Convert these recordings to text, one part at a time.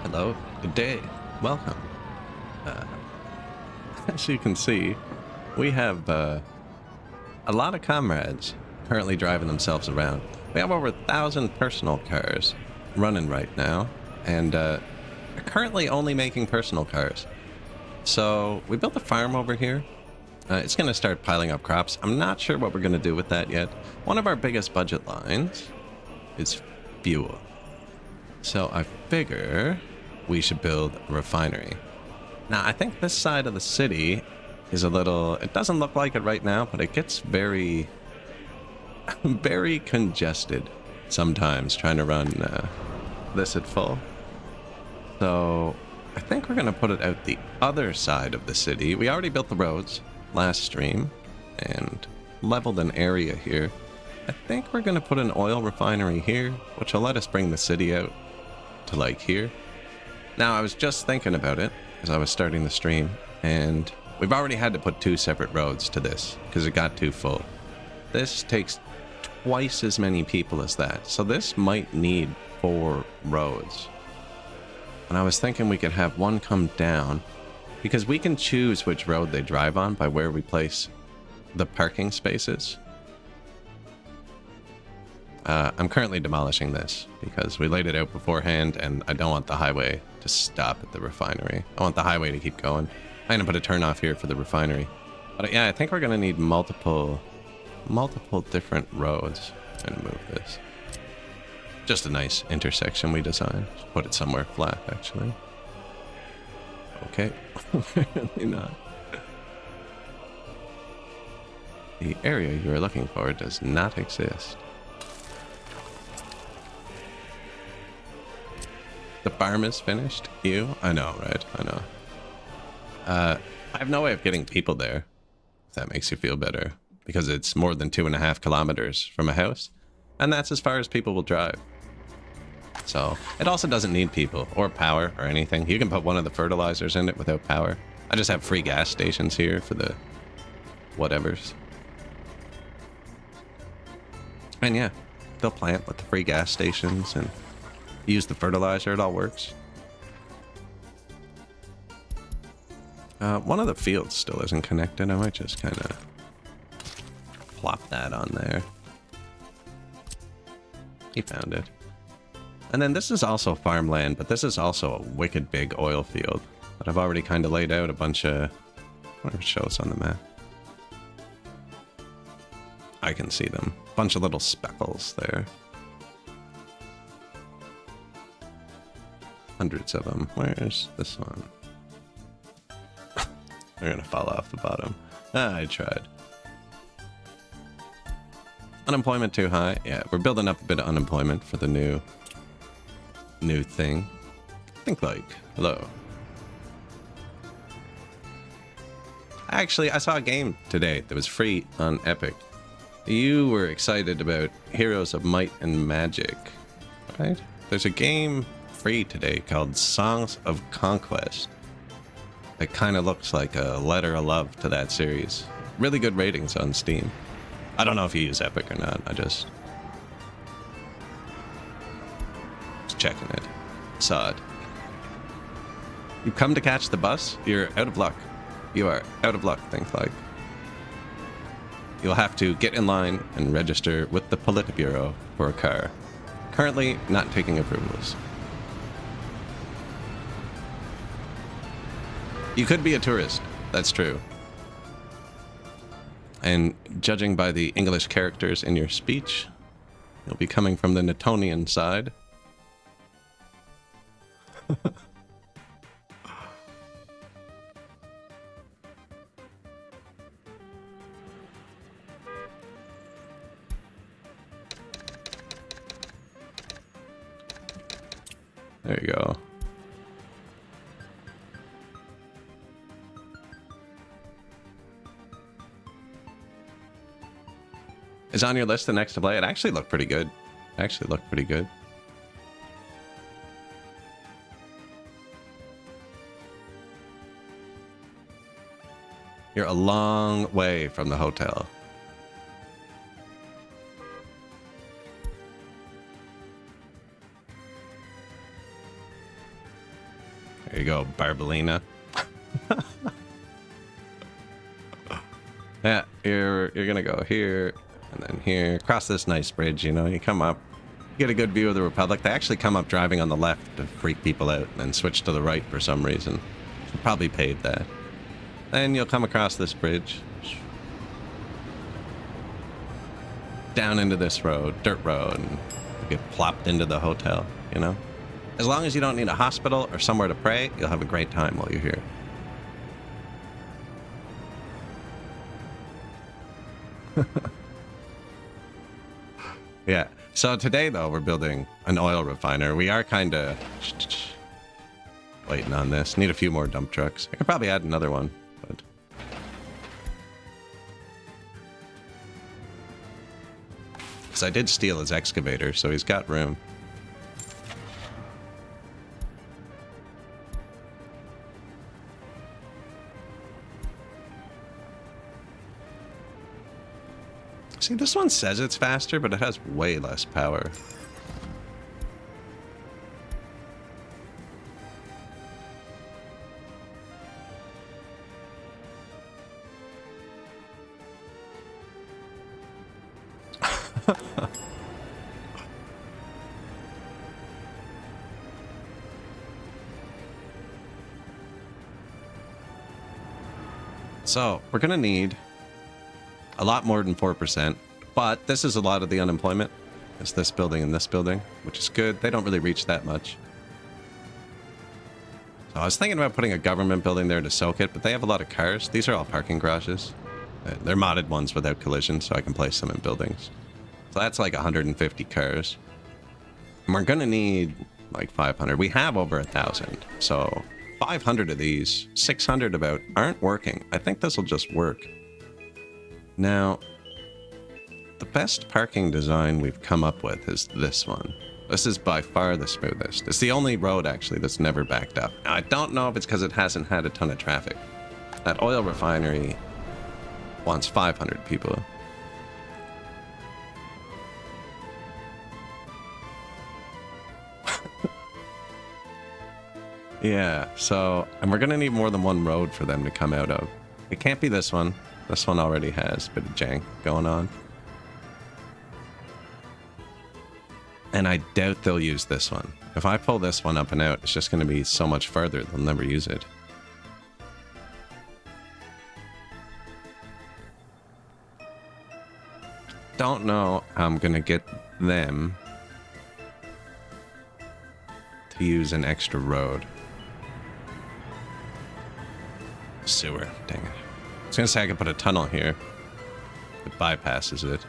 Hello, good day, welcome. Uh, as you can see, we have a lot of comrades currently driving themselves around. We have over 1,000 personal cars running right now, and are currently only making personal cars. So we built a farm over here. It's going to start piling up crops. I'm not sure what we're going to do with that yet. One of our biggest budget lines is fuel. So I figure we should build a refinery. Now, I think this side of the city is a little... It doesn't look like it right now, but it gets very... very congested sometimes trying to run this at full. So I think we're going to put it out the other side of the city. We already built the roads last stream and leveled an area here. I think we're going to put an oil refinery here, which will let us bring the city out to like here. Now, I was just thinking about it as I was starting the stream, and we've already had to put 2 separate roads to this because it got too full. This takes twice as many people as that, so this might need 4 roads. And I was thinking we could have one come down because we can choose which road they drive on by where we place the parking spaces. I'm currently demolishing this because we laid it out beforehand and I don't want the highway to stop at the refinery. I want the highway to keep going. I'm going to put a turnoff here for the refinery. But yeah, I think we're going to need multiple different roads. I'm going to move this. Just a nice intersection we designed. Just put it somewhere flat, actually. Okay. Apparently not. The area you are looking for does not exist. The farm is finished? You? I know, right? I know. I have no way of getting people there, if that makes you feel better, because it's more than 2.5 kilometers from a house, and that's as far as people will drive. So it also doesn't need people or power or anything. You can put one of the fertilizers in it without power. I just have free gas stations here for the whatevers. And yeah, they'll plant with the free gas stations and use the fertilizer. It all works. One of the fields still isn't connected. I might just kind of plop that on there. He found it. And then this is also farmland, but this is also a wicked big oil field. But I've already kind of laid out a bunch of... whatever it shows on the map. I can see them. Bunch of little speckles there. Hundreds of them. Where's this one? They're gonna fall off the bottom. Ah, I tried. Unemployment too high? Yeah, we're building up a bit of unemployment for the new thing. Think like, hello. Actually, I saw a game today that was free on Epic. You were excited about Heroes of Might and Magic, right? There's a game free today called Songs of Conquest. It kind of looks like a letter of love to that series. Really good ratings on Steam. I don't know if you use Epic or not. I just checking it. Saw it. You come to catch the bus? You're out of luck. You are out of luck, think like. You'll have to get in line and register with the Politburo for a car. Currently not taking approvals. You could be a tourist, that's true. And judging by the English characters in your speech, you'll be coming from the Netonian side. There you go. Is on your list the next to play? It actually looked pretty good. You're a long way from the hotel. There you go, Barbalina. Yeah, you're gonna go here and then here, across this nice bridge. You know, you come up, you get a good view of the Republic. They actually come up driving on the left to freak people out, and then switch to the right for some reason. Should probably pave that. Then you'll come across this bridge, down into this road, dirt road, and you get plopped into the hotel. You know, as long as you don't need a hospital or somewhere to pray, you'll have a great time while you're here. Yeah. So today, though, we're building an oil refiner. We are kind of waiting on this. Need a few more dump trucks. I could probably add another one, but because I did steal his excavator, so he's got room. See, this one says it's faster, but it has way less power. So, we're going to need a lot more than 4%, but this is a lot of the unemployment. It's this building and this building, which is good. They don't really reach that much. So I was thinking about putting a government building there to soak it, but they have a lot of cars. These are all parking garages. They're modded ones without collision, so I can place them in buildings. So that's like 150 cars. And we're going to need like 500. We have over 1,000, so 500 of these, 600 about, aren't working. I think this will just work. Now, the best parking design we've come up with is this one. This is by far the smoothest. It's the only road, actually, that's never backed up. Now, I don't know if it's because it hasn't had a ton of traffic. That oil refinery wants 500 people. Yeah, so, and we're going to need more than one road for them to come out of. It can't be this one. This one already has a bit of jank going on. And I doubt they'll use this one. If I pull this one up and out, it's just going to be so much further, they'll never use it. Don't know how I'm going to get them to use an extra road. Sewer, dang it. I was going to say I could put a tunnel here. It bypasses it.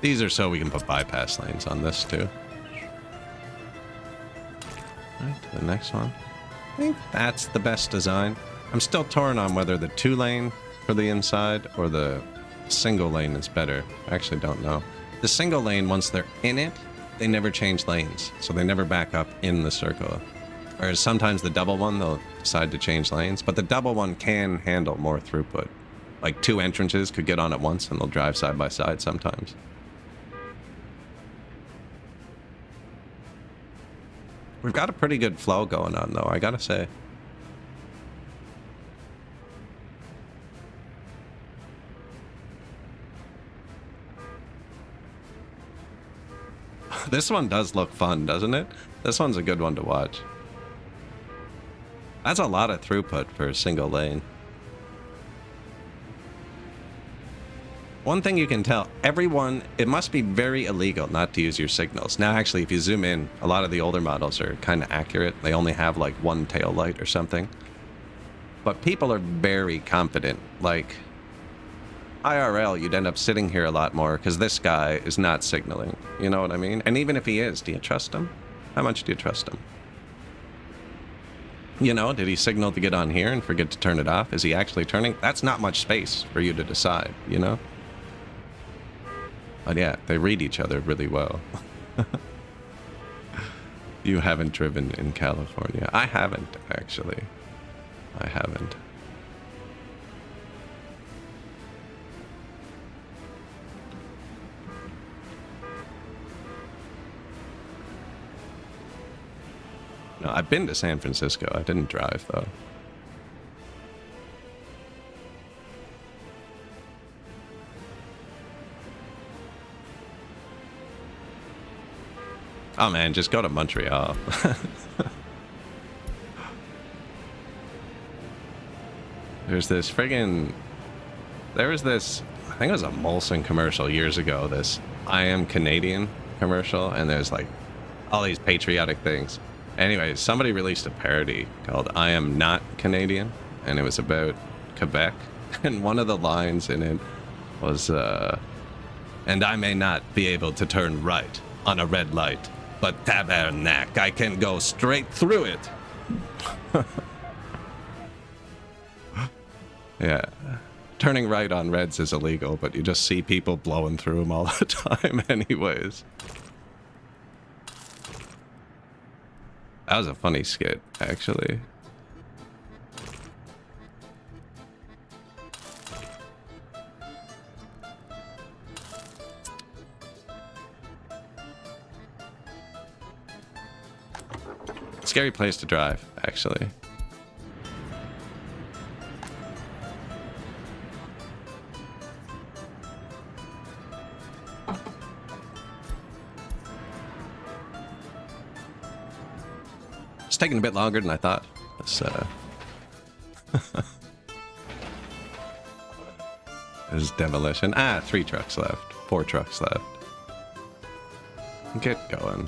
These are so we can put bypass lanes on this too. Right, to the next one. I think that's the best design. I'm still torn on whether the 2-lane for the inside or the single lane is better. I actually don't know. The single lane, once they're in it, they never change lanes, so they never back up in the circle. Whereas sometimes the double one, they'll decide to change lanes, but the double one can handle more throughput. Like 2 entrances could get on at once and they'll drive side by side sometimes. We've got a pretty good flow going on, though, I gotta say. This one does look fun, doesn't it? This one's a good one to watch. That's a lot of throughput for a single lane. One thing you can tell, everyone, it must be very illegal not to use your signals. Now, actually, if you zoom in, a lot of the older models are kind of accurate. They only have like one tail light or something. But people are very confident. Like, IRL, you'd end up sitting here a lot more because this guy is not signaling. You know what I mean? And even if he is, do you trust him? How much do you trust him? You know, did he signal to get on here and forget to turn it off? Is he actually turning? That's not much space for you to decide, you know? But yeah, they read each other really well. You haven't driven in California. I haven't, actually. I haven't. I've been to San Francisco. I didn't drive, though. Oh, man, just go to Montreal. There's this friggin'... There was this... I think it was a Molson commercial years ago. This I Am Canadian commercial. And there's, like, all these patriotic things. Anyway, somebody released a parody called I Am Not Canadian. And it was about Quebec. And one of the lines in it was, and I may not be able to turn right on a red light, but tabarnak, I can go straight through it. Yeah. Turning right on reds is illegal, but you just see people blowing through them all the time anyways. That was a funny skit, actually. Scary place to drive, actually. It's taking a bit longer than I thought. There's demolition. 3 trucks left. 4 trucks left. Get going.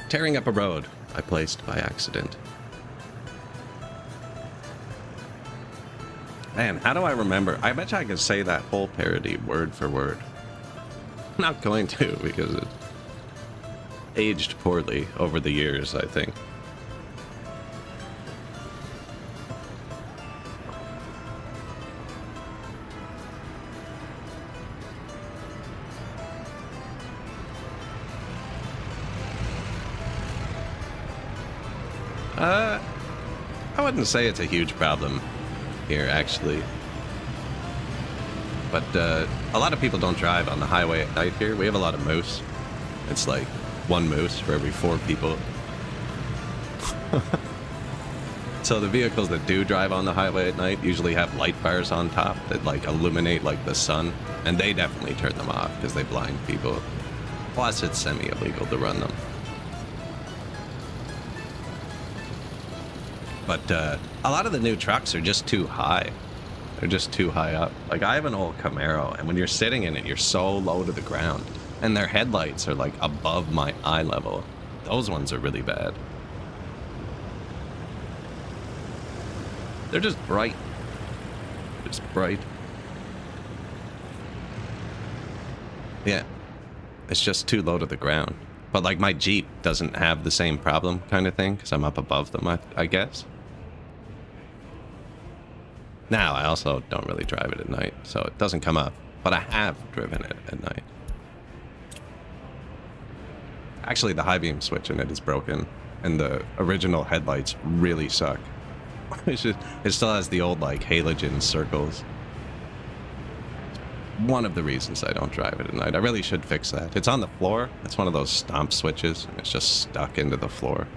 Tearing up a road I placed by accident. Man, how do I remember? I bet you I could say that whole parody word for word. I'm not going to because it aged poorly over the years, I think. I wouldn't say it's a huge problem here, actually. But a lot of people don't drive on the highway at night here. We have a lot of moose. It's like 1 moose for every 4 people. So the vehicles that do drive on the highway at night usually have light bars on top that like illuminate like the sun. And they definitely turn them off because they blind people. Plus it's semi-illegal to run them. But a lot of the new trucks are just too high. They're just too high up. Like, I have an old Camaro, and when you're sitting in it, you're so low to the ground. And their headlights are, like, above my eye level. Those ones are really bad. They're just bright. Just bright. Yeah. It's just too low to the ground. But, like, my Jeep doesn't have the same problem kind of thing, because I'm up above them, I guess. Now, I also don't really drive it at night, so it doesn't come up. But I have driven it at night. Actually, the high beam switch in it is broken, and the original headlights really suck. It still has the old, like, halogen circles. One of the reasons I don't drive it at night. I really should fix that. It's on the floor. It's one of those stomp switches, and it's just stuck into the floor.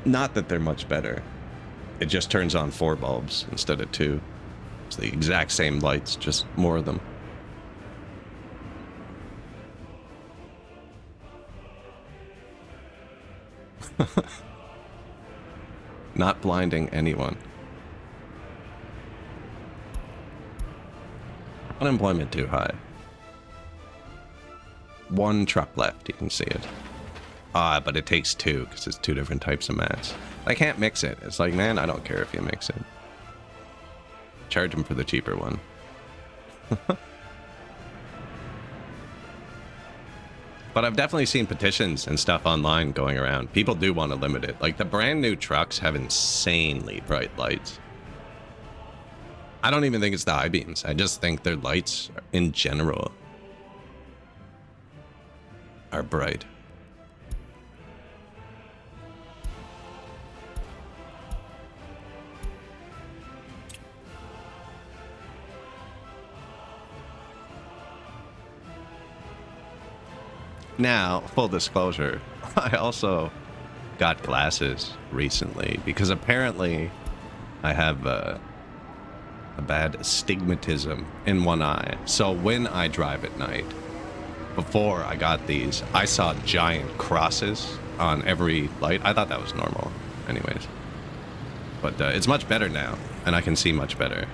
Not that they're much better. It just turns on 4 bulbs instead of 2. It's the exact same lights, just more of them. Not blinding anyone. Unemployment too high. 1 truck left, you can see it. But it takes 2, because it's 2 different types of mats. I can't mix it. It's like, man, I don't care if you mix it. Charge them for the cheaper one. But I've definitely seen petitions and stuff online going around. People do want to limit it. Like, the brand new trucks have insanely bright lights. I don't even think it's the high beams. I just think their lights in general are bright. Now, full disclosure, I also got glasses recently because apparently I have a bad astigmatism in one eye. So when I drive at night, before I got these, I saw giant crosses on every light. I thought that was normal anyways. But it's much better now, and I can see much better.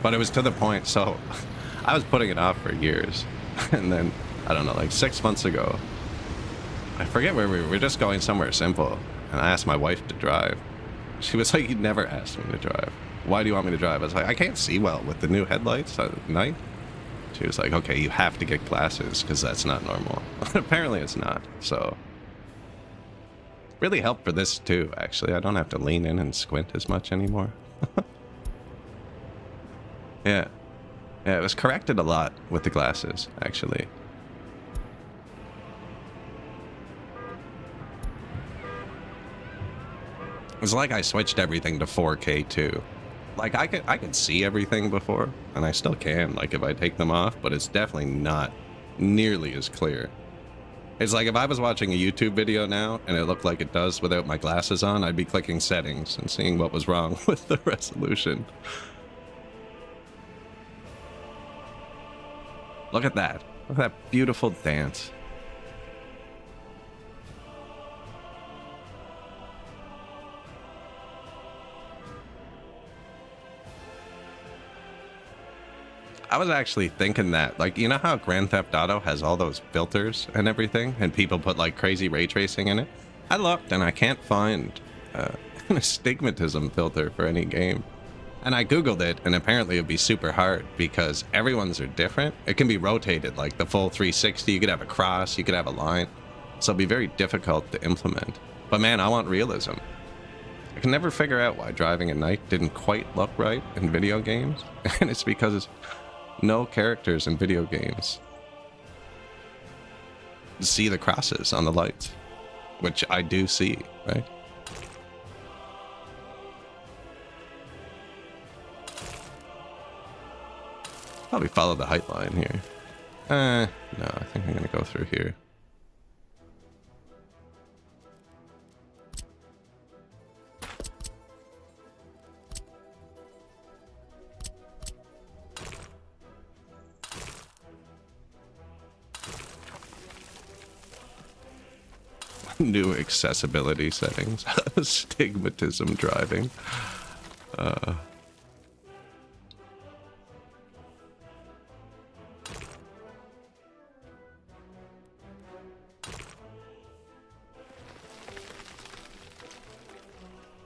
But it was to the point, so I was putting it off for years. And then, I don't know, like 6 months ago, I forget where we were just going somewhere simple, and I asked my wife to drive. She was like, "You never asked me to drive. Why do you want me to drive?" I was like, "I can't see well with the new headlights at night." She was like, "Okay, you have to get glasses because that's not normal." Apparently it's not, so. Really helped for this too, actually. I don't have to lean in and squint as much anymore. Yeah. Yeah, it was corrected a lot with the glasses, actually. It's like I switched everything to 4K too. Like I could see everything before, and I still can, like if I take them off, but it's definitely not nearly as clear. It's like if I was watching a YouTube video now and it looked like it does without my glasses on, I'd be clicking settings and seeing what was wrong with the resolution. Look at that. Look at that beautiful dance. I was actually thinking that, like, you know how Grand Theft Auto has all those filters and everything, and people put like crazy ray tracing in it? I looked and I can't find an astigmatism filter for any game. And I googled it, and apparently it'd be super hard because everyone's are different. It can be rotated like the full 360. You could have a cross, you could have a line. So it'd be very difficult to implement. But man, I want realism. I can never figure out why driving at night didn't quite look right in video games. And it's because no characters in video games see the crosses on the lights, which I do see, right? Probably follow the height line here. No, I think I'm gonna go through here. New accessibility settings. Astigmatism driving.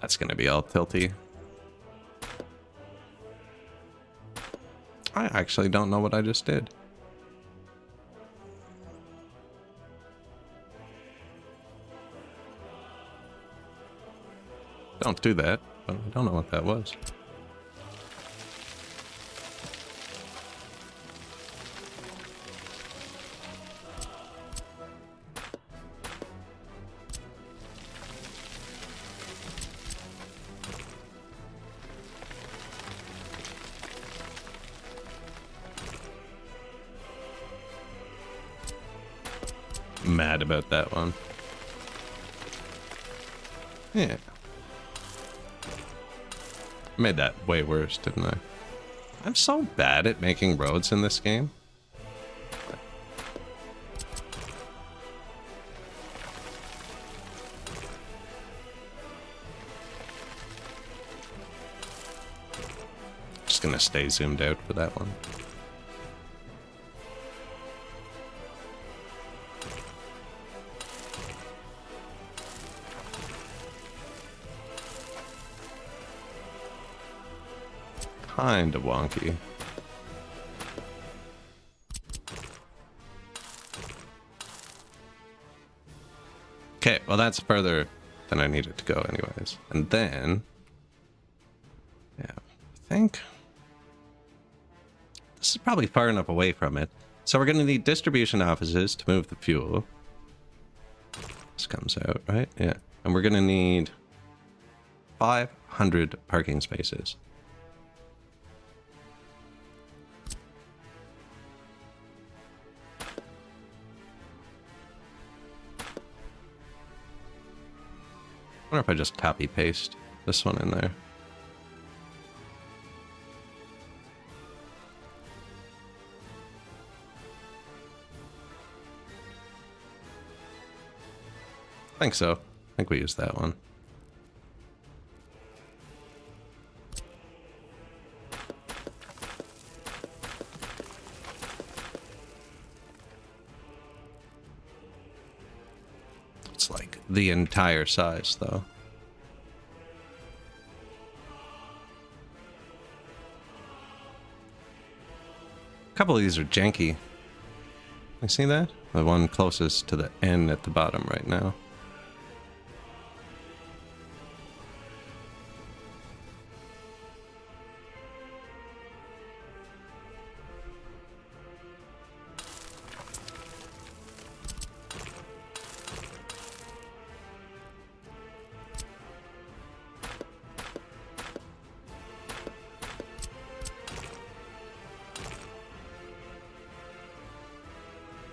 That's gonna be all tilty. I actually don't know what I just did. Don't do that. I don't know what that was. Mad about that one. Yeah. Made that way worse, didn't I? I'm so bad at making roads in this game. Just gonna stay zoomed out for that one. Kinda wonky. Okay, well that's further than I needed to go anyways. And then, yeah, I think probably far enough away from it. So we're going to need distribution offices to move the fuel. This comes out, right? Yeah. And we're going to need 500 parking spaces. I wonder if I just copy paste this one in there. I think so. I think we used that one. It's like the entire size, though. A couple of these are janky. You see that? The one closest to the N at the bottom right now.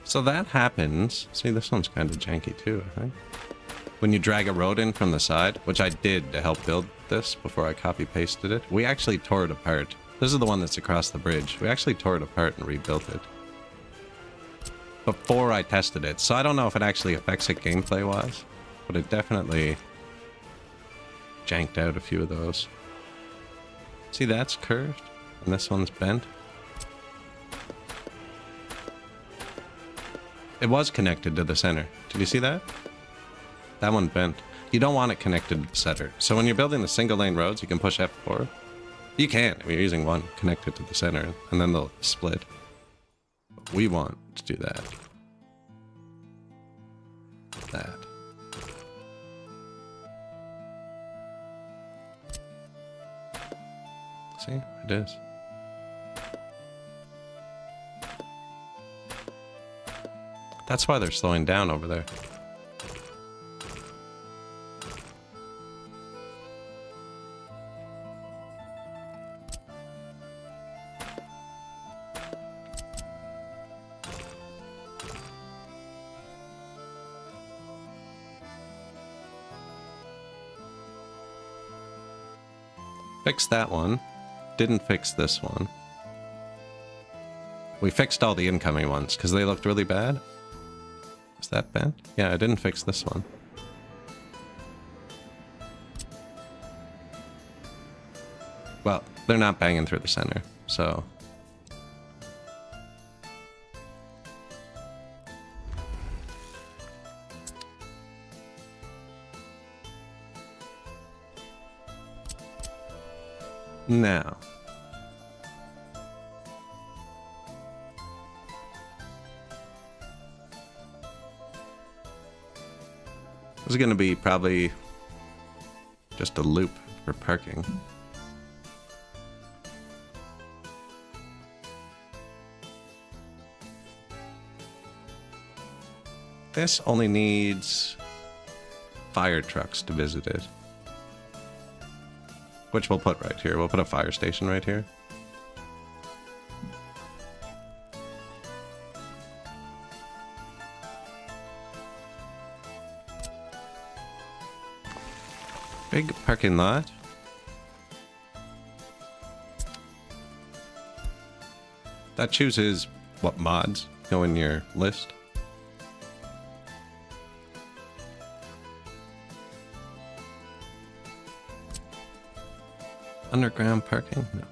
So that happens. See, this one's kind of janky too, I think. When you drag a road in from the side, which I did to help build this before I copy-pasted it, we actually tore it apart. This is the one that's across the bridge. We actually tore it apart and rebuilt it before I tested it. So I don't know if it actually affects it gameplay-wise, but it definitely janked out a few of those. See, that's curved, and this one's bent. It was connected to the center. Did you see that? That one bent. You don't want it connected to the center. So when you're building the single lane roads, you can push F4. You can. I mean, you're using one connected to the center, and then they'll split. But we want to do that. That. See? It is. That's why they're slowing down over there. Fixed that one. Didn't fix this one. We fixed all the incoming ones because they looked really bad. Is that bent? Yeah, I didn't fix this one. Well, they're not banging through the center, so... Now... This is going to be probably just a loop for parking. This only needs fire trucks to visit it. Which we'll put right here. We'll put a fire station right here. Big parking lot. That chooses what mods go in your list. Underground parking? No.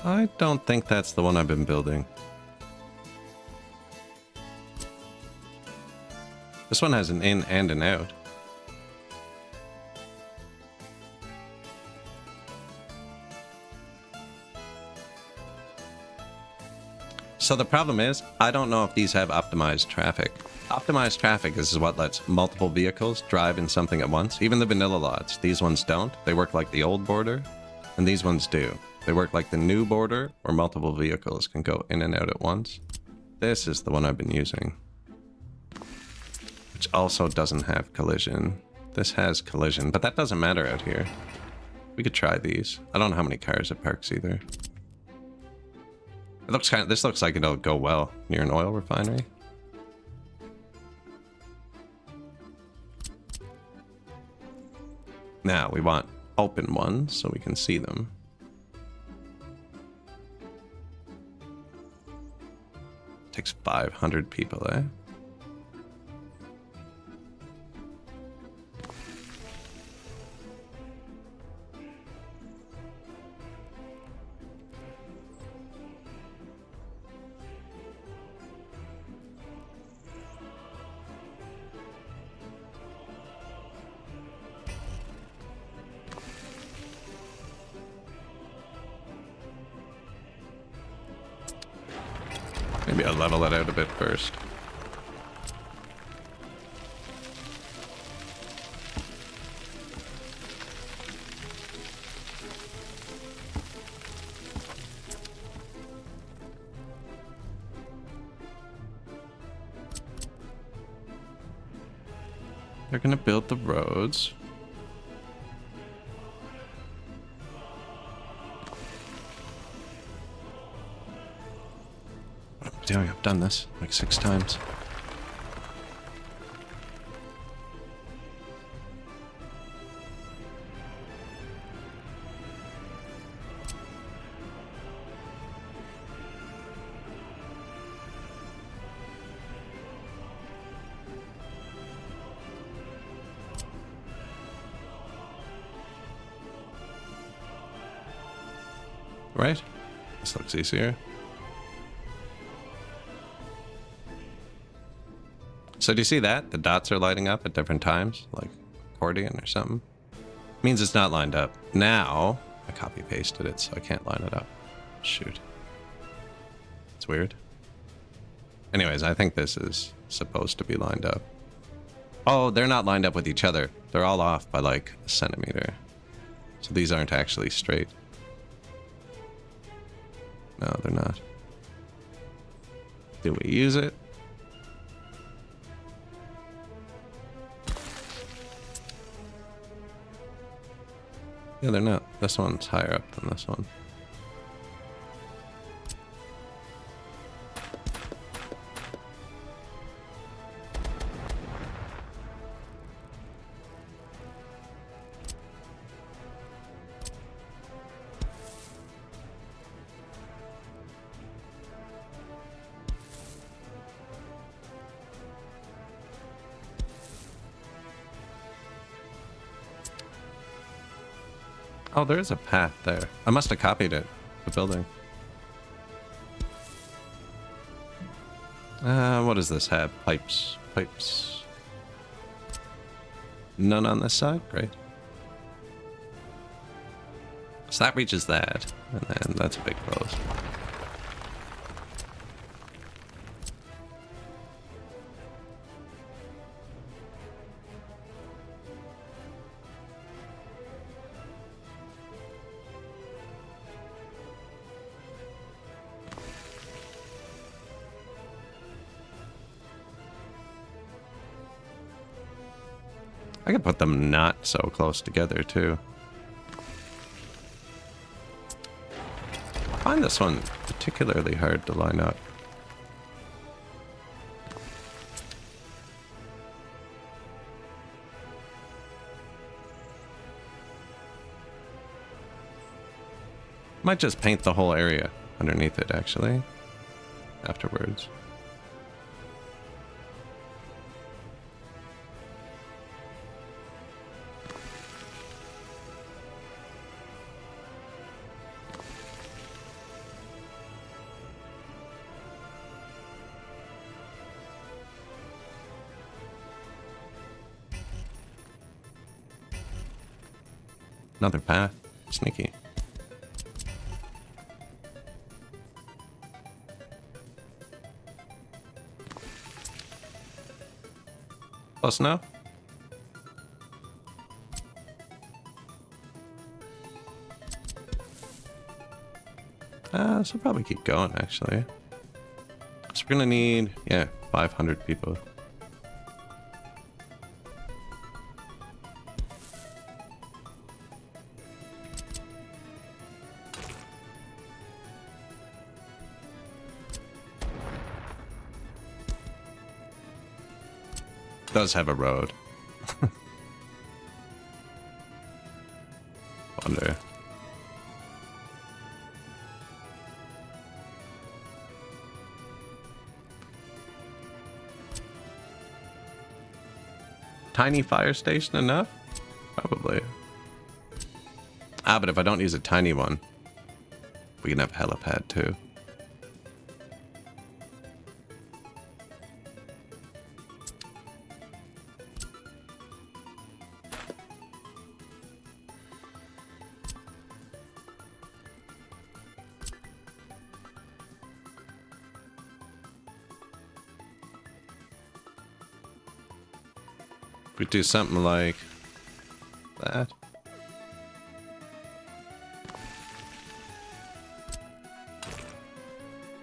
I don't think that's the one I've been building. This one has an in and an out. So the problem is, I don't know if these have optimized traffic. Optimized traffic is what lets multiple vehicles drive in something at once. Even the vanilla lots. These ones don't. They work like the old border, and these ones do. They work like the new border, where multiple vehicles can go in and out at once. This is the one I've been using, which also doesn't have collision. This has collision, but that doesn't matter out here. We could try these. I don't know how many cars it parks either. It looks kind of, this looks like it'll go well near an oil refinery. Now we want open ones so we can see them. Takes 500 people, eh? Maybe I'll level it out a bit first. They're gonna build the roads. Doing? I've done this like 6 times. Right? This looks easier. So do you see that? The dots are lighting up at different times, like accordion or something. Means it's not lined up. Now, I copy pasted it, so I can't line it up. Shoot. It's weird. Anyways, I think this is supposed to be lined up. Oh, they're not lined up with each other. They're all off by like a centimeter. So these aren't actually straight. No, they're not. Do we use it? Yeah, they're not. This one's higher up than this one. Oh, there is a path there. I must have copied it. The building. What does this have? Pipes. Pipes. None on this side? Great. So that reaches that. And then that's a big close. I could put them not so close together, too. I find this one particularly hard to line up. Might just paint the whole area underneath it, actually, afterwards. Another path. Sneaky. Close enough? So probably keep going, actually. So we're gonna need, yeah, 500 people. Does have a road. Wonder. Tiny fire station enough? Probably. Ah, but if I don't use a tiny one, we can have a helipad too. If we do something like that.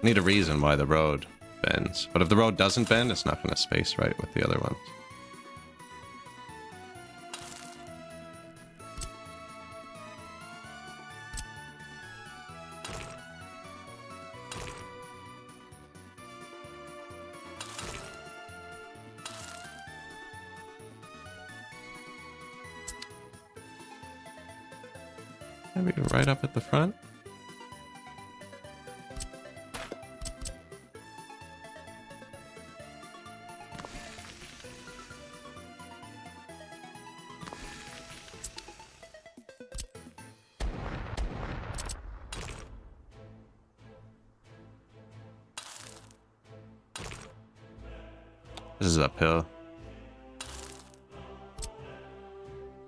Need a reason why the road bends. But if the road doesn't bend, it's not going to space right with the other ones. Maybe right up at the front. This is uphill.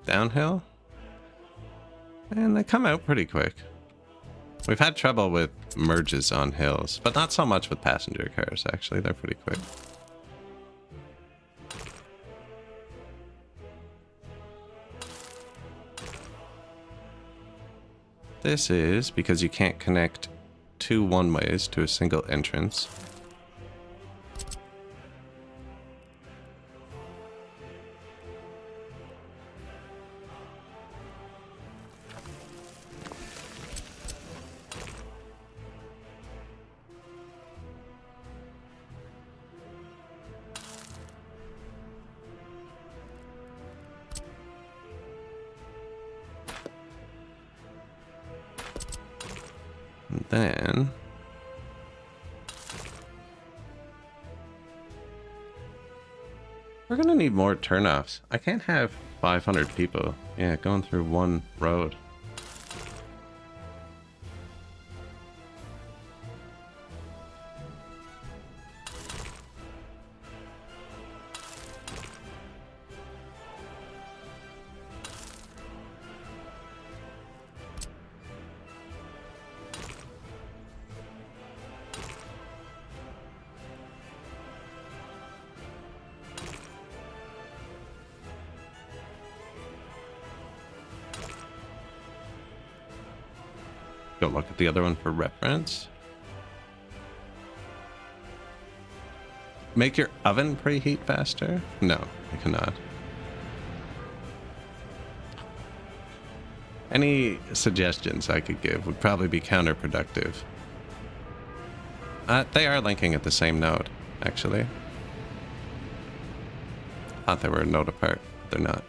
Downhill? And they come out pretty quick. We've had trouble with merges on hills, but not so much with passenger cars, actually. They're pretty quick. This is because you can't connect two one-ways to a single entrance. And then we're gonna need more turnoffs. I can't have 500 people, yeah, going through one road. Go look at the other one for reference. Make your oven preheat faster? No, I cannot. Any suggestions I could give would probably be counterproductive. They are linking at the same node, actually. Thought they were a node apart, but they're not.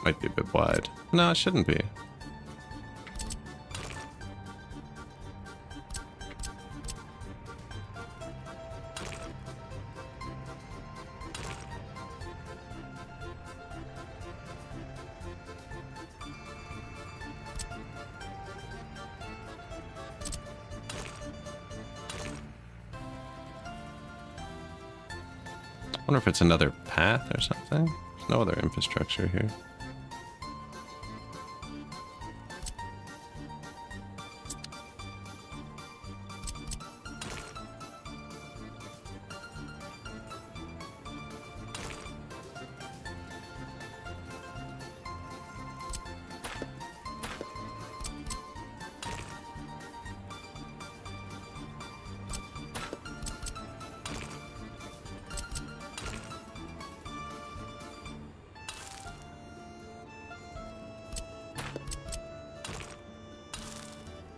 Might be a bit wide. No, it shouldn't be. Wonder if it's another path or something. There's no other infrastructure here.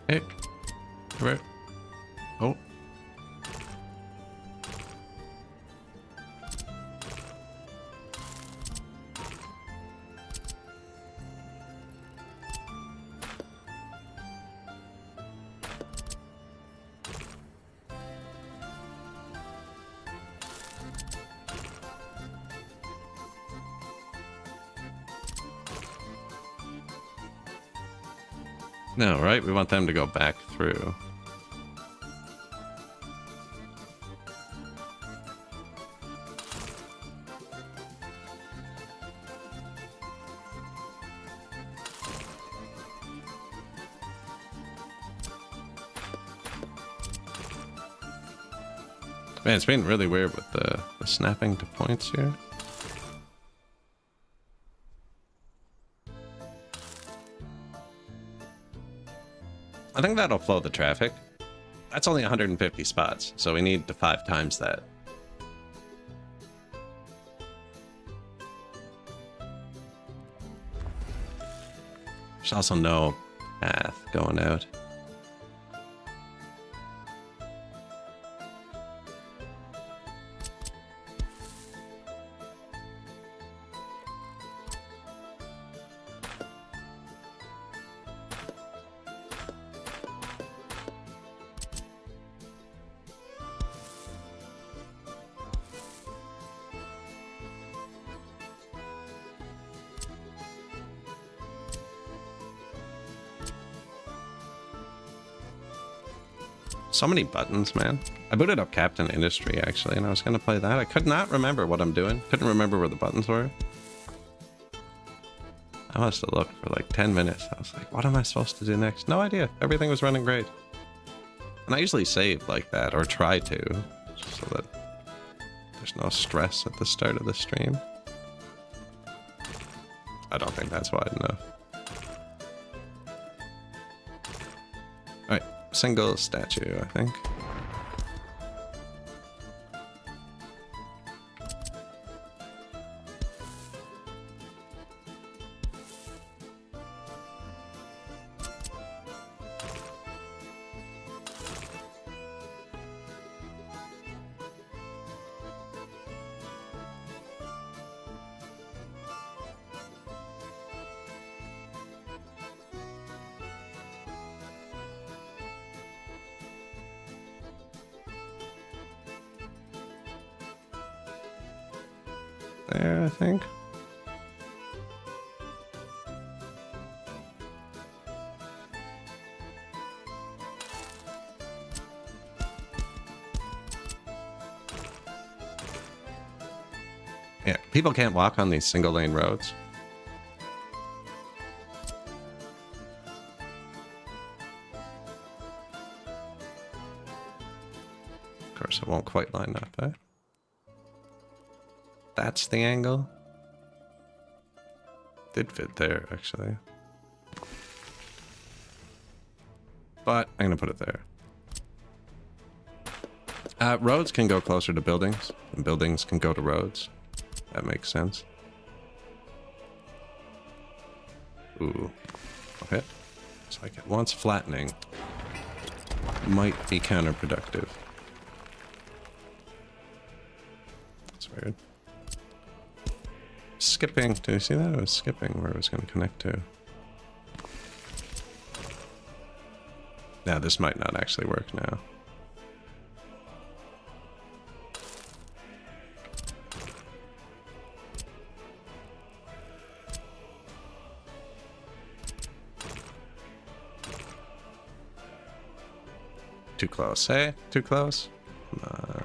Hey, right. Oh. No, right? We want them to go back through. Man, it's been really weird with the snapping to points here. I think that'll flow the traffic. That's only 150 spots, so we need to 5 times that. There's also no path going out. So many buttons, man. I booted up Captain Industry, actually, and I was going to play that. I could not remember what I'm doing. Couldn't remember where the buttons were. I must have looked for like 10 minutes. I was like, what am I supposed to do next? No idea. Everything was running great. And I usually save like that, or try to, just so that there's no stress at the start of the stream. I don't think that's wide enough. Alright. Single statue, I think. There, I think. Yeah, people can't walk on these single lane roads. Of course, it won't quite line up, eh? That's the angle. Did fit there, actually. But I'm gonna put it there. Roads can go closer to buildings, and buildings can go to roads. That makes sense. Ooh. Okay. It's like it wants flattening. Might be counterproductive. That's weird. Skipping. Do you see that? It was skipping where it was going to connect to. Now, this might not actually work now. Too close, hey? Too close? Come on.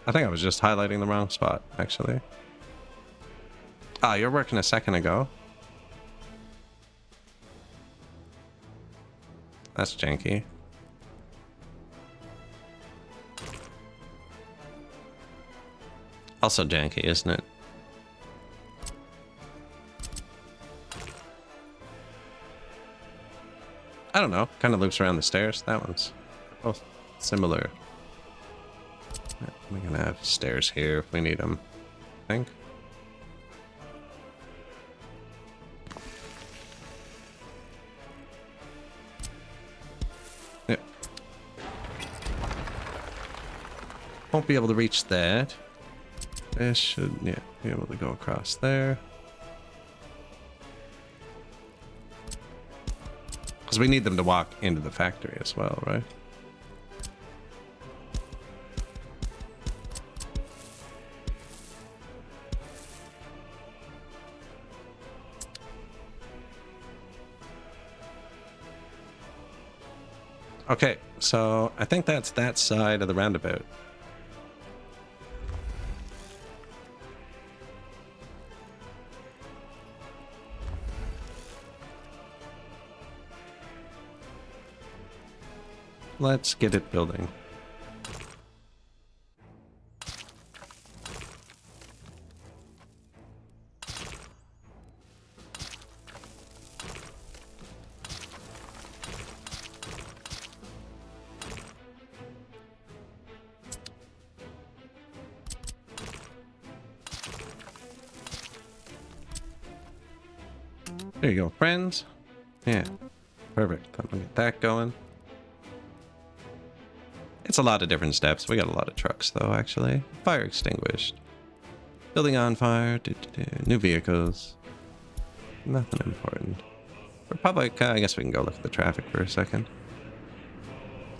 I think I was just highlighting the wrong spot, actually. Ah, you're working a second ago. That's janky. Also janky, isn't it? I don't know. Kind of loops around the stairs. That one's both similar. We're gonna have stairs here if we need them, I think. Yep. Won't be able to reach that. This should, yeah, be able to go across there. Because we need them to walk into the factory as well, right? Okay, so I think that's that side of the roundabout. Let's get it building. There you go, friends. Yeah, perfect. I'm gonna get that going. It's a lot of different steps. We got a lot of trucks, though, actually. Fire extinguished. Building on fire. New vehicles. Nothing important. Republic, I guess we can go look at the traffic for a second.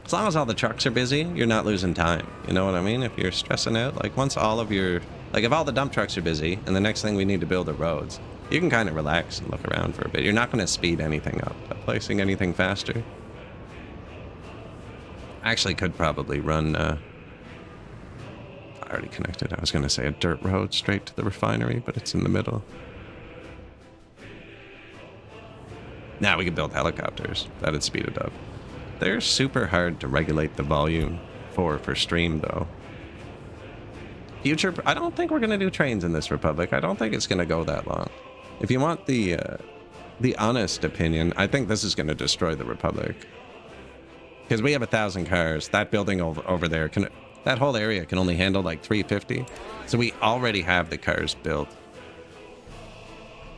As long as all the trucks are busy, you're not losing time. You know what I mean? If you're stressing out, like once all of your... Like if all the dump trucks are busy and the next thing we need to build are roads, you can kind of relax and look around for a bit. You're not going to speed anything up by placing anything faster. I actually could probably run... I already connected. I was going to say a dirt road straight to the refinery, but it's in the middle. Now we can build helicopters. That'd speed it up. They're super hard to regulate the volume for stream, though. Future... I don't think we're going to do trains in this Republic. I don't think it's going to go that long. If you want the honest opinion, I think this is going to destroy the Republic. Because we have 1,000 cars. That building over there, that whole area can only handle like 350. So we already have the cars built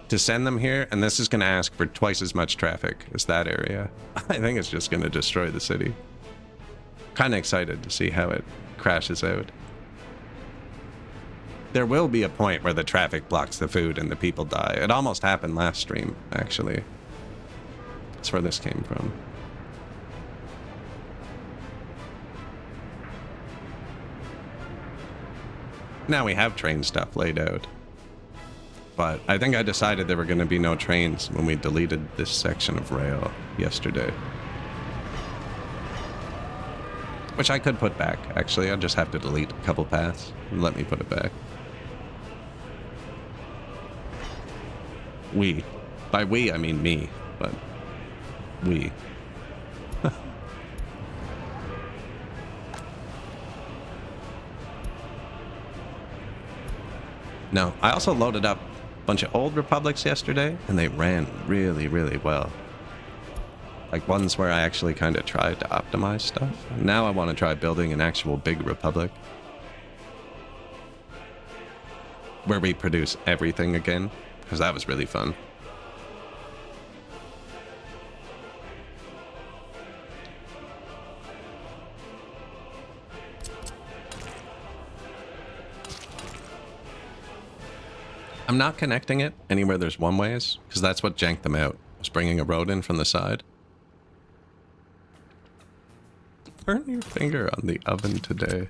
to send them here, and this is going to ask for twice as much traffic as that area. I think it's just going to destroy the city. Kind of excited to see how it crashes out. There will be a point where the traffic blocks the food and the people die. It almost happened last stream, actually. That's where this came from. Now we have train stuff laid out. But I think I decided there were going to be no trains when we deleted this section of rail yesterday. Which I could put back, actually. I'll just have to delete a couple paths and let me put it back. We. By we, I mean me, but we. No, I also loaded up a bunch of old Republics yesterday, and they ran really, really well. Like ones where I actually kind of tried to optimize stuff. Now I want to try building an actual big Republic. Where we produce everything again, because that was really fun. I'm not connecting it anywhere there's one-ways, because that's what janked them out, was bringing a road in from the side. Burn your finger on the oven today.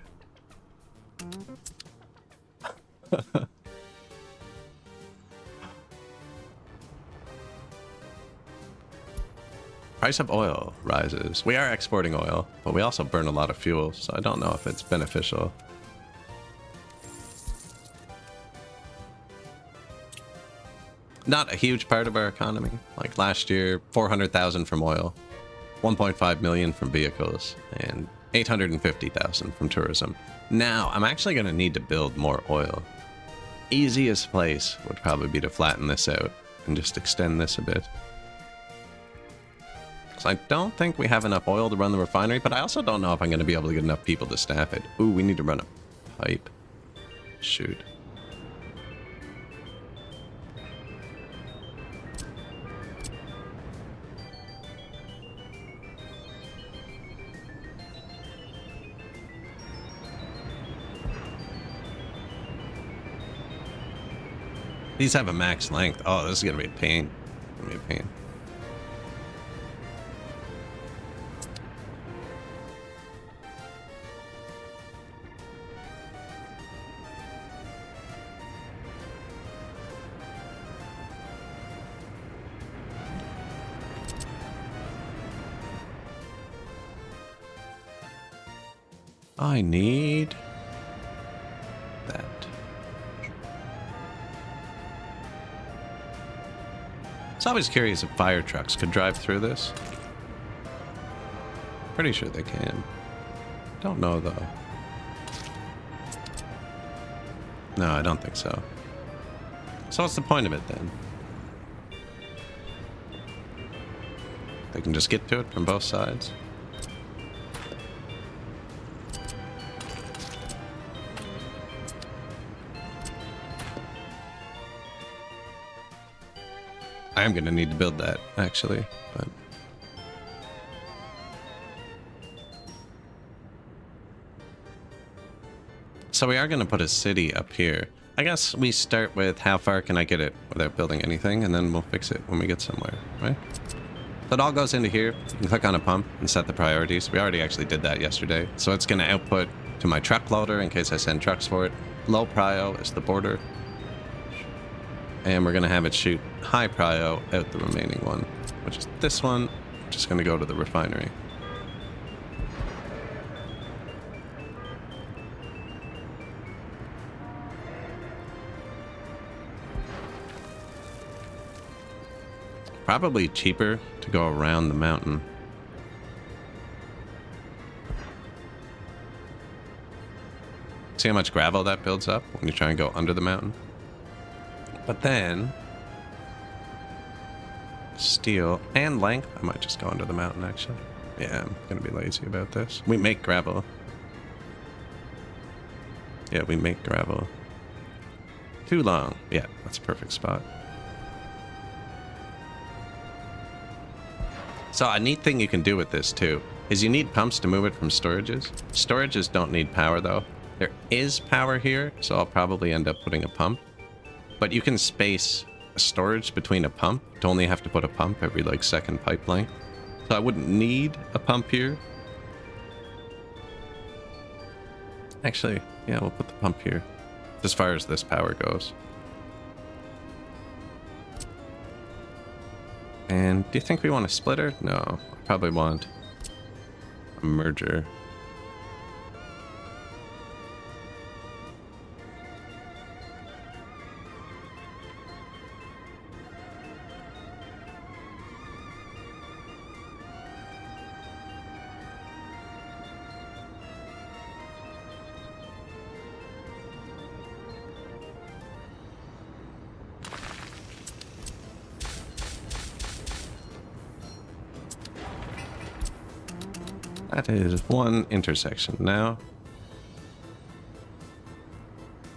Price of oil rises. We are exporting oil, but we also burn a lot of fuel, so I don't know if it's beneficial. not a huge part of our economy. Like last year, 400,000 from oil, 1.5 million from vehicles, and 850,000 from tourism. Now, I'm actually going to need to build more oil. Easiest place would probably be to flatten this out and just extend this a bit. So I don't think we have enough oil to run the refinery, but I also don't know if I'm going to be able to get enough people to staff it. Ooh, we need to run a pipe. Shoot. These have a max length. Oh, this is going to be a pain. It's going to be a pain. I need that. I was always curious if fire trucks could drive through this. Pretty sure they can. Don't know though. No, I don't think so. So what's the point of it then? They can just get to it from both sides. I am going to need to build that, actually, but... So we are going to put a city up here. I guess we start with how far can I get it without building anything, and then we'll fix it when we get somewhere, right? So it all goes into here. You can click on a pump and set the priorities. We already actually did that yesterday. So it's going to output to my truck loader in case I send trucks for it. Low prio is the border. And we're going to have it shoot high prio out the remaining one, which is this one, which is going to go to the refinery. Probably cheaper to go around the mountain. See how much gravel that builds up when you try and go under the mountain? But then, steel and length. I might just go under the mountain, actually. Yeah, I'm going to be lazy about this. We make gravel. Yeah, we make gravel. Too long. Yeah, that's a perfect spot. So a neat thing you can do with this, too, is you need pumps to move it from storages. Storages don't need power, though. There is power here, so I'll probably end up putting a pump. But you can space a storage between a pump to only have to put a pump every, like, second pipe length. So I wouldn't need a pump here. Actually, yeah, we'll put the pump here. As far as this power goes. And do you think we want a splitter? No, I probably want a merger. That is one intersection now.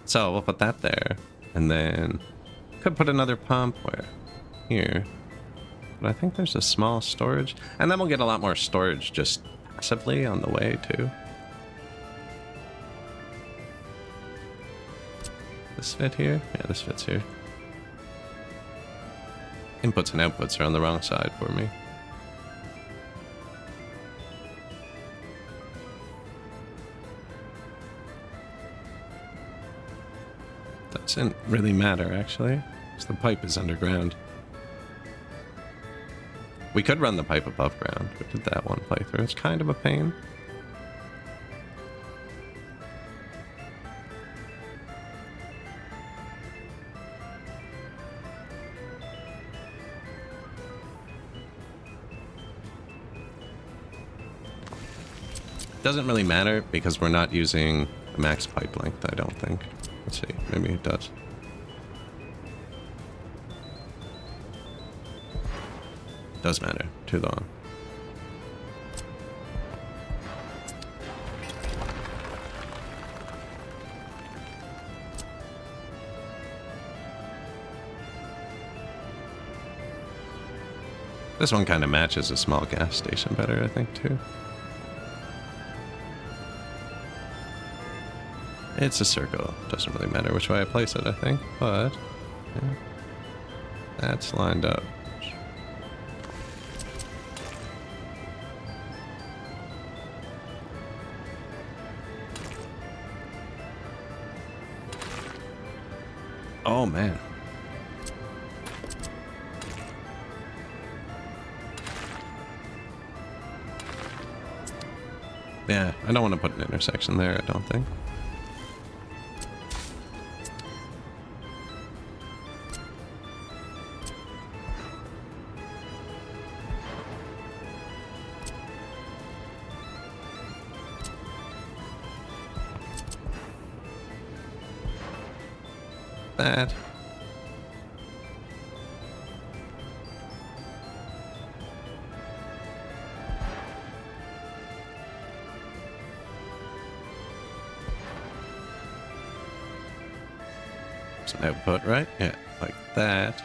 So we'll put that there. And then could put another pump where? Here. But I think there's a small storage. And then we'll get a lot more storage just passively on the way too. This fit here? Yeah, this fits here. Inputs and outputs are on the wrong side for me. Doesn't really matter, actually, because the pipe is underground. We could run the pipe above ground. We did that one playthrough. It's kind of a pain. Doesn't really matter because we're not using a max pipe length, I don't think. Let's see, maybe it does. Does matter, too long. This one kind of matches a small gas station better, I think, too. It's a circle. Doesn't really matter which way I place it, I think, but yeah, that's lined up. Oh, man. Yeah, I don't want to put an intersection there, I don't think. That. It's an output, right? Yeah, like that.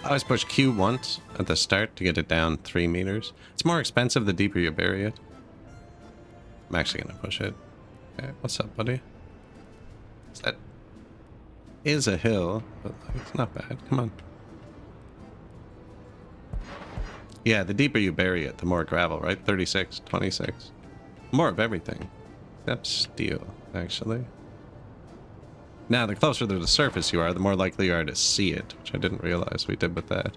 I always push Q once at the start to get it down 3 meters. It's more expensive the deeper you bury it. I'm actually gonna push it. Okay, what's up, buddy? That is a hill, but it's not bad. Come on. Yeah, the deeper you bury it, the more gravel, right? 36, 26. More of everything. Except steel, actually. Now, the closer to the surface you are, the more likely you are to see it, which I didn't realize we did with that.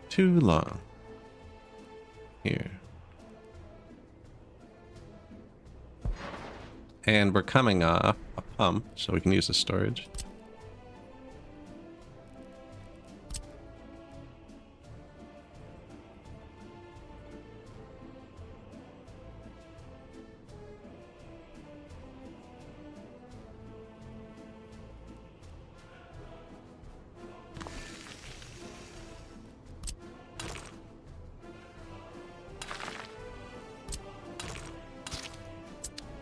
Too long. Here. And we're coming off a pump, so we can use the storage.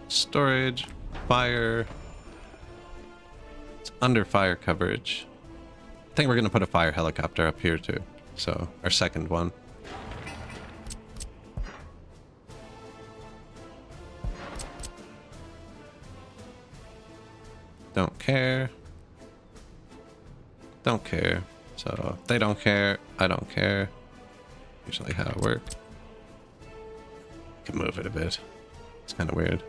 Storage, fire. It's under fire coverage. I think we're gonna put a fire helicopter up here too. So, our second one. Don't care. Don't care. So, if they don't care, I don't care. Usually how it works. Can move it a bit. It's kind of weird.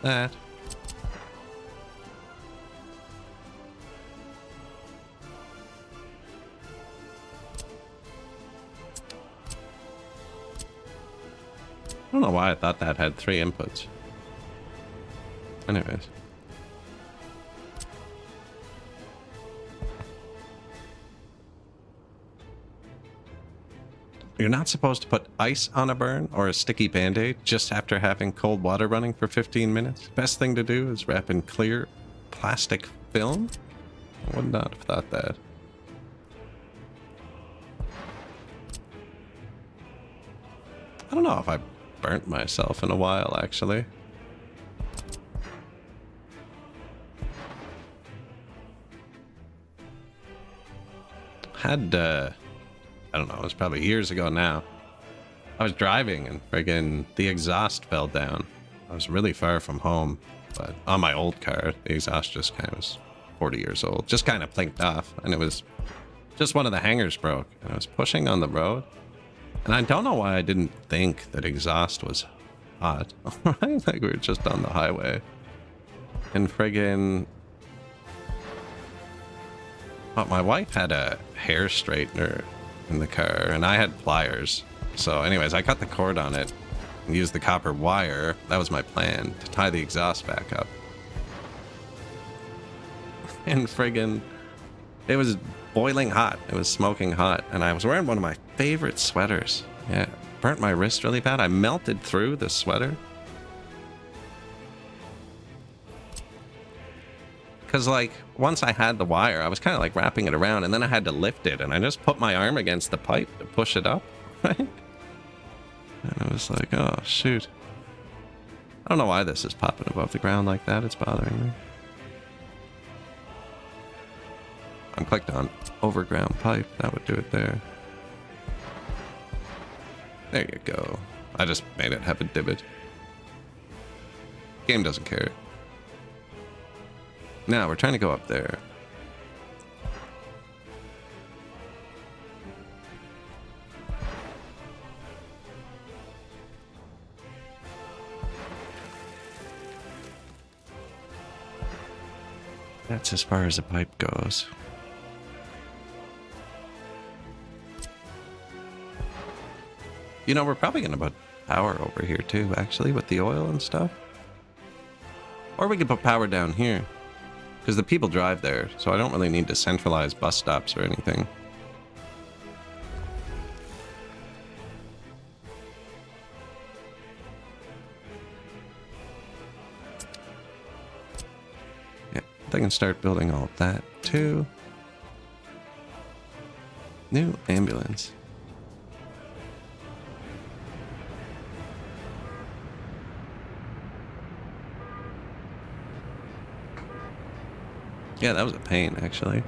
That. I don't know why I thought that had 3 inputs. Anyways. You're not supposed to put ice on a burn or a sticky band-aid just after having cold water running for 15 minutes. Best thing to do is wrap in clear plastic film. I would not have thought that. I don't know if I burnt myself in a while, actually. Had, I don't know, it was probably years ago now. I was driving and friggin' the exhaust fell down. I was really far from home, but on my old car, the exhaust just kind of was 40 years old. Just kind of blinked off, and it was just one of the hangers broke, and I was pushing on the road. And I don't know why I didn't think that exhaust was hot. Right? Like we were just on the highway. And friggin'... But my wife had a hair straightener in the car, and I had pliers. So anyways, I cut the cord on it and used the copper wire. That was my plan, to tie the exhaust back up. And friggin'... It was boiling hot. It was smoking hot. And I was wearing one of my favorite sweaters. Yeah, burnt my wrist really bad. I melted through the sweater. Because, like, once I had the wire, I was kind of, like, wrapping it around, and then I had to lift it, and I just put my arm against the pipe to push it up, right? And I was like, oh, shoot. I don't know why this is popping above the ground like that. It's bothering me. I'm clicked on overground pipe. That would do it there. There you go. I just made it have a divot. Game doesn't care. Now, we're trying to go up there. That's as far as the pipe goes. You know, we're probably going to put power over here too, actually, with the oil and stuff. Or we could put power down here. Because the people drive there, so I don't really need to centralize bus stops or anything. Yeah, they can start building all of that too. New ambulance. Yeah, that was a pain, actually.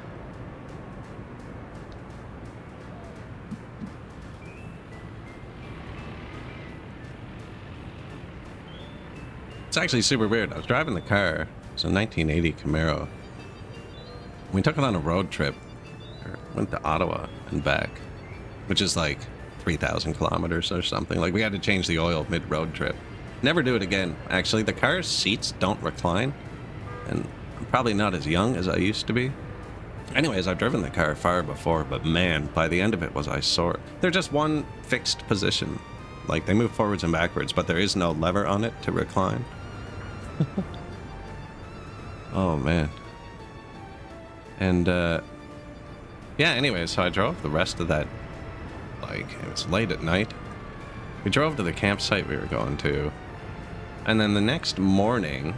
It's actually super weird. I was driving the car. It's a 1980 Camaro. We took it on a road trip. Went to Ottawa and back, which is like 3,000 kilometers or something. Like, we had to change the oil mid-road trip. Never do it again. Actually, the car's seats don't recline. And I'm probably not as young as I used to be. Anyways, I've driven the car far before, but man, by the end of it was I sore. They're just one fixed position. Like, they move forwards and backwards, but there is no lever on it to recline. Oh, man. And, yeah, anyway, so I drove the rest of that, like, it was late at night. We drove to the campsite we were going to. And then the next morning,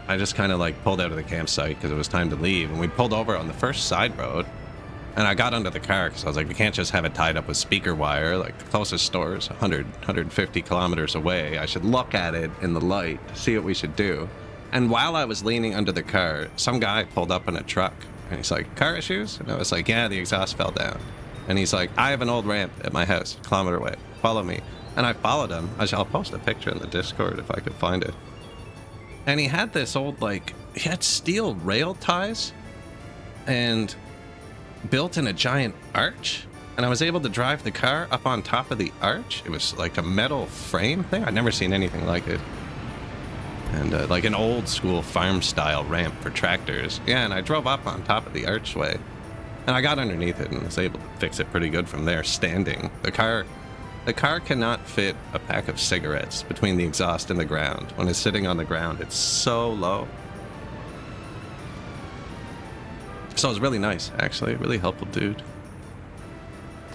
I just kind of like pulled out of the campsite because it was time to leave, and we pulled over on the first side road, and I got under the car because I was like, we can't just have it tied up with speaker wire. Like, the closest store is 150 kilometers away. I should look at it in the light, see what we should do. And while I was leaning under the car, some guy pulled up in a truck, and he's like, car issues? And I was like, yeah, the exhaust fell down. And he's like, I have an old ramp at my house, a kilometer away. Follow me. And I followed him. I'll post a picture in the Discord if I could find it. And he had this old, like, he had steel rail ties and built in a giant arch. And I was able to drive the car up on top of the arch. It was like a metal frame thing. I'd never seen anything like it. And like an old school farm style ramp for tractors. Yeah, and I drove up on top of the archway. And I got underneath it and was able to fix it pretty good from there, standing. The car cannot fit a pack of cigarettes between the exhaust and the ground. When it's sitting on the ground, it's so low. So it was really nice, actually. Really helpful dude.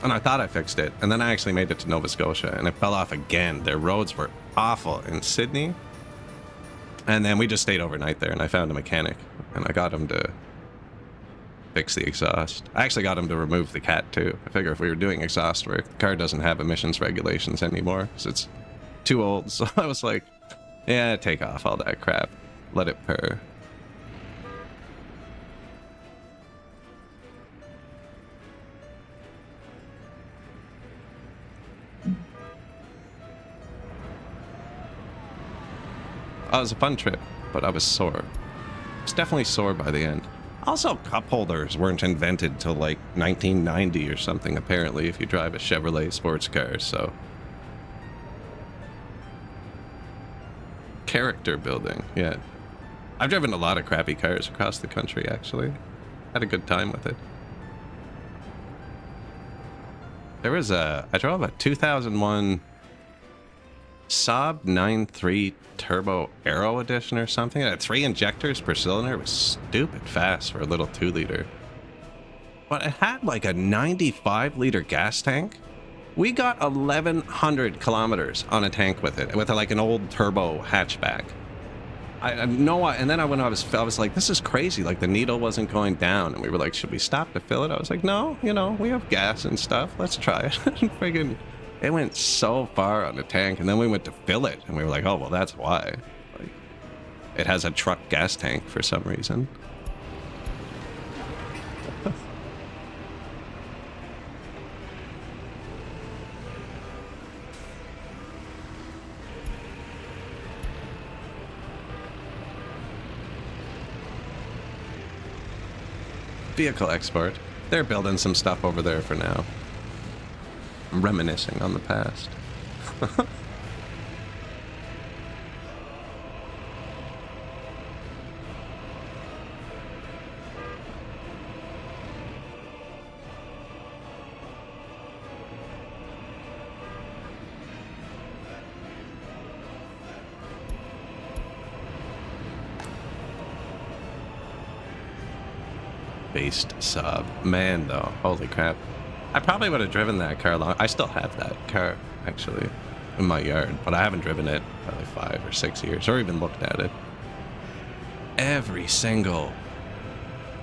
And I thought I fixed it. And then I actually made it to Nova Scotia, and it fell off again. Their roads were awful in Sydney. And then we just stayed overnight there, and I found a mechanic. And I got him to fix the exhaust. I actually got him to remove the cat too. I figure if we were doing exhaust work, the car doesn't have emissions regulations anymore because it's too old. So I was like, yeah, take off all that crap. Let it purr. Oh, it was a fun trip, but I was sore. It's definitely sore by the end. Also, cup holders weren't invented till like 1990 or something, apparently, if you drive a Chevrolet sports car, so. Character building, yeah. I've driven a lot of crappy cars across the country, actually. Had a good time with it. There was I drove a 2001 Saab 9.3 Turbo Aero Edition or something. It had 3 injectors per cylinder. It was stupid fast for a little 2-liter. But it had like a 95-liter gas tank. We got 1,100 kilometers on a tank with it, with like an old turbo hatchback. I know, and then when I was like, this is crazy. Like the needle wasn't going down, and we were like, should we stop to fill it? I was like, no, you know, we have gas and stuff. Let's try it. Friggin', it went so far on the tank, and then we went to fill it, and we were like, oh well, that's why. Like, it has a truck gas tank for some reason. Vehicle export. They're building some stuff over there for now. I'm reminiscing on the past. Based Saab. Man, though. Holy crap. I probably would have driven that car long. I still have that car, actually, in my yard, but I haven't driven it probably 5 or 6 years, or even looked at it. Every single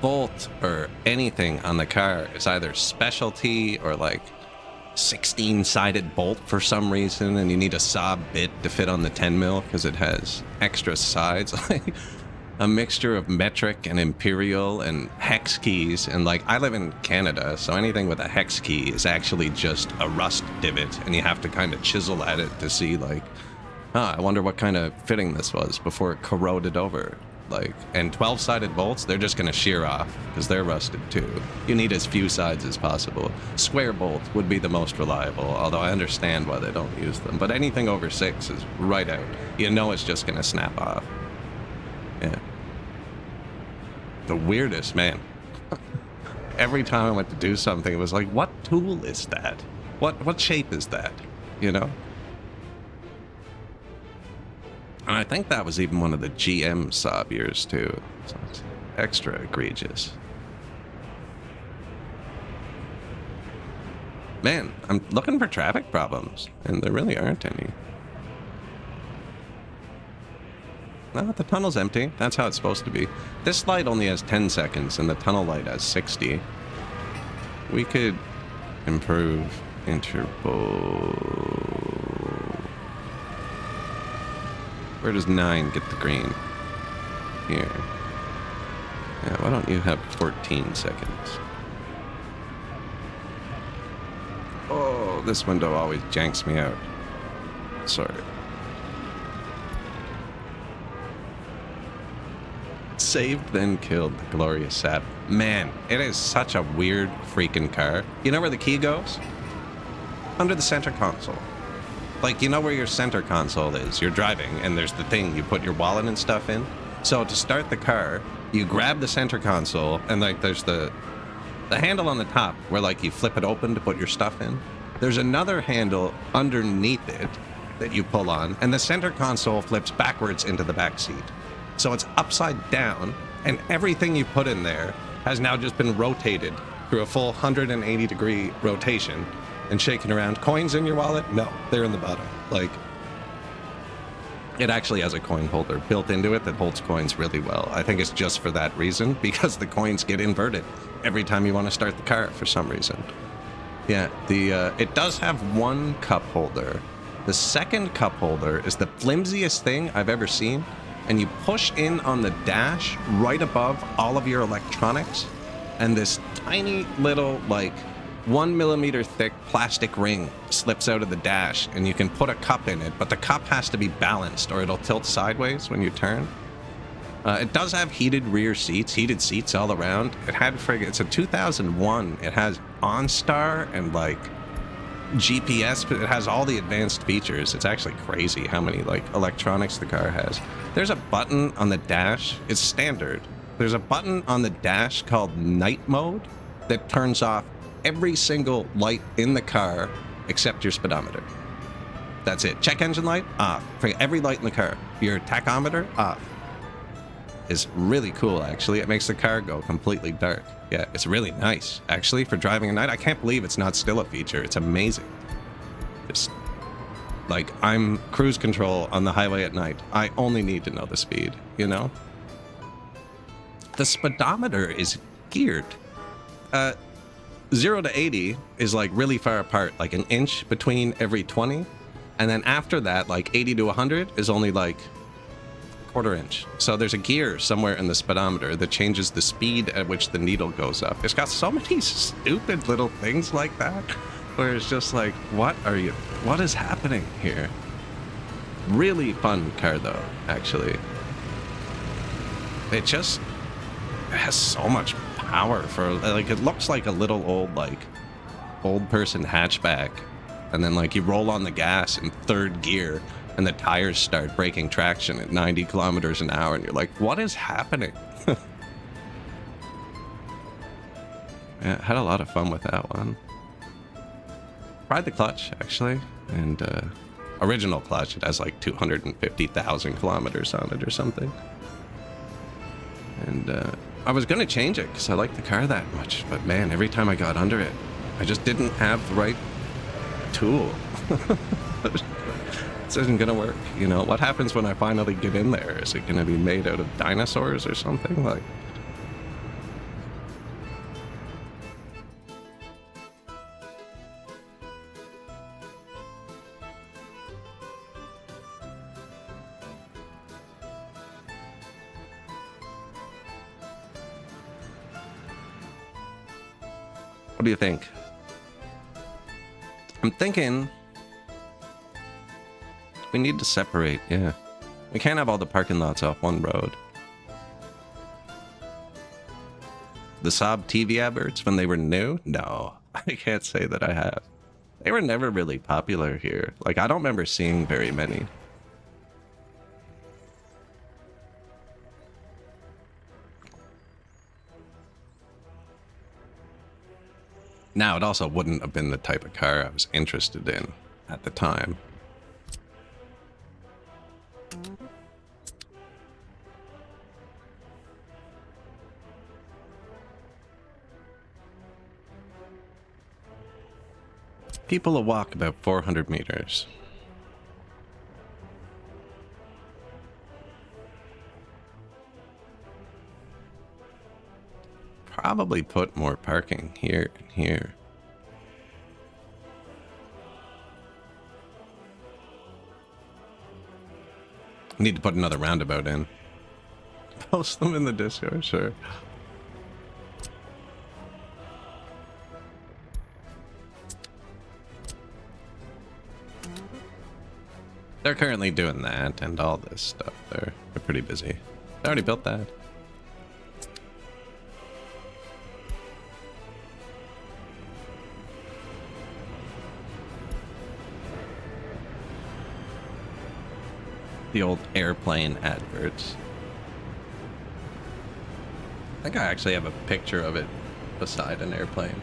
bolt or anything on the car is either specialty or like 16-sided bolt for some reason, and you need a Saab bit to fit on the 10 mil because it has extra sides. Like a mixture of metric and imperial and hex keys, and like I live in Canada, so anything with a hex key is actually just a rust divot, and you have to kind of chisel at it to see like, I wonder what kind of fitting this was before it corroded over. Like, and 12-sided bolts, they're just gonna shear off because they're rusted too. You need as few sides as possible. Square bolt would be the most reliable, although I understand why they don't use them, but anything over 6 is right out. You know it's just gonna snap off. Yeah. The weirdest, man. Every time I went to do something, it was like, what tool is that? What shape is that? You know? And I think that was even one of the GM Saab years too. So it's extra egregious. Man, I'm looking for traffic problems, and there really aren't any. No, the tunnel's empty. That's how it's supposed to be. This light only has 10 seconds, and the tunnel light has 60. We could improve interval. Where does 9 get the green? Here. Yeah, why don't you have 14 seconds? Oh, this window always janks me out. Sorry. Saved, then killed the glorious sap. Man, it is such a weird freaking car. You know where the key goes? Under the center console. Like, you know where your center console is. You're driving, and there's the thing you put your wallet and stuff in. So to start the car, you grab the center console, and like there's the handle on the top where like you flip it open to put your stuff in. There's another handle underneath it that you pull on, and the center console flips backwards into the back seat. So it's upside down, and everything you put in there has now just been rotated through a full 180-degree rotation and shaken around. Coins in your wallet? No, they're in the bottom. Like, it actually has a coin holder built into it that holds coins really well. I think it's just for that reason, because the coins get inverted every time you want to start the car for some reason. Yeah, it does have one cup holder. The second cup holder is the flimsiest thing I've ever seen. And you push in on the dash right above all of your electronics, and this tiny little like 1 millimeter thick plastic ring slips out of the dash, and you can put a cup in it, but the cup has to be balanced or it'll tilt sideways when you turn. It does have heated rear seats, heated seats all around. It's a 2001. It has OnStar and like GPS, but it has all the advanced features. It's actually crazy how many like electronics the car has. There's a button on the dash. It's standard. There's a button on the dash called night mode that turns off every single light in the car except your speedometer. That's it. Check engine light, off. For every light in the car. Your tachometer, off. Is really cool, actually. It makes the car go completely dark. Yeah, it's really nice, actually, for driving at night. I can't believe it's not still a feature. It's amazing. Just, like, I'm cruise control on the highway at night. I only need to know the speed, you know? The speedometer is geared. 0 to 80 is, like, really far apart, like an inch between every 20. And then after that, like, 80 to 100 is only, like, quarter inch. So there's a gear somewhere in the speedometer that changes the speed at which the needle goes up. It's got so many stupid little things like that where it's just like, what is happening here? Really fun car though, actually. It has so much power for, like, it looks like a little old person hatchback, and then like you roll on the gas in third gear and the tires start breaking traction at 90 kilometers an hour, and you're like, what is happening? Yeah, I had a lot of fun with that one. Tried the clutch, actually, and original clutch, it has like 250,000 kilometers on it or something. And I was going to change it because I like the car that much, but man, every time I got under it, I just didn't have the right tool. This isn't gonna work, you know? What happens when I finally get in there? Is it gonna be made out of dinosaurs or something? Like, what do you think? I'm thinking we need to separate, yeah. We can't have all the parking lots off one road. The Saab TV adverts when they were new? No, I can't say that I have. They were never really popular here. Like, I don't remember seeing very many. Now, it also wouldn't have been the type of car I was interested in at the time. People will walk about 400 meters. Probably put more parking here and here. Need to put another roundabout in. Post them in the Discord, sure. They're currently doing that and all this stuff. They're pretty busy. They already built that. The old airplane adverts. I think I actually have a picture of it beside an airplane.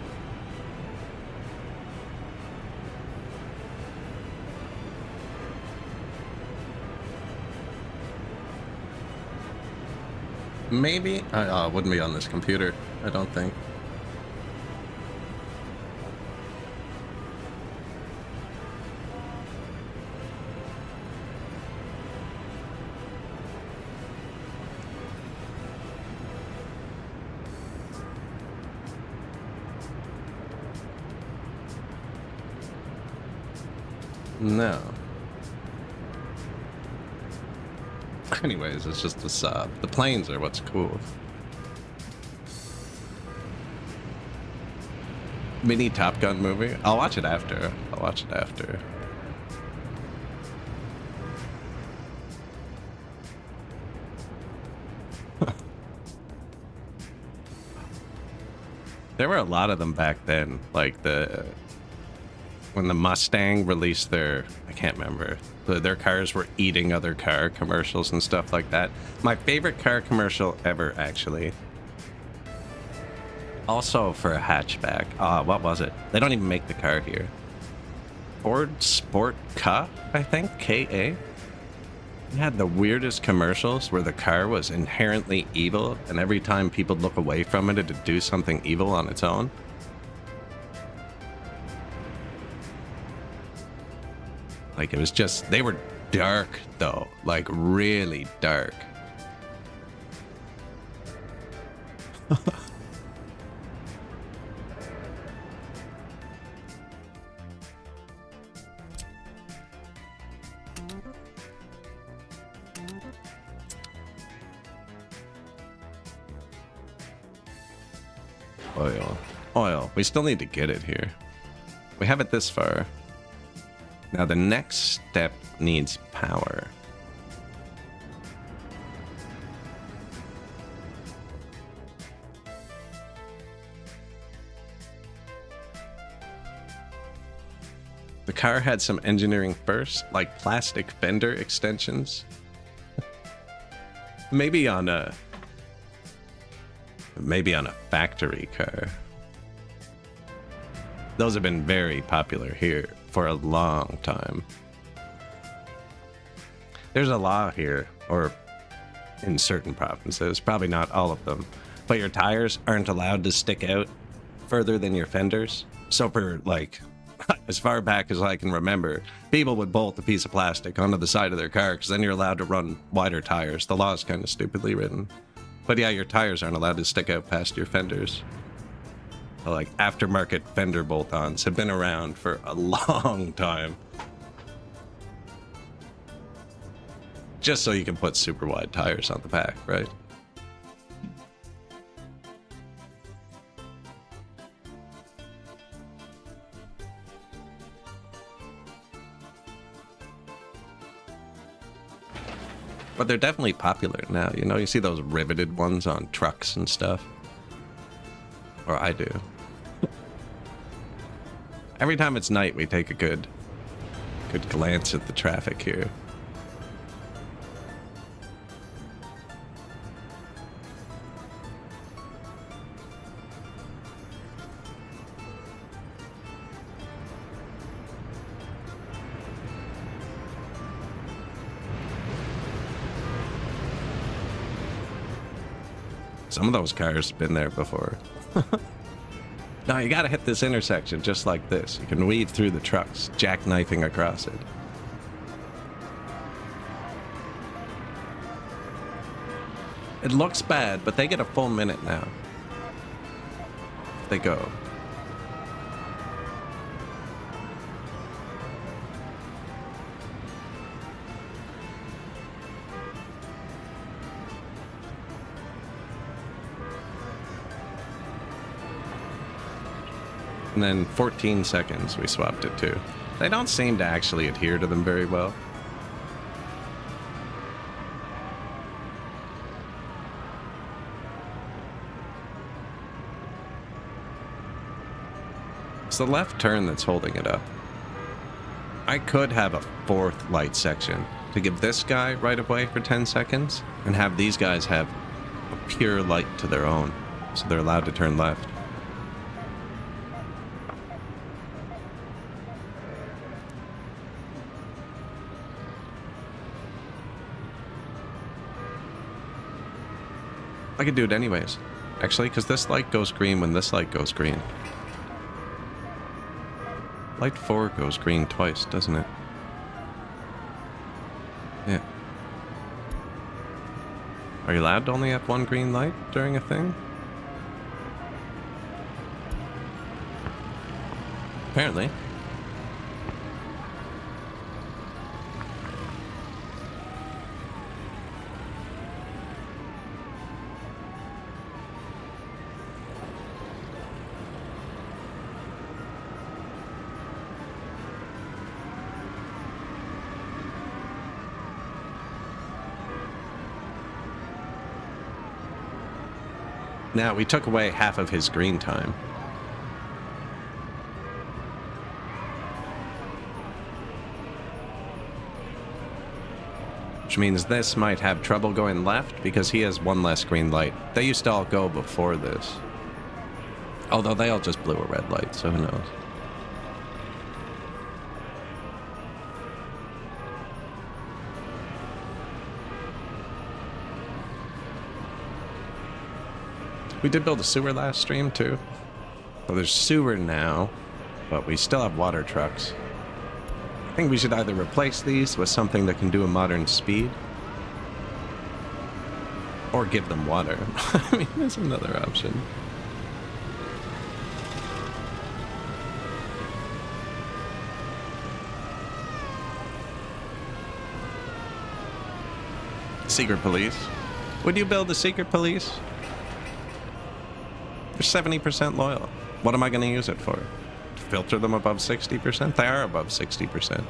Maybe? It wouldn't be on this computer, I don't think. No. Anyways, it's just a sub. The planes are what's cool. Mini Top Gun movie. I'll watch it after. I'll watch it after. There were a lot of them back then, like when the Mustang released their, I can't remember, their cars were eating other car commercials and stuff like that. My favorite car commercial ever, actually. Also for a hatchback. What was it? They don't even make the car here. Ford Sport Ka, I think, K-A. It had the weirdest commercials where the car was inherently evil, and every time people look away from it, it'd do something evil on its own. Like, it was just, they were dark, though. Like, really dark. Oil. We still need to get it here. We have it this far. Now the next step needs power. The car had some engineering first, like plastic fender extensions. Maybe on a factory car. Those have been very popular here for a long time. There's a law here, or in certain provinces, probably not all of them, but your tires aren't allowed to stick out further than your fenders. So for, like, as far back as I can remember, people would bolt a piece of plastic onto the side of their car because then you're allowed to run wider tires. The law is kind of stupidly written. But yeah, your tires aren't allowed to stick out past your fenders. Like, aftermarket fender bolt-ons have been around for a long time. Just so you can put super wide tires on the back, right? But they're definitely popular now, you know? You see those riveted ones on trucks and stuff. Or I do. Every time it's night, we take a good glance at the traffic here. Some of those cars have been there before. No, you gotta hit this intersection just like this. You can weave through the trucks, jackknifing across it. It looks bad, but they get a full minute now. They go. And then 14 seconds we swapped it to. They don't seem to actually adhere to them very well. It's the left turn that's holding it up. I could have a fourth light section to give this guy right of way for 10 seconds and have these guys have a pure light to their own, so they're allowed to turn left. I could do it anyways, actually, because this light goes green when this light goes green. Light 4 goes green twice, doesn't it? Yeah. Are you allowed to only have one green light during a thing? Apparently. Now, we took away half of his green time. Which means this might have trouble going left because he has one less green light. They used to all go before this. Although they all just blew a red light, so who knows. We did build a sewer last stream too. Well, there's sewer now, but we still have water trucks. I think we should either replace these with something that can do a modern speed, or give them water. I mean, there's another option. Secret police. Would you build the secret police? They're 70% loyal. What am I going to use it for? To filter them above 60%? They are above 60%.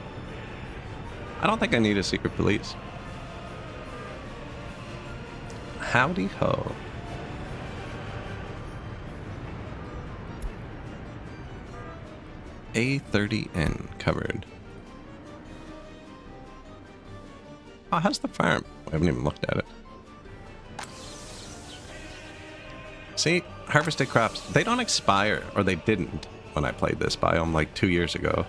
I don't think I need a secret police. Howdy ho. A30N covered. Oh, how's the farm? I haven't even looked at it. See, harvested crops, they don't expire, or they didn't when I played this biome like 2 years ago.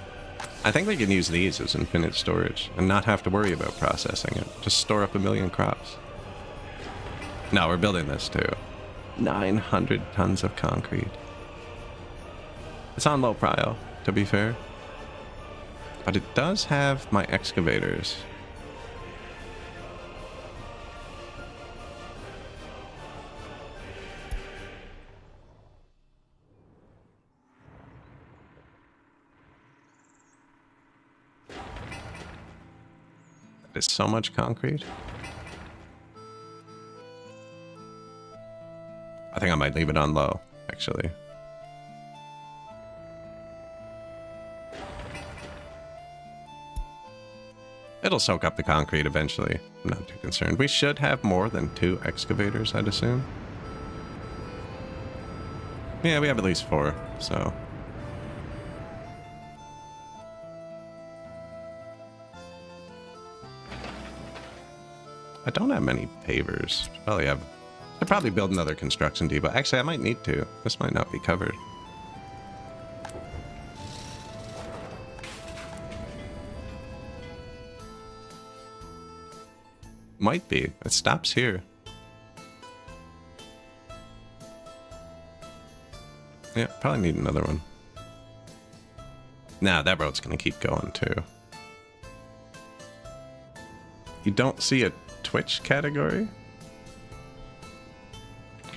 I think we can use these as infinite storage and not have to worry about processing it. Just store up 1 million crops. No, we're building this too. 900 tons of concrete. It's on low prio, to be fair. But it does have my excavators. That is so much concrete. I think I might leave it on low, actually. It'll soak up the concrete eventually. I'm not too concerned. We should have more than 2 excavators, I'd assume. Yeah, we have at least 4, so... I don't have many pavers. I'd probably build another construction depot. Actually, I might need to. This might not be covered. Might be. It stops here. Yeah, probably need another one. Nah, that road's gonna keep going too. You don't see a Twitch category?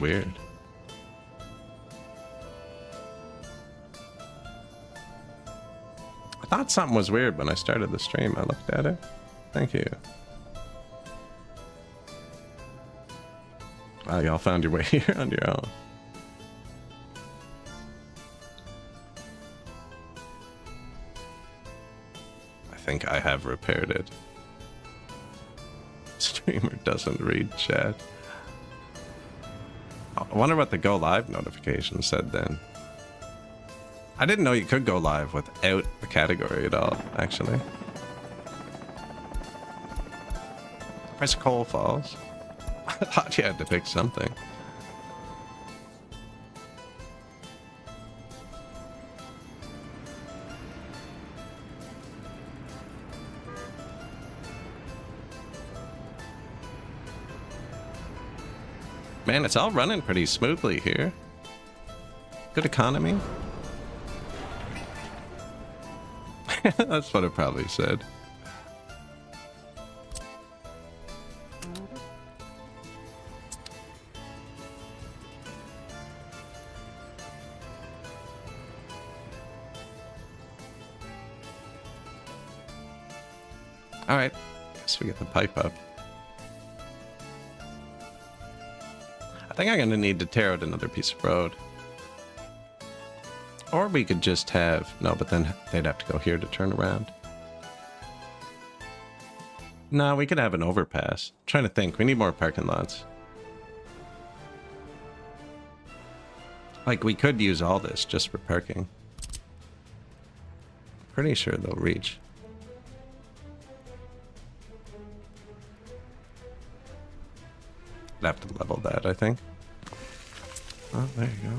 Weird. I thought something was weird when I started the stream. I looked at it. Thank you. Wow, y'all found your way here on your own. I think I have repaired it. Streamer doesn't read chat. I wonder what the go live notification said then. I didn't know you could go live without a category at all, actually. Where's Coal Falls? I thought you had to pick something. Man, it's all running pretty smoothly here. Good economy. That's what it probably said. All right, guess we get the pipe up. I think I'm gonna need to tear out another piece of road. Or we could just have... No, but then they'd have to go here to turn around. No, we could have an overpass. I'm trying to think. We need more parking lots. Like, we could use all this just for parking. Pretty sure they'll reach. I'd have to level that, I think. Oh, there you go.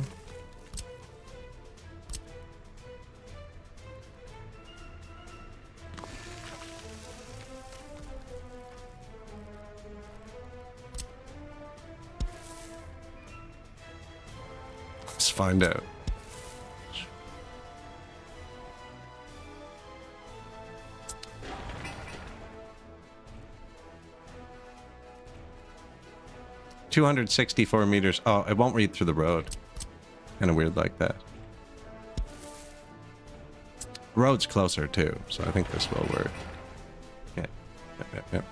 Let's find out. $264 meters. Oh, it won't read through the road. Kind of weird like that. Road's closer too, so I think this will work. Yeah. Yep.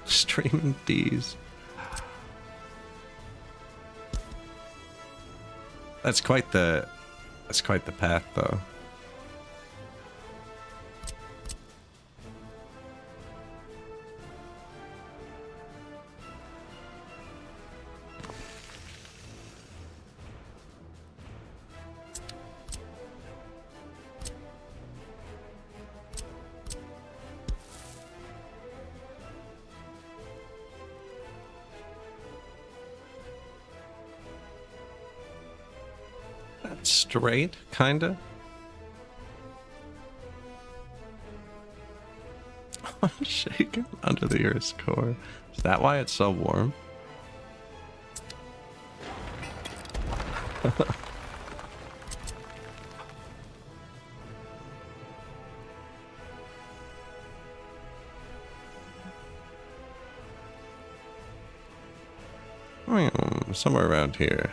Streaming D's. That's quite the path though. Straight, kinda. Shaking under the Earth's core. Is that why it's so warm? Somewhere around here.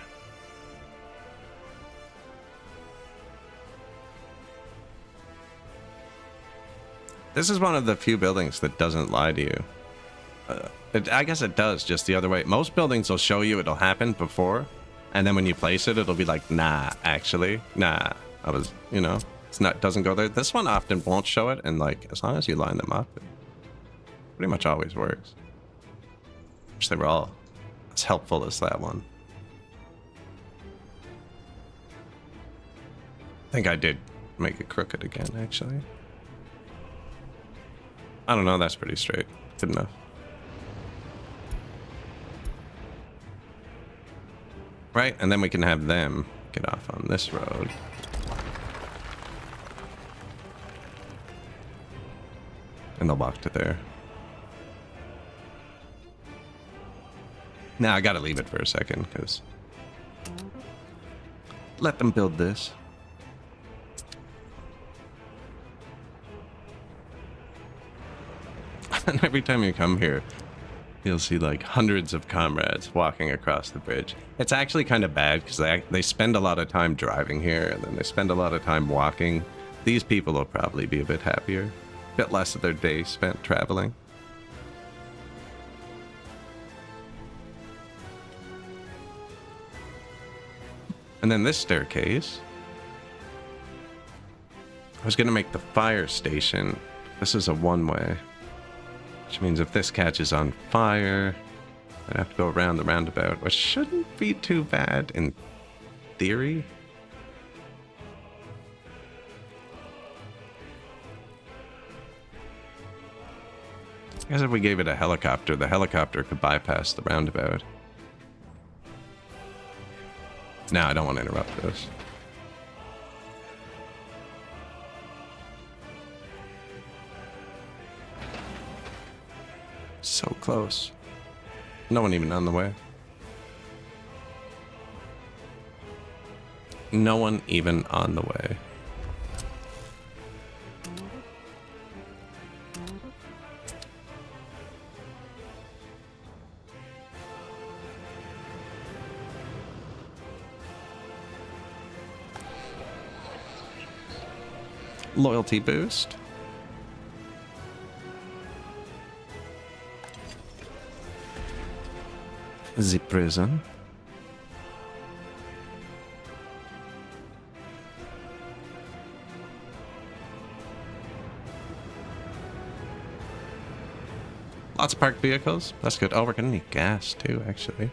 This is one of the few buildings that doesn't lie to you. I guess it does, just the other way. Most buildings will show you it'll happen before, and then when you place it, it'll be like, nah, actually, nah. I was, you know, doesn't go there. This one often won't show it, and like, as long as you line them up, it pretty much always works. Wish they were all as helpful as that one. I think I did make it crooked again, actually. I don't know, that's pretty straight. Good enough. Right, and then we can have them get off on this road. And they'll walk to there. Now I gotta leave it for a second, because... let them build this. And every time you come here, you'll see like hundreds of comrades walking across the bridge. It's actually kind of bad because they spend a lot of time driving here and then they spend a lot of time walking. These people will probably be a bit happier, a bit less of their day spent traveling. And then this staircase. I was going to make the fire station. This is a one-way. Which means if this catches on fire, I'd have to go around the roundabout, which shouldn't be too bad in theory. I guess if we gave it a helicopter, the helicopter could bypass the roundabout. No, I don't want to interrupt this. So close. No one even on the way. No one even on the way. Loyalty boost. The prison. Lots of parked vehicles. That's good. Oh, we're gonna need gas too, actually.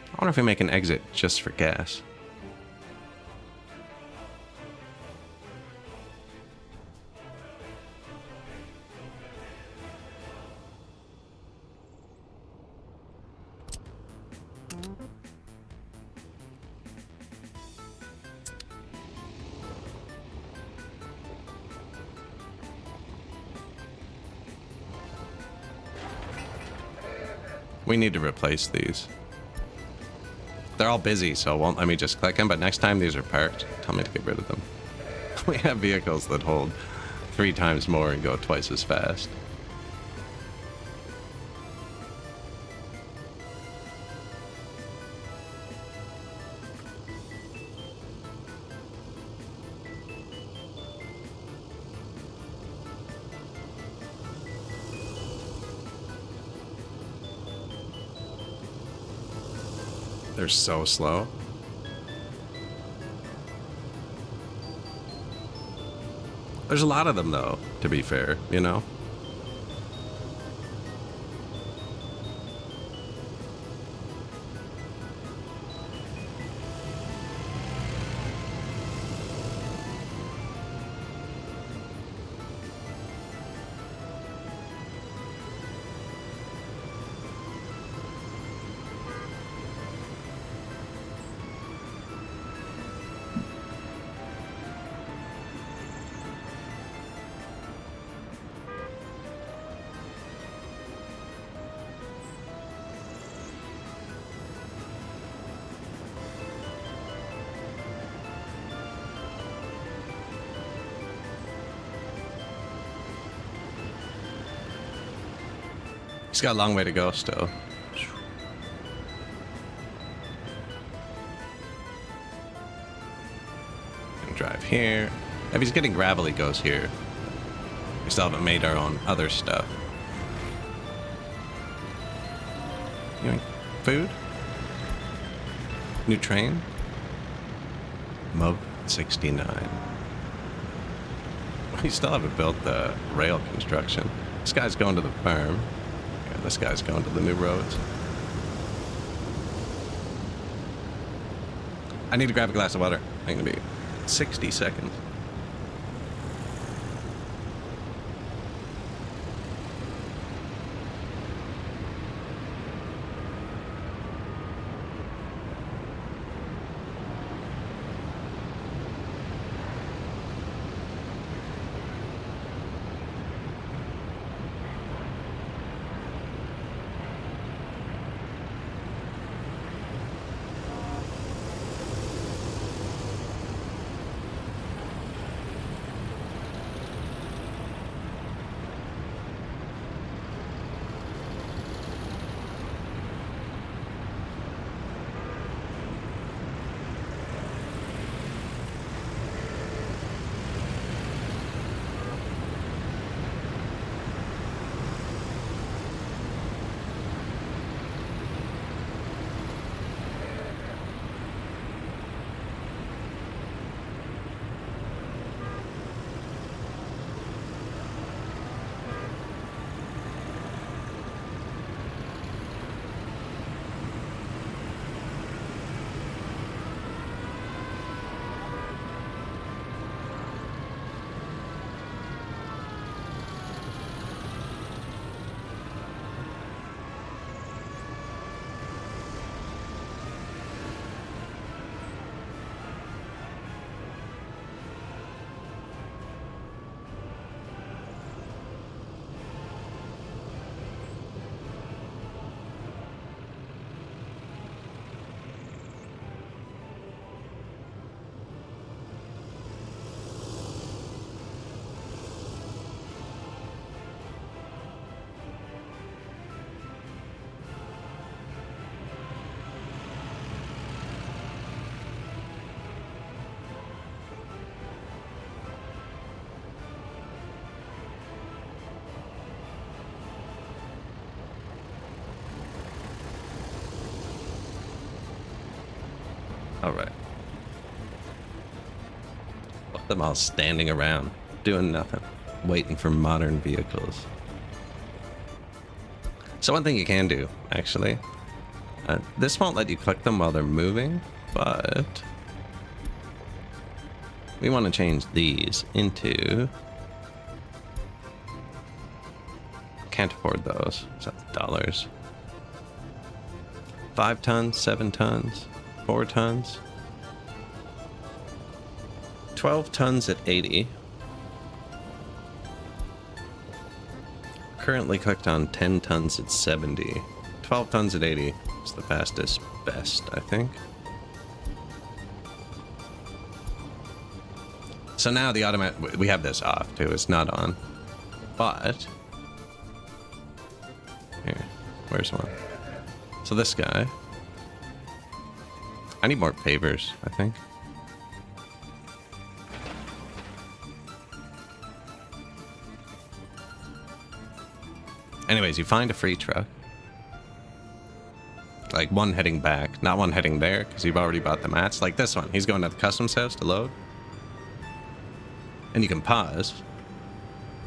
I wonder if we make an exit just for gas. We need to replace these. They're all busy, so it won't let me just click them, but next time these are parked, tell me to get rid of them. We have vehicles that hold 3 times more and go twice as fast. They're so slow. There's a lot of them, though, to be fair, you know? He's got a long way to go still. Can drive here. If he's getting gravel, he goes here. We still haven't made our own other stuff. You want food? New train? Mub 69. We still haven't built the rail construction. This guy's going to the farm. This guy's going to the new roads. I need to grab a glass of water. I'm gonna be 60 seconds. Alright. Let them all standing around, doing nothing, waiting for modern vehicles. So one thing you can do, actually, This won't let you click them while they're moving, but we want to change these into... Can't afford those. So that's dollars. 5 tons, 7 tons, 4 tons. 12 tons at 80. Currently clicked on 10 tons at 70. 12 tons at 80 is the fastest best, I think. So now the automatic, we have this off too, it's not on. But, here, where's one? So this guy, I need more pavers, I think. Anyways, you find a free truck. Like one heading back, not one heading there, because you've already bought the mats. Like this one, he's going to the customs house to load. And you can pause,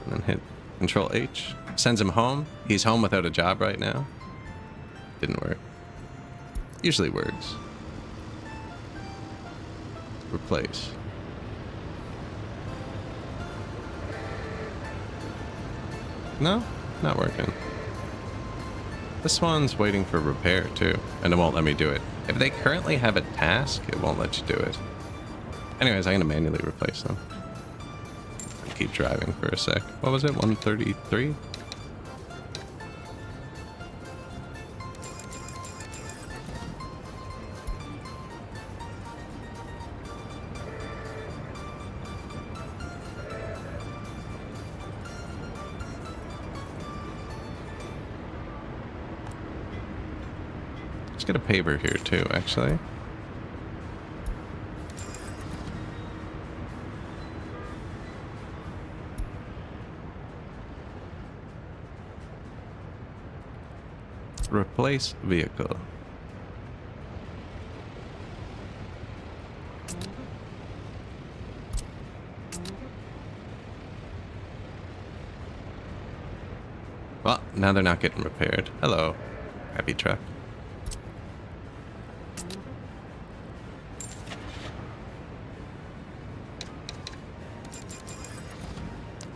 and then hit Control H. Sends him home. He's home without a job right now. Didn't work. Usually works. Replace. No, not working. This one's waiting for repair too, and it won't let me do it. If they currently have a task, it won't let you do it. Anyways, I'm gonna manually replace them. Keep driving for a sec. What was it? 133? Let's get a paver here too, actually. Replace vehicle. Well, now they're not getting repaired. Hello, happy truck.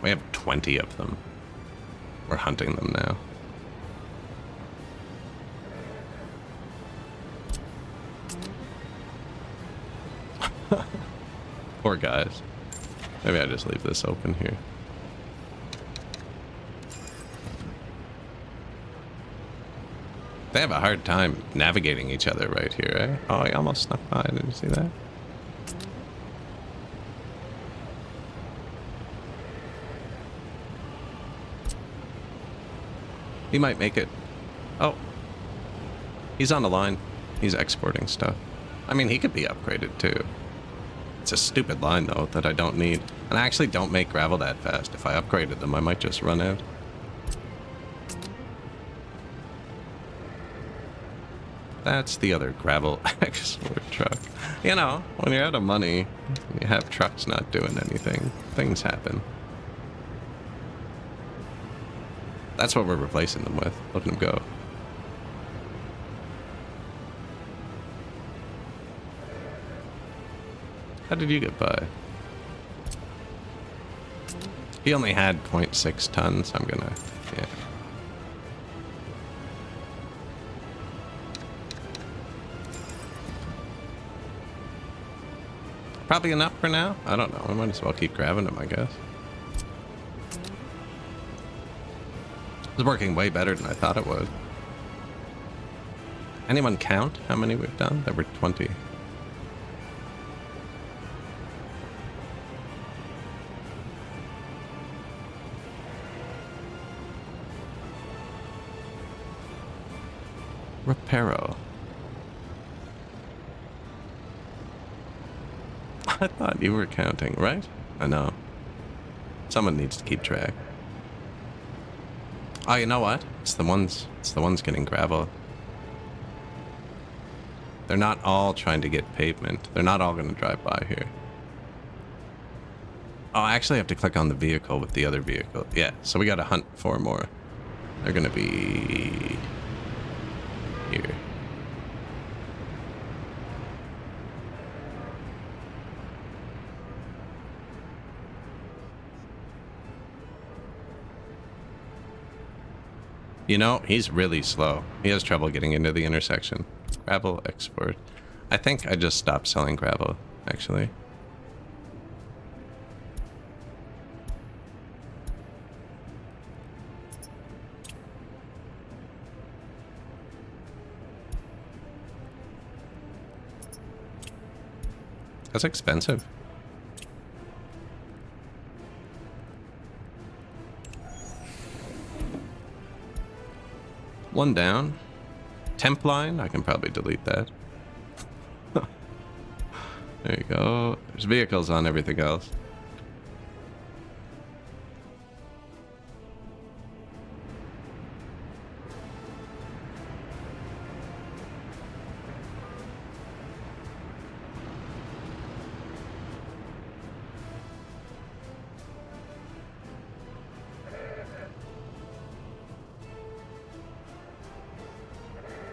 We have 20 of them. We're hunting them now. Poor guys. Maybe I just leave this open here. They have a hard time navigating each other right here, eh? Oh, he almost snuck by. Did you see that? He might make it. Oh. He's on the line. He's exporting stuff. I mean, he could be upgraded too. It's a stupid line, though, that I don't need. And I actually don't make gravel that fast. If I upgraded them, I might just run out. That's the other gravel export truck. You know, when you're out of money, you have trucks not doing anything. Things happen. That's what we're replacing them with. Letting them go. How did you get by? He only had 0.6 tons. I'm gonna, yeah. Probably enough for now. I don't know. I might as well keep grabbing them, I guess. It's working way better than I thought it would. Anyone count how many we've done? There were 20. Reparo. I thought you were counting, right? I know. Someone needs to keep track. Oh, you know what? It's the ones getting gravel. They're not all trying to get pavement. They're not all going to drive by here. Oh, I actually have to click on the vehicle with the other vehicle. Yeah, so we got to hunt 4 more. They're going to be here. You know, he's really slow. He has trouble getting into the intersection. Gravel export. I think I just stopped selling gravel, actually. That's expensive. One down. Temp line, I can probably delete that. There you go. There's vehicles on everything else.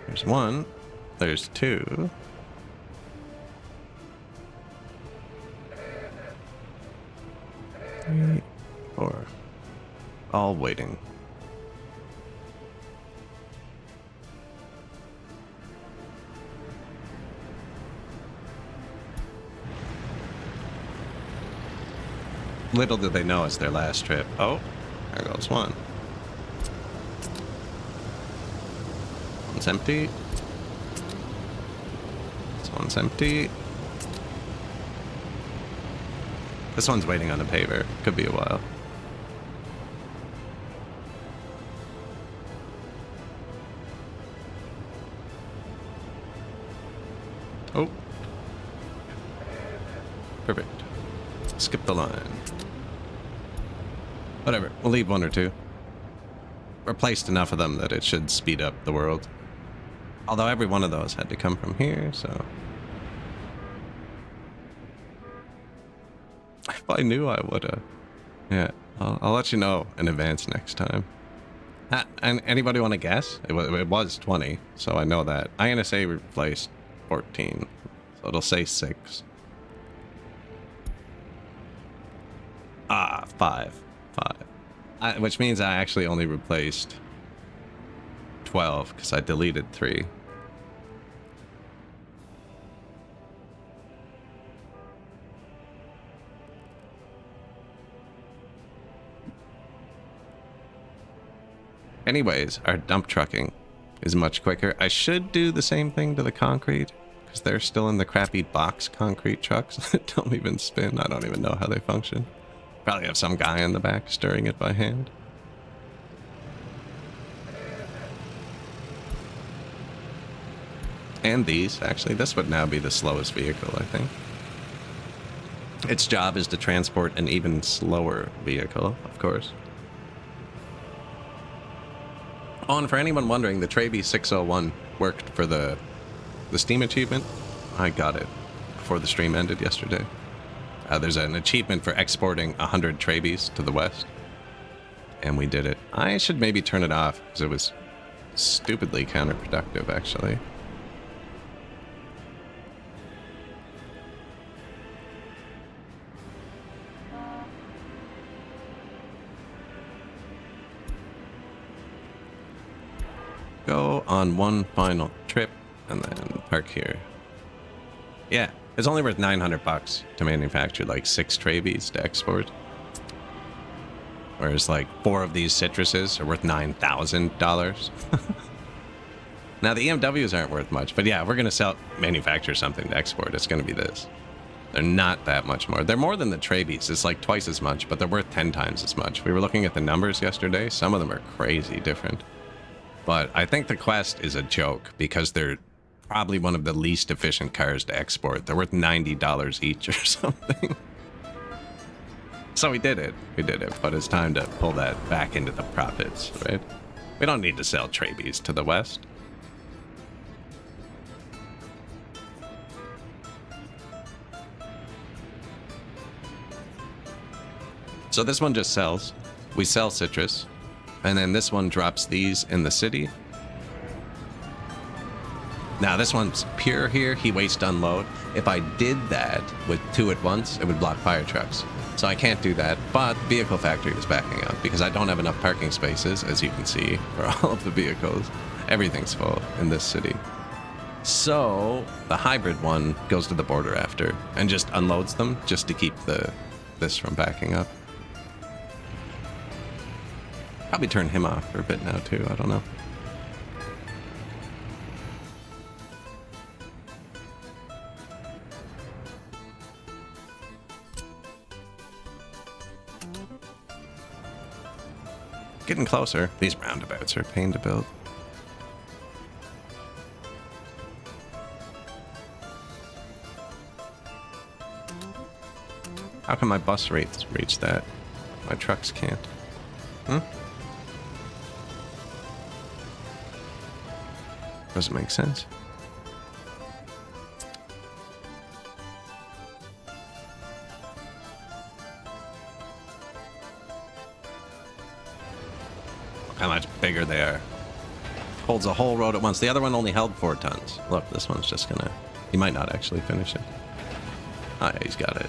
There's one. There's two. Three, four. All waiting. Little did they know it's their last trip. Oh, there goes one. One's empty. This one's empty. This one's waiting on a paver. Could be a while. Oh. Perfect. Skip the line. Whatever. We'll leave one or two. Replaced enough of them that it should speed up the world. Although every one of those had to come from here, so... If I knew, I would've. Yeah, I'll let you know in advance next time. And anybody want to guess? It was 20, so I know that. INSA replaced 14, so it'll say 6. Ah, 5. Which means I actually only replaced 12, because I deleted 3. Anyways, our dump trucking is much quicker. I should do the same thing to the concrete, because they're still in the crappy box concrete trucks that don't even spin. I don't even know how they function. Probably have some guy in the back stirring it by hand. And these, actually. This would now be the slowest vehicle, I think. Its job is to transport an even slower vehicle, of course. Oh, and for anyone wondering, the Traby 601 worked for the Steam achievement. I got it before the stream ended yesterday. There's an achievement for exporting 100 Trabys to the west. And we did it. I should maybe turn it off, because it was stupidly counterproductive, actually. Go on one final trip, and then park here. Yeah. It's only worth $900 to manufacture like 6 Trabys to export. Whereas like 4 of these citruses are worth $9,000. Now the EMWs aren't worth much, but yeah, if we're gonna manufacture something to export, it's gonna be this. They're not that much more. They're more than the Trabys. It's like twice as much, but they're worth 10 times as much. We were looking at the numbers yesterday. Some of them are crazy different. But I think the Quest is a joke because they're probably one of the least efficient cars to export. They're worth $90 each or something. So we did it, but it's time to pull that back into the profits, right? We don't need to sell Trabys to the west. So this one just sells. We sell citrus, and then this one drops these in the city. Now this one's pure here. He waits to unload. If I did that with 2 at once, it would block fire trucks. So I can't do that, but Vehicle Factory is backing up because I don't have enough parking spaces, as you can see, for all of the vehicles. Everything's full in this city. So the hybrid one goes to the border after and just unloads them just to keep this from backing up. Probably turn him off for a bit now too, I don't know. Getting closer. These roundabouts are a pain to build. How can my bus rates reach that? My trucks can't. Doesn't make sense. Look how much bigger they are. Holds a whole road at once. The other one only held 4 tons. Look, this one's just gonna... He might not actually finish it. Oh yeah, he's got it.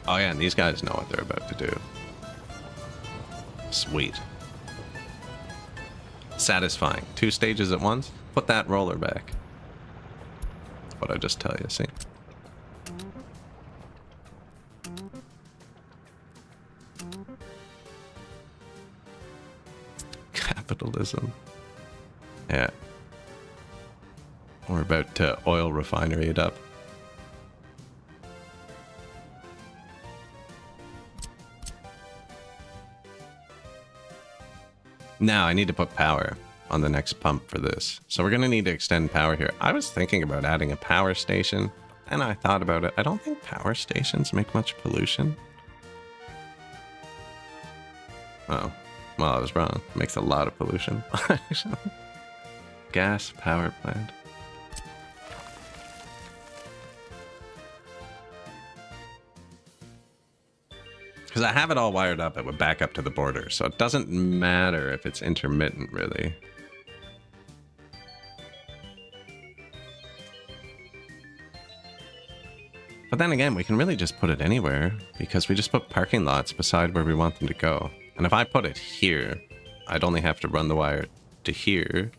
Oh yeah, and these guys know what they're about to do. Sweet. Satisfying. 2 stages at once. Put that roller back. That's what I just tell you, see? Capitalism. Yeah. We're about to oil refinery it up. Now, I need to put power on the next pump for this. So we're going to need to extend power here. I was thinking about adding a power station, and I thought about it. I don't think power stations make much pollution. Oh, well, I was wrong. It makes a lot of pollution. Gas power plant. Because I have it all wired up, it would back up to the border, so it doesn't matter if it's intermittent, really. But then again, we can really just put it anywhere, because we just put parking lots beside where we want them to go. And if I put it here, I'd only have to run the wire to here,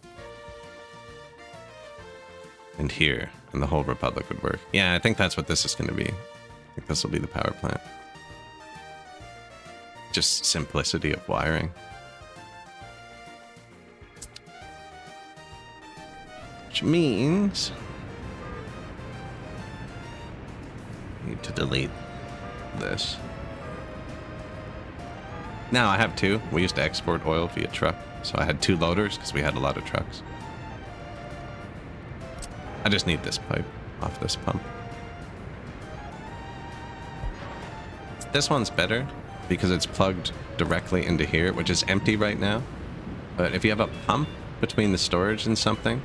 and here, and the whole Republic would work. Yeah, I think that's what this is going to be. I think this will be the power plant. Just simplicity of wiring. Which means I need to delete this. Now I have 2. We used to export oil via truck, so I had 2 loaders because we had a lot of trucks. I just need this pipe off this pump. This one's better because it's plugged directly into here, which is empty right now. But if you have a pump between the storage and something,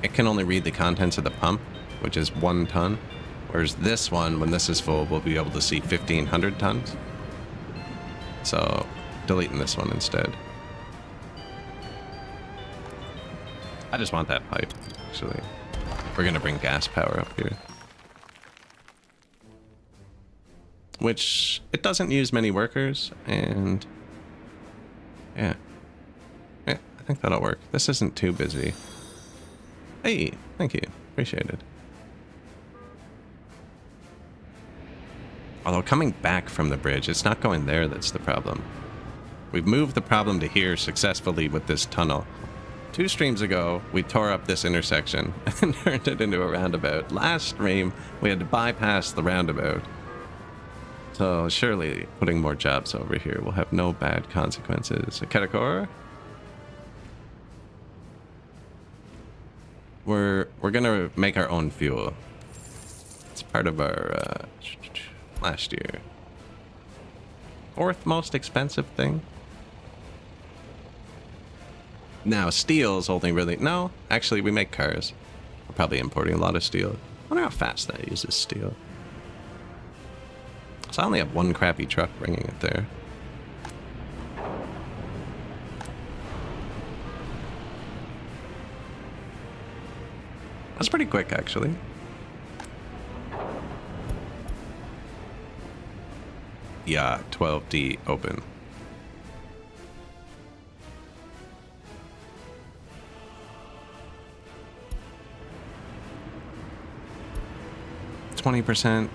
it can only read the contents of the pump, which is 1 ton. Whereas this one, when this is full, we'll be able to see 1,500 tons. So, deleting this one instead. I just want that pipe, actually. We're gonna bring gas power up here. Which, it doesn't use many workers, and yeah. Yeah, I think that'll work. This isn't too busy. Hey, thank you. Appreciate it. Although coming back from the bridge, it's not going there that's the problem. We've moved the problem to here successfully with this tunnel. 2 streams ago, we tore up this intersection and turned it into a roundabout. Last stream, we had to bypass the roundabout. So surely putting more jobs over here will have no bad consequences. Ketakor? We're gonna make our own fuel. It's part of our last year. 4th most expensive thing. Now steel's only really no. Actually, we make cars. We're probably importing a lot of steel. I wonder how fast that uses steel. So I only have 1 crappy truck bringing it there. That's pretty quick, actually. Yeah, 12D open. %,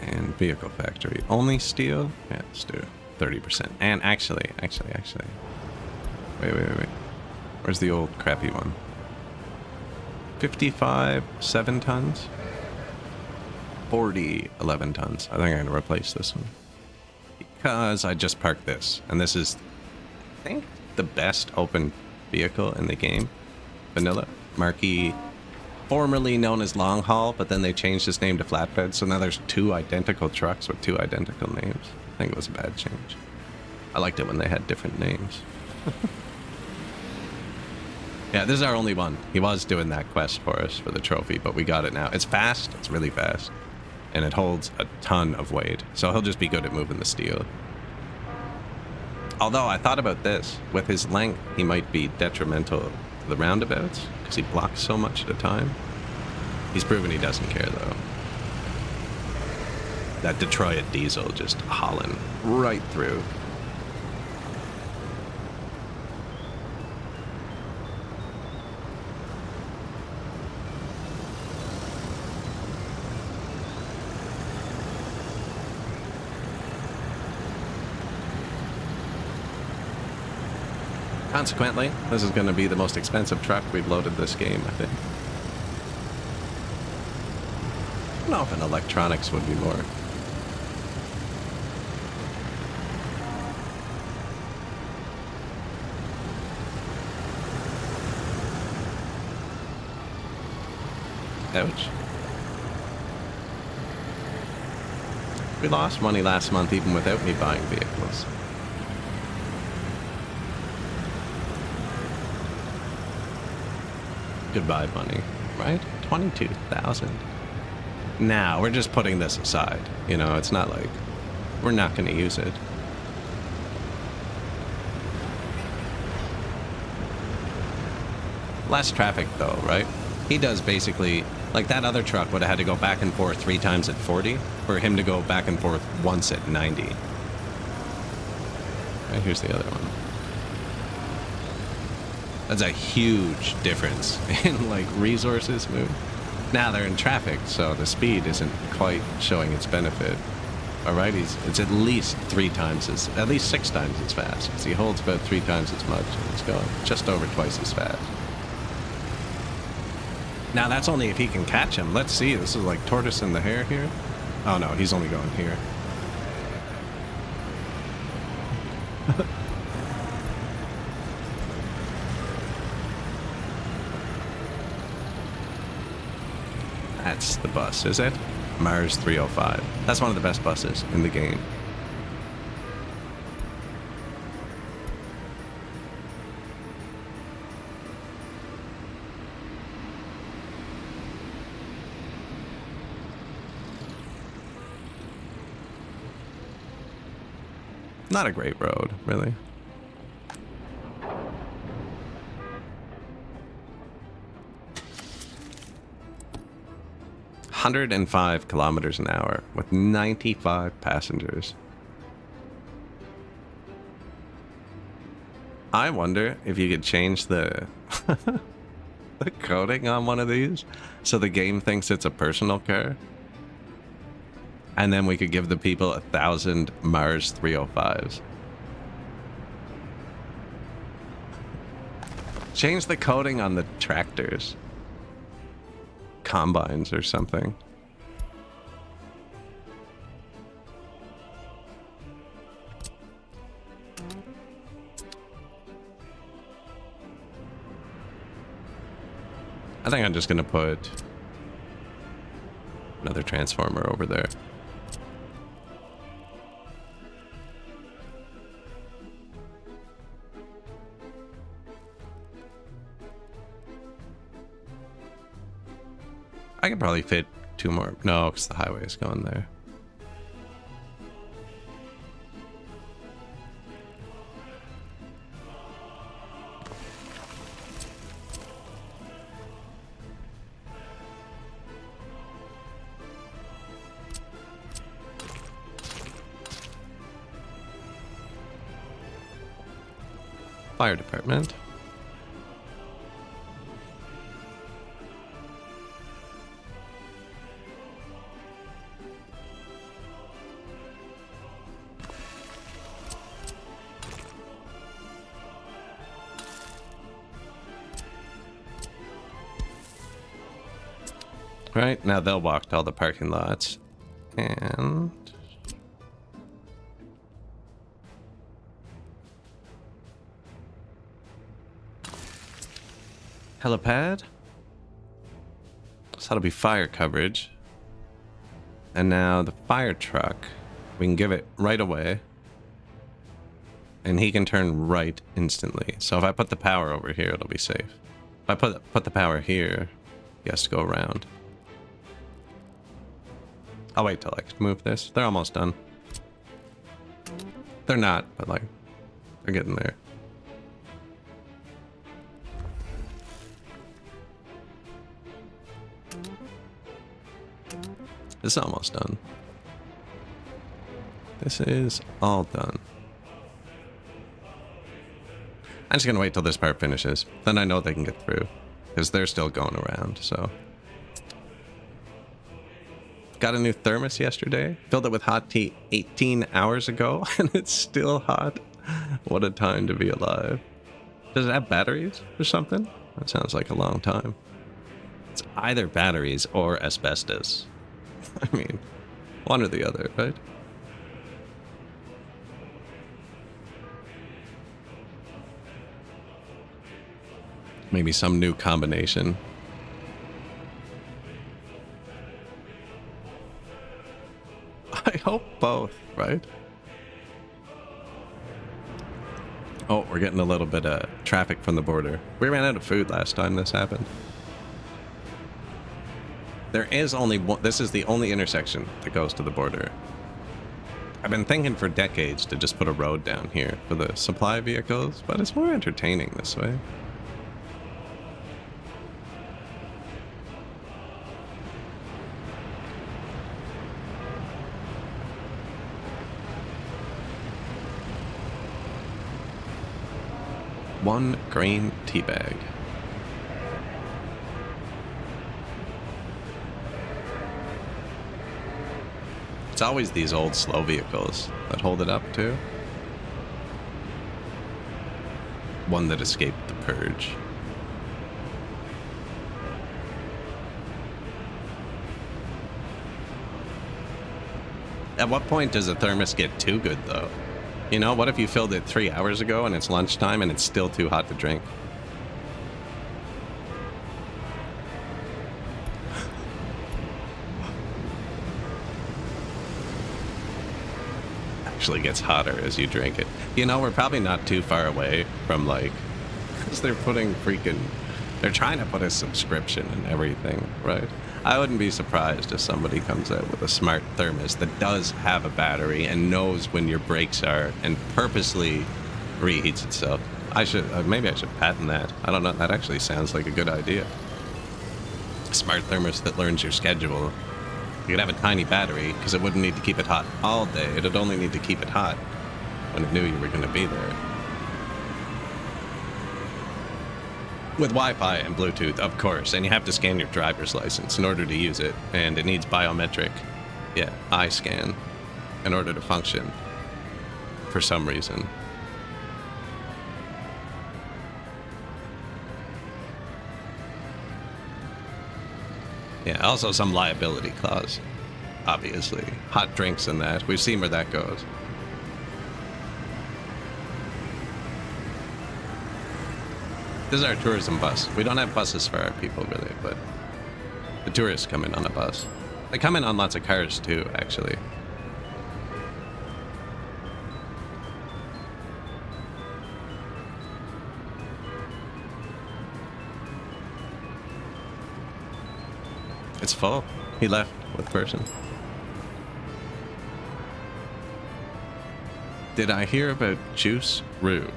and vehicle factory only steel. Yeah, let's do 30%. And actually, wait. Where's the old crappy one? 55, 7 tons. 40, 11 tons. I think I'm gonna replace this one because I just parked this, and this is, I think, the best open vehicle in the game. Vanilla Marquee. Formerly known as Long Haul, but then they changed its name to Flatbed, so now there's 2 identical trucks with 2 identical names. I think it was a bad change. I liked it when they had different names. Yeah, this is our only one. He was doing that quest for us for the trophy, but we got it now. It's fast, it's really fast, and it holds a ton of weight, so he'll just be good at moving the steel. Although I thought about this, with his length, he might be detrimental to the roundabouts, because he blocks so much at a time. He's proven he doesn't care, though. That Detroit diesel just hauling right through. Consequently, this is going to be the most expensive truck we've loaded this game, I think. I don't know if an electronics would be more. Ouch. We lost money last month even without me buying vehicles. Goodbye money, right? 22,000. Now we're just putting this aside. You know, it's not like we're not going to use it. Less traffic though, right? He does basically, like that other truck would have had to go back and forth 3 times at 40 for him to go back and forth once at 90. Right, here's the other one. That's a huge difference in like resources moved. Now they're in traffic, so the speed isn't quite showing its benefit. Alright, it's at least 3 times as, at least 6 times as fast. Because he holds about 3 times as much, and he's going just over twice as fast. Now that's only if he can catch him. Let's see, this is like tortoise and the hare here. Oh no, he's only going here. That's the bus, is it? Mars 305. That's one of the best buses in the game. Not a great road, really. ...105 kilometers an hour with 95 passengers. I wonder if you could change the the coding on one of these so the game thinks it's a personal car. And then we could give the people 1,000 Mars 305s. Change the coding on the tractors. Combines or something. I think I'm just gonna put another transformer over there. I could probably fit 2 more. No, because the highway is going there. Fire department. Right, now they'll walk to all the parking lots. And... helipad. So that'll be fire coverage. And now the fire truck, we can give it right away. And he can turn right instantly. So if I put the power over here, it'll be safe. If I put the power here, he has to go around. I'll wait till I move this. They're almost done. They're not, but like, they're getting there. This is almost done. This is all done. I'm just gonna wait till this part finishes. Then I know they can get through. Because they're still going around, so. Got a new thermos yesterday. Filled it with hot tea 18 hours ago, and it's still hot. What a time to be alive. Does it have batteries or something? That sounds like a long time. It's either batteries or asbestos. I mean, one or the other, right? Maybe some new combination. I hope both, right? Oh, we're getting a little bit of traffic from the border. We ran out of food last time this happened. There is only one, this is the only intersection that goes to the border. I've been thinking for decades to just put a road down here for the supply vehicles, but it's more entertaining this way. One grain tea bag. It's always these old slow vehicles that hold it up too. One that escaped the purge. At what point does a thermos get too good though? You know, what if you filled it 3 hours ago and it's lunchtime and it's still too hot to drink? Actually gets hotter as you drink it. You know, we're probably not too far away from like, because they're putting freaking, they're trying to put a subscription and everything, right? I wouldn't be surprised if somebody comes out with a smart thermos that does have a battery and knows when your brakes are and purposely reheats itself. I should, maybe I should patent that. I don't know, that actually sounds like a good idea. A smart thermos that learns your schedule. You could have a tiny battery because it wouldn't need to keep it hot all day. It'd only need to keep it hot when it knew you were going to be there. With Wi-Fi and Bluetooth, of course, and you have to scan your driver's license in order to use it, and it needs biometric, eye scan in order to function for some reason. Yeah, also some liability clause, obviously. Hot drinks and that. We've seen where that goes. This is our tourism bus. We don't have buses for our people, really, but the tourists come in on a bus. They come in on lots of cars, too, actually. It's full. He left with person. Did I hear about Juice Rue?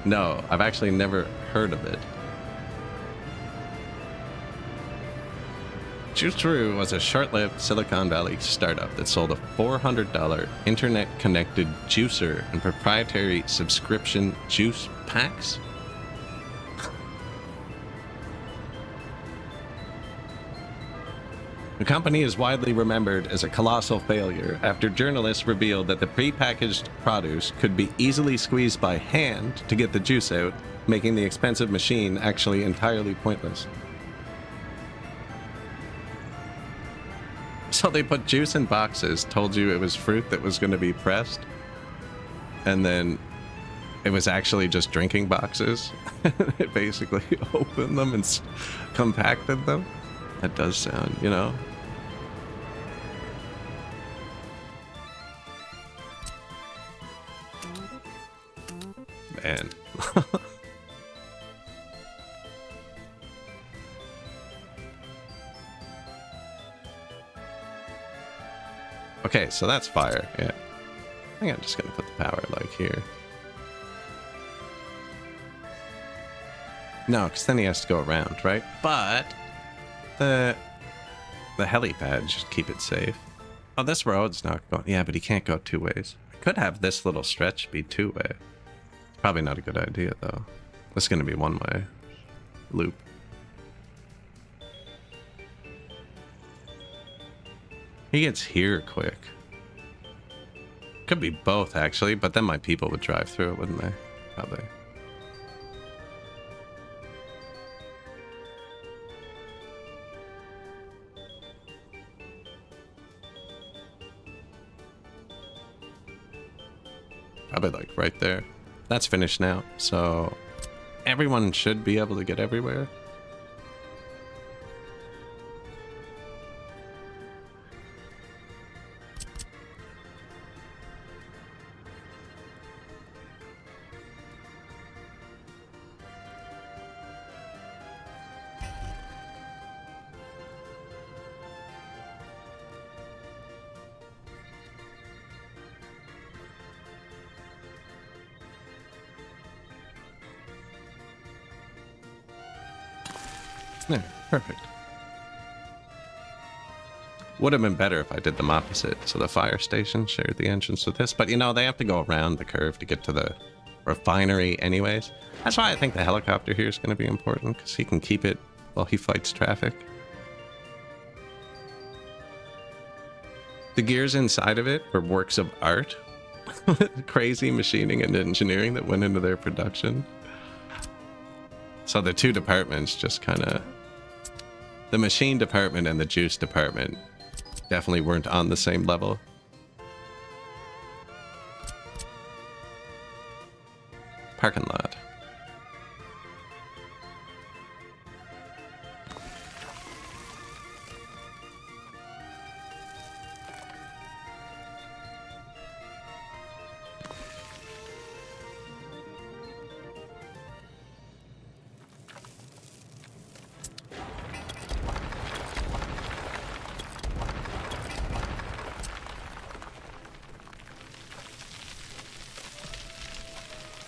No, I've actually never heard of it. Juiceroo was a short-lived Silicon Valley startup that sold a $400 internet-connected juicer and proprietary subscription juice packs. The company is widely remembered as a colossal failure after journalists revealed that the prepackaged produce could be easily squeezed by hand to get the juice out, making the expensive machine actually entirely pointless. So they put juice in boxes, told you it was fruit that was going to be pressed, and then it was actually just drinking boxes. It basically opened them and compacted them. That does sound, you know. Man. Okay, so that's fire, yeah. I think I'm just gonna put the power like here. No, because then he has to go around, right? But the helipad, just keep it safe. Oh, this road's not going. Yeah, but he can't go two ways. I could have this little stretch be two-way. Probably not a good idea, though. This is going to be one-way loop. He gets here quick. Could be both, actually, but then my people would drive through it, wouldn't they? Probably. Probably like right there. That's finished now, so everyone should be able to get everywhere. There, perfect. Would have been better if I did them opposite, so the fire station shared the entrance with this, but you know, they have to go around the curve to get to the refinery anyways. That's why I think the helicopter here is going to be important, because he can keep it while he fights traffic. The gears inside of it were works of art. Crazy machining and engineering that went into their production. So the two departments just kind of... The machine department and the juice department definitely weren't on the same level. Parking lot.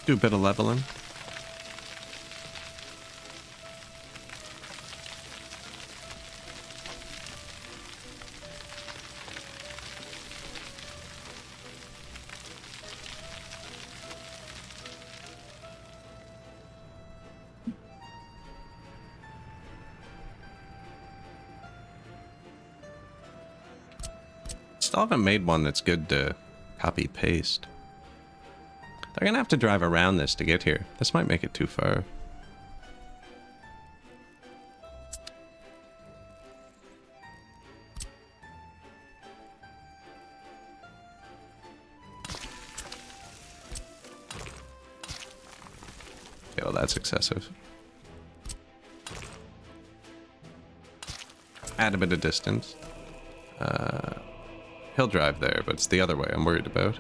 Do a bit of leveling. Still haven't made one that's good to copy paste. They're gonna have to drive around this to get here. This might make it too far. Okay, well, that's excessive. Add a bit of distance. He'll drive there, but it's the other way I'm worried about.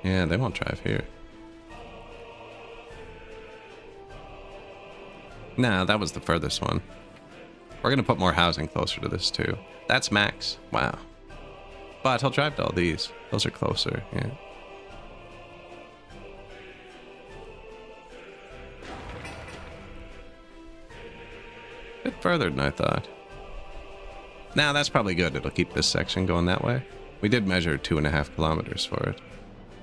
Yeah, they won't drive here. Nah, that was the furthest one. We're gonna put more housing closer to this too. That's max. Wow. But he'll drive to all these. Those are closer, yeah. A bit further than I thought. Now that's probably good. It'll keep this section going that way. We did measure 2.5 kilometers for it.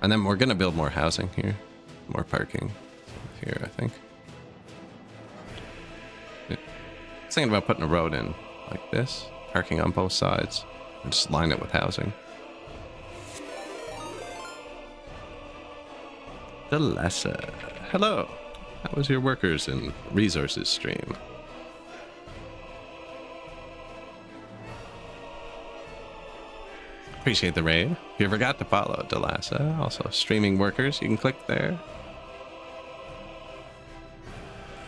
And then we're going to build more housing here. More parking here, I think. I was thinking about putting a road in like this. Parking on both sides. And just line it with housing. Delessa. Hello. How was your workers and resources stream? Appreciate the raid. If you forgot to follow Delassa, also streaming workers, you can click there.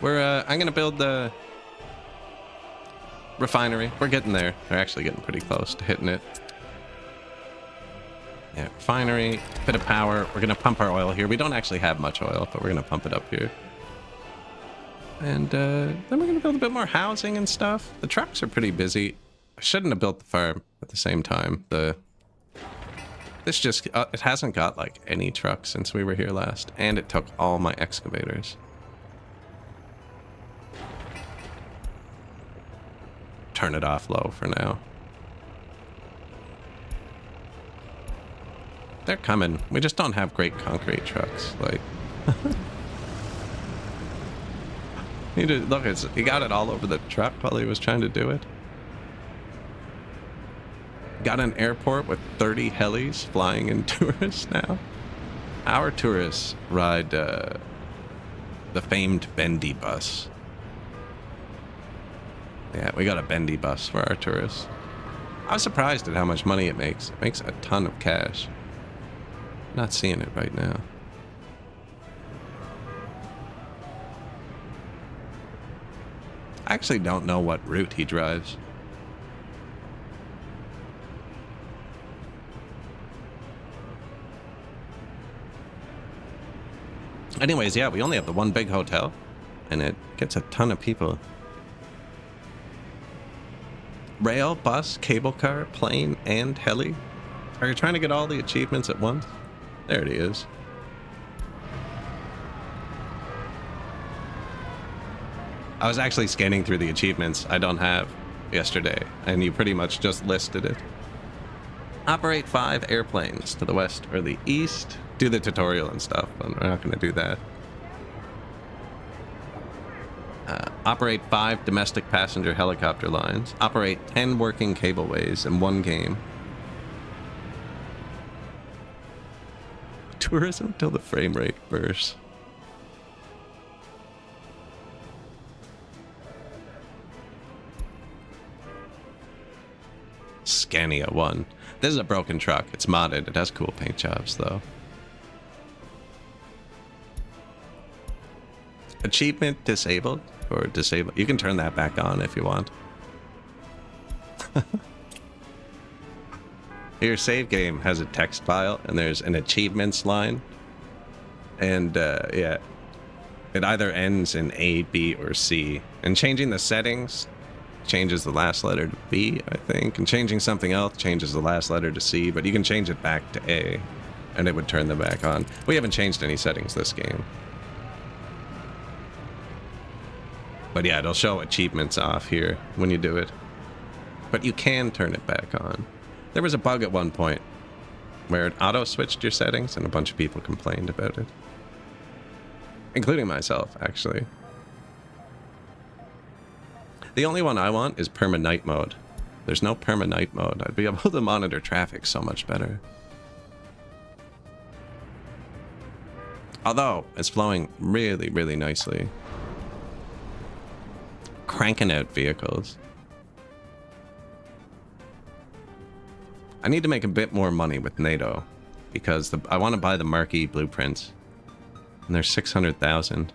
I'm gonna build the refinery. We're getting there. We're actually getting pretty close to hitting it. Yeah, refinery, bit of power. We're gonna pump our oil here. We don't actually have much oil, but we're gonna pump it up here. And then we're gonna build a bit more housing and stuff. The trucks are pretty busy. I shouldn't have built the farm at the same time. This just, it hasn't got like any trucks since we were here last, and it took all my excavators. Turn it off low for now. They're coming. We just don't have great concrete trucks. Like, look, he got it all over the truck while he was trying to do it. Got an airport with 30 helis flying in tourists now. Our tourists ride the famed bendy bus. Yeah, we got a bendy bus for our tourists. I was surprised at how much money it makes. It makes a ton of cash. Not seeing it right now. I actually don't know what route he drives. Anyways, yeah, we only have the one big hotel, and it gets a ton of people. Rail, bus, cable car, plane, and heli. Are you trying to get all the achievements at once? There it is. I was actually scanning through the achievements I don't have yesterday, and you pretty much just listed it. Operate 5 airplanes to the west or the east. Do the tutorial and stuff, but we're not going to do that. Operate 5 domestic passenger helicopter lines. Operate 10 working cableways in 1 game. Tourism until the frame rate bursts. Scania 1. This is a broken truck. It's modded. It has cool paint jobs, though. Achievement disabled or disabled. You can turn that back on if you want. Your save game has a text file and there's an achievements line. And yeah, it either ends in A, B, or C. And changing the settings changes the last letter to B, I think. And changing something else changes the last letter to C. But you can change it back to A and it would turn them back on. We haven't changed any settings this game. But yeah, it'll show achievements off here when you do it. But you can turn it back on. There was a bug at one point where it auto-switched your settings and a bunch of people complained about it. Including myself, actually. The only one I want is perma-night mode. There's no perma-night mode. I'd be able to monitor traffic so much better. Although, it's flowing really, really nicely. Cranking out vehicles. I need to make a bit more money with NATO because I want to buy the marquee blueprints, and they're 600,000.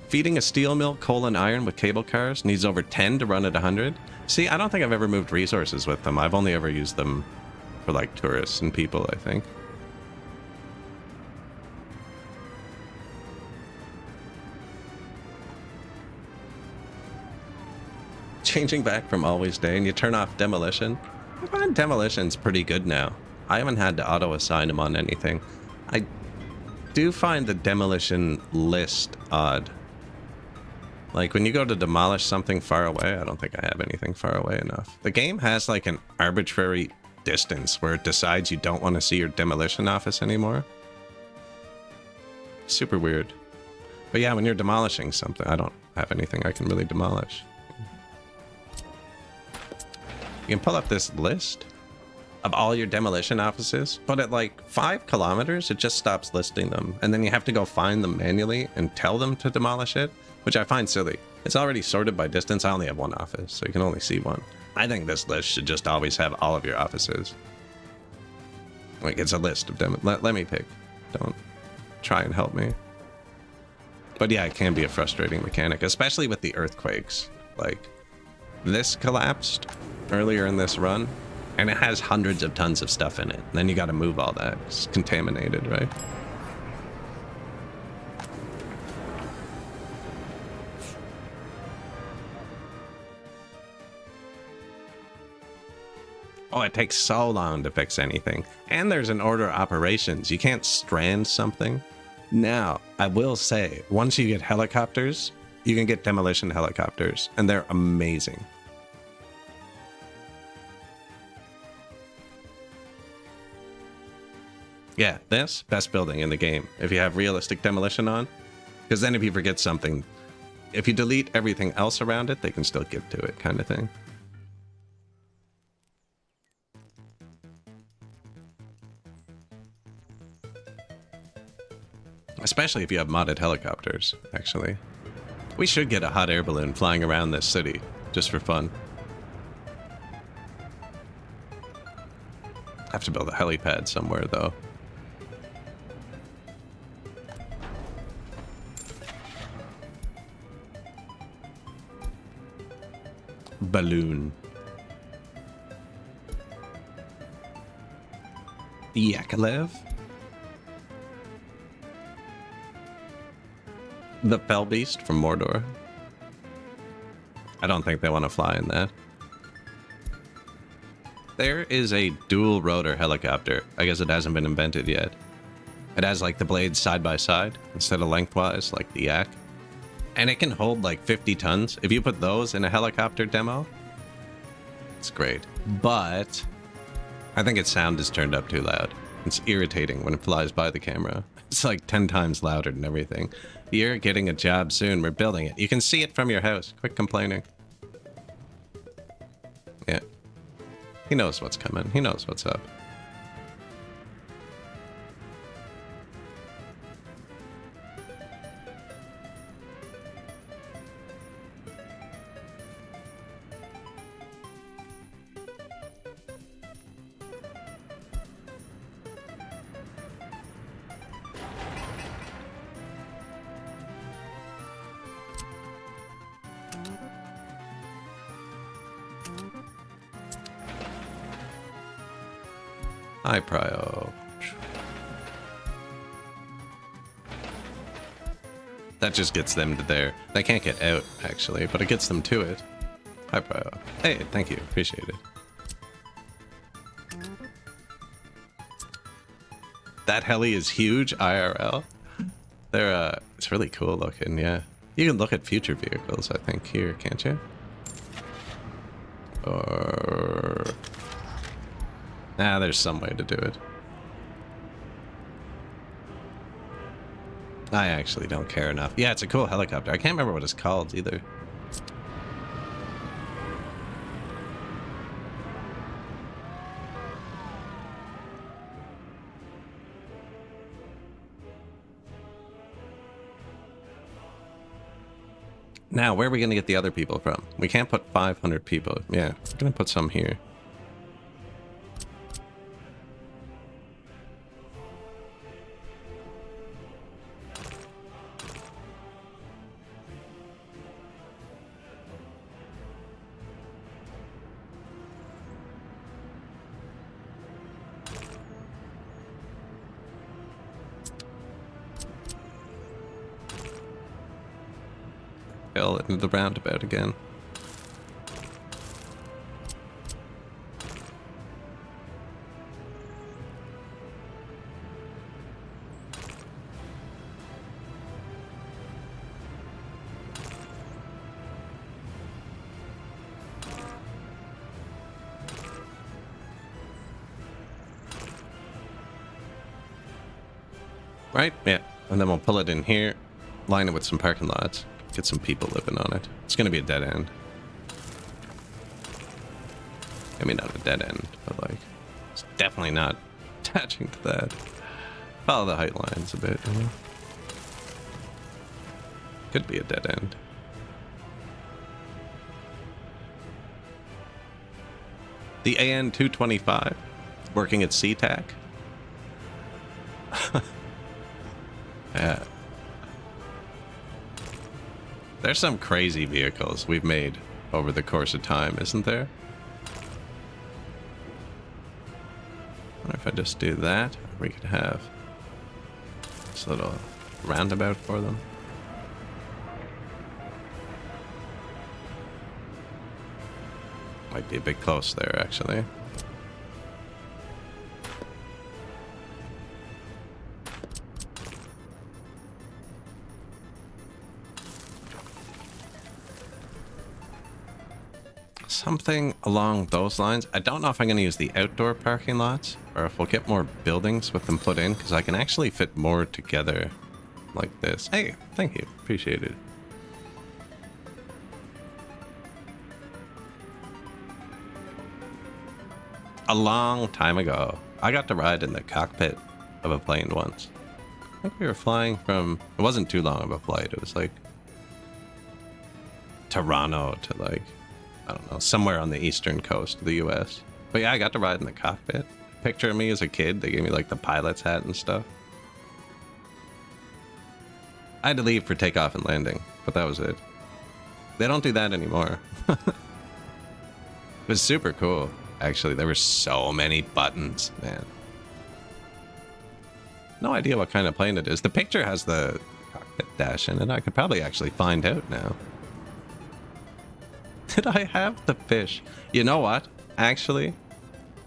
Feeding a steel mill, coal, and iron with cable cars needs over 10 to run at 100. See, I don't think I've ever moved resources with them. I've only ever used them for like tourists and people, I think. changing back from always day and you turn off demolition. I find demolition's pretty good now. I haven't had to auto-assign them on anything. I do find the demolition list odd. Like, when you go to demolish something far away, I don't think I have anything far away enough. The game has, like, an arbitrary distance where it decides you don't want to see your demolition office anymore. Super weird. But yeah, when you're demolishing something, I don't have anything I can really demolish. You can pull up this list of all your demolition offices, but at like 5 kilometers, it just stops listing them. And then you have to go find them manually and tell them to demolish it, which I find silly. It's already sorted by distance. I only have one office, so you can only see one. I think this list should just always have all of your offices. Like, it's a list of them. Let me pick. Don't try and help me. But yeah, it can be a frustrating mechanic, especially with the earthquakes. Like, this collapsed earlier in this run, and it has hundreds of tons of stuff in it. And then you got to move all that. It's contaminated, right? Oh, it takes so long to fix anything. And there's an order of operations. You can't strand something. Now, I will say, once you get helicopters, you can get demolition helicopters, and they're amazing. Yeah, this, best building in the game, if you have realistic demolition on. Because then if you forget something, if you delete everything else around it, they can still get to it, kind of thing. Especially if you have modded helicopters, actually. We should get a hot air balloon flying around this city, just for fun. Have to build a helipad somewhere, though. Balloon. Yakolev? The Fell Beast from Mordor. I don't think they want to fly in that. There is a dual rotor helicopter. I guess it hasn't been invented yet. It has like the blades side by side instead of lengthwise like the Yak. And it can hold like 50 tons. If you put those in a helicopter demo, it's great. But I think its sound is turned up too loud. It's irritating when it flies by the camera. It's like 10 times louder than everything. You're getting a job soon. We're building it. You can see it from your house. Quit complaining. Yeah. He knows what's coming. He knows what's up. High prio. That just gets them to there. They can't get out, actually, but it gets them to it. High prio. Hey, thank you. Appreciate it. That heli is huge, IRL. They're, it's really cool looking, yeah. You can look at future vehicles, I think, here, can't you? Or... nah, there's some way to do it. I actually don't care enough. Yeah, it's a cool helicopter. I can't remember what it's called either. Now, where are we going to get the other people from? We can't put 500 people. Yeah, we're going to put some here. Into the roundabout again. Right? Yeah. And then we'll pull it in here, line it with some parking lots, get some people living on it. It's going to be a dead end. I mean, not a dead end, but like, it's definitely not attaching to that. Follow the height lines a bit, you know? Could be a dead end. The AN-225, working at SeaTac. Yeah. There's some crazy vehicles we've made over the course of time, isn't there? I wonder if I just do that, we could have this little roundabout for them. Might be a bit close there, actually. Something along those lines. I don't know if I'm going to use the outdoor parking lots or if we'll get more buildings with them put in, because I can actually fit more together like this. Hey, thank you. Appreciate it. A long time ago, I got to ride in the cockpit of a plane once. I think we were flying from... It wasn't too long of a flight. It was like Toronto to like... I don't know, somewhere on the eastern coast of the US. But yeah, I got to ride in the cockpit. Picture of me as a kid. They gave me like the pilot's hat and stuff. I had to leave for takeoff and landing, but that was it. They don't do that anymore. It was super cool, actually. There were so many buttons, man. No idea what kind of plane it is. The picture has the cockpit dash in it. I could probably actually find out now. Did I have the fish? You know what? Actually,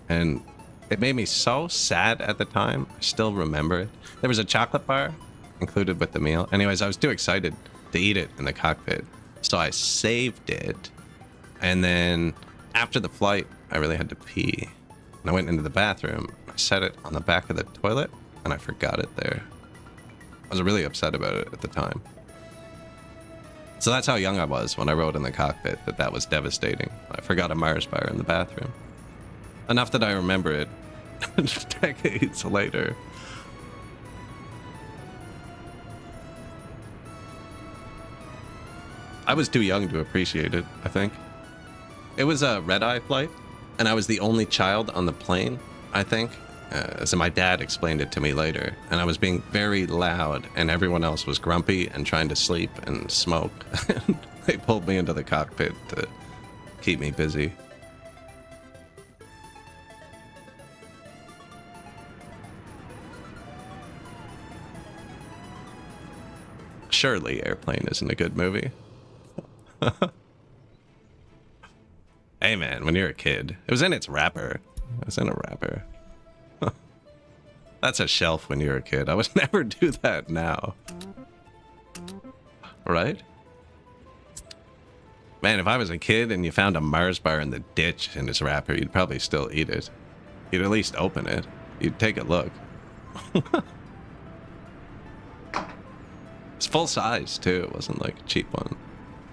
and it made me so sad at the time. I still remember it. There was a chocolate bar included with the meal. Anyways, I was too excited to eat it in the cockpit. So I saved it. And then after the flight, I really had to pee. And I went into the bathroom. I set it on the back of the toilet and I forgot it there. I was really upset about it at the time. So that's how young I was when I rode in the cockpit, that was devastating. I forgot a Mars bar in the bathroom. Enough that I remember it decades later. I was too young to appreciate it, I think. It was a red-eye flight, and I was the only child on the plane, I think. So my dad explained it to me later, and I was being very loud, and everyone else was grumpy and trying to sleep and smoke. They pulled me into the cockpit to keep me busy. Surely Airplane isn't a good movie. Hey man, when you're a kid, it was in its wrapper. It was in a wrapper. That's a shelf when you're a kid. I would never do that now. Right? Man, if I was a kid and you found a Mars bar in the ditch in its wrapper, you'd probably still eat it. You'd at least open it. You'd take a look. It's full size, too. It wasn't like a cheap one.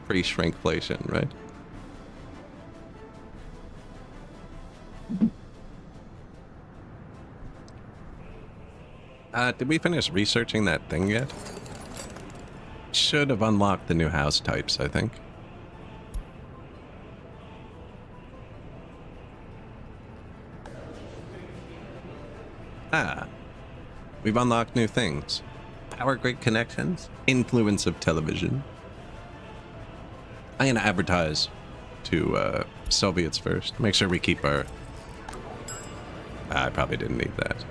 Pre-shrinkflation, right? Did we finish researching that thing yet? Should have unlocked the new house types, I think. Ah. We've unlocked new things. Power grid connections. Influence of television. I'm gonna advertise to Soviets first. Make sure we keep our... I probably didn't need that.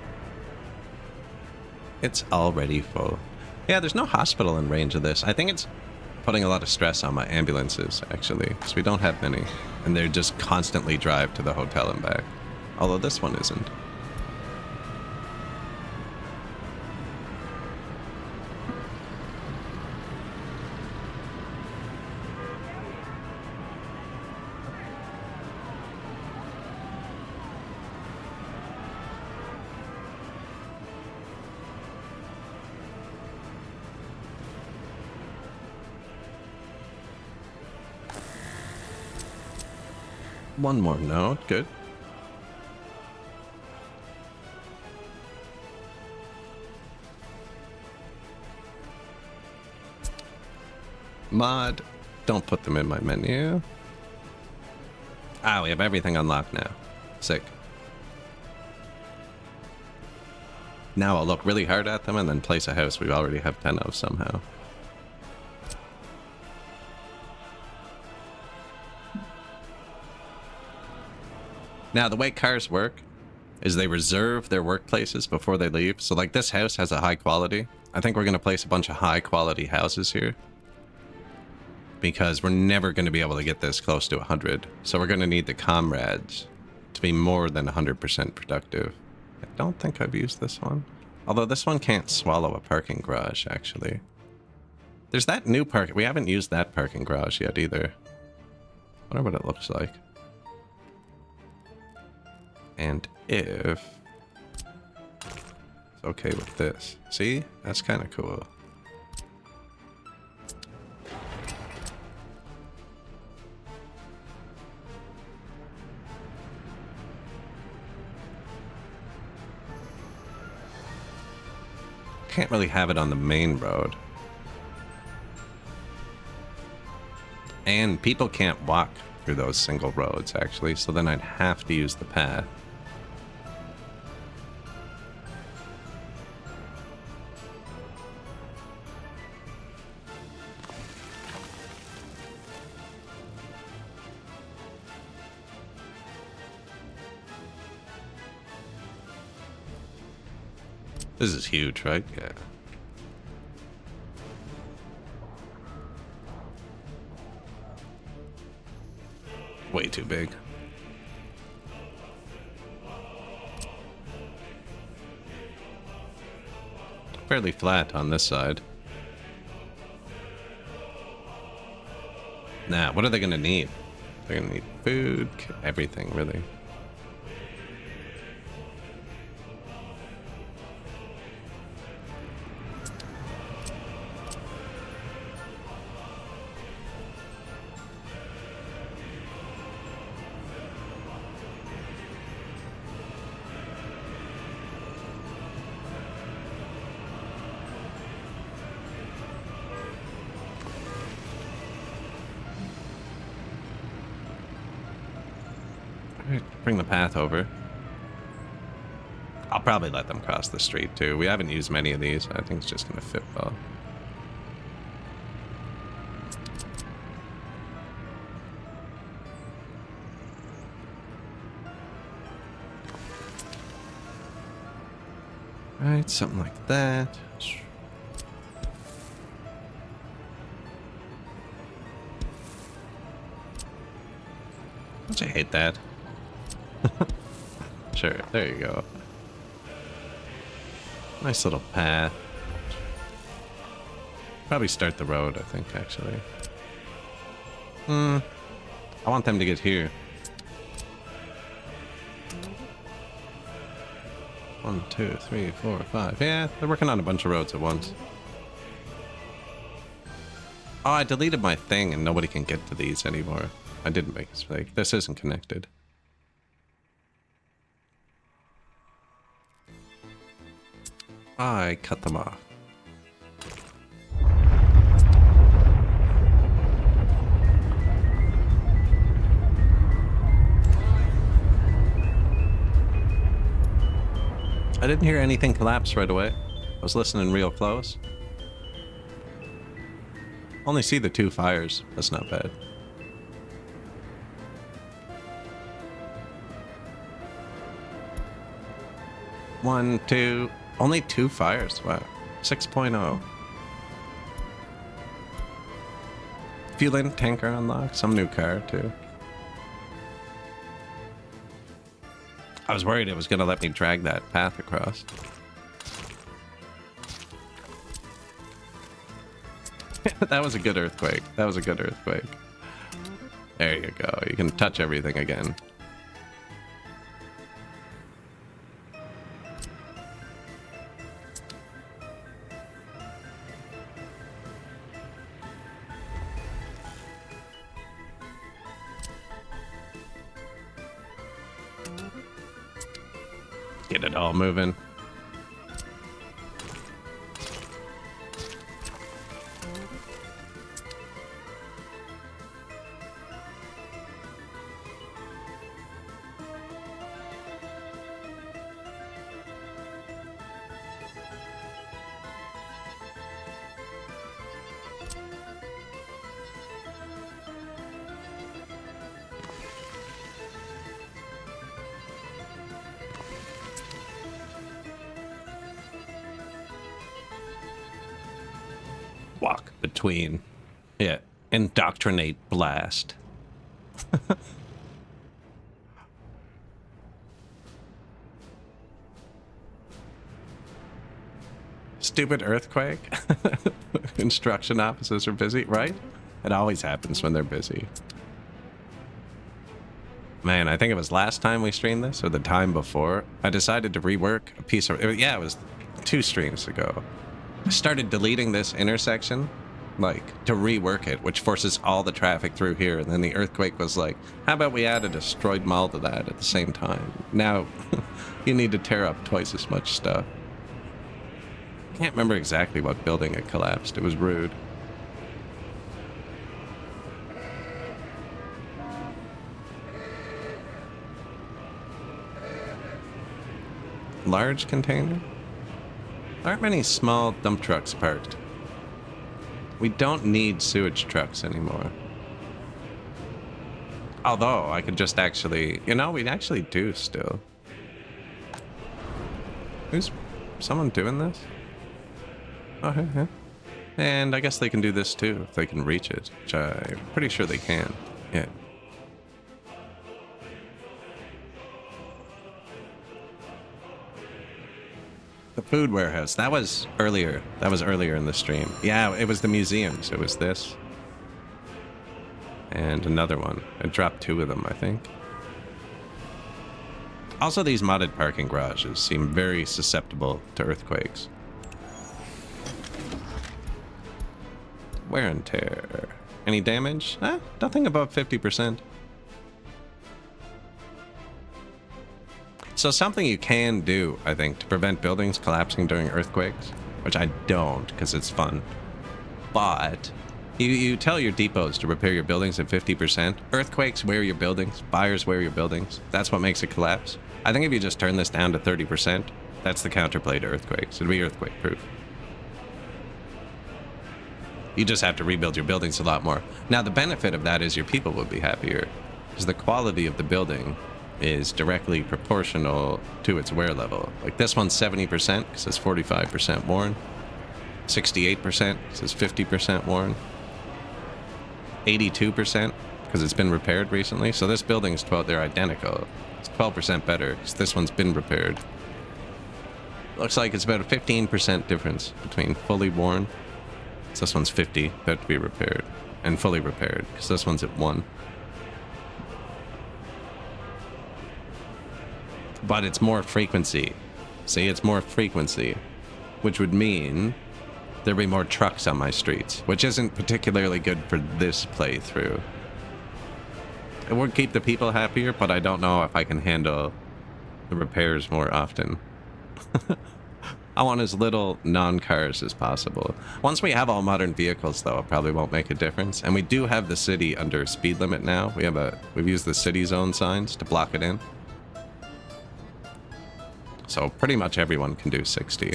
It's already full. Yeah, there's no hospital in range of this. I think it's putting a lot of stress on my ambulances, actually, because we don't have many. And they just constantly drive to the hotel and back. Although this one isn't. One more node. Good. Mod. Don't put them in my menu. Ah, we have everything unlocked now. Sick. Now I'll look really hard at them and then place a house we already have 10 of somehow. Now, the way cars work is they reserve their workplaces before they leave. So, like, this house has a high quality. I think we're going to place a bunch of high quality houses here, because we're never going to be able to get this close to 100. So we're going to need the comrades to be more than 100% productive. I don't think I've used this one. Although this one can't swallow a parking garage, actually. There's that new park. We haven't used that parking garage yet either. I wonder what it looks like. And if it's okay with this. See? That's kind of cool. Can't really have it on the main road. And people can't walk through those single roads, actually, so then I'd have to use the path. This is huge, right? Yeah. Way too big. Fairly flat on this side. Nah, what are they gonna need? They're gonna need food, everything, really. Bring the path over. I'll probably let them cross the street too. We haven't used many of these. I think it's just gonna fit well. Right, something like that. Don't you hate that? Sure, there you go. Nice little path. Probably start the road, I think, actually. I want them to get here. 1, 2, 3, 4, 5. Yeah, they're working on a bunch of roads at once. Oh, I deleted my thing and nobody can get to these anymore. I didn't make a mistake. This isn't connected. I cut them off. I didn't hear anything collapse right away. I was listening real close. Only see the 2 fires. That's not bad. One, two. Only 2 fires. Wow. 6.0. Fueling tanker unlocked. Some new car, too. I was worried it was going to let me drag that path across. That was a good earthquake. That was a good earthquake. There you go. You can touch everything again. Get it all moving. Walk between. Yeah. Indoctrinate blast. Stupid earthquake. Construction offices are busy, right? It always happens when they're busy. Man, I think it was last time we streamed this or the time before. I decided to rework a piece of... Yeah, it was 2 streams ago. I started deleting this intersection, like, to rework it, which forces all the traffic through here. And then the earthquake was like, how about we add a destroyed mall to that at the same time? Now, you need to tear up twice as much stuff. I can't remember exactly what building it collapsed. It was rude. Large container? There aren't many small dump trucks parked. We don't need sewage trucks anymore. Although, I could just actually... You know, we actually do still. Who's someone doing this? Oh, yeah. And I guess they can do this too, if they can reach it. Which I'm pretty sure they can. Yeah. The food warehouse. That was earlier. That was earlier in the stream. Yeah, it was the museums. It was this. And another one. I dropped 2 of them, I think. Also, these modded parking garages seem very susceptible to earthquakes. Wear and tear. Any damage? Nothing above 50%. So something you can do, I think, to prevent buildings collapsing during earthquakes, which I don't because it's fun, but you tell your depots to repair your buildings at 50%. Earthquakes wear your buildings. Fires wear your buildings. That's what makes it collapse. I think if you just turn this down to 30%, that's the counterplay to earthquakes. It'd be earthquake-proof. You just have to rebuild your buildings a lot more. Now, the benefit of that is your people will be happier because the quality of the building is directly proportional to its wear level. Like this one's 70% because it's 45% worn. 68% because it's 50% worn. 82% because it's been repaired recently. So this building's 12, they're identical. It's 12% better because this one's been repaired. Looks like it's about a 15% difference between fully worn. So this one's 50, about to be repaired. And fully repaired because this one's at 1. But it's more frequency. See, it's more frequency, which would mean there'd be more trucks on my streets, which isn't particularly good for this playthrough. It would keep the people happier, but I don't know if I can handle the repairs more often. I want as little non-cars as possible. Once we have all modern vehicles, though, it probably won't make a difference. And we do have the city under speed limit now. We've used the city zone signs to block it in. So pretty much everyone can do 60.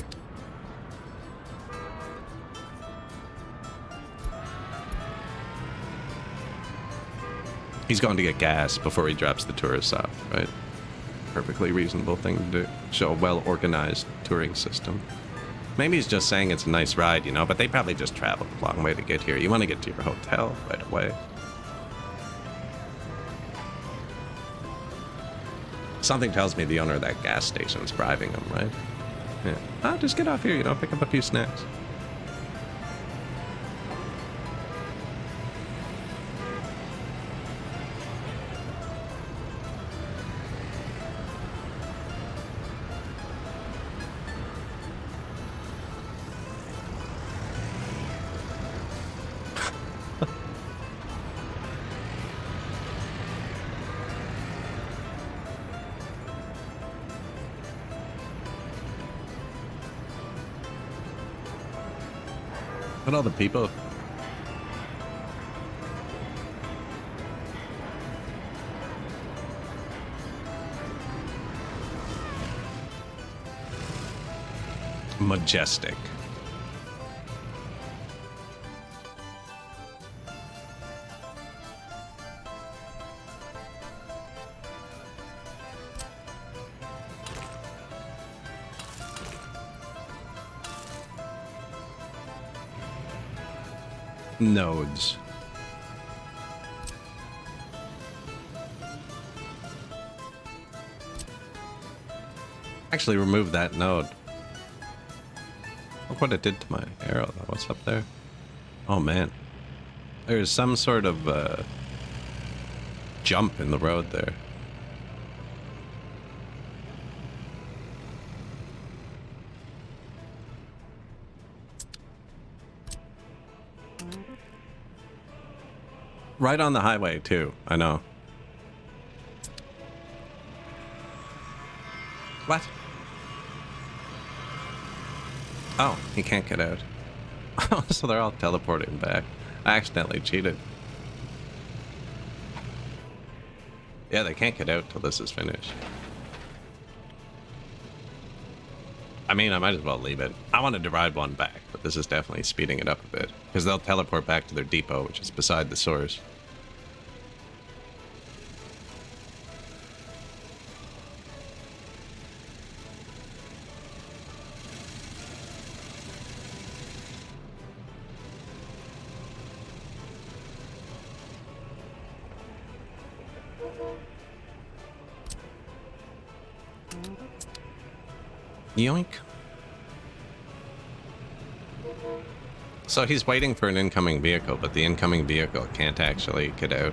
He's going to get gas before he drops the tourists off, right? Perfectly reasonable thing to do. Show a well-organized touring system. Maybe he's just saying it's a nice ride, you know, but they probably just traveled a long way to get here. You want to get to your hotel right away. Something tells me the owner of that gas station is bribing him, right? Yeah. Just get off here, you know, pick up a few snacks. But all the people. Majestic. Nodes. Actually remove that node. Look what it did to my arrow though. What's up there? Oh man. There's some sort of jump in the road there. Right on the highway, too. I know. What? Oh, he can't get out. So they're all teleporting back. I accidentally cheated. Yeah, they can't get out till this is finished. I mean, I might as well leave it. I wanted to ride one back, but this is definitely speeding it up a bit. Because they'll teleport back to their depot, which is beside the source. Yoink. So he's waiting for an incoming vehicle, but the incoming vehicle can't actually get out.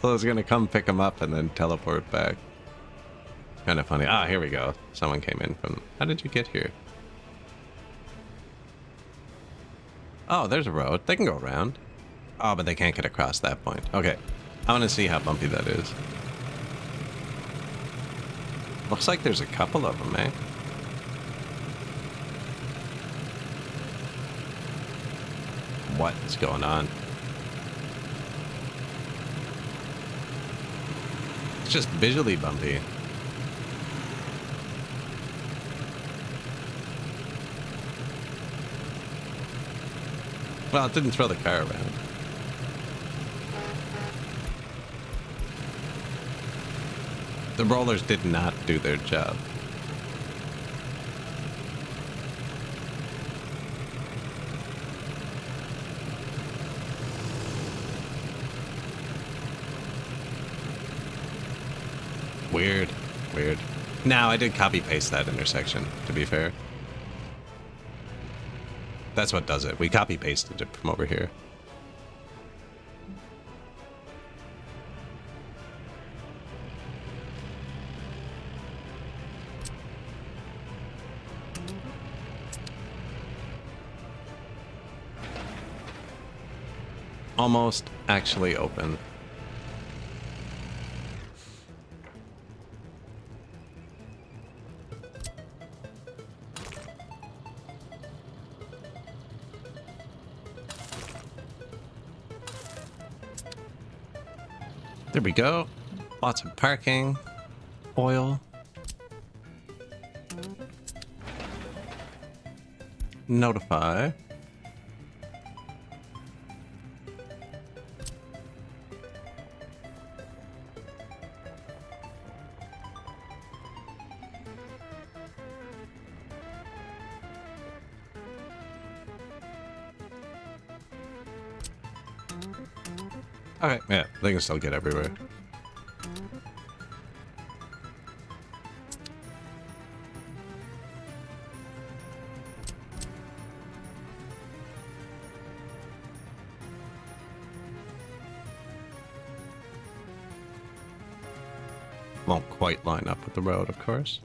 So it's gonna come pick him up and then teleport back. Kind of funny. Ah, here we go. Someone came in from... How did you get here? Oh, there's a road. They can go around. Oh, but they can't get across that point. Okay. I want to see how bumpy that is. Looks like there's a couple of them, eh? What is going on? It's just visually bumpy. Well, it didn't throw the car around. The rollers did not do their job. Weird. Weird. Now, I did copy-paste that intersection, to be fair. That's what does it. We copy-pasted it from over here. Almost actually open. There we go. Lots of parking. Oil. Notify. Okay, yeah, they can still get everywhere. Won't quite line up with the road, of course.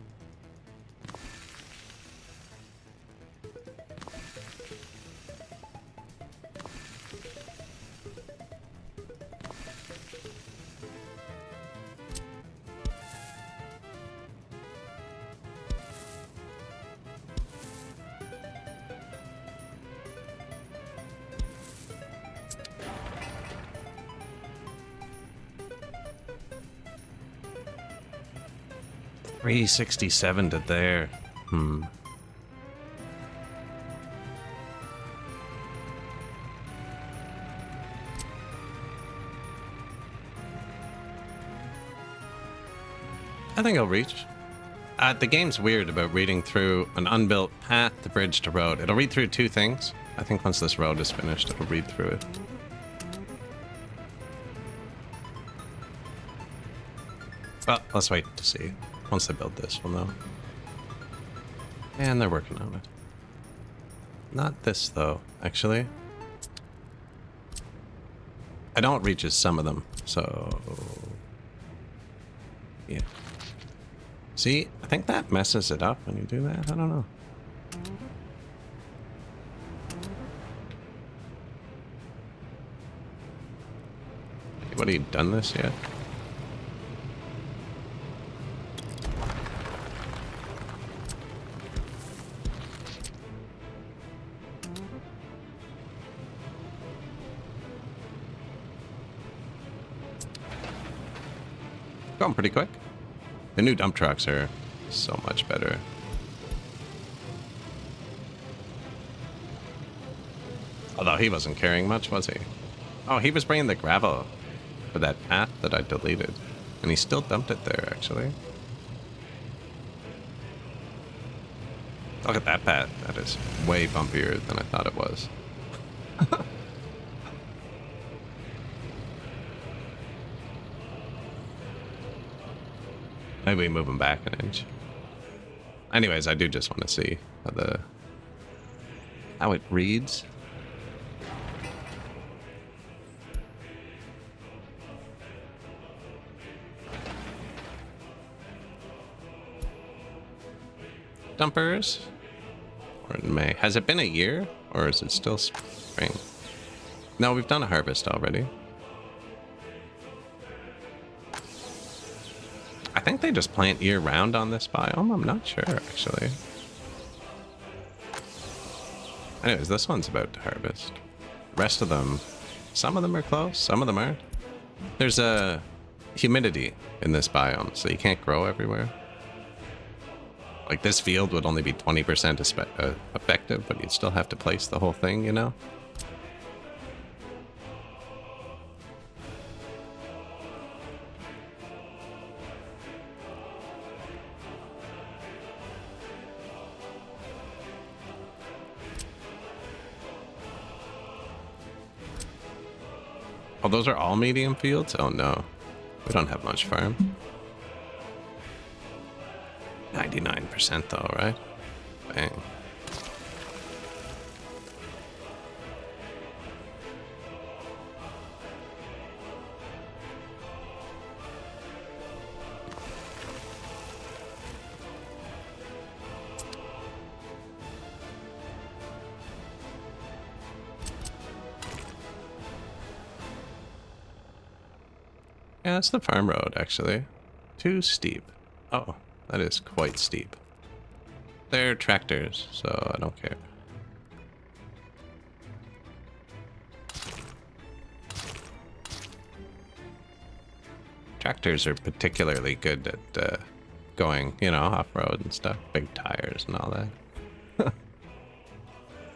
367 to there. I think I'll reach. The game's weird about reading through an unbuilt path to bridge to road. It'll read through two things. I think once this road is finished, it'll read through it. Well, let's wait to see. Once they build this, we'll know. And they're working on it. Not this, though, actually. I don't reach as some of them, so... yeah. See, I think that messes it up when you do that. I don't know. What, have you done this yet? Going pretty quick. The new dump trucks are so much better. Although he wasn't carrying much, was he? Oh, he was bringing the gravel for that path that I deleted. And he still dumped it there, actually. Look at that path. That is way bumpier than I thought it was. Maybe we move him back an inch. Anyways, I do just want to see how it reads. Dumpers. Or in May. Has it been a year? Or is it still spring? No, we've done a harvest already. I think they just plant year-round on this biome. I'm not sure, actually. Anyways, this one's about to harvest. The rest of them, some of them are close, some of them aren't. There's a humidity in this biome, so you can't grow everywhere. Like, this field would only be 20% effective, but you'd still have to place the whole thing, you know? Oh, those are all medium fields? Oh no. We don't have much farm. 99% though, right? Bang. Yeah, that's the farm road, actually. Too steep. Oh, that is quite steep. They're tractors, so I don't care. Tractors are particularly good at going, you know, off-road and stuff. Big tires and all that.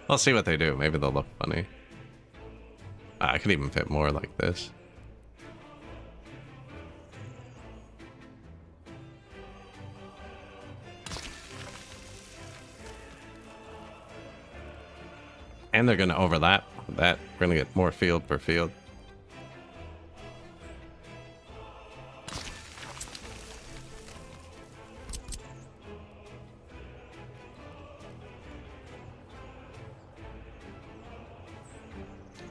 We'll see what they do. Maybe they'll look funny. I could even fit more like this. And they're going to overlap with that. We're going to get more field per field.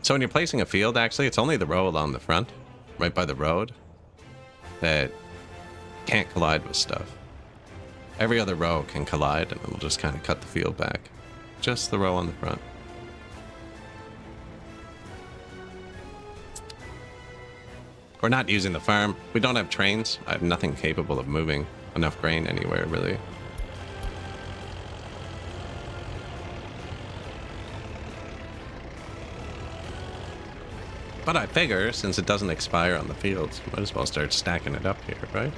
So when you're placing a field, actually, it's only the row along the front, right by the road, that can't collide with stuff. Every other row can collide, and it'll just kind of cut the field back. Just the row on the front. We're not using the farm. We don't have trains. I have nothing capable of moving enough grain anywhere, really. But I figure, since it doesn't expire on the fields, might as well start stacking it up here, right?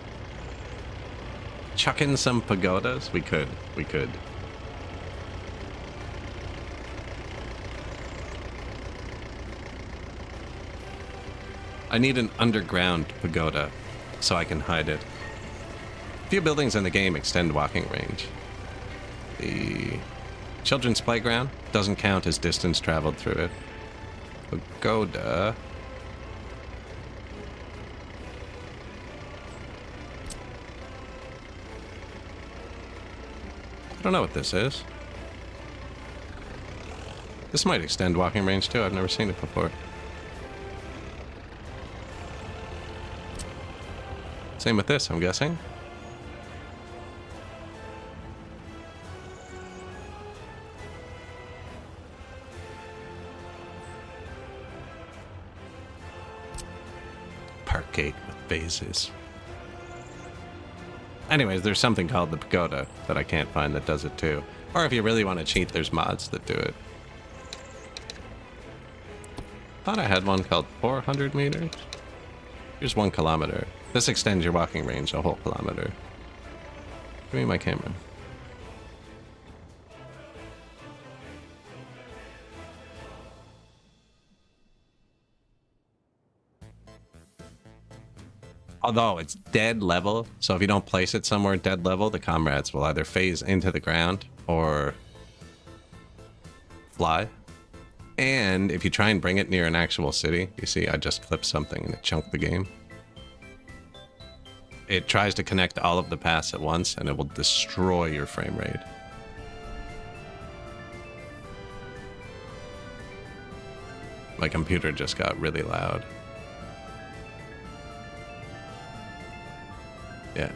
chuck in some pagodas? We could. We could. I need an underground pagoda so I can hide it. Few buildings in the game extend walking range. The children's playground doesn't count as distance traveled through it. Pagoda. I don't know what this is. This might extend walking range too. I've never seen it before. Same with this, I'm guessing. Park gate with vases. Anyways, there's something called the pagoda that I can't find that does it too. Or if you really want to cheat, there's mods that do it. Thought I had one called 400 meters. Here's 1 kilometer. This extends your walking range a whole kilometer. Give me my camera. Although it's dead level, so if you don't place it somewhere dead level, the comrades will either phase into the ground or fly. And if you try and bring it near an actual city, you see I just clipped something and it chunked the game. It tries to connect all of the paths at once and it will destroy your frame rate. My computer just got really loud. Yeah.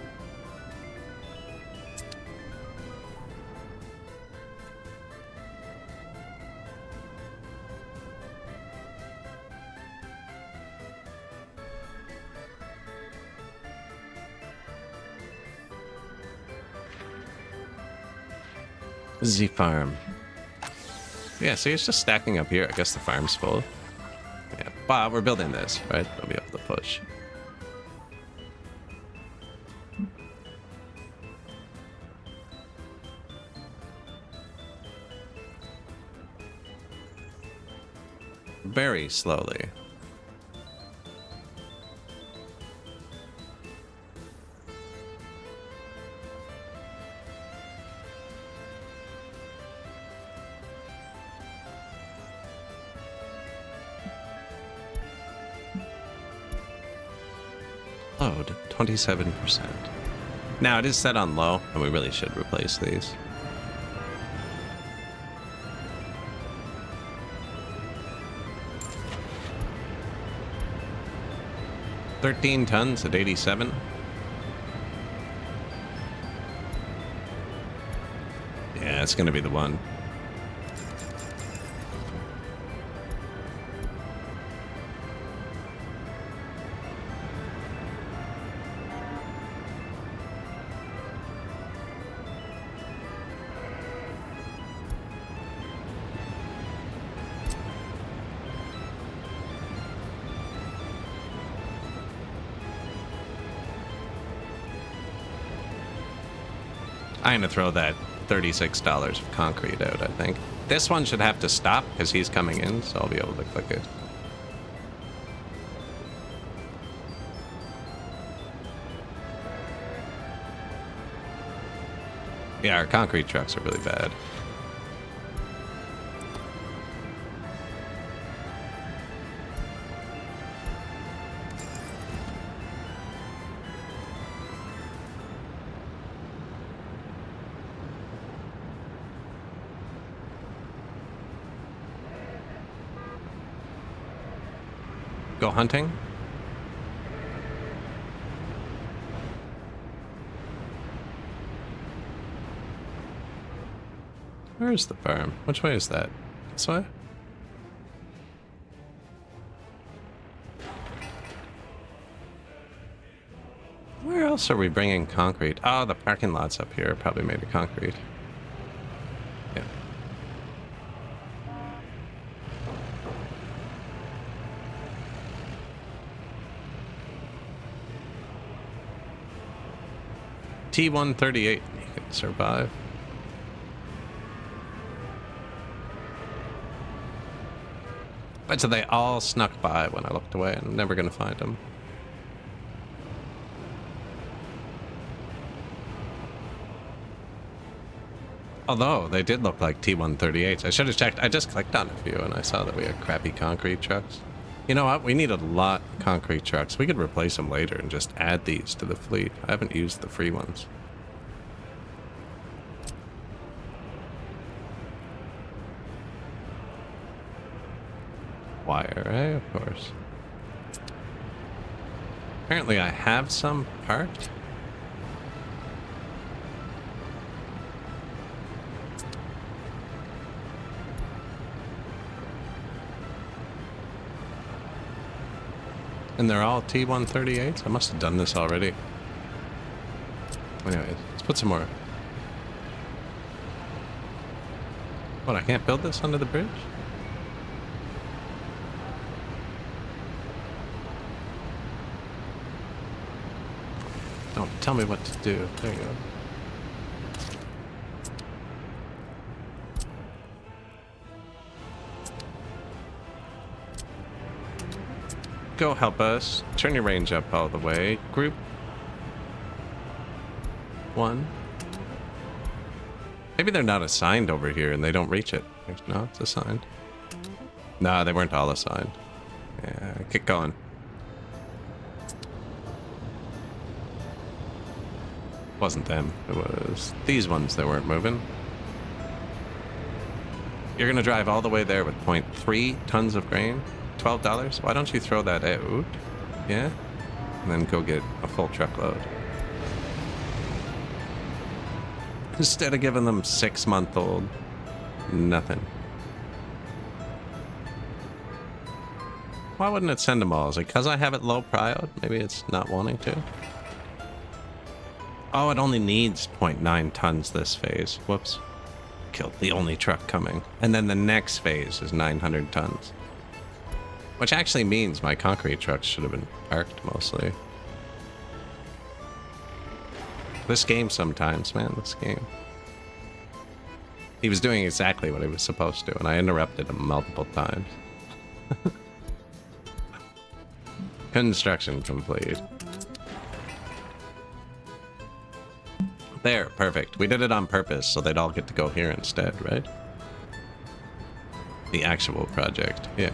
Z farm. Yeah, so it's just stacking up here. I guess the farm's full. Yeah, but we're building this, right? We'll be able to push. Very slowly. Load 27%. Now it is set on low, and we really should replace these. $13 tons at 87. Yeah, it's gonna be the one. I'm gonna throw that $36 of concrete out, I think. This one should have to stop because he's coming in, so I'll be able to click it. Yeah, our concrete trucks are really bad. Go hunting? Where's the farm? Which way is that? This way? Where else are we bringing concrete? Oh, the parking lots up here are probably made of concrete. Yeah. T-138. You can survive. But so they all snuck by when I looked away, and I'm never gonna find them. Although, they did look like T-138s. I should have checked. I just clicked on a few, and I saw that we had crappy concrete trucks. You know what? We need a lot of concrete trucks. We could replace them later and just add these to the fleet. I haven't used the free ones. Wire, eh? Of course. Apparently I have some parked. And they're all T-138s? I must have done this already. Anyways, let's put some more. What, I can't build this under the bridge? Don't tell me what to do. There you go. Go help us. Turn your range up all the way. Group 1. Maybe they're not assigned over here and they don't reach it. No, it's assigned. No, they weren't all assigned. Yeah, keep going. Wasn't them. It was these ones that weren't moving. You're gonna drive all the way there with 0.3 tons of grain? $12? Why don't you throw that out? Yeah? And then go get a full truckload. Instead of giving them 6-month-old nothing. Why wouldn't it send them all? Is it because I have it low priod? Maybe it's not wanting to. Oh, it only needs 0.9 tons this phase. Whoops. Killed the only truck coming. And then the next phase is 900 tons. Which actually means my concrete trucks should have been parked mostly. This game sometimes, man, this game. He was doing exactly what he was supposed to, and I interrupted him multiple times. Construction complete. There, perfect. We did it on purpose, so they'd all get to go here instead, right? The actual project, yeah.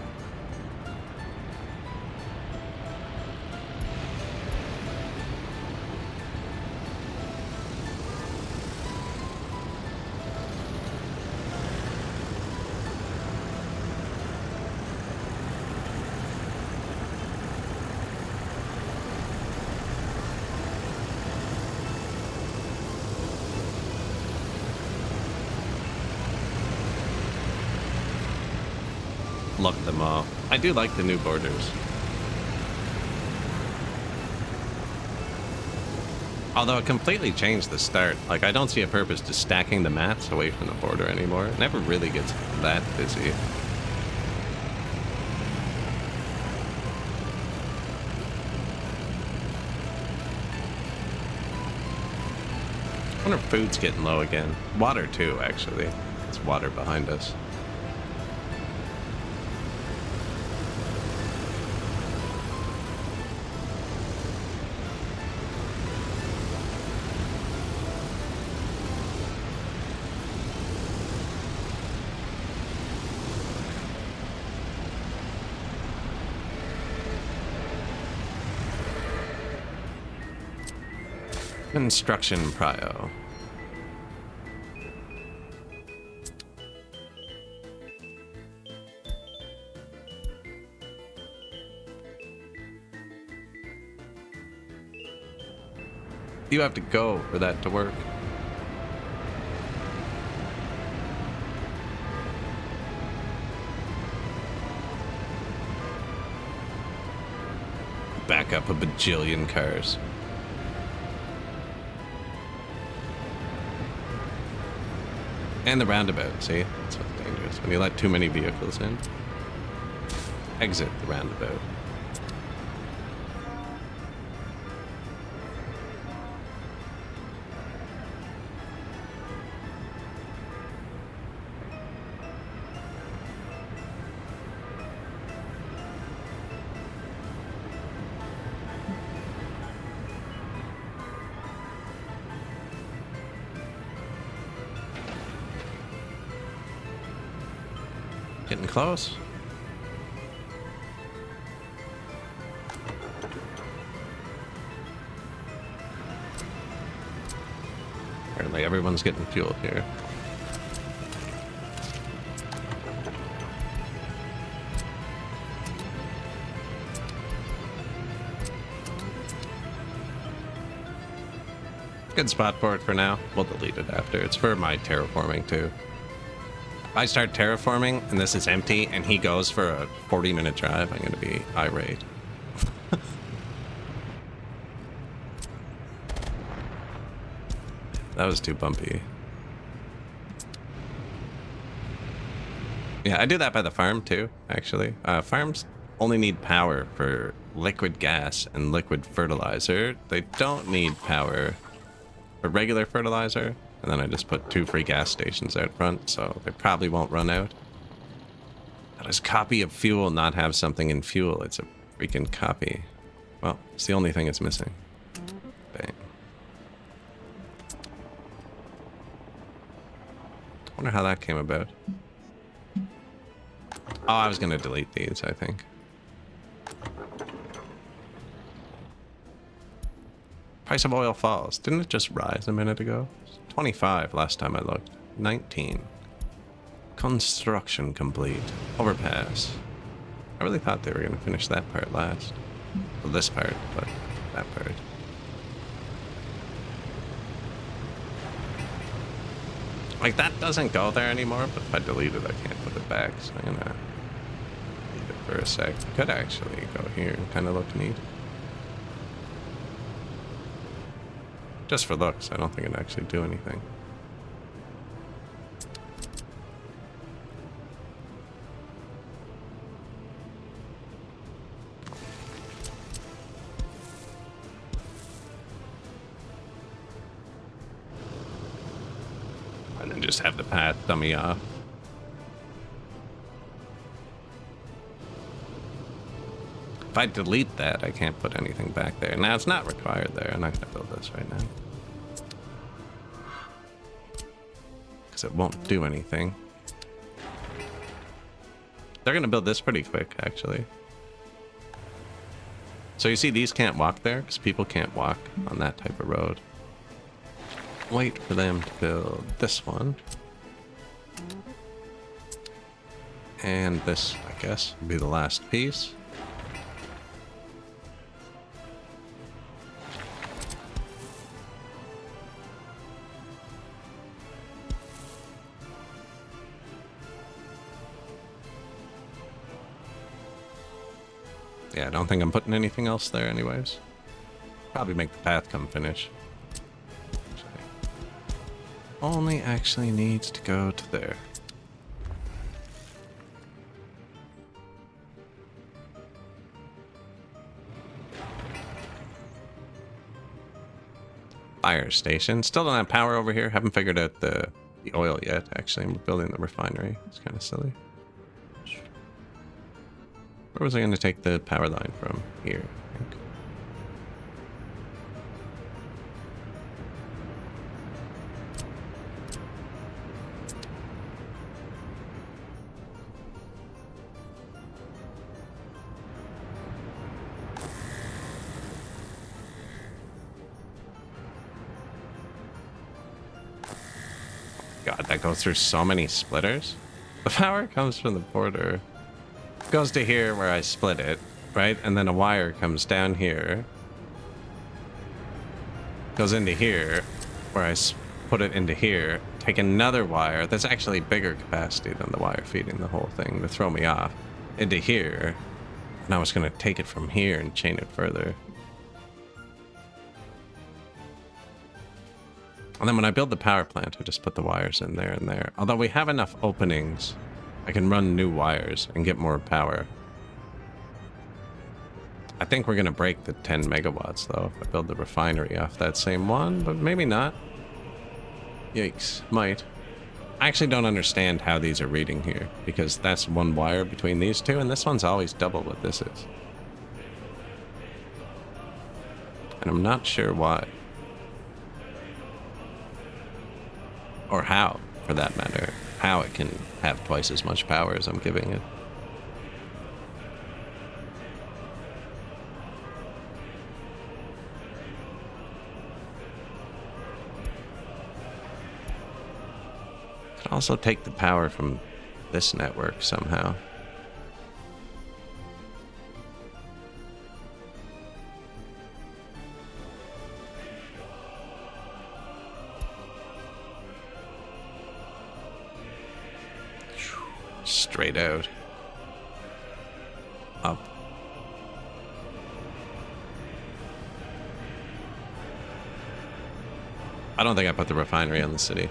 Look them all. I do like the new borders. Although it completely changed the start. Like, I don't see a purpose to stacking the mats away from the border anymore. It never really gets that busy. I wonder if food's getting low again. Water too, actually. It's water behind us. Construction prio. You have to go for that to work. Back up a bajillion cars. And the roundabout, see? That's what's dangerous. When you let too many vehicles in. Exit the roundabout. Getting close. Apparently everyone's getting fueled here. Good spot for it for now. We'll delete it after. It's for my terraforming too. If I start terraforming and this is empty and he goes for a 40-minute drive, I'm going to be irate. That was too bumpy. Yeah, I do that by the farm too, actually. Farms only need power for liquid gas and liquid fertilizer. They don't need power for regular fertilizer. And then I just put 2 free gas stations out front, so they probably won't run out. How does copy of fuel not have something in fuel? It's a freaking copy. Well, it's the only thing it's missing. Bang. Wonder how that came about. Oh, I was gonna delete these, I think. Price of oil falls. Didn't it just rise a minute ago? 25 last time I looked. 19. Construction complete. Overpass. I really thought they were gonna finish that part last. Well, this part, but that part. Like, that doesn't go there anymore, but if I delete it, I can't put it back, so I'm gonna leave it for a sec. Could actually go here and kind of look neat. Just for looks, I don't think it'd actually do anything. And then just have the path dummy off. If I delete that, I can't put anything back there. Now, it's not required there. I'm not going to build this right now. Because it won't do anything. They're going to build this pretty quick, actually. So you see, these can't walk there, because people can't walk on that type of road. Wait for them to build this one. And this, I guess, will be the last piece. Yeah, I don't think I'm putting anything else there anyways. Probably make the path come finish. Only actually needs to go to there. Fire station. Still don't have power over here. Haven't figured out the oil yet, actually. I'm building the refinery. It's kind of silly. Where was I going to take the power line from? Here, I think. God, that goes through so many splitters. The power comes from the border. Goes to here where I split it, right? And then a wire comes down here. Goes into here where I put it into here. Take another wire that's actually bigger capacity than the wire feeding the whole thing to throw me off. Into here. And I was going to take it from here and chain it further. And then when I build the power plant, I just put the wires in there and there. Although we have enough openings, I can run new wires and get more power. I think we're going to break the 10 megawatts, though, if I build the refinery off that same one, but maybe not. Yikes. Might. I actually don't understand how these are reading here, because that's one wire between these two, and this one's always double what this is. And I'm not sure why. Or how. for that matter, how it can have twice as much power as I'm giving it. Could also take the power from this network somehow. Straight out. Up. I don't think I put the refinery on the city.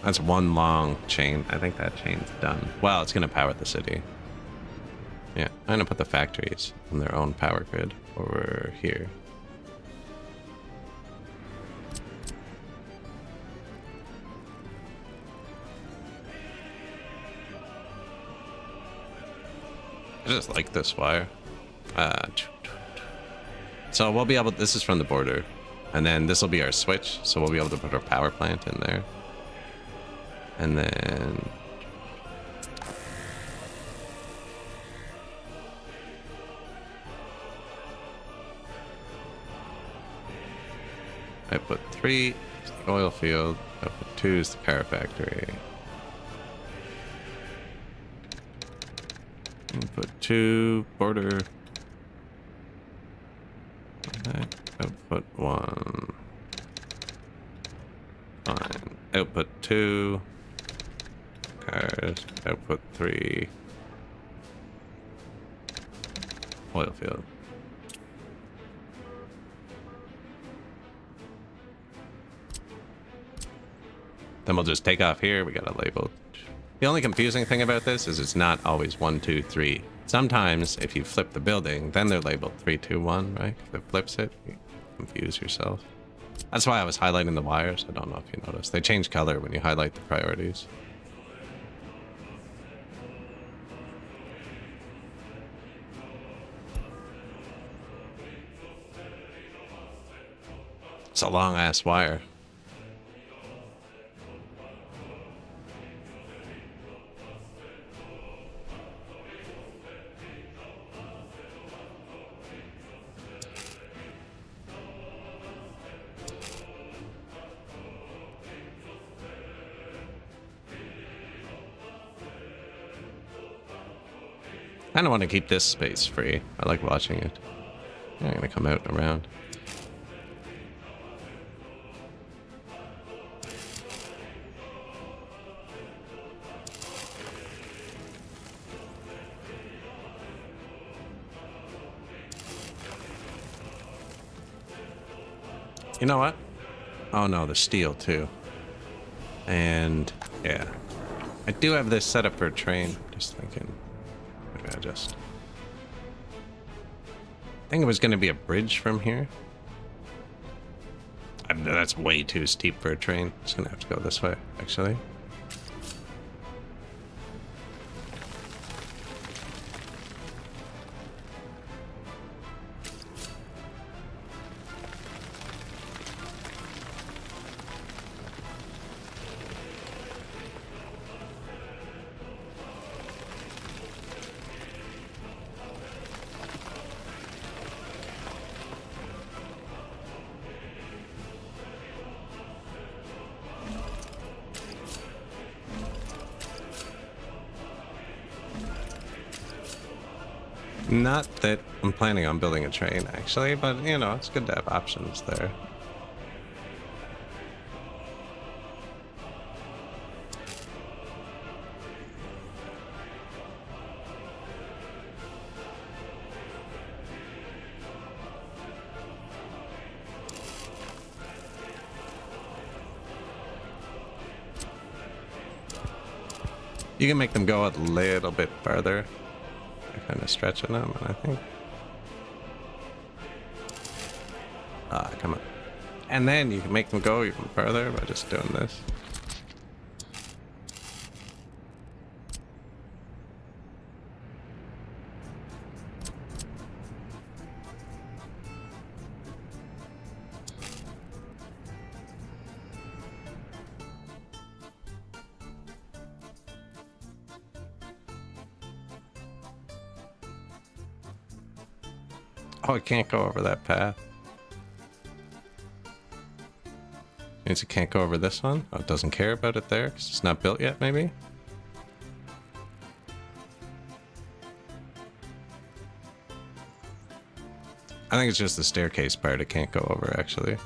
That's one long chain. I think that chain's done. Well, it's going to power the city. Yeah, I'm going to put the factories on their own power grid over here. I just like this wire. So we'll be able, this is from the border, and then this will be our switch, so we'll be able to put our power plant in there. And then I put 3 is the oil field, I put 2 is the car factory. Input 2, border. Output 1. Fine. Output 2. Cars. Output 3. Oil field. Then we'll just take off here. We got a label. The only confusing thing about this is it's not always 1, 2, 3. Sometimes if you flip the building, then they're labeled 3, 2, 1, right? If it flips it, you confuse yourself. That's why I was highlighting the wires. I don't know if you noticed. They change color when you highlight the priorities. It's a long ass wire. I don't want to keep this space free. I like watching it. I'm gonna come out and around. You know what? Oh no, the steel too. And yeah, I do have this set up for a train. Just thinking. I think it was going to be a bridge from here. That's way too steep for a train. It's going to have to go this way, actually. Not that I'm planning on building a train, actually, but, you know, it's good to have options there. You can make them go a little bit further. Kind of stretching them, I think. Ah, come on. And then you can make them go even further by just doing this. Oh, I can't go over that path. Means it can't go over this one? Oh, it doesn't care about it there because it's not built yet, maybe? I think it's just the staircase part it can't go over, actually.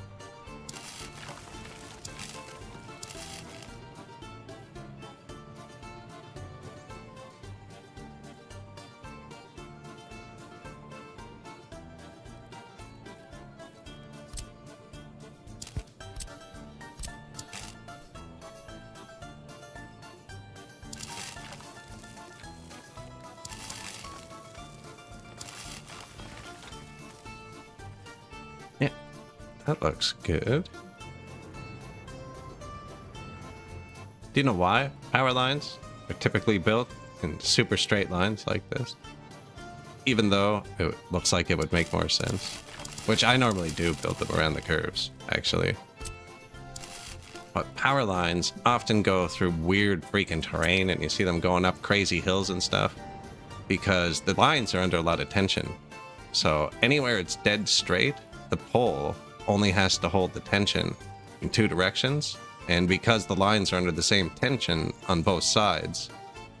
That looks good. Do you know why power lines are typically built in super straight lines like this? Even though it looks like it would make more sense. Which I normally do build them around the curves, actually. But power lines often go through weird freaking terrain and you see them going up crazy hills and stuff. Because the lines are under a lot of tension. So anywhere it's dead straight, the pole only has to hold the tension in two directions, and because the lines are under the same tension on both sides,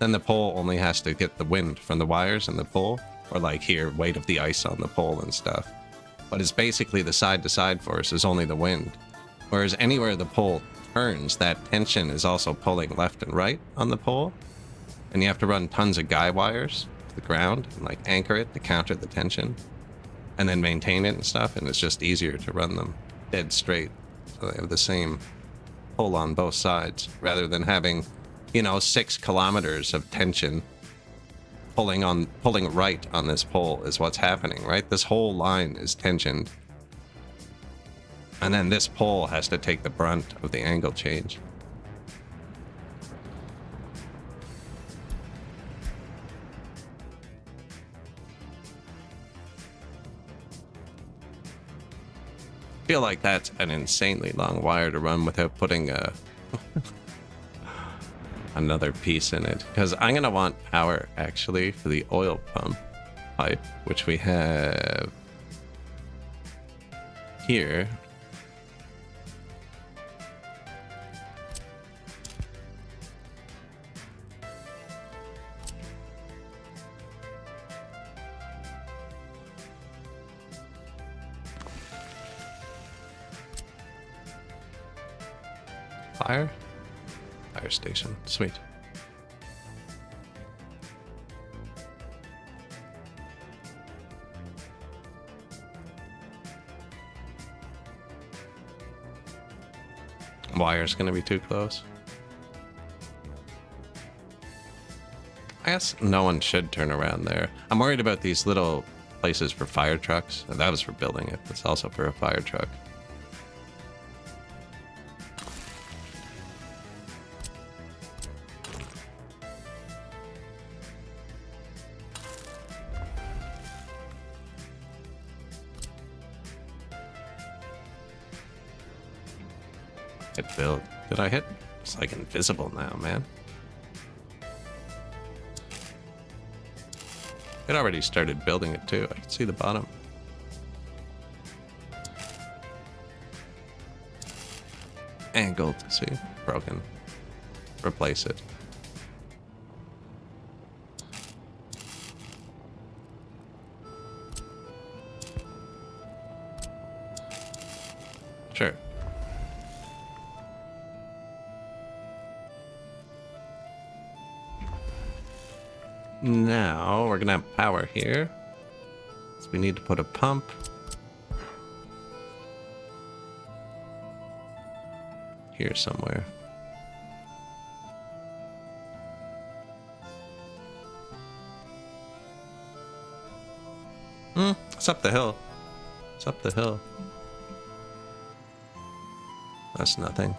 then the pole only has to get the wind from the wires and the pole, or like here, weight of the ice on the pole and stuff. But it's basically the side-to-side force is only the wind, whereas anywhere the pole turns, that tension is also pulling left and right on the pole, and you have to run tons of guy wires to the ground and like anchor it to counter the tension. And then maintain it and stuff, and it's just easier to run them dead straight. So they have the same pull on both sides, rather than having, you know, 6 kilometers of tension pulling right on this pole is what's happening, right? This whole line is tensioned. And then this pole has to take the brunt of the angle change. I feel like that's an insanely long wire to run without putting another piece in it, because I'm gonna want power actually for the oil pump pipe, which we have here. Fire station. Sweet. Wire's gonna be too close. I guess no one should turn around there. I'm worried about these little places for fire trucks. That was for building it, but it's also for a fire truck. Hit build. Did I hit? It's like invisible now, man. It already started building it too. I can see the bottom. Angled, see? Broken. Replace it. Sure. Now we're gonna have power here, so we need to put a pump here somewhere. It's up the hill. It's up the hill. That's nothing.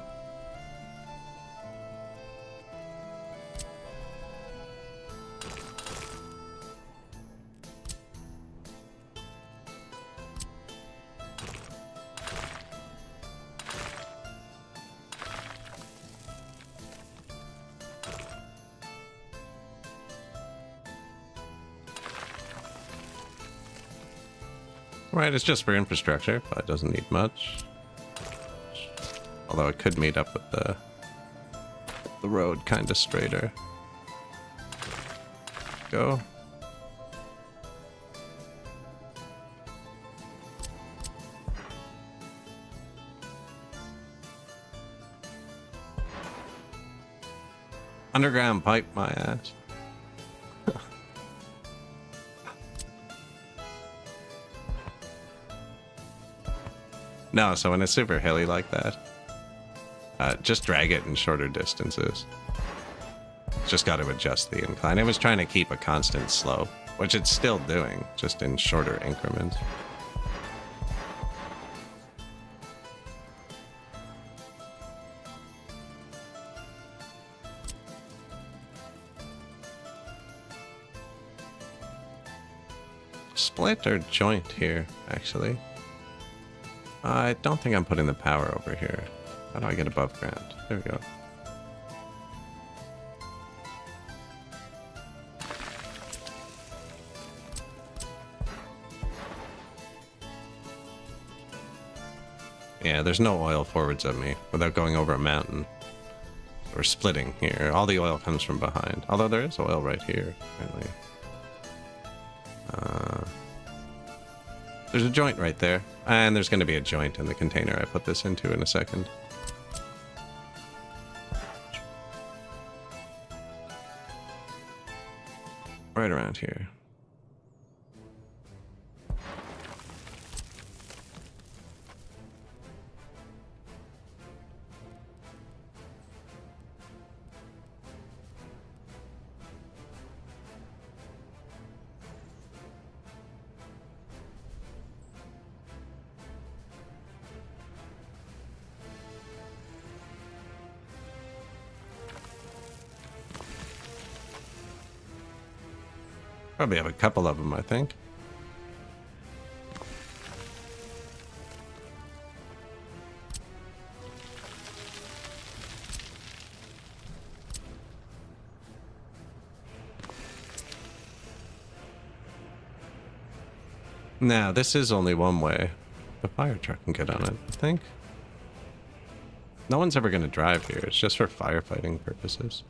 Right, it's just for infrastructure, but it doesn't need much. Although it could meet up with the road kind of straighter. Go. Underground pipe my ass. No, so when it's super hilly like that, just drag it in shorter distances. Just got to adjust the incline. It was trying to keep a constant slope, which it's still doing, just in shorter increments. Split or joint here, actually. I don't think I'm putting the power over here. How do I get above ground? There we go. Yeah, there's no oil forwards of me without going over a mountain. We're splitting here. All the oil comes from behind. Although there is oil right here, apparently. There's a joint right there. And there's going to be a joint in the container I put this into in a second. Right around here. Probably have a couple of them, I think. Now, this is only one way. The fire truck can get on it, I think. No one's ever going to drive here. It's just for firefighting purposes.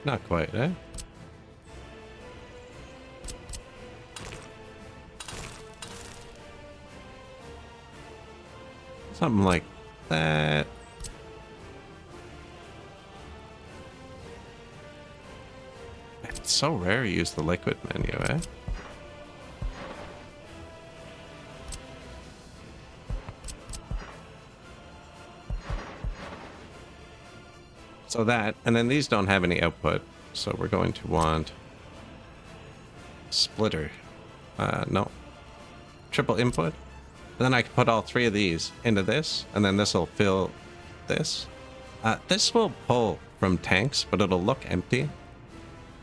Not quite, eh? Something like that. It's so rare to use the liquid menu, eh? So that, and then these don't have any output, so we're going to want splitter. No. Triple input. And then I can put all three of these into this, and then this will fill this. This will pull from tanks, but it'll look empty,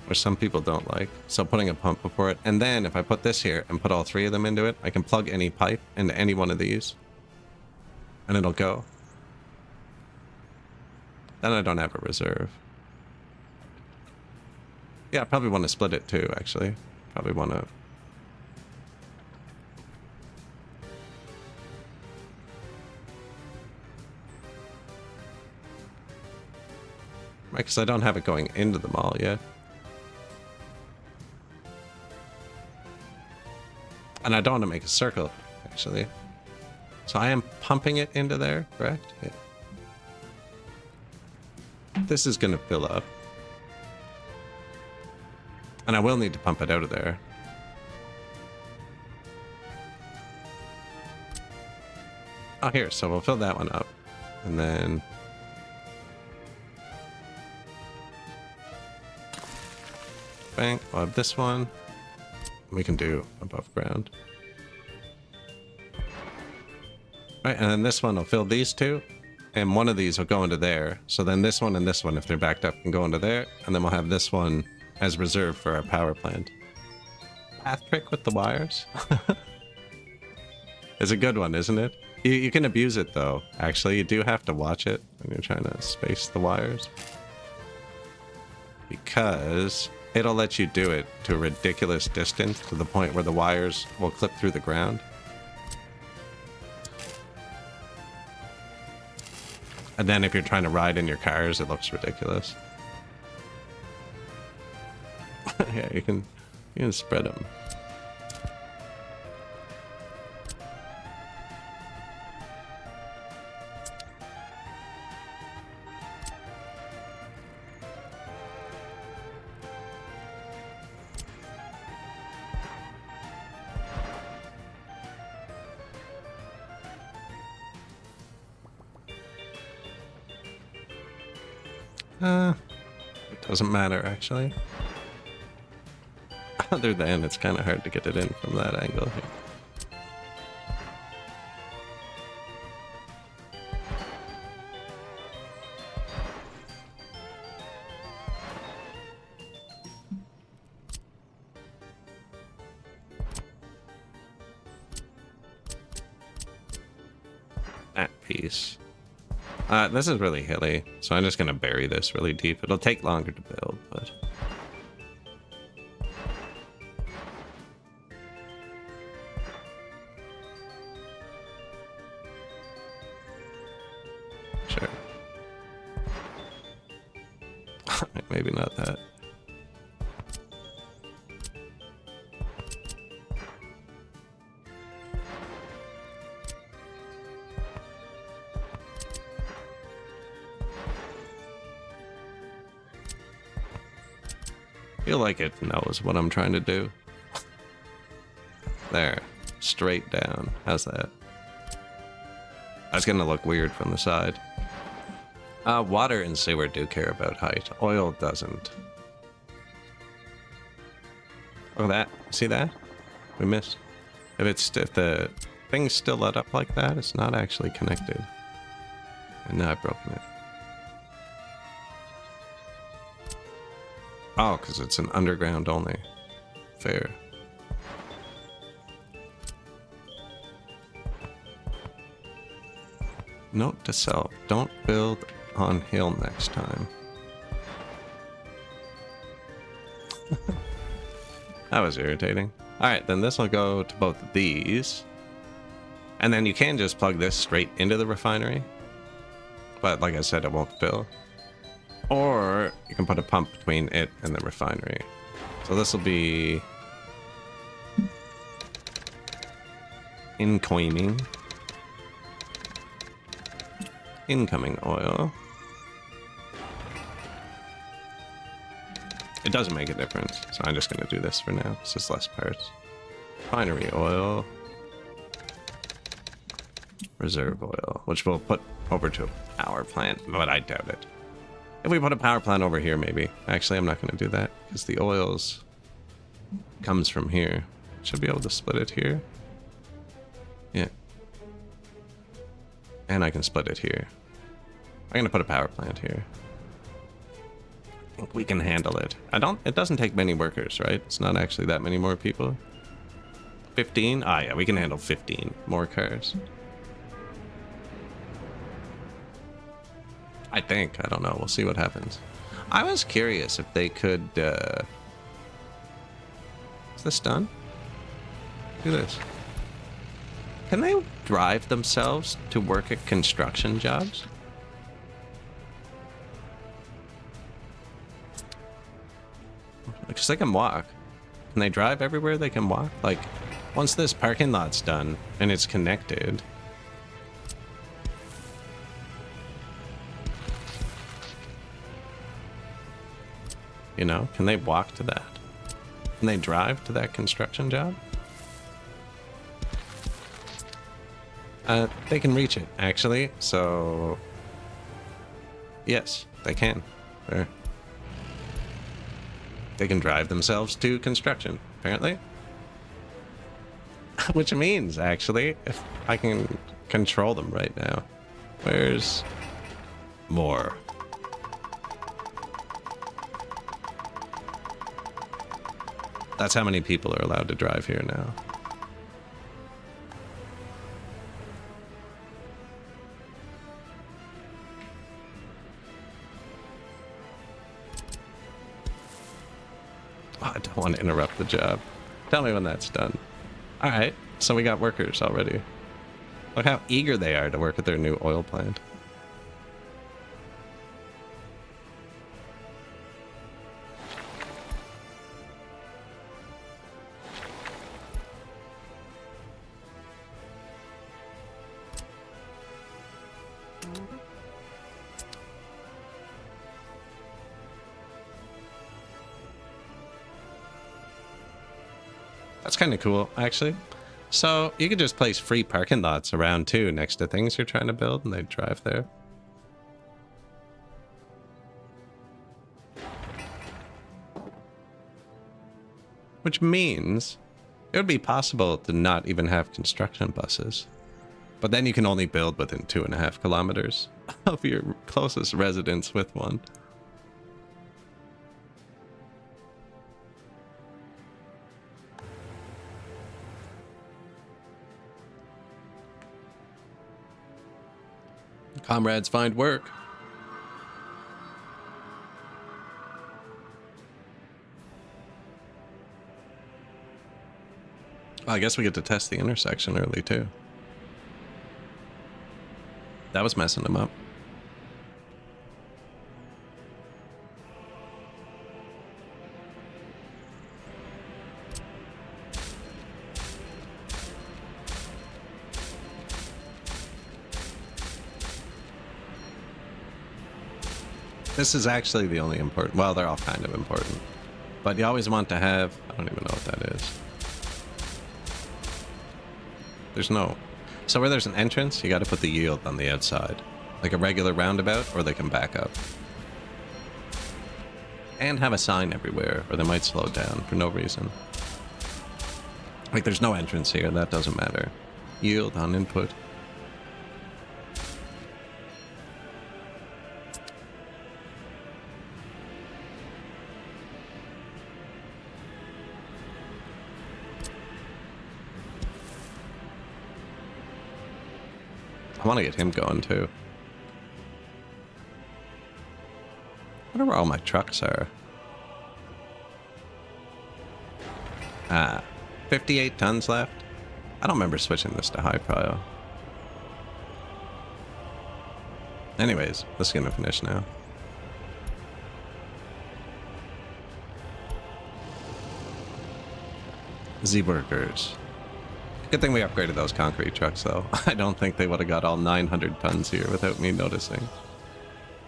which some people don't like. So putting a pump before it, and then if I put this here and put all three of them into it, I can plug any pipe into any one of these, and it'll go. Then I don't have a reserve. Yeah, I probably want to split it too, actually. Probably want to... Right, because I don't have it going into the mall yet. And I don't want to make a circle, actually. So I am pumping it into there, correct? Yeah. This is going to fill up. And I will need to pump it out of there. Oh, here. So we'll fill that one up. And then... bang. We'll have this one. We can do above ground. Right, and then this one will fill these two, and one of these will go into there. So then this one and this one, if they're backed up, can go into there, and then we'll have this one as reserve for our power plant. Path trick with the wires? It's a good one, isn't it? You can abuse it, though. Actually, you do have to watch it when you're trying to space the wires. Because it'll let you do it to a ridiculous distance, to the point where the wires will clip through the ground. And then if you're trying to ride in your cars, it looks ridiculous. Yeah, you can spread them. It doesn't matter, actually. Other than it's kind of hard to get it in from that angle here. That piece. This is really hilly, so I'm just gonna bury this really deep. It'll take longer to build, but... Sure. Maybe not that. I feel like it knows what I'm trying to do. There. Straight down. How's that? That's gonna look weird from the side. Water and sewer do care about height. Oil doesn't. Look at that. See that? We missed. If the thing's still lit up like that, it's not actually connected. And now I've broken it. Oh, because it's an underground only. Fair. Note to self, don't build on hill next time. That was irritating. Alright, then this will go to both of these. And then you can just plug this straight into the refinery. But like I said, it won't fill. Or you can put a pump between it and the refinery. So this will be incoming oil. It doesn't make a difference, so I'm just going to do this for now. It's just less parts. Refinery oil. Reserve oil, which we'll put over to a power plant, but I doubt it. If we put a power plant over here, maybe. Actually, I'm not going to do that, because the oils comes from here. Should be able to split it here. Yeah. And I can split it here. I'm going to put a power plant here. I think we can handle it. It doesn't take many workers, right? It's not actually that many more people. 15? Ah, yeah, we can handle 15 more cars. I think. I don't know. We'll see what happens. I was curious if they could... Is this done? Do this. Can they drive themselves to work at construction jobs? Because they can walk. Can they drive everywhere they can walk? Like, once this parking lot's done and it's connected... You know, can they walk to that? Can they drive to that construction job? They can reach it, actually, so... Yes, they can. They can drive themselves to construction, apparently. Which means, actually, if I can control them right now. Where's more? That's how many people are allowed to drive here now. Oh, I don't want to interrupt the job. Tell me when that's done. All right, so we got workers already. Look how eager they are to work at their new oil plant. That's kind of cool, actually. So you could just place free parking lots around too, next to things you're trying to build, and they drive there. Which means it would be possible to not even have construction buses. But then you can only build within 2.5 kilometers of your closest residence with one. Comrades find work. Well, I guess we get to test the intersection early too. That was messing them up. This is actually the only important... Well, they're all kind of important. But you always want to have... I don't even know what that is. There's no... So where there's an entrance, you got to put the yield on the outside. Like a regular roundabout, or they can back up. And have a sign everywhere, or they might slow down for no reason. Like there's no entrance here, that doesn't matter. Yield on input. I want to get him going too. I wonder where all my trucks are. 58 tons left. I don't remember switching this to high prio. Anyways, let's get him finished now. Z-Workers. Good thing we upgraded those concrete trucks, though. I don't think they would have got all 900 tons here without me noticing.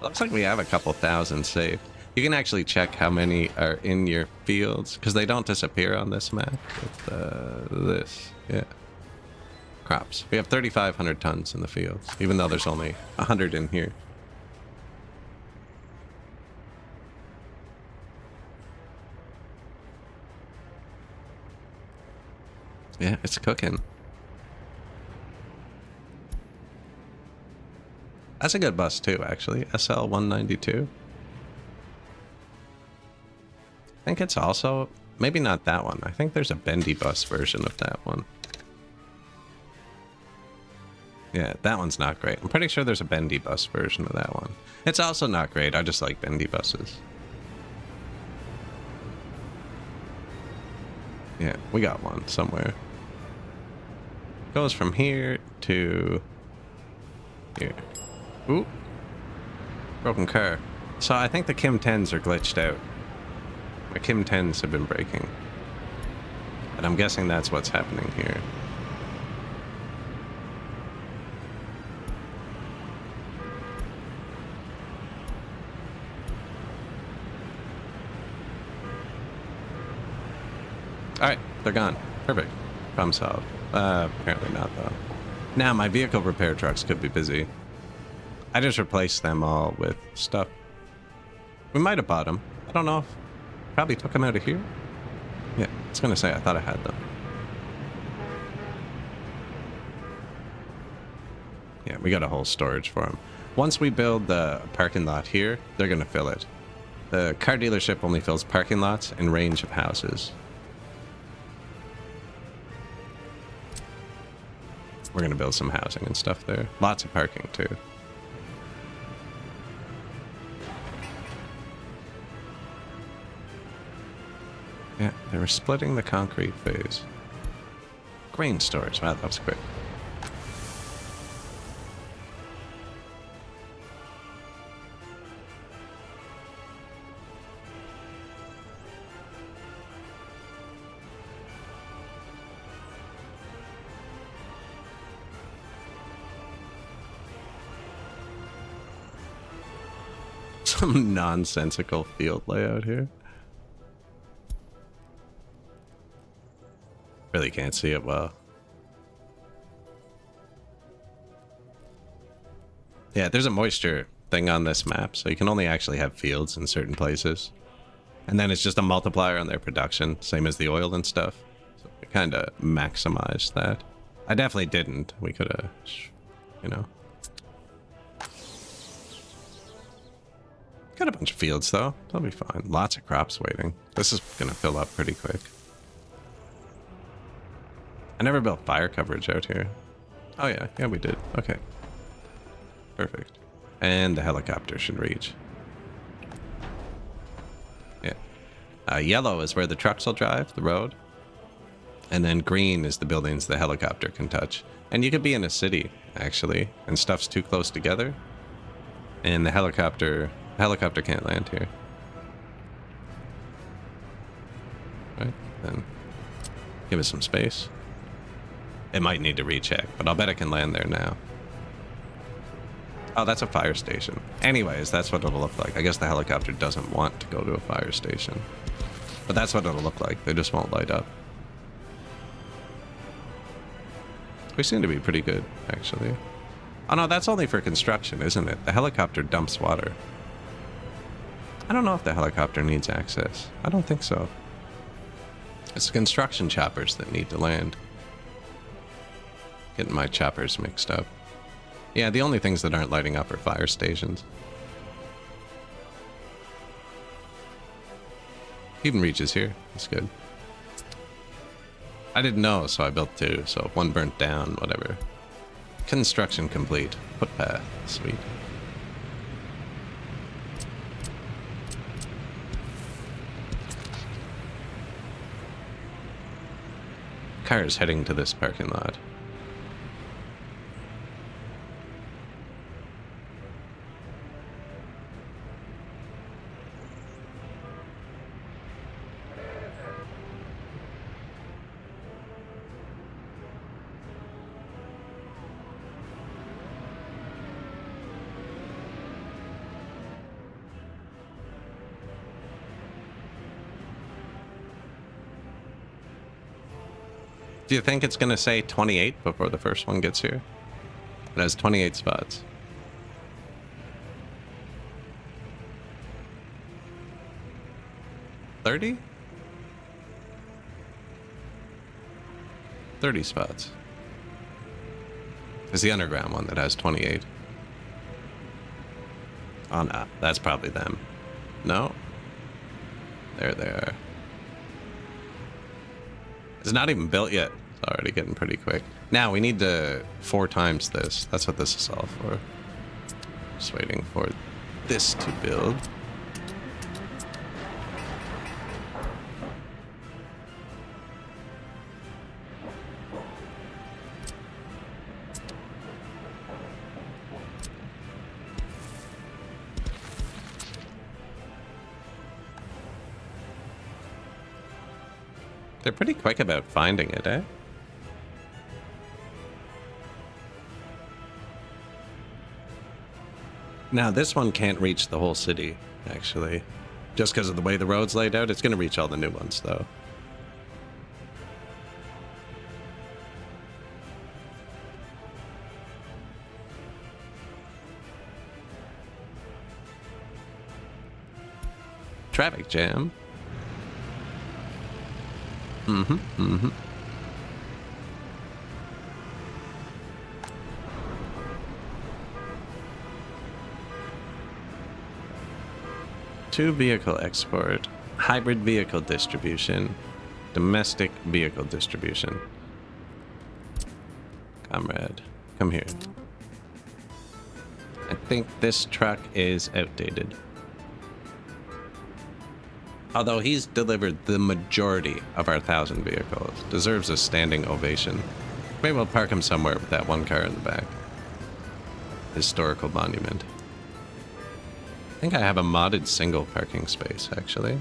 Looks like we have a couple thousand saved. You can actually check how many are in your fields, because they don't disappear on this map. With this, yeah. Crops. We have 3,500 tons in the fields, even though there's only 100 in here. Yeah, it's cooking. That's a good bus too, actually. SL-192. I think it's also... Maybe not that one. I think there's a bendy bus version of that one. Yeah, that one's not great. I'm pretty sure there's a bendy bus version of that one. It's also not great. I just like bendy buses. Yeah, we got one somewhere. Goes from here to here. Ooh. Broken car. So I think the Kim 10s are glitched out. The Kim 10s have been breaking. And I'm guessing that's what's happening here. Alright, they're gone. Perfect. Problem solved. Apparently not, though. Now, my vehicle repair trucks could be busy. I just replaced them all with stuff. We might have bought them. I don't know if... Probably took them out of here? Yeah, I was gonna say, I thought I had them. Yeah, we got a whole storage for them. Once we build the parking lot here, they're going to fill it. The car dealership only fills parking lots and range of houses. We're going to build some housing and stuff there. Lots of parking, too. Yeah, they were splitting the concrete phase. Grain storage. Wow, that was quick. Some nonsensical field layout here. Really can't see it well. Yeah, there's a moisture thing on this map, so you can only actually have fields in certain places. And then it's just a multiplier on their production, same as the oil and stuff. So we kind of maximized that. I definitely didn't. We could have, you know. Got a bunch of fields, though. That'll be fine. Lots of crops waiting. This is going to fill up pretty quick. I never built fire coverage out here. Oh, yeah. Yeah, we did. Okay. Perfect. And the helicopter should reach. Yeah. Yellow is where the trucks will drive, the road. And then green is the buildings the helicopter can touch. And you could be in a city, actually, and stuff's too close together. And the helicopter can't land here. Right, then give it some space. It might need to recheck, but I'll bet it can land there now. Oh, that's a fire station. Anyways, that's what it'll look like. I guess the helicopter doesn't want to go to a fire station. But that's what it'll look like. They just won't light up. We seem to be pretty good, actually. Oh no, that's only for construction, isn't it? The helicopter dumps water. I don't know if the helicopter needs access. I don't think so. It's the construction choppers that need to land. Getting my choppers mixed up. Yeah, the only things that aren't lighting up are fire stations. Even reaches here. That's good. I didn't know, so I built two. So if one burnt down, whatever. Construction complete. Footpath. Sweet. Cars heading to this parking lot. Do you think it's going to say 28 before the first one gets here? It has 28 spots. $30? 30 spots. It's the underground one that has 28. Oh no, that's probably them. No? There they are. It's not even built yet. It's already getting pretty quick. Now we need to 4 times this. That's what this is all for. Just waiting for this to build. They're pretty quick about finding it, eh? Now, this one can't reach the whole city, actually. Just because of the way the road's laid out, it's going to reach all the new ones, though. Traffic jam. 2 vehicle export, hybrid vehicle distribution, domestic vehicle distribution. Comrade, come here. I think this truck is outdated. Although he's delivered the majority of our 1,000 vehicles. Deserves a standing ovation. Maybe we'll park him somewhere with that one car in the back. Historical monument. I think I have a modded single parking space, actually.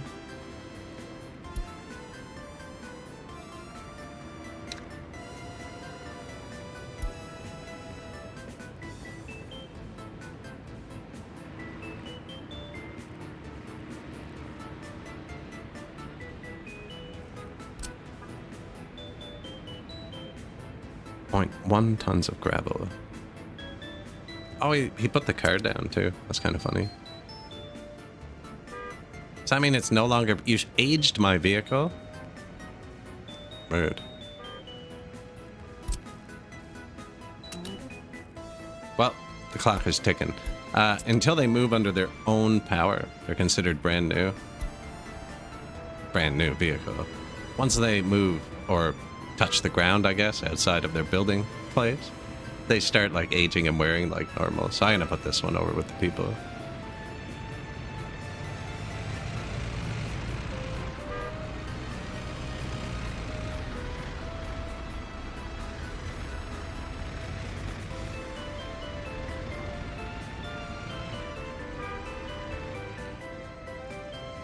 .1 tons of gravel. Oh, he put the car down too. That's kind of funny. So I mean, it's no longer... You aged my vehicle? Rude. Well, the clock is ticking. Until they move under their own power, they're considered brand new. Brand new vehicle. Once they move or touch the ground, I guess, outside of their building place, they start like aging and wearing like normal. So I'm gonna put this one over with the people.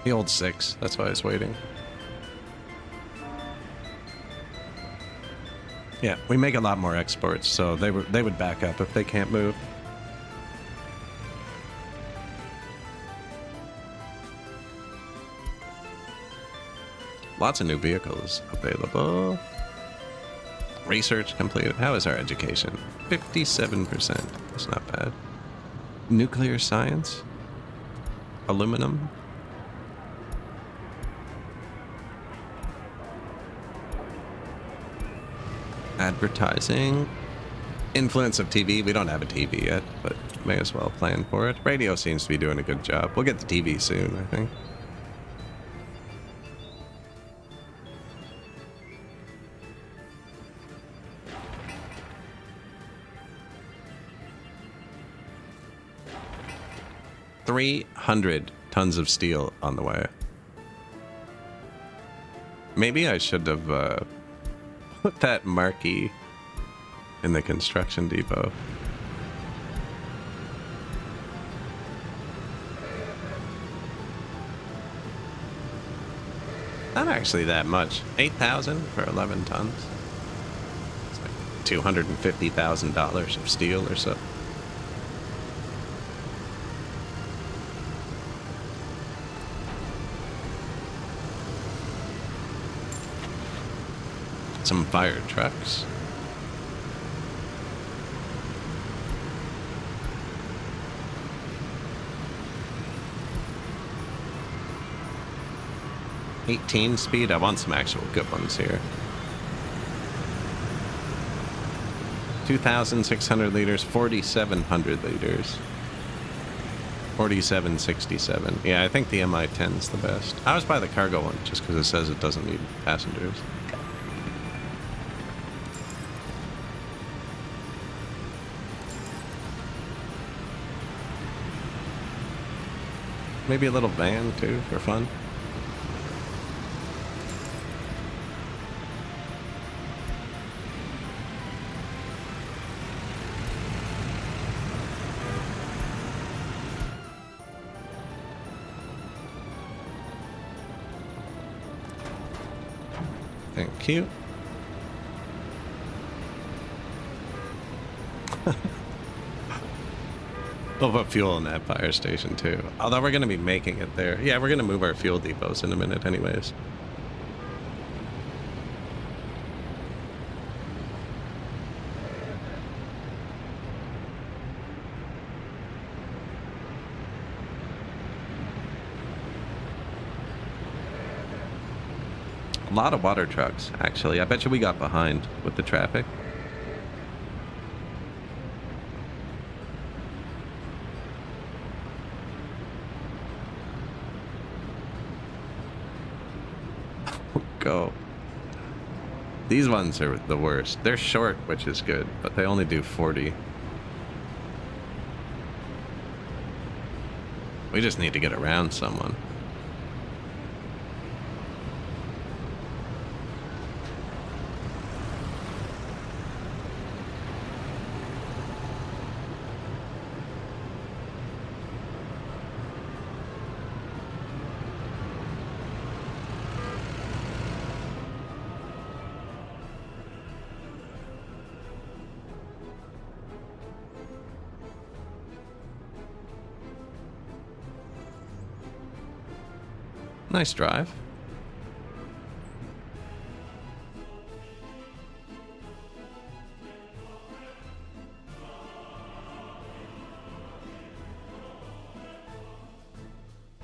The old 6, that's why I was waiting. Yeah, we make a lot more exports, so they would back up if they can't move. Lots of new vehicles available. Research completed. How is our education? 57%. That's not bad. Nuclear science? Aluminum? Advertising. Influence of TV. We don't have a TV yet, but may as well plan for it. Radio seems to be doing a good job. We'll get the TV soon, I think. $300 tons of steel on the way. Maybe I should have put that marquee in the construction depot. Not actually that much. 8,000 for 11 tons. It's like $250,000 of steel or so. Some fire trucks. $18 speed. I want some actual good ones here. 2,600 liters, 4,700 liters. 4767. Yeah, I think the MI-10 is the best. I always buy the cargo one just because it says it doesn't need passengers. Maybe a little van too for fun. Thank you. We'll put fuel in that fire station too. Although we're going to be making it there. Yeah, we're going to move our fuel depots in a minute anyways. A lot of water trucks, actually. I bet you we got behind with the traffic. Go. These ones are the worst. They're short, which is good, but they only do 40. We just need to get around someone. Nice drive.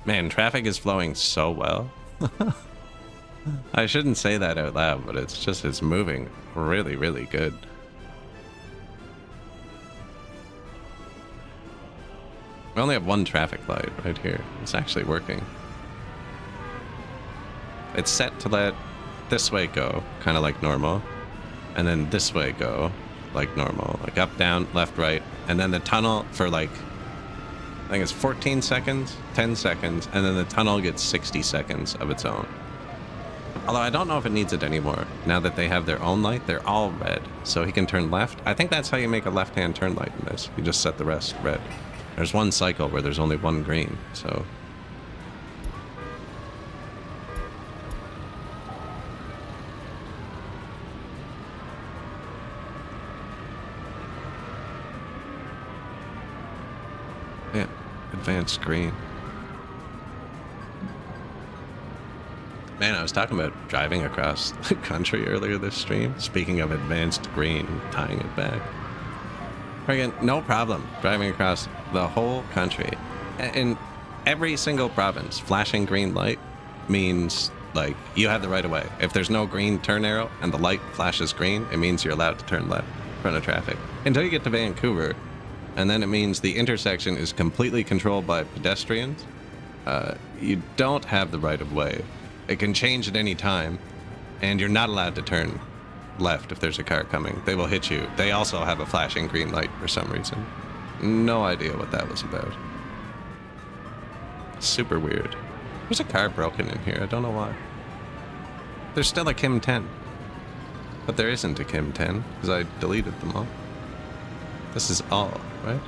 Man, traffic is flowing so well. I shouldn't say that out loud, but it's moving really, really good. We only have one traffic light right here. It's actually working. It's set to let this way go, kind of like normal, and then this way go, like normal, like up, down, left, right, and then the tunnel for like, I think it's 14 seconds, 10 seconds, and then the tunnel gets 60 seconds of its own. Although I don't know if it needs it anymore. Now that they have their own light, they're all red, so he can turn left. I think that's how you make a left-hand turn light in this. You just set the rest red. There's one cycle where there's only one green, so... Yeah, advanced green. Man, I was talking about driving across the country earlier this stream. Speaking of advanced green, tying it back. Again, no problem driving across the whole country. In every single province, flashing green light means, like, you have the right of way. If there's no green turn arrow and the light flashes green, it means you're allowed to turn left in front of traffic. Until you get to Vancouver, and then it means the intersection is completely controlled by pedestrians. You don't have the right of way. It can change at any time, and you're not allowed to turn left if there's a car coming. They will hit you. They also have a flashing green light for some reason. No idea what that was about. Super weird. There's a car broken in here. I don't know why. There's still a Kim 10. But there isn't a Kim 10, because I deleted them all. This is all, right?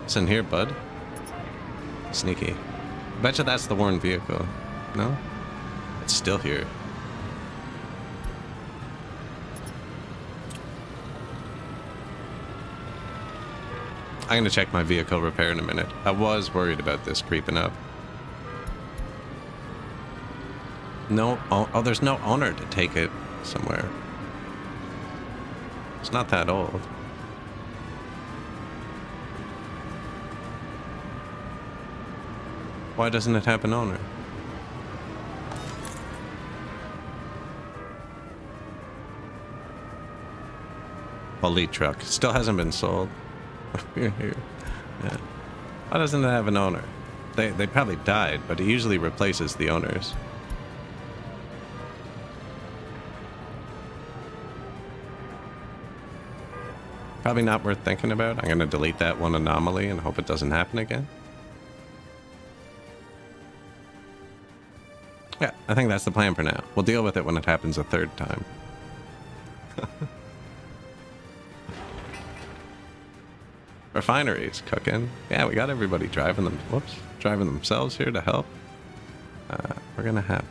It's in here, bud. Sneaky. Betcha that's the worn vehicle. No? It's still here. I'm gonna check my vehicle repair in a minute. I was worried about this creeping up. No, oh, there's no owner to take it somewhere. It's not that old. Why doesn't it have an owner? Elite truck. Still hasn't been sold. Yeah. Why doesn't it have an owner? They probably died, but it usually replaces the owners. Probably not worth thinking about. I'm gonna delete that one anomaly and hope it doesn't happen again. Yeah, I think that's the plan for now. We'll deal with it when it happens a third time. Refineries cooking. Yeah, we got everybody driving them. Whoops, driving themselves here to help. We're gonna have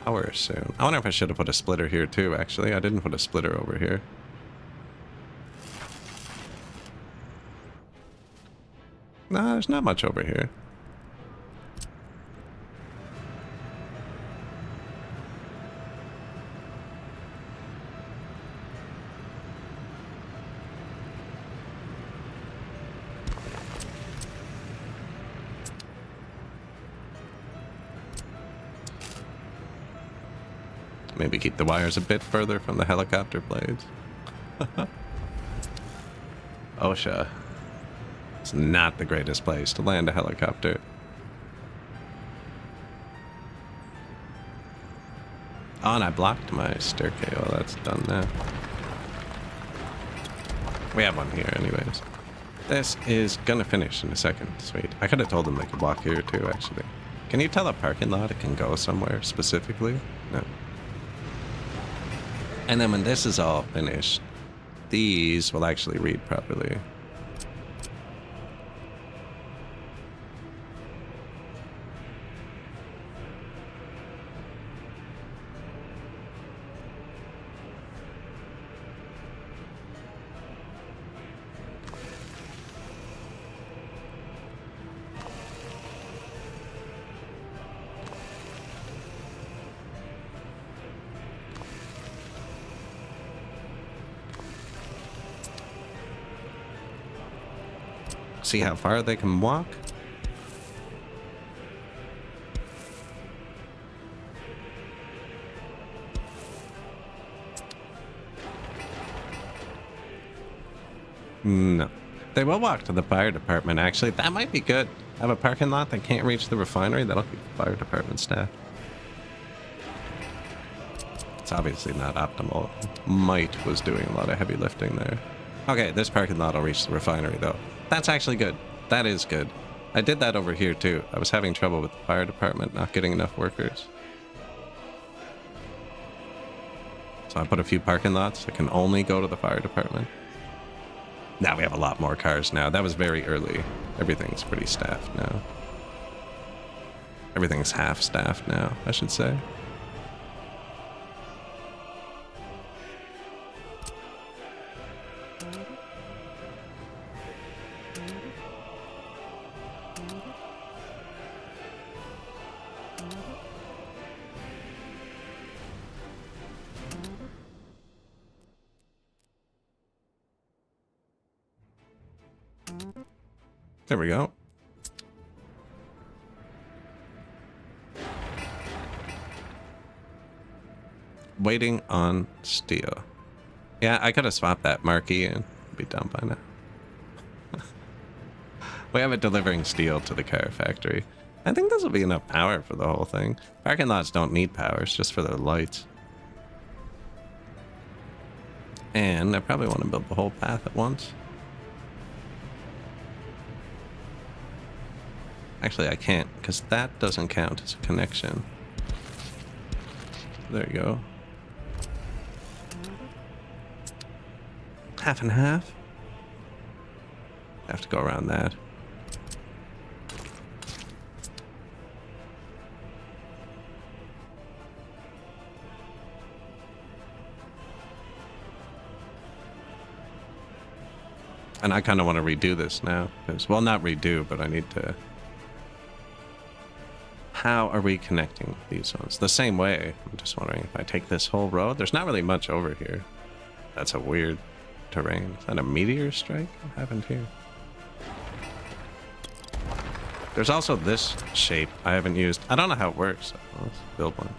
power soon. I wonder if I should have put a splitter here too. Actually, I didn't put a splitter over here. Nah, there's not much over here. Maybe keep the wires a bit further from the helicopter blades. OSHA. It's not the greatest place to land a helicopter. Oh, and I blocked my staircase. Well, that's done now. We have one here anyways. This is gonna finish in a second. Sweet. I could have told them they could walk here too, actually. Can you tell a parking lot it can go somewhere specifically? No. And then when this is all finished, these will actually read properly. See how far they can walk? No. They will walk to the fire department, actually. That might be good. Have a parking lot that can't reach the refinery. That'll keep the fire department staff. It's obviously not optimal. Might was doing a lot of heavy lifting there. Okay, this parking lot will reach the refinery, though. That's actually good. That is good. I did that over here, too. I was having trouble with the fire department not getting enough workers. So I put a few parking lots that can only go to the fire department. Now we have a lot more cars now. That was very early. Everything's pretty staffed now. Everything's half staffed now, I should say. There we go. Waiting on steel. Yeah, I could have swapped that marquee and be done by now. We have it delivering steel to the car factory. I think this will be enough power for the whole thing. Parking lots don't need power, it's just for their lights. And I probably want to build the whole path at once. Actually, I can't, because that doesn't count as a connection. There you go. Half and half. Have to go around that. And I kind of want to redo this now. Because, well, not redo, but I need to... How are we connecting these ones? The same way. I'm just wondering if I take this whole road. There's not really much over here. That's a weird terrain. Is that a meteor strike? What happened here? There's also this shape I haven't used. I don't know how it works. So let's build one.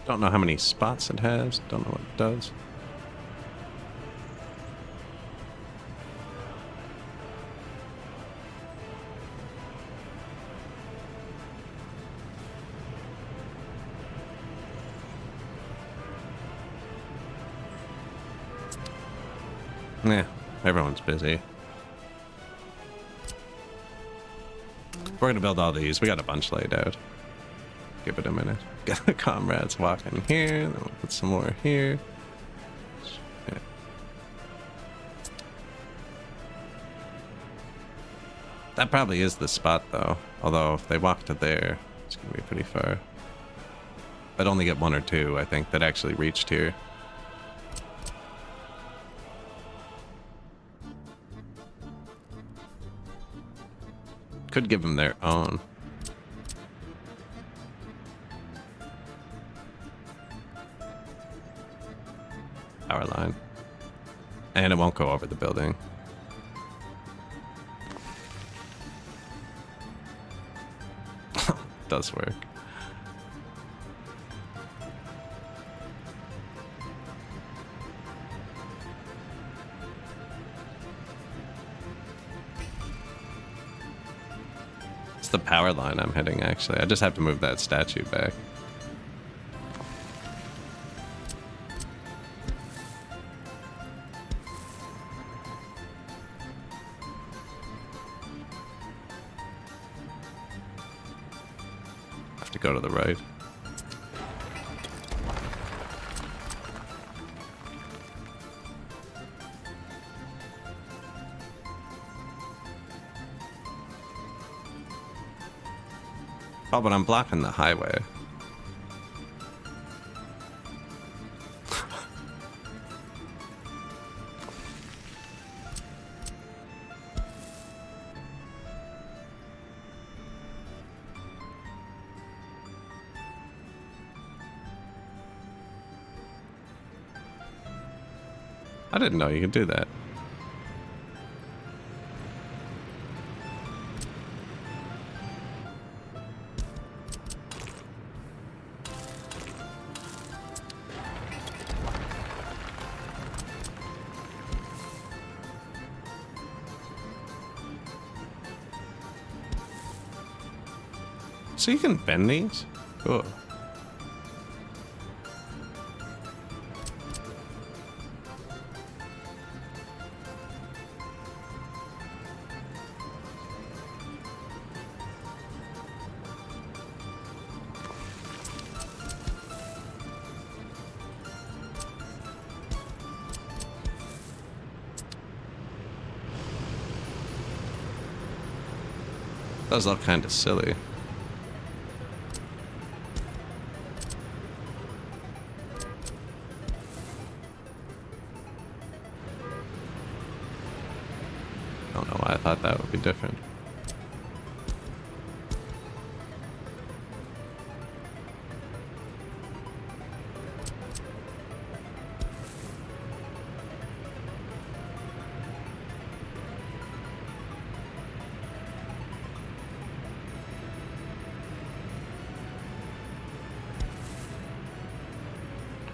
Don't know how many spots it has. Don't know what it does. Yeah, everyone's busy. We're gonna build all these. We got a bunch laid out. Give it a minute. Get the comrades walking here. Then we'll put some more here. Yeah. That probably is the spot, though. Although, if they walk to there, it's gonna be pretty far. I'd only get one or two, I think, that actually reached here. Could give them their own. Power line. And it won't go over the building. Does work. the power line I'm hitting, actually. I just have to move that statue back. I have to go to the right. Oh, but I'm blocking the highway. I didn't know you could do that. So you can bend these? Cool. Those look kind of silly. I don't know why I thought that would be different.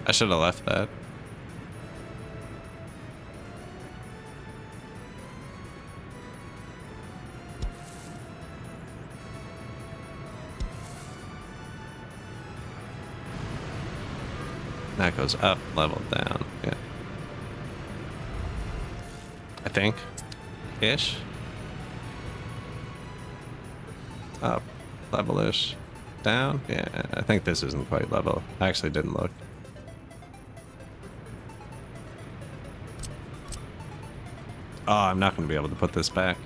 I should have left that. That goes up, level down. Yeah. I think. Ish. Up, level-ish. Down? Yeah, I think this isn't quite level. I actually didn't look. Oh, I'm not going to be able to put this back.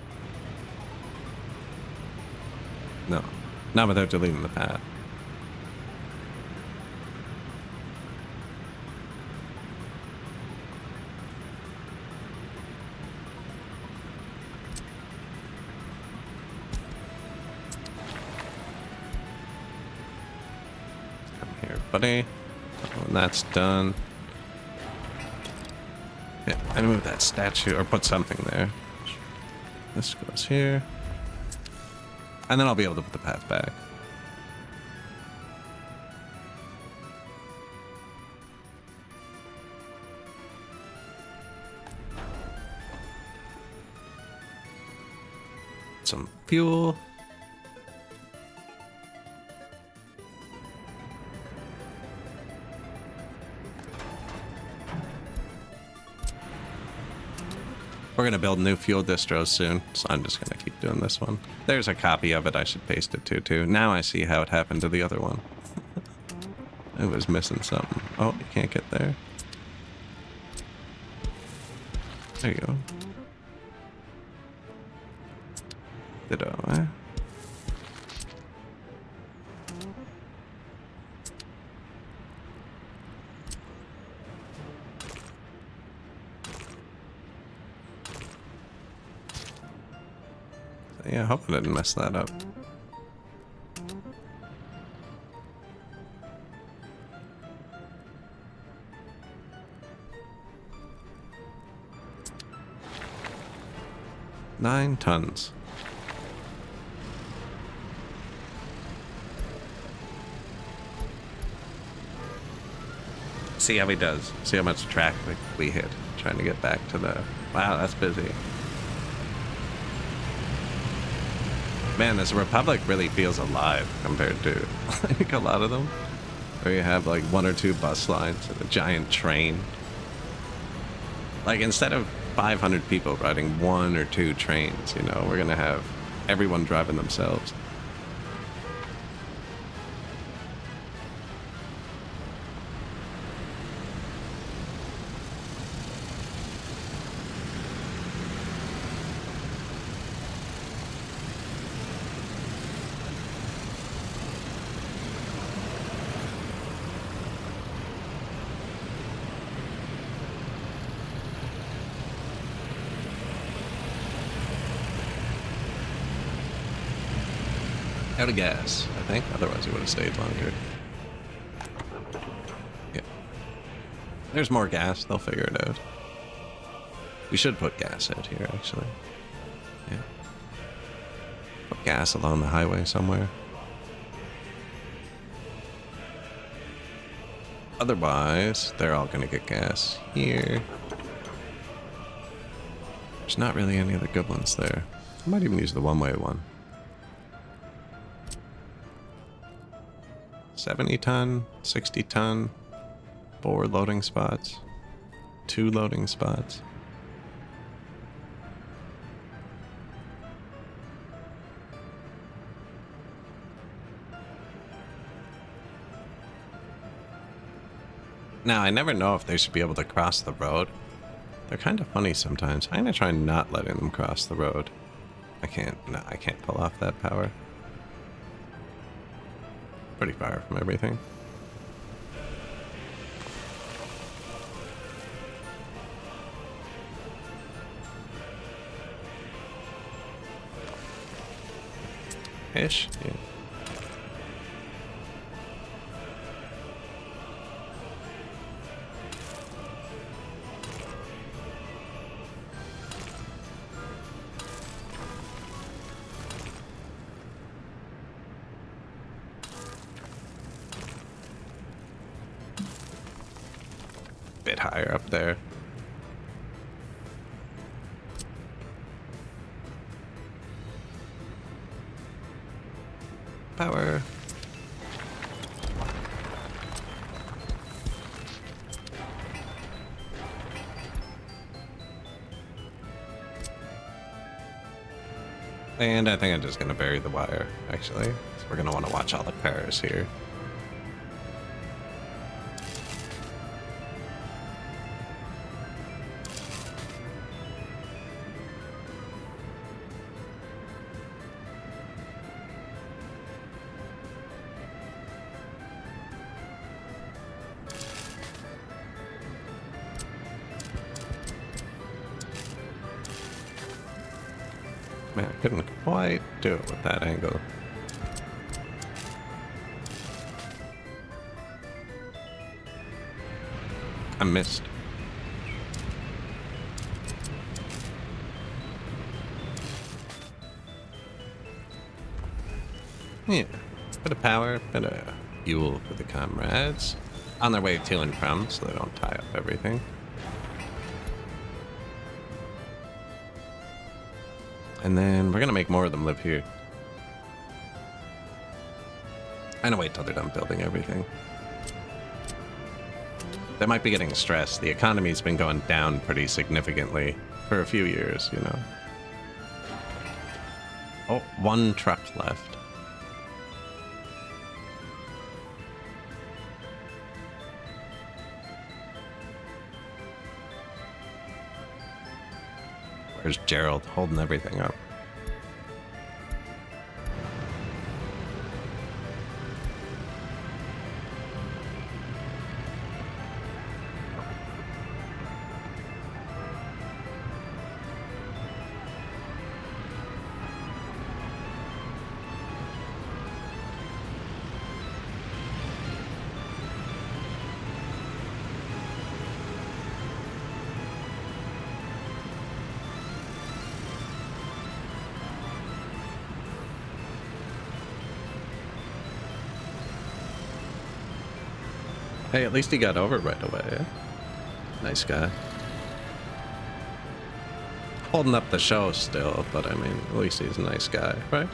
No. Not without deleting the path. Come here, buddy. Oh, and that's done. Yeah, I move that statue or put something there. This goes here. And then I'll be able to put the path back. Some fuel. We're going to build new fuel distros soon, so I'm just going to keep doing this one. There's a copy of it. I should paste it to, too. Now I see how it happened to the other one. It was missing something. Oh, you can't get there. There you go. Ditto, eh? Yeah, I hope I didn't mess that up. Nine tons. See how he does. See how much traffic we hit trying to get back to the... Wow, that's busy. Man, this Republic really feels alive compared to like a lot of them. Where you have like 1 or 2 bus lines and a giant train. Like instead of 500 people riding 1 or 2 trains, you know, we're gonna have everyone driving themselves. Out of gas, I think. Otherwise, it would have stayed longer. Yeah. There's more gas. They'll figure it out. We should put gas out here, actually. Yeah. Put gas along the highway somewhere. Otherwise, they're all going to get gas here. There's not really any other good ones there. I might even use the one-way one. 70 ton, 60 ton, 4 loading spots, 2 loading spots. Now, I never know if they should be able to cross the road. They're kind of funny sometimes. I'm gonna try not letting them cross the road. I can't pull off that power. Pretty far from everything. Ish, yeah. Bit higher up there. Power. And I think I'm just gonna bury the wire, actually. So we're gonna want to watch all the cars here. Man, I couldn't quite do it with that angle. I missed. Yeah, bit of power, bit of fuel for the comrades. On their way to and from, so they don't tie up everything. And then we're gonna make more of them live here. I'm gonna wait till they're done building everything. They might be getting stressed. The economy's been going down pretty significantly for a few years, you know. Oh, 1 truck left. Where's Gerald holding everything up? Hey, at least he got over right away. Eh? Nice guy. Holding up the show still, but I mean, at least he's a nice guy, right?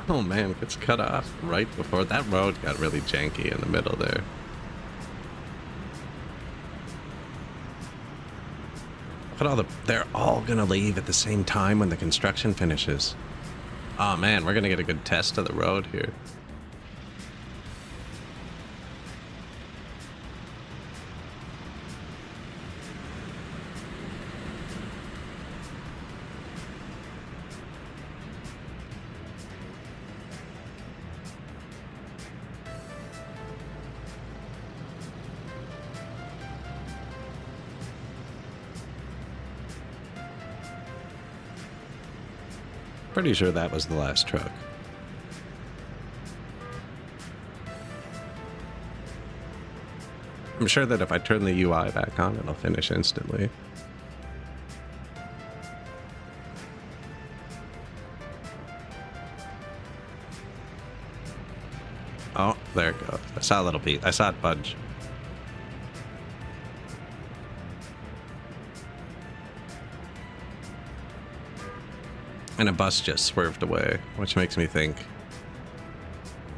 Oh man, gets cut off right before that road got really janky in the middle there. Look at they're all gonna leave at the same time when the construction finishes. Oh man, we're gonna get a good test of the road here. Pretty sure that was the last truck. I'm sure that if I turn the UI back on, it'll finish instantly. Oh, there it goes. I saw a little beat. I saw it budge. And a bus just swerved away, which makes me think,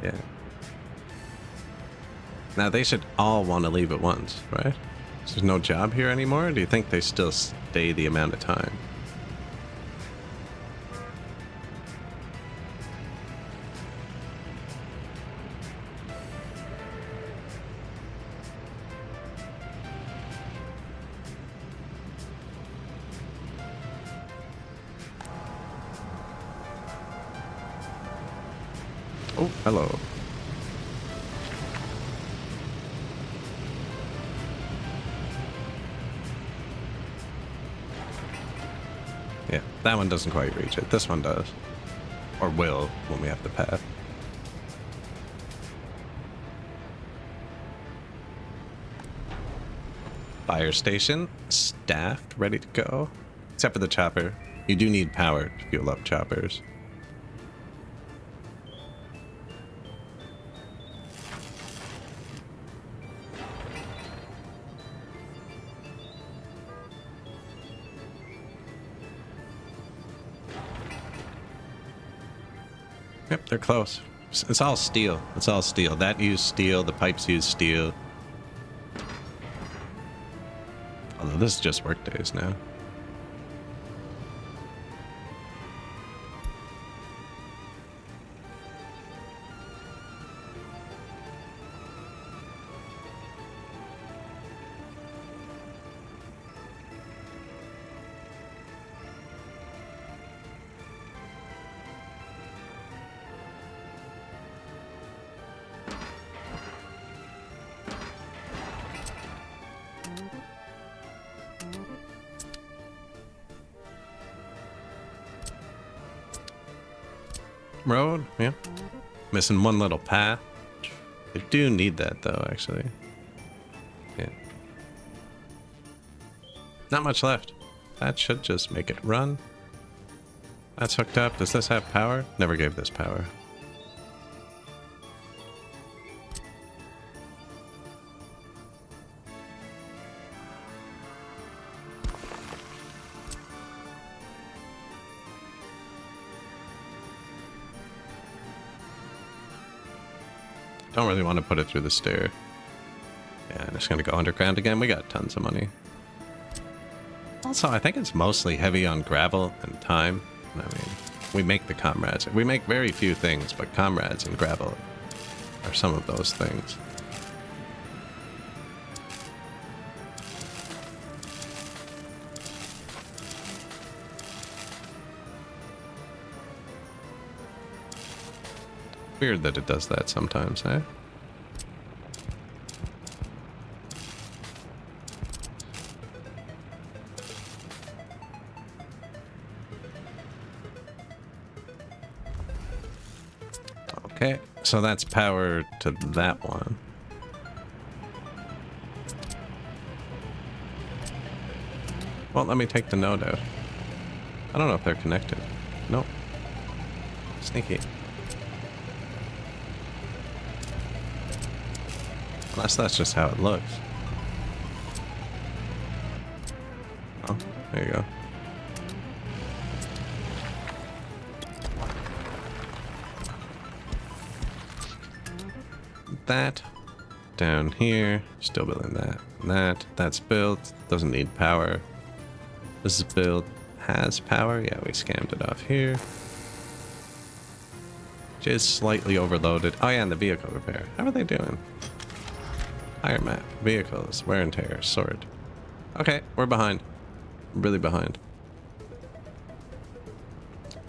yeah. Now they should all want to leave at once, right? There's no job here anymore? Or do you think they still stay the amount of time? Oh, hello. Yeah, that one doesn't quite reach it. This one does. Or will when we have the path. Fire station, staffed, ready to go. Except for the chopper. You do need power to fuel up choppers. Yep, they're close. It's all steel. It's all steel. That used steel. The pipes use steel. Although this is just work days now. Road, yeah. Missing one little path. They do need that though, actually. Yeah. Not much left. That should just make it run. That's hooked up. Does this have power? Never gave this power. Don't really want to put it through the stair. Yeah, I'm just gonna go underground again. We got tons of money. Also, I think it's mostly heavy on gravel and time. I mean, we make the comrades. We make very few things, but comrades and gravel are some of those things. Weird that it does that sometimes, eh? Okay, so that's power to that one. Well, let me take the node out. I don't know if they're connected. Nope. Sneaky. Unless that's just how it looks. Oh, there you go. that. Down here, still building that. And that. That's built. Doesn't need power. This is built. Has power. Yeah, we scammed it off here. Just slightly overloaded. Oh yeah, and the vehicle repair. How are they doing? Higher map. Vehicles. Wear and tear. Sword. Okay, we're behind. Really behind.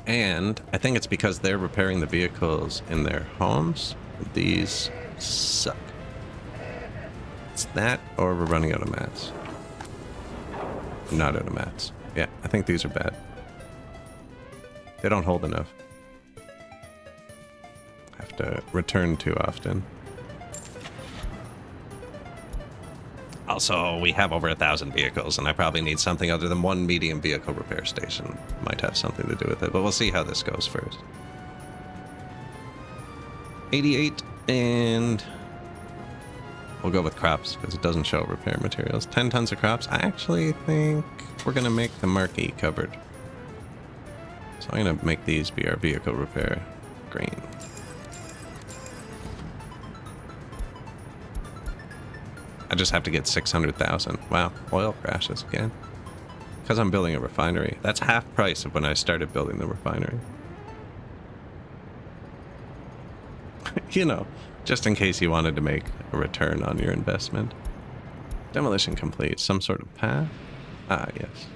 And I think it's because they're repairing the vehicles in their homes. These suck. It's that, or we're running out of mats. Not out of mats. Yeah, I think these are bad. They don't hold enough. Have to return too often. Also, we have over 1,000 vehicles, and I probably need something other than one medium vehicle repair station. Might have something to do with it, but we'll see how this goes first. 88, and we'll go with crops, because it doesn't show repair materials. 10 tons of crops. I actually think we're going to make the marquee covered. So I'm going to make these be our vehicle repair. Green. I just have to get 600,000. Wow, oil crashes again. Because I'm building a refinery. That's half price of when I started building the refinery. You know, just in case you wanted to make a return on your investment. Demolition complete. Some sort of path? Ah, yes.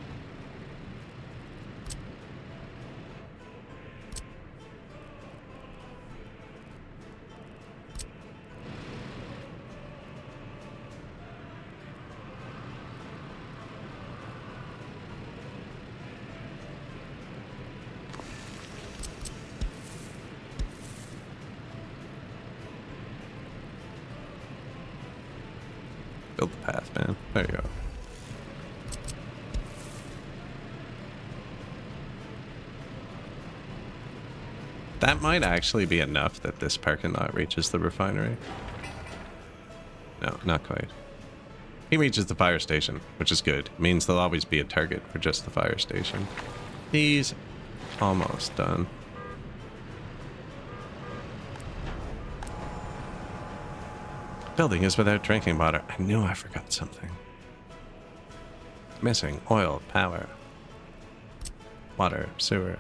Build the path, man. There you go. That might actually be enough that this parking lot reaches the refinery. No, not quite. He reaches the fire station, which is good. It means there'll always be a target for just the fire station. He's almost done. Building is without drinking water. I knew I forgot something. Missing oil, power, water, sewer.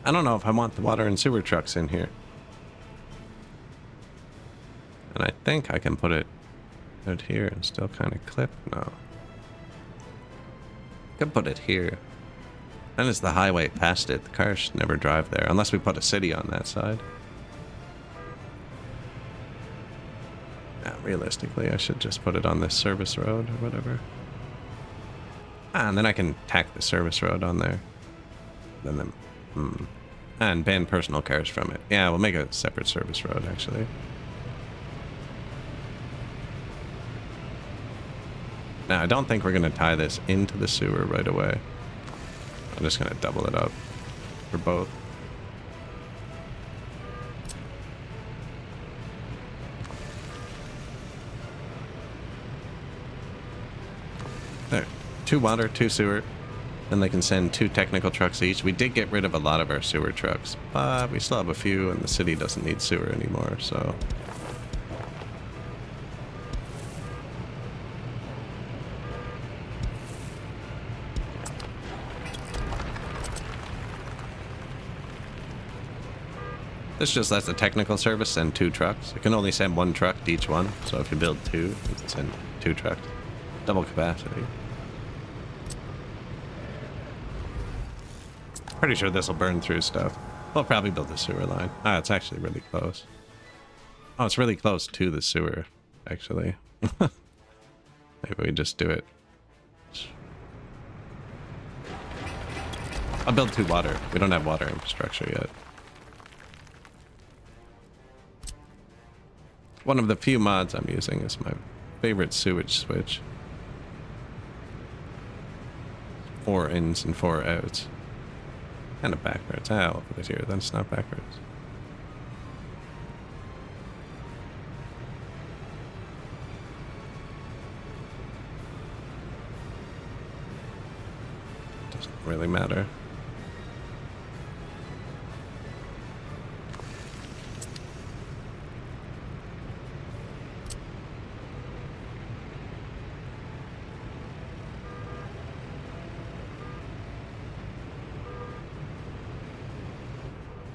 I don't know if I want the water and sewer trucks in here. And I think I can put it out here and still kind of clip. No. Could put it here. And it's the highway past it. The cars should never drive there unless we put a city on that side. Now, realistically, I should just put it on this service road or whatever. Ah, and then I can tack the service road on there. Then and ban personal cars from it. Yeah, we'll make a separate service road, actually. Now, I don't think we're going to tie this into the sewer right away. I'm just going to double it up for both. There. 2 water, 2 sewer. Then they can send 2 technical trucks each. We did get rid of a lot of our sewer trucks, but we still have a few, and the city doesn't need sewer anymore, so... This just lets the technical service send 2 trucks. It can only send 1 truck to each one, so if you build 2, you can send 2 trucks. Double capacity. Pretty sure this will burn through stuff. We'll probably build a sewer line. Ah, it's actually really close. Oh, it's really close to the sewer, actually. Maybe we just do it. I'll build 2 water. We don't have water infrastructure yet. One of the few mods I'm using is my favorite sewage switch. 4 ins and 4 outs. Kind of backwards. Ah, I'll put it here. Then it's not backwards. Doesn't really matter.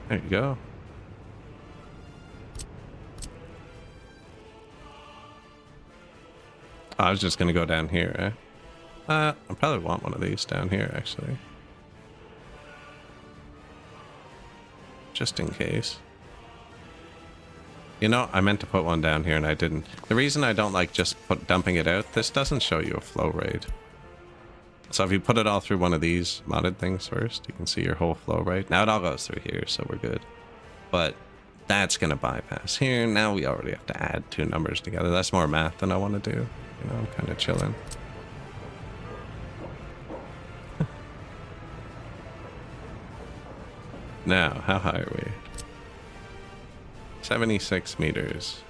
There you go. Oh, I was just gonna go down here, eh? I probably want one of these down here, actually. Just in case. You know, I meant to put one down here and I didn't. The reason I don't like just dumping it out, this doesn't show you a flow rate. So if you put it all through one of these modded things first, you can see your whole flow rate. Now it all goes through here, so we're good. But that's going to bypass here. Now we already have to add two numbers together. That's more math than I want to do. You know, I'm kind of chilling. Now, how high are we? 76 meters.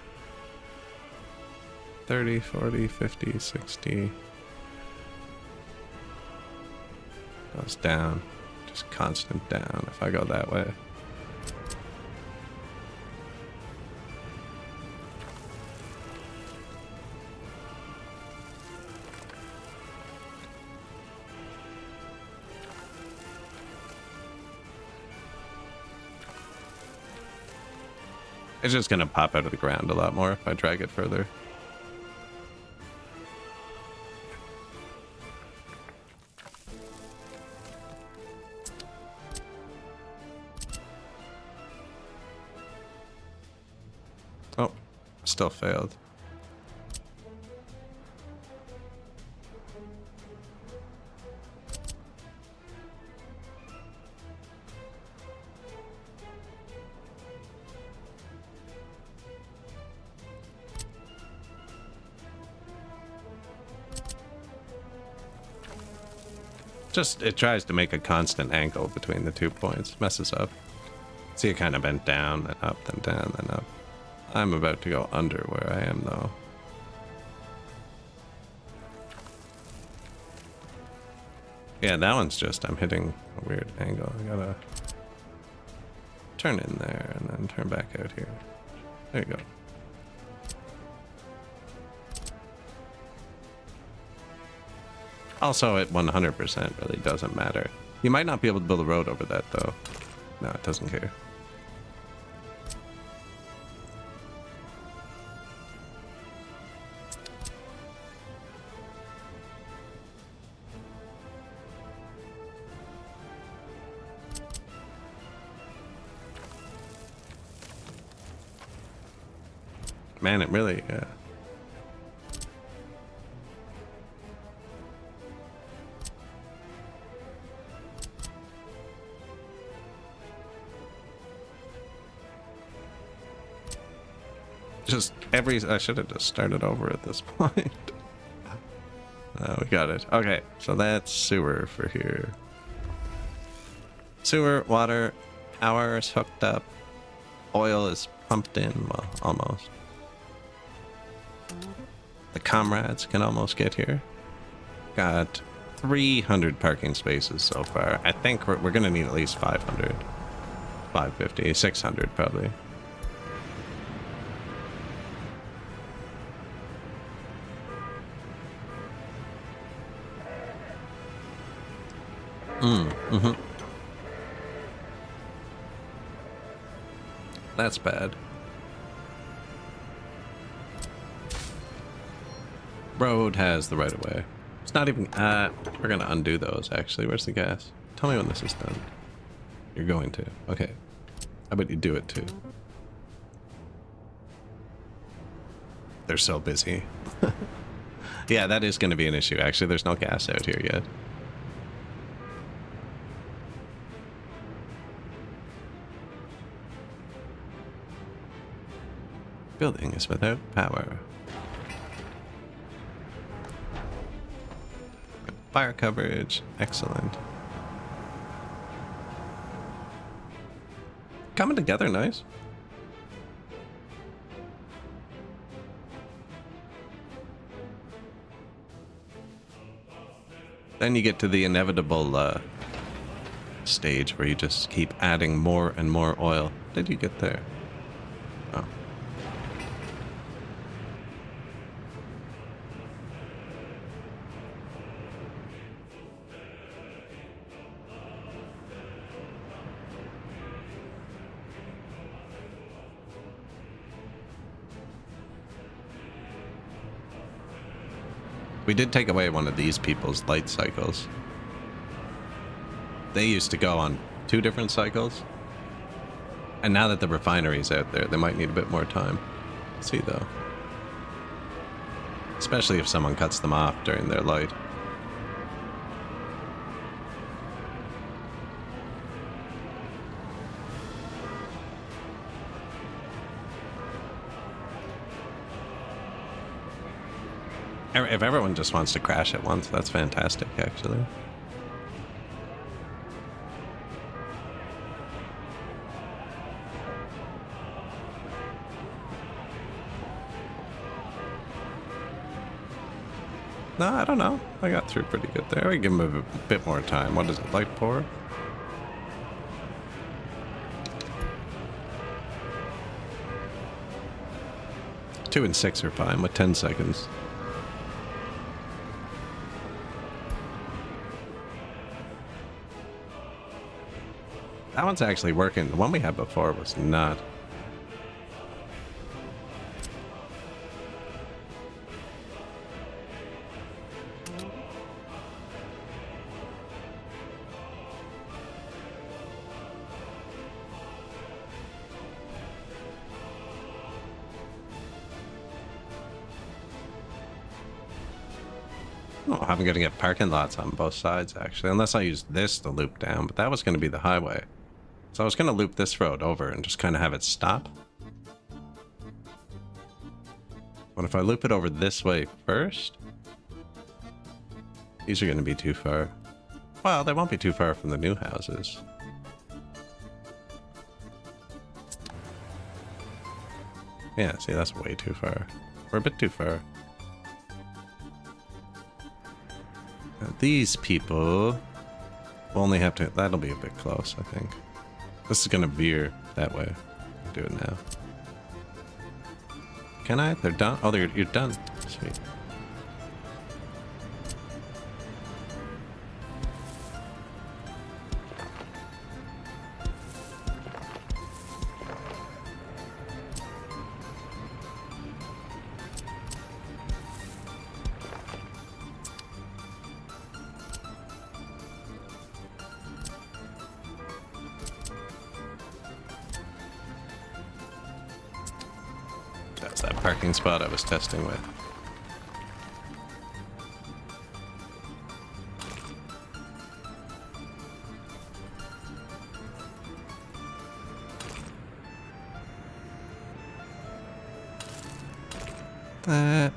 30, 40, 50, 60. Goes down. Just constant down if I go that way. It's just gonna pop out of the ground a lot more if I drag it further. Oh, still failed. Just, it tries to make a constant angle between the 2 points. Messes up. See, it kind of bent down, then up, then down, then up. I'm about to go under where I am, though. Yeah, that one's just, I'm hitting a weird angle. I gotta turn in there and then turn back out here. There you go. Also, at 100% really doesn't matter. You might not be able to build a road over that, though. No, it doesn't care. Man, it really, just I should have just started over at this point. We got it. Okay, so that's sewer for here. Sewer, water, power is hooked up. Oil is pumped in, well, almost. The comrades can almost get here. Got 300 parking spaces so far. I think we're going to need at least 500. 550, 600 probably. Mm-hmm. That's bad. Road has the right of way. It's not even, we're gonna undo those actually. Where's the gas? Tell me when this is done. You're going to. Okay. I bet you do it too. They're so busy. Yeah, that is gonna be an issue. Actually, there's no gas out here yet. Building is without power. Fire coverage, excellent. Coming together, nice. Then you get to the inevitable stage where you just keep adding more and more oil. Did you get there? Oh. We did take away one of these people's light cycles. They used to go on 2 different cycles. And now that the refinery's out there, they might need a bit more time. Let's see, though. Especially if someone cuts them off during their light. If everyone just wants to crash at once, that's fantastic, actually. No, I don't know. I got through pretty good there. We give him a bit more time. What is it, light 4? Two and 6 are fine with 10 seconds. That one's actually working. The one we had before was not. Oh, I'm going to get parking lots on both sides, actually, unless I use this to loop down, but that was going to be the highway. So I was going to loop this road over and just kind of have it stop. What if I loop it over this way first? These are going to be too far. Well, they won't be too far from the new houses. Yeah, see, that's way too far. We're a bit too far. Now, these people will only have to... That'll be a bit close, I think. This is going to veer that way. Do it now. Can I? They're done? Oh, you're done. Sweet. That's that parking spot I was testing with. There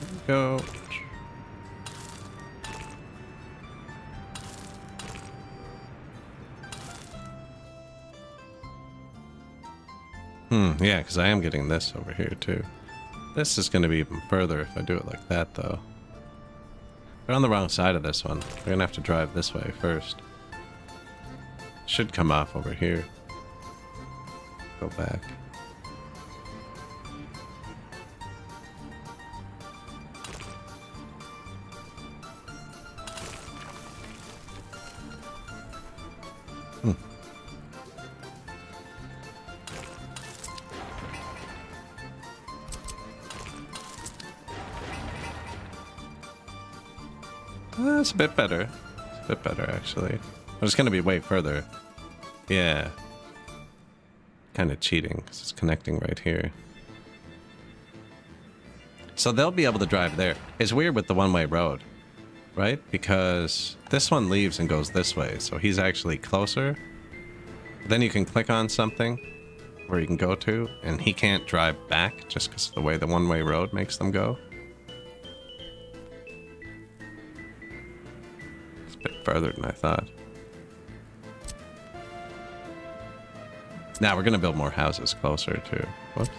we go. Yeah, because I am getting this over here, too. This is going to be even further if I do it like that, though. They're on the wrong side of this one. They're going to have to drive this way first. Should come off over here. Go back. It's a bit better. It's a bit better, actually. But it's going to be way further. Yeah. Kind of cheating, because it's connecting right here. So they'll be able to drive there. It's weird with the one-way road, right? Because this one leaves and goes this way, so he's actually closer. Then you can click on something where you can go to, and he can't drive back just because of the way the one-way road makes them go. Further than I thought. Now we're gonna build more houses closer to. Whoops.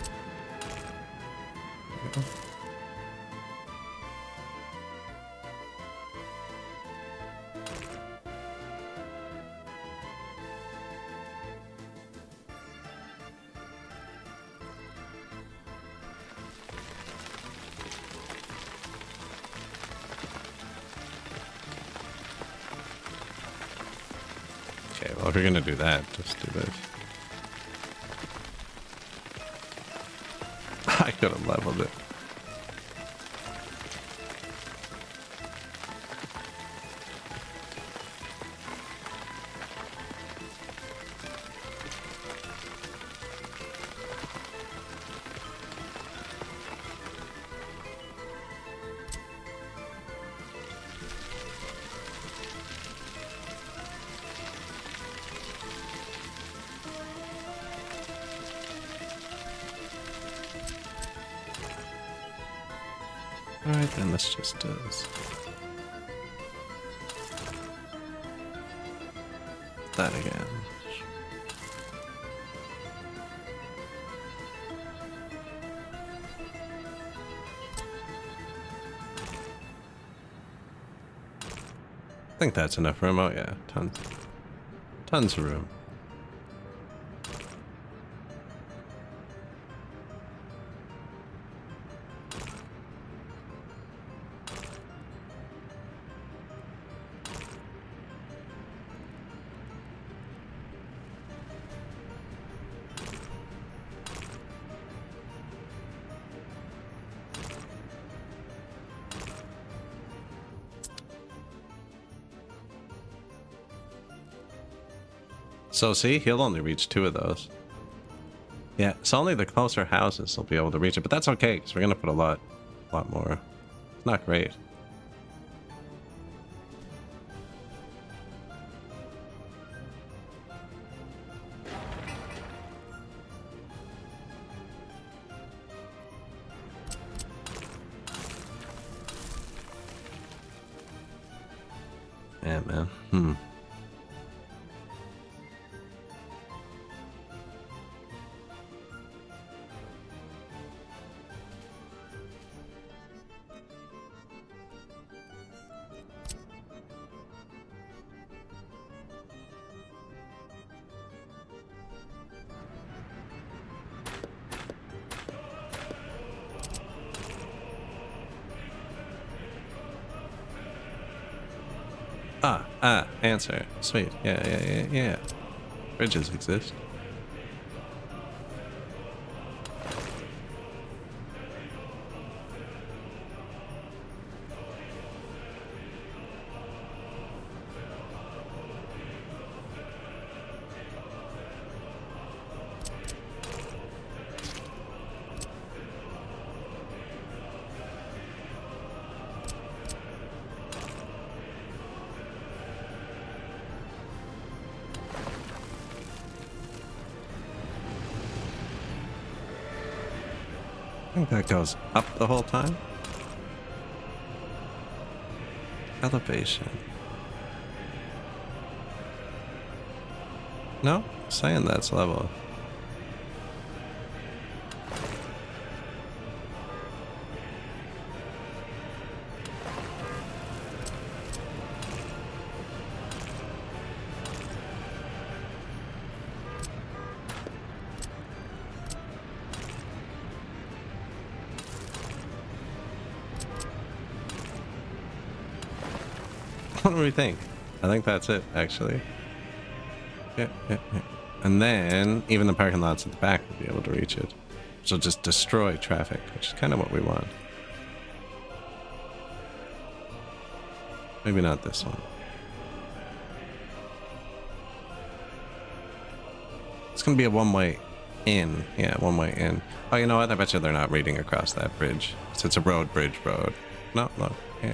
Okay, well, if you're gonna do that, just do this. I could have leveled it. Alright, then let's just do this. That again. I think that's enough room. Oh yeah, tons. Tons of room. So see, he'll only reach 2 of those. Yeah, it's only the closer houses will be able to reach it, but that's okay, because we're going to put a lot more. It's not great. Yeah, man. Answer. Sweet. Yeah. Bridges exist. I think that goes up the whole time. Elevation. No? Saying that's level. What do we think? I think that's it, actually. Yeah. And then, even the parking lots at the back will be able to reach it. So just destroy traffic, which is kind of what we want. Maybe not this one. It's going to be a one-way in. Yeah, one-way in. Oh, you know what? I bet you they're not reading across that bridge. So it's a road. No, look. Yeah.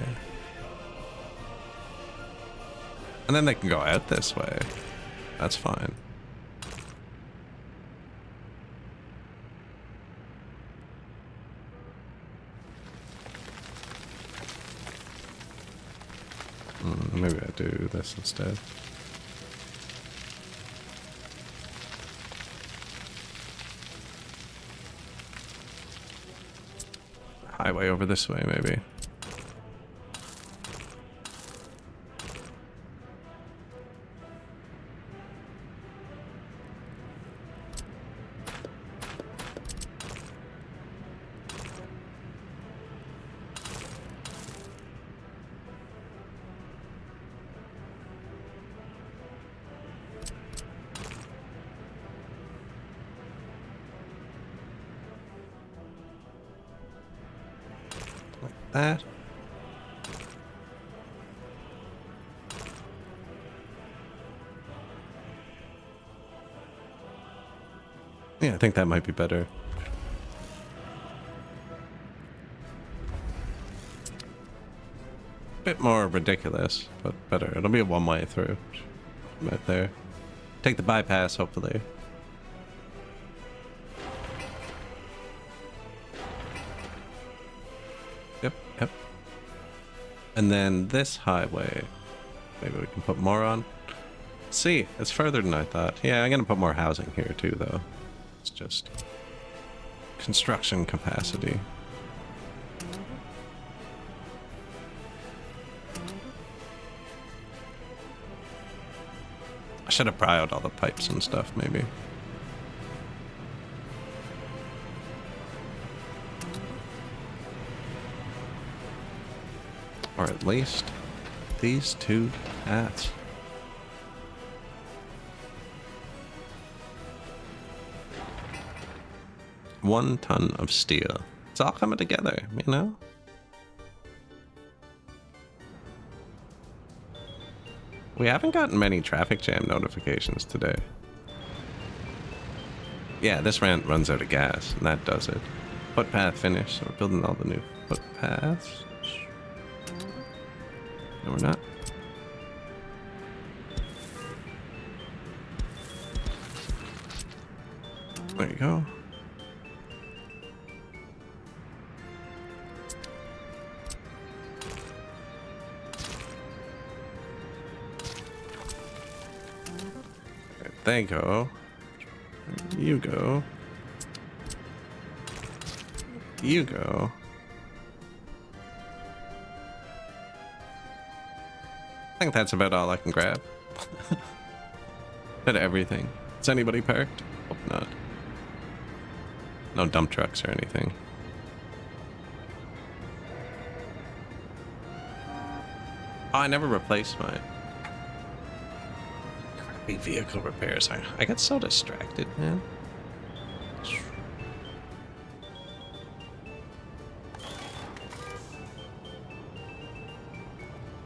And then they can go out this way. That's fine. Maybe I do this instead. Highway over this way, maybe. that. Yeah, I think that might be better. Bit more ridiculous, but better. It'll be a one-way through. Right there. Take the bypass, hopefully. Yep, yep. And then this highway. Maybe we can put more on. See, it's further than I thought. Yeah, I'm gonna put more housing here too, though. It's just construction capacity. I should have pried all the pipes and stuff, maybe. Or at least these two paths. One ton of steel. It's all coming together, you know? We haven't gotten many traffic jam notifications today. Yeah, this ramp runs out of gas, and that does it. Footpath finished, so we're building all the new footpaths. No, we're not. There you go. They go. You go. You go. I think that's about all I can grab. Did everything. Is anybody parked? Hope not. No dump trucks or anything. Oh, I never replaced mine. Vehicle repairs. I get so distracted, man.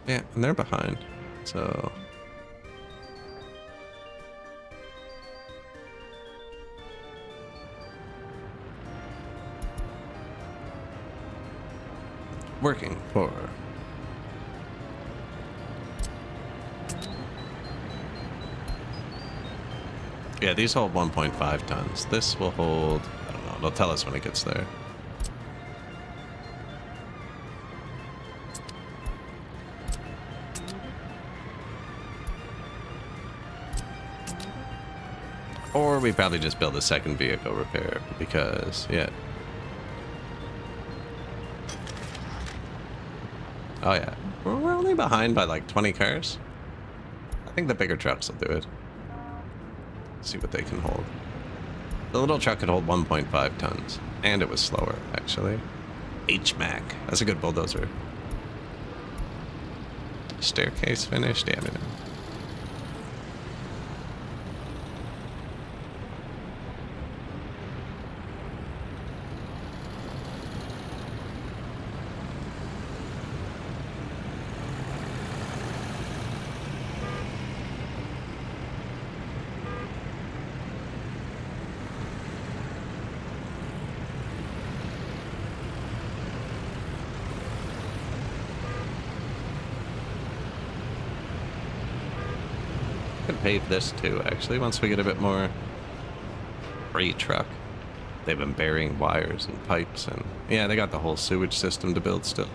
Yeah, and they're behind, so... Working for... Yeah, these hold 1.5 tons. This will hold... I don't know. They'll tell us when it gets there. Or we probably just build a second vehicle repair because, yeah. Oh, yeah. We're only behind by like 20 cars. I think the bigger trucks will do it. See what they can hold. The little truck could hold 1.5 tons. And it was slower, actually. HMAC. That's a good bulldozer. Staircase finished? Damn it. Pave this too, actually, once we get a bit more free truck. They've been burying wires and pipes, and yeah, they got the whole sewage system to build still.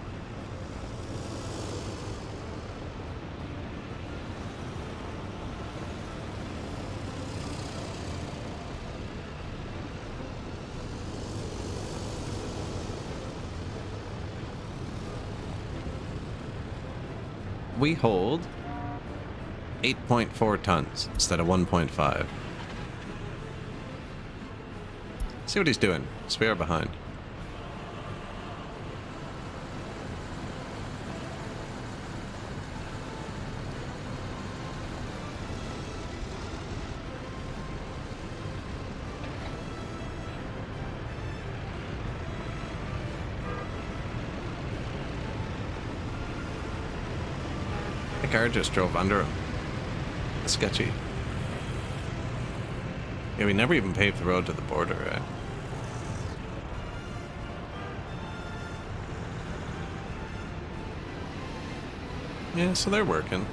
We hold 8.4 tons instead of 1.5. See what he's doing. Spare behind. The car just drove under him. Sketchy. Yeah, we never even paved the road to the border, right? Yeah, so they're working.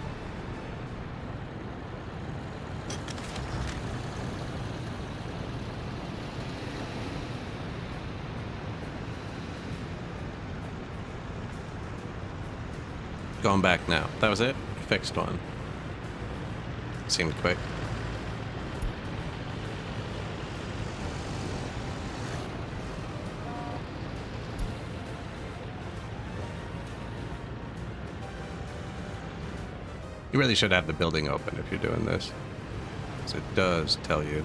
Going back now. That was it? Fixed one. Seemed quick. You really should have the building open if you're doing this, because it does tell you.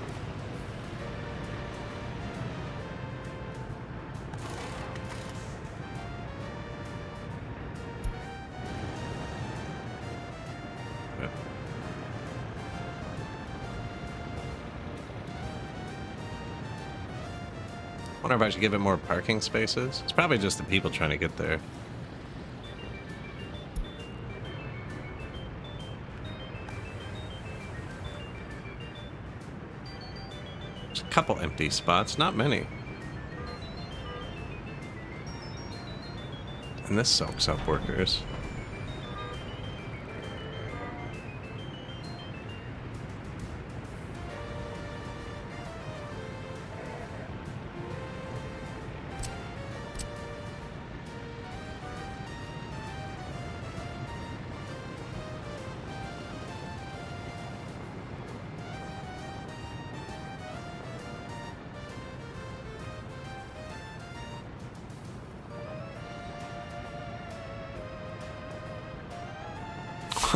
I wonder if I should give it more parking spaces. It's probably just the people trying to get there. There's a couple empty spots, not many. And this soaks up workers.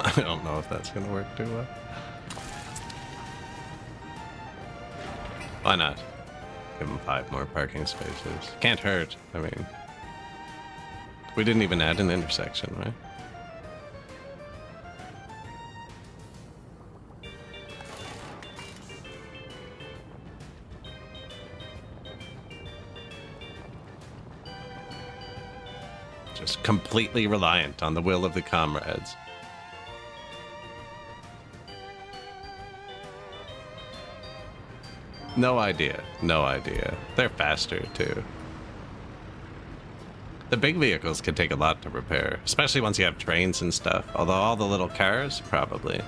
I don't know if that's going to work too well. Why not? Give them 5 more parking spaces. Can't hurt. I mean, we didn't even add an intersection, right? Just completely reliant on the will of the comrades. No idea. No idea. They're faster, too. The big vehicles can take a lot to repair, especially once you have trains and stuff. Although all the little cars, probably.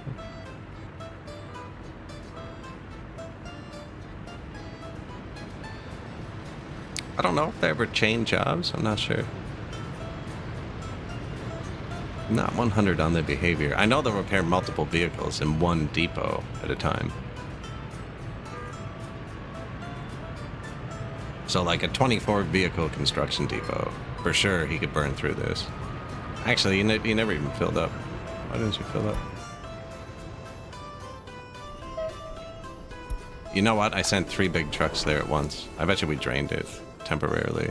I don't know if they ever change jobs. I'm not sure. Not 100 on the behavior. I know they'll repair multiple vehicles in one depot at a time. So like a 24 vehicle construction depot, for sure he could burn through this. Actually, you never even filled up. Why didn't you fill up? You know what? I sent 3 big trucks there at once. I bet you we drained it temporarily.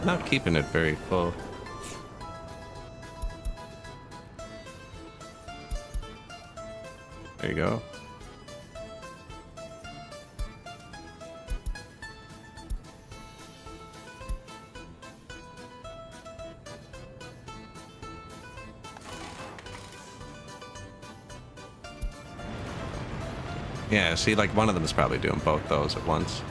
Not keeping it very full. There you go. Yeah, see, like one of them is probably doing both those at once.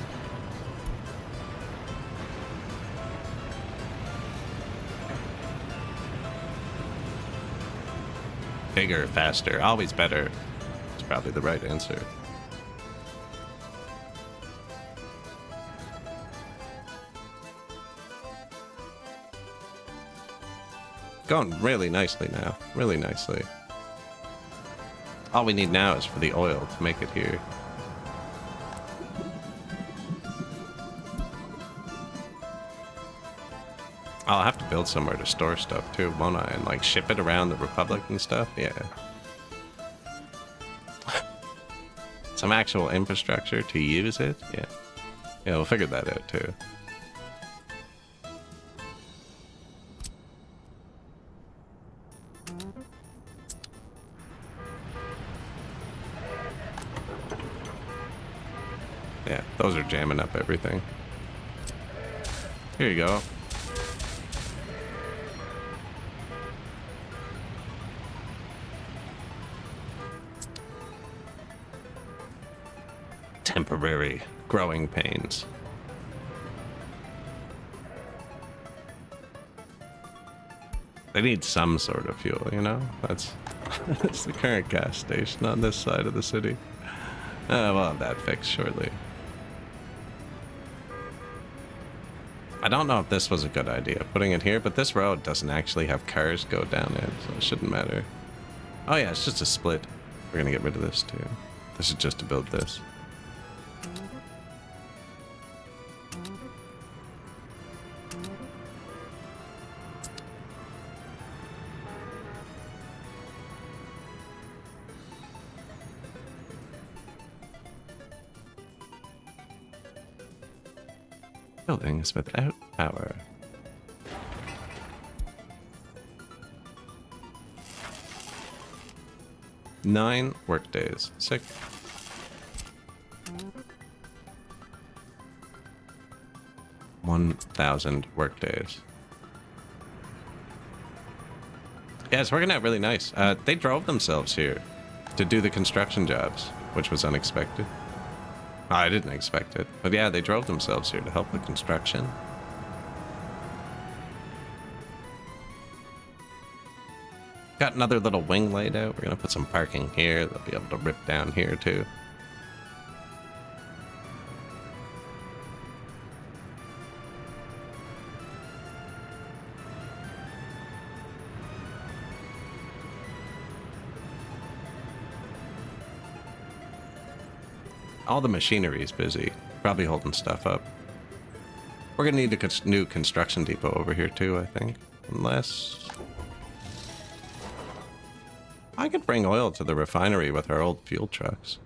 Bigger, faster, always better. It's probably the right answer. Going really nicely now, really nicely. All we need now is for the oil to make it here. I'll have to build somewhere to store stuff too, won't I? And like ship it around the Republic and stuff? Yeah. Some actual infrastructure to use it? Yeah. Yeah, we'll figure that out too. Yeah, those are jamming up everything. Here you go. temporary growing pains. They need some sort of fuel, you know? That's the current gas station on this side of the city. We'll have that fixed shortly. I don't know if this was a good idea, putting it here, but this road doesn't actually have cars go down it, so it shouldn't matter. Oh yeah, it's just a split. We're gonna get rid of this too. This is just to build this. Buildings without power. Nine workdays. Sick. $1,000 workdays. Yeah, it's working out really nice. They drove themselves here to do the construction jobs, which was unexpected. I didn't expect it. But yeah, they drove themselves here to help the construction. Got another little wing laid out. We're going to put some parking here. They'll be able to rip down here too. All the machinery is busy, probably holding stuff up. We're gonna need a new construction depot over here too, I think. Unless... I could bring oil to the refinery with our old fuel trucks.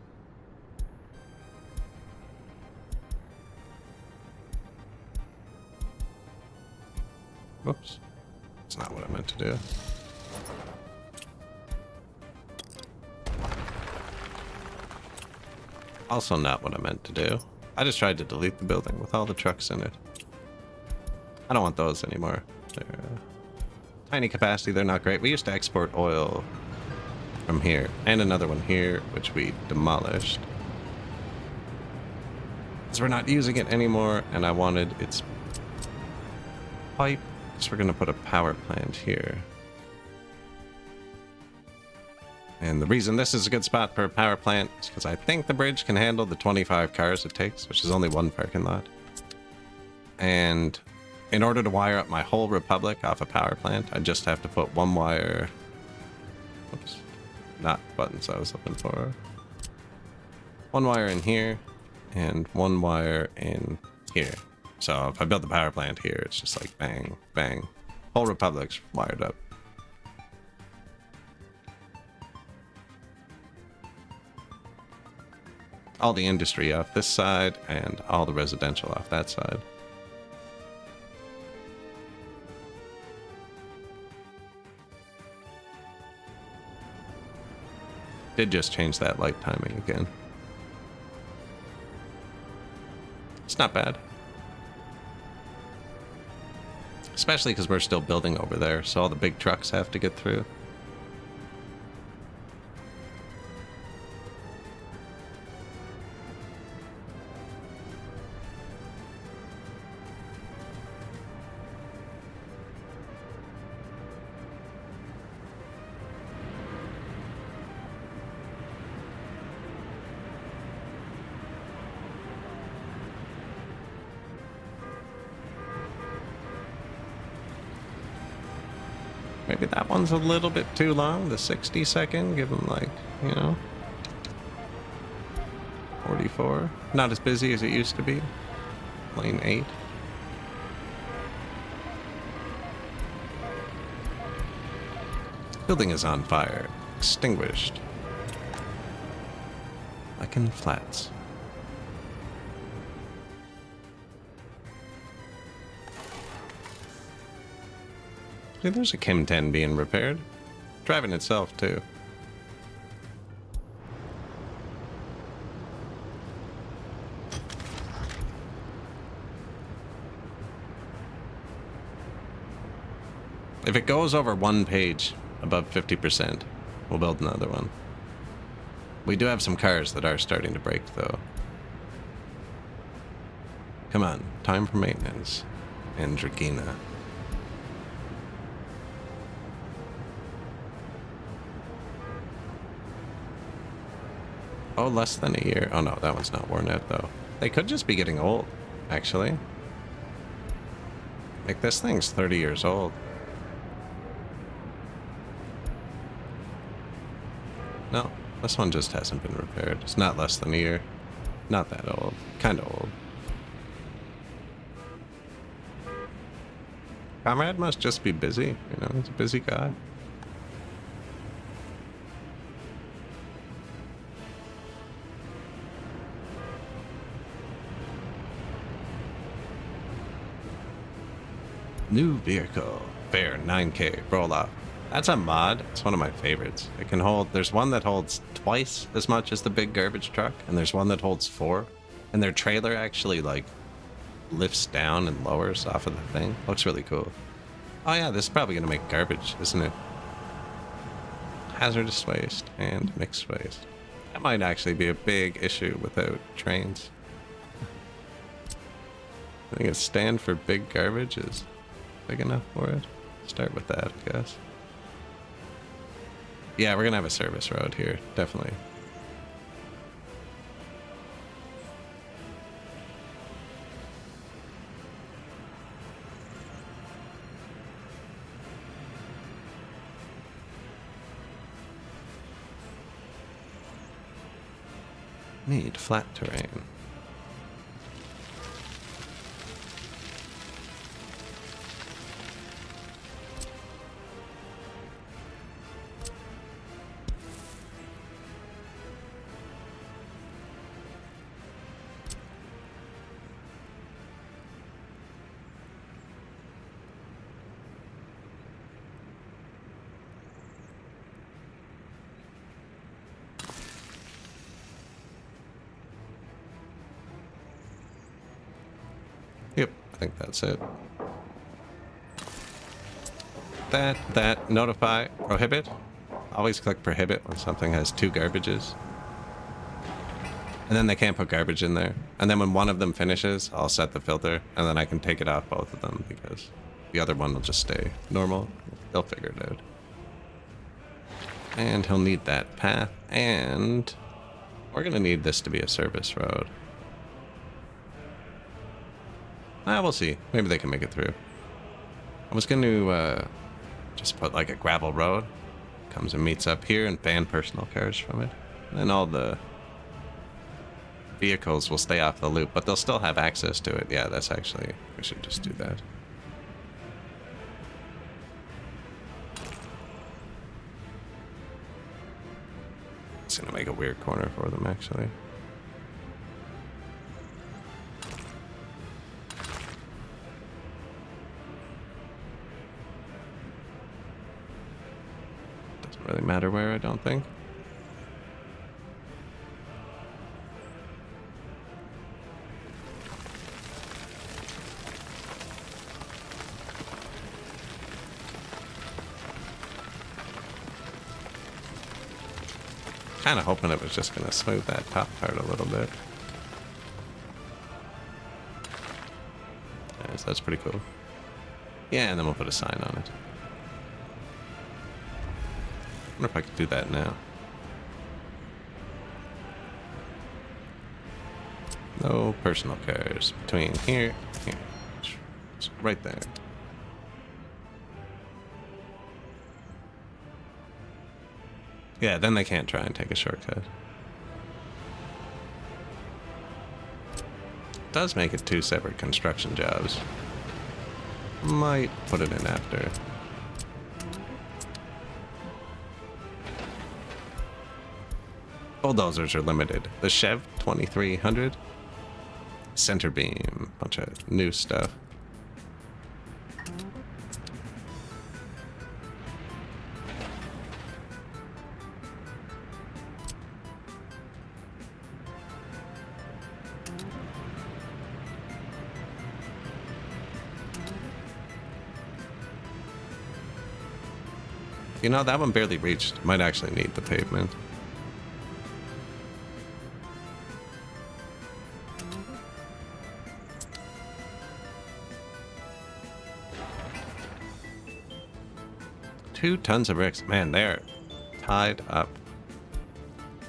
Whoops. That's not what I meant to do. Also not what I meant to do. I just tried to delete the building with all the trucks in it. I don't want those anymore. They're tiny capacity, they're not great. We used to export oil from here. And another one here, which we demolished. Because we're not using it anymore, and I wanted its pipe. So we're going to put a power plant here. And the reason this is a good spot for a power plant is because I think the bridge can handle the 25 cars it takes, which is only one parking lot. And in order to wire up my whole Republic off a power plant, I just have to put one wire... Oops. Not buttons I was looking for. One wire in here, and one wire in here. So if I build the power plant here, it's just like bang, bang. Whole Republic's wired up. All the industry off this side, and all the residential off that side. Did just change that light timing again. It's not bad. Especially because we're still building over there, so all the big trucks have to get through. Maybe that one's a little bit too long, the 60-second. Give them like, you know, 44. Not as busy as it used to be. Lane 8. Building is on fire. Extinguished. Like in flats. Dude, there's a Kim 10 being repaired. Driving itself, too. If it goes over one page above 50%, we'll build another one. We do have some cars that are starting to break, though. Come on, time for maintenance. And Dragina. Oh, less than a year. Oh no, that one's not worn out though. They could just be getting old, actually. Like this thing's 30 years old. No, this one just hasn't been repaired. It's not less than a year. Not that old. Kind of old. Comrade must just be busy. You know, he's a busy guy. New vehicle. Fair. 9K. Roll off. That's a mod. It's one of my favorites. It can hold... There's one that holds twice as much as the big garbage truck, and there's one that holds 4. And their trailer actually, like, lifts down and lowers off of the thing. Looks really cool. Oh yeah, this is probably going to make garbage, isn't it? Hazardous waste and mixed waste. That might actually be a big issue without trains. I think a stand for big garbage is big enough for it. Start with that, I guess. Yeah, we're gonna have a service road here, definitely. Need flat terrain. Yep, I think that's it. That, notify, prohibit. Always click prohibit when something has 2 garbages. And then they can't put garbage in there. And then when one of them finishes, I'll set the filter, and then I can take it off both of them because the other one will just stay normal. They'll figure it out. And he'll need that path, and we're gonna need this to be a service road. We'll see. Maybe they can make it through. I was going to just put like a gravel road. Comes and meets up here and ban personal cars from it. And then all the vehicles will stay off the loop, but they'll still have access to it. Yeah, that's actually... We should just do that. It's going to make a weird corner for them, actually. Really matter where, I don't think. Kind of hoping it was just going to smooth that top part a little bit. Yeah, so that's pretty cool. Yeah, and then we'll put a sign on it. I wonder if I could do that now. No personal cars between here and here. It's right there. Yeah, then they can't try and take a shortcut. It does make it 2 separate construction jobs. Might put it in after. Bulldozers are limited. The Chev 2300. Center beam. Bunch of new stuff. You know, that one barely reached. Might actually need the pavement. 2 tons of bricks. Man, they're tied up.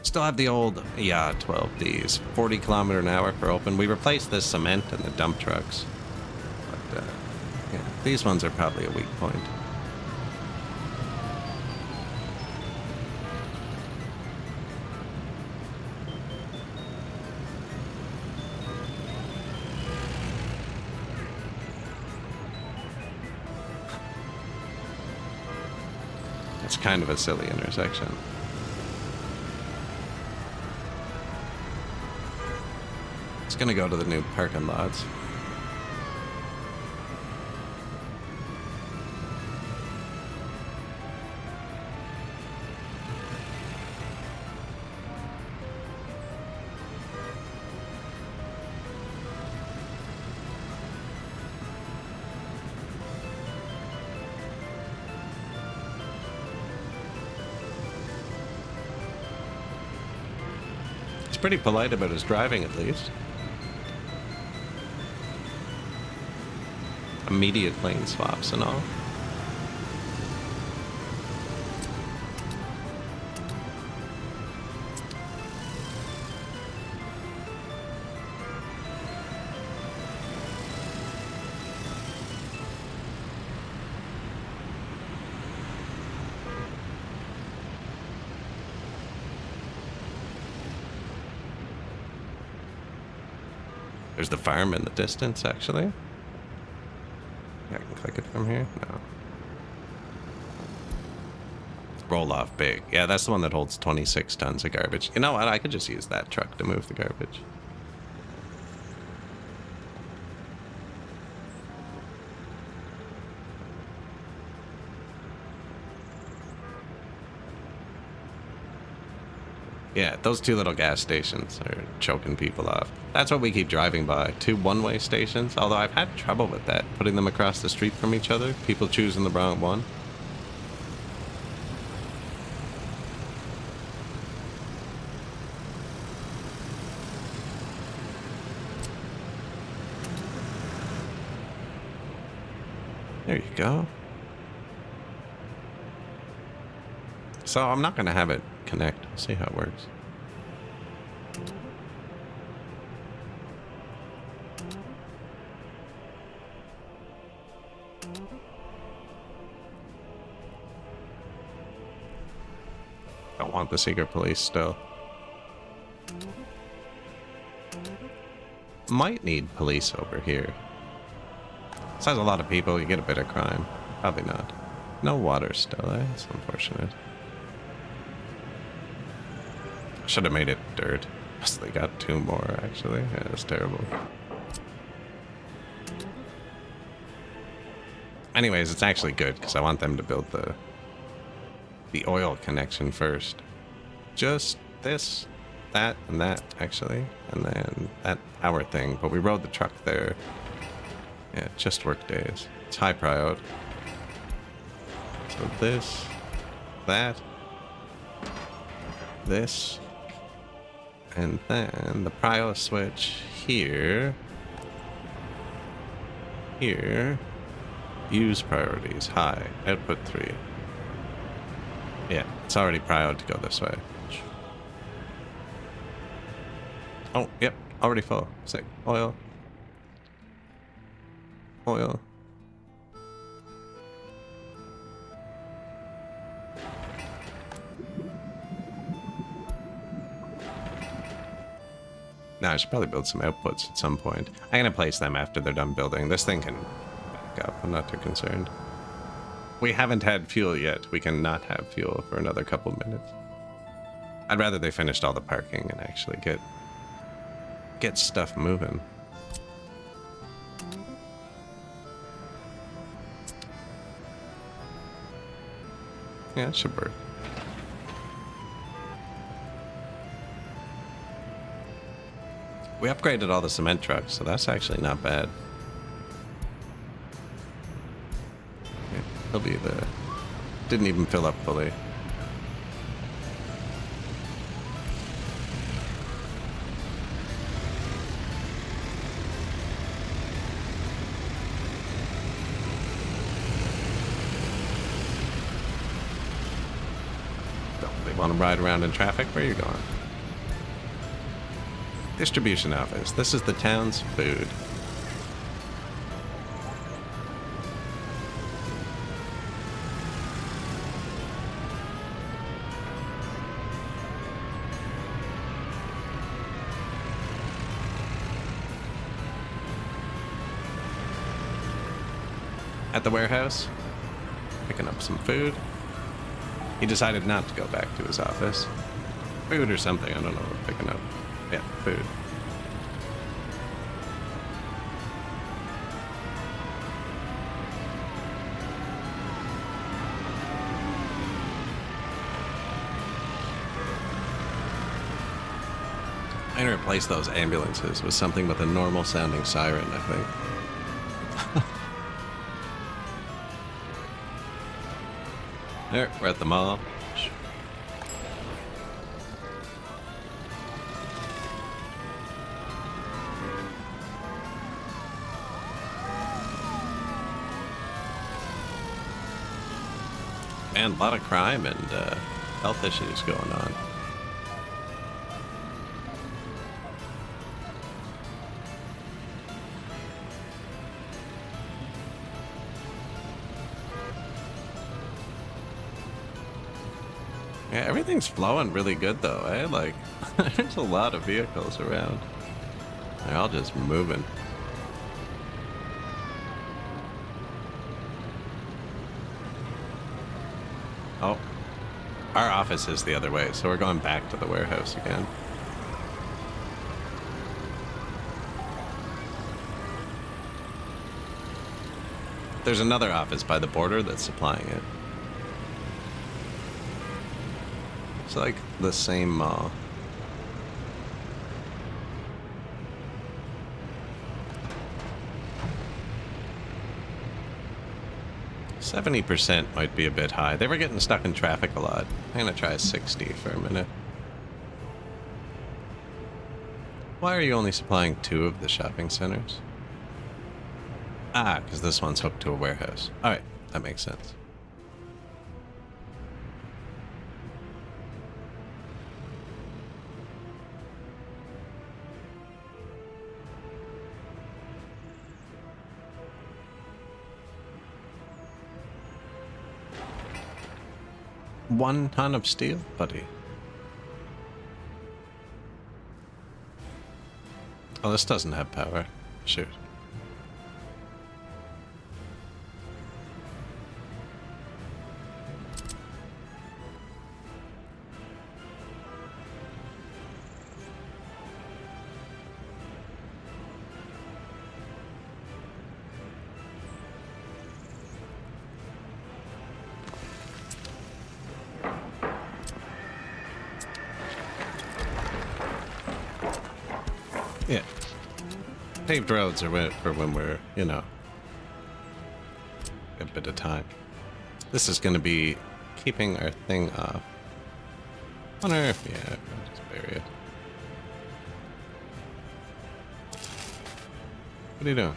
Still have the old, 12Ds. 40 kilometer an hour for open. We replaced the cement and the dump trucks. But, yeah, these ones are probably a weak point. It's kind of a silly intersection. It's gonna go to the new parking lots. He's pretty polite about his driving, at least. Immediate lane swaps and all. There's the farm in the distance, actually. I can click it from here? No. Roll off big. Yeah, that's the one that holds 26 tons of garbage. You know what? I could just use that truck to move the garbage. Yeah, those 2 little gas stations are choking people off. That's what we keep driving by. 2 one-way stations. Although I've had trouble with that, putting them across the street from each other. People choosing the wrong one. There you go. So I'm not going to have it connect. We'll see how it works. Don't want the secret police still. Might need police over here. This has a lot of people, you get a bit of crime. Probably not. No water still, eh? That's unfortunate. Should have made it dirt. So they got 2 more, actually. Yeah, that's terrible. Anyways, it's actually good, because I want them to build the oil connection first. Just this, that, and that, actually. And then that power thing. But we rode the truck there. Yeah, just work days. It's high priority. So this, that, this, and then the prio switch here, use priorities, high, output 3. Yeah, it's already prioed to go this way. Oh, yep, already full. Sick. Oil. Oil. Now I should probably build some outputs at some point. I'm gonna place them after they're done building. This thing can back up. I'm not too concerned. We haven't had fuel yet. We can not have fuel for another couple minutes. I'd rather they finished all the parking and actually get stuff moving. Yeah, it should work. We upgraded all the cement trucks, so that's actually not bad. Yeah, he'll be the... Didn't even fill up fully. want to ride around in traffic? Where are you going? Distribution office. This is the town's food. At the warehouse, picking up some food. He decided not to go back to his office. Food or something, I don't know what picking up. Yeah, food. I'm gonna replace those ambulances with something with a normal sounding siren, I think. There, we're at the mall. And a lot of crime and health issues going on. Yeah, everything's flowing really good though, eh? Like, there's a lot of vehicles around. They're all just moving. Oh, our office is the other way, so we're going back to the warehouse again. There's another office by the border that's supplying it. It's like the same mall. %70 might be a bit high. They were getting stuck in traffic a lot. I'm gonna try 60 for a minute. Why are you only supplying 2 of the shopping centers? Ah, because this one's hooked to a warehouse. Alright, that makes sense. One ton of steel, buddy. Oh, this doesn't have power. Shoot. Yeah. Paved roads are for when we're, you know, a bit of time. This is going to be keeping our thing off. Wonder if, yeah, I'll just bury it. What are you doing?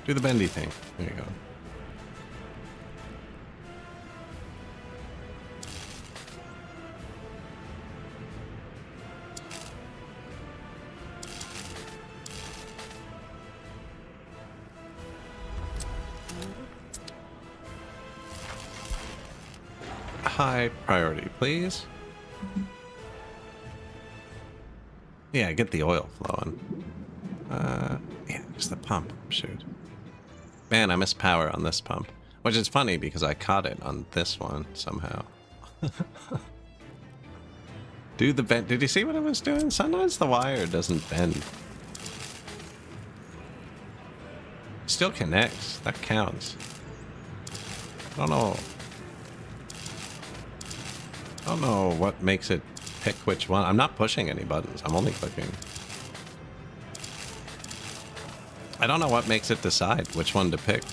Do the bendy thing. There you go. High priority, please. Yeah, get the oil flowing. Yeah, just the pump. Shoot. Man, I missed power on this pump. Which is funny because I caught it on this one somehow. Do the bend. Did you see what it was doing? Sometimes the wire doesn't bend. Still connects. That counts. I don't know. I don't know what makes it pick which one. I'm not pushing any buttons. I'm only clicking. I don't know what makes it decide which one to pick.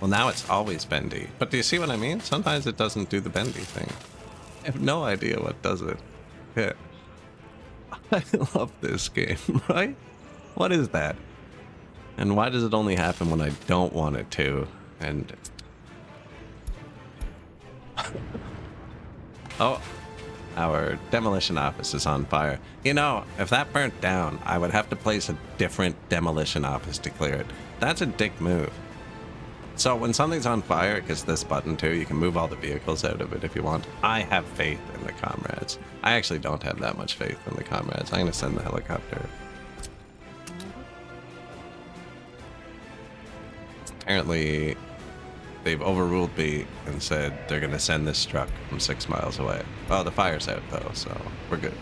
Well, now it's always bendy. But do you see what I mean? Sometimes it doesn't do the bendy thing. I have no idea what does it. Yeah. I love this game, right? What is that? And why does it only happen when I don't want it to? And... Oh, Our demolition office is on fire. You know, if that burnt down, I would have to place a different demolition office to clear it. That's a dick move. So when something's on fire, it gets this button too. You can move all the vehicles out of it if you want. I have faith in the comrades. I actually don't have that much faith in the comrades. I'm going to send the helicopter. Apparently, they've overruled me and said they're going to send this truck from 6 miles away. Oh, the fire's out though, so we're good.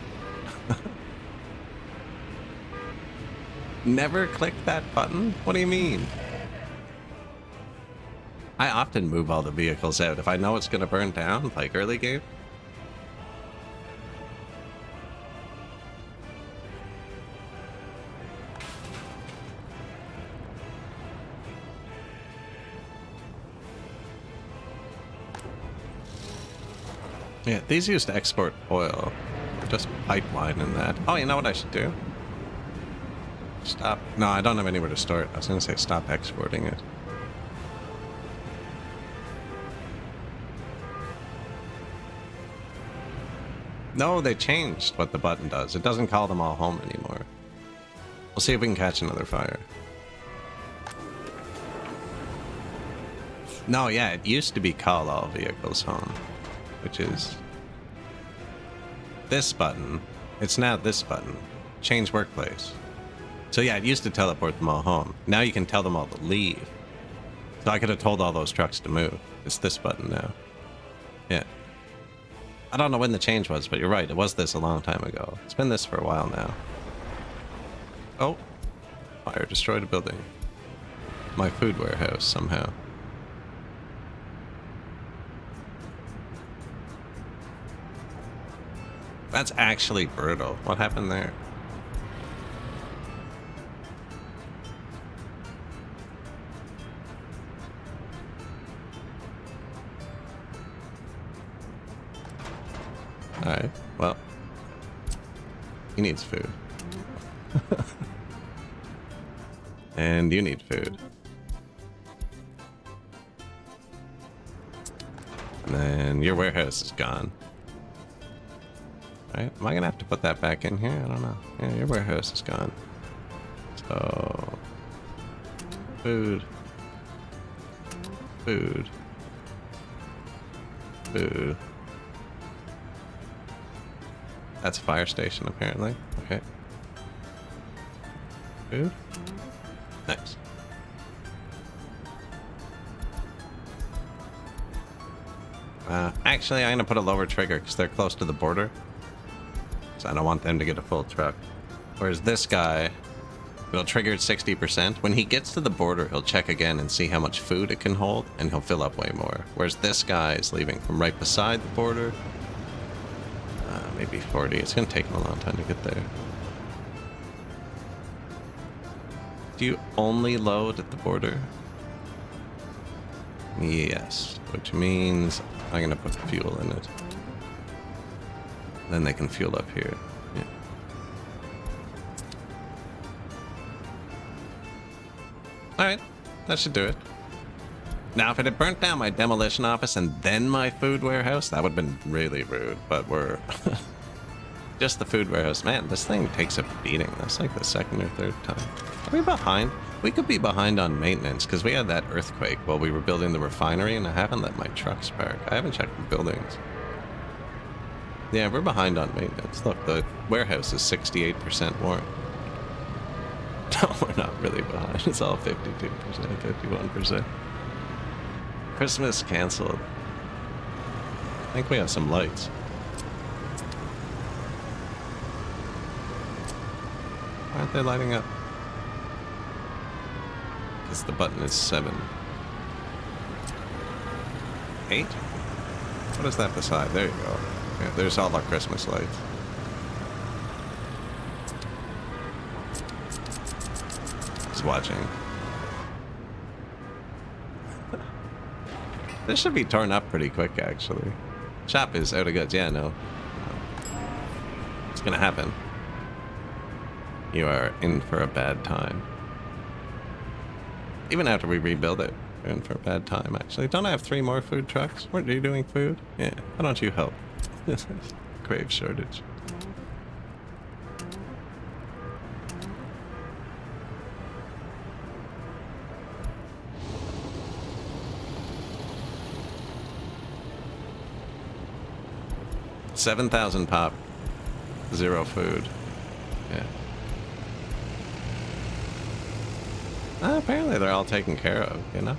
Never click that button? What do you mean? I often move all the vehicles out if I know it's going to burn down, like early game. Yeah, these used to export oil. Just pipeline in that. Oh, you know what I should do? Stop. No, I don't have anywhere to store it. I was going to say stop exporting it. No, they changed what the button does. It doesn't call them all home anymore. We'll see if we can catch another fire. No, yeah, it used to be call all vehicles home, which is this button. It's now this button. Change workplace. So yeah, it used to teleport them all home. Now you can tell them all to leave. So I could have told all those trucks to move. It's this button now. Yeah. I don't know when the change was, but you're right. It was this a long time ago. It's been this for a while now. Oh. Fire destroyed a building. My food warehouse, somehow. That's actually brutal. What happened there? Alright, well. He needs food. And you need food. And then your warehouse is gone. Right? Am I gonna have to put that back in here? I don't know. Yeah, your warehouse is gone. So... Food. Food. Food. That's a fire station, apparently. Okay. Food? Nice. Actually, I'm gonna put a lower trigger because they're close to the border. So I don't want them to get a full truck. Whereas this guy, it'll trigger at 60%. When he gets to the border, he'll check again and see how much food it can hold, and he'll fill up way more. Whereas this guy is leaving from right beside the border. Maybe 40. It's going to take him a long time to get there. Do you only load at the border? Yes, which means I'm going to put fuel in it. Then they can fuel up here. Yeah. Alright, that should do it. Now, if it had burnt down my demolition office and then my food warehouse, that would have been really rude, but we're... Just the food warehouse. Man, this thing takes a beating. That's like the second or third time. Are we behind? We could be behind on maintenance, because we had that earthquake while we were building the refinery, and I haven't let my trucks park. I haven't checked the buildings. Yeah, we're behind on maintenance. Look, the warehouse is 68% warm. No, we're not really behind. It's all 52%, 51%. Christmas canceled. I think we have some lights. Why aren't they lighting up? Because the button is 7. 8? What is that beside? There you go. Yeah, there's all our Christmas lights. Just watching. This should be torn up pretty quick, actually. Shop is out of goods. Yeah, no. It's gonna happen. You are in for a bad time. Even after we rebuild it, we're in for a bad time, actually. Don't I have 3 more food trucks? Weren't you doing food? Yeah. Why don't you help? crave shortage. $7,000 pop, 0 food. Yeah. Apparently they're all taken care of, you know?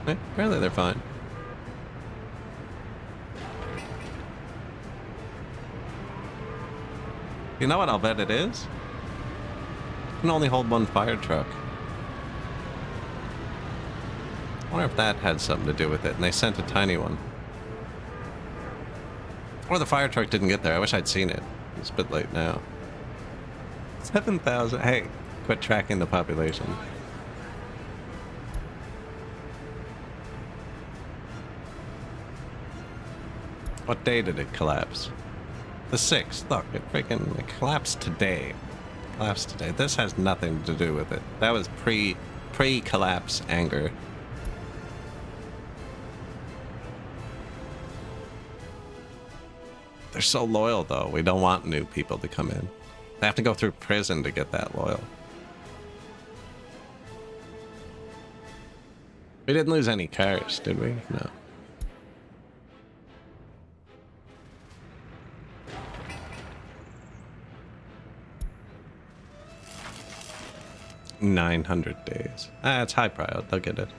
Yeah, apparently they're fine. You know what I'll bet it is? It can only hold 1 fire truck. I wonder if that had something to do with it, and they sent a tiny one. Or the fire truck didn't get there. I wish I'd seen it. It's a bit late now. 7,000. Hey, quit tracking the population. What day did it collapse? The 6th. Look, it collapsed today. Collapsed today. This has nothing to do with it. That was pre-collapse anger. They're so loyal, though. We don't want new people to come in. They have to go through prison to get that loyal. We didn't lose any cars, did we? No. $900 days. It's high priority. They'll get it.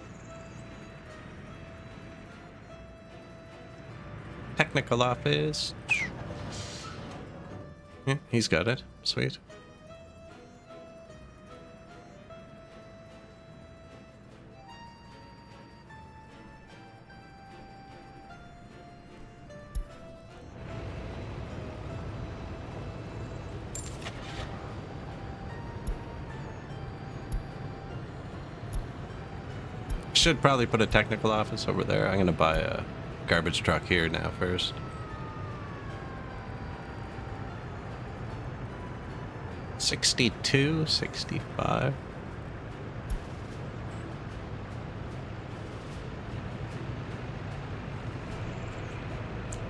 Technical office. Yeah, he's got it. Sweet. Should probably put a technical office over there. I'm gonna buy a garbage truck here now first. $62, $65.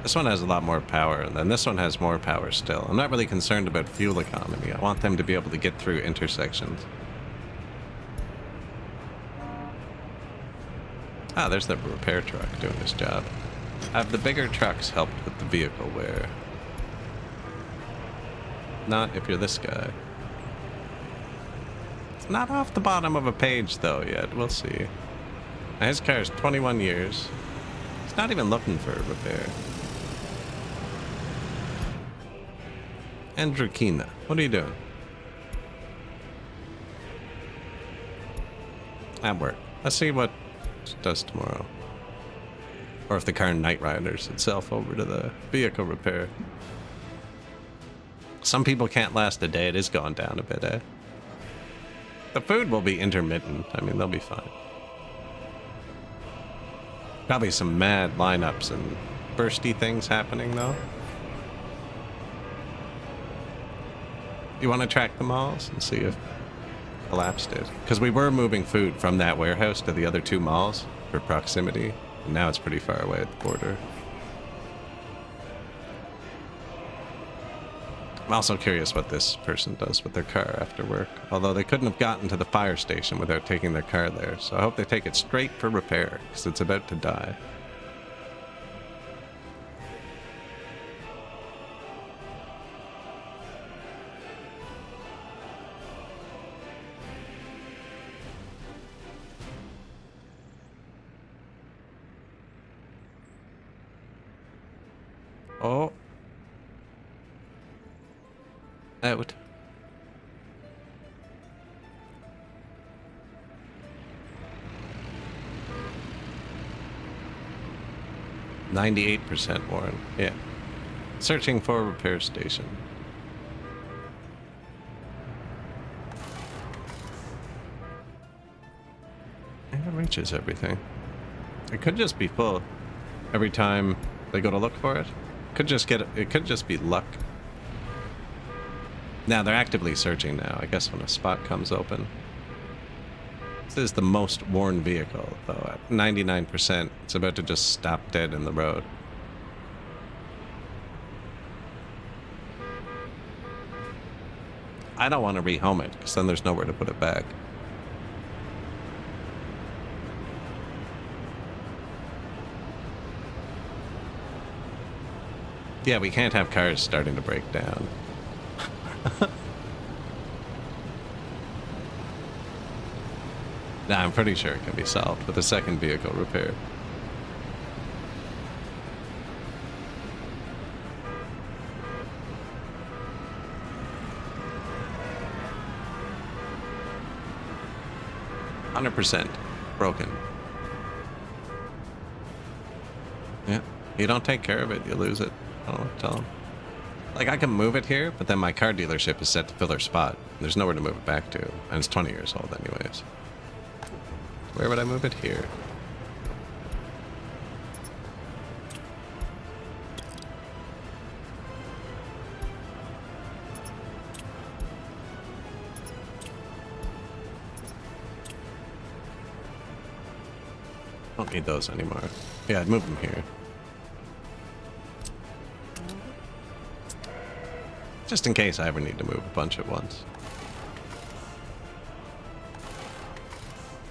This one has a lot more power, and then this one has more power still. I'm not really concerned about fuel economy. I want them to be able to get through intersections. Ah, there's the repair truck doing his job. Have the bigger trucks helped with the vehicle wear? Not if you're this guy. It's not off the bottom of a page, though, yet. We'll see. Now, his car's 21 years. He's not even looking for a repair. Andrew Kina, what are you doing? At work. Let's see what it does tomorrow. Or if the car night riders itself over to the vehicle repair. Some people can't last a day. It is going down a bit, eh? The food will be intermittent. I mean, they'll be fine. Probably some mad lineups and bursty things happening, though. You want to track the malls and see if collapsed it? Because we were moving food from that warehouse to the other 2 malls for proximity. And now it's pretty far away at the border. I'm also curious what this person does with their car after work. Although they couldn't have gotten to the fire station without taking their car there. So I hope they take it straight for repair, because it's about to die. Oh. Out. %98 Warren. Yeah. Searching for a repair station. And it reaches everything. It could just be full every time they go to look for it. It could just be luck. Now they're actively searching now. I guess when a spot comes open. This is the most worn vehicle, though. At 99%, it's about to just stop dead in the road. I don't want to rehome it, because then there's nowhere to put it back. Yeah, we can't have cars starting to break down. Nah, I'm pretty sure it can be solved with a second vehicle repair. %, broken. Yeah, you don't take care of it, you lose it. I don't know what to tell them. Like, I can move it here, but then my car dealership is set to fill their spot. There's nowhere to move it back to, and it's 20 years old anyways. Where would I move it? Here. Don't need those anymore. Yeah, I'd move them here. Just in case I ever need to move a bunch at once.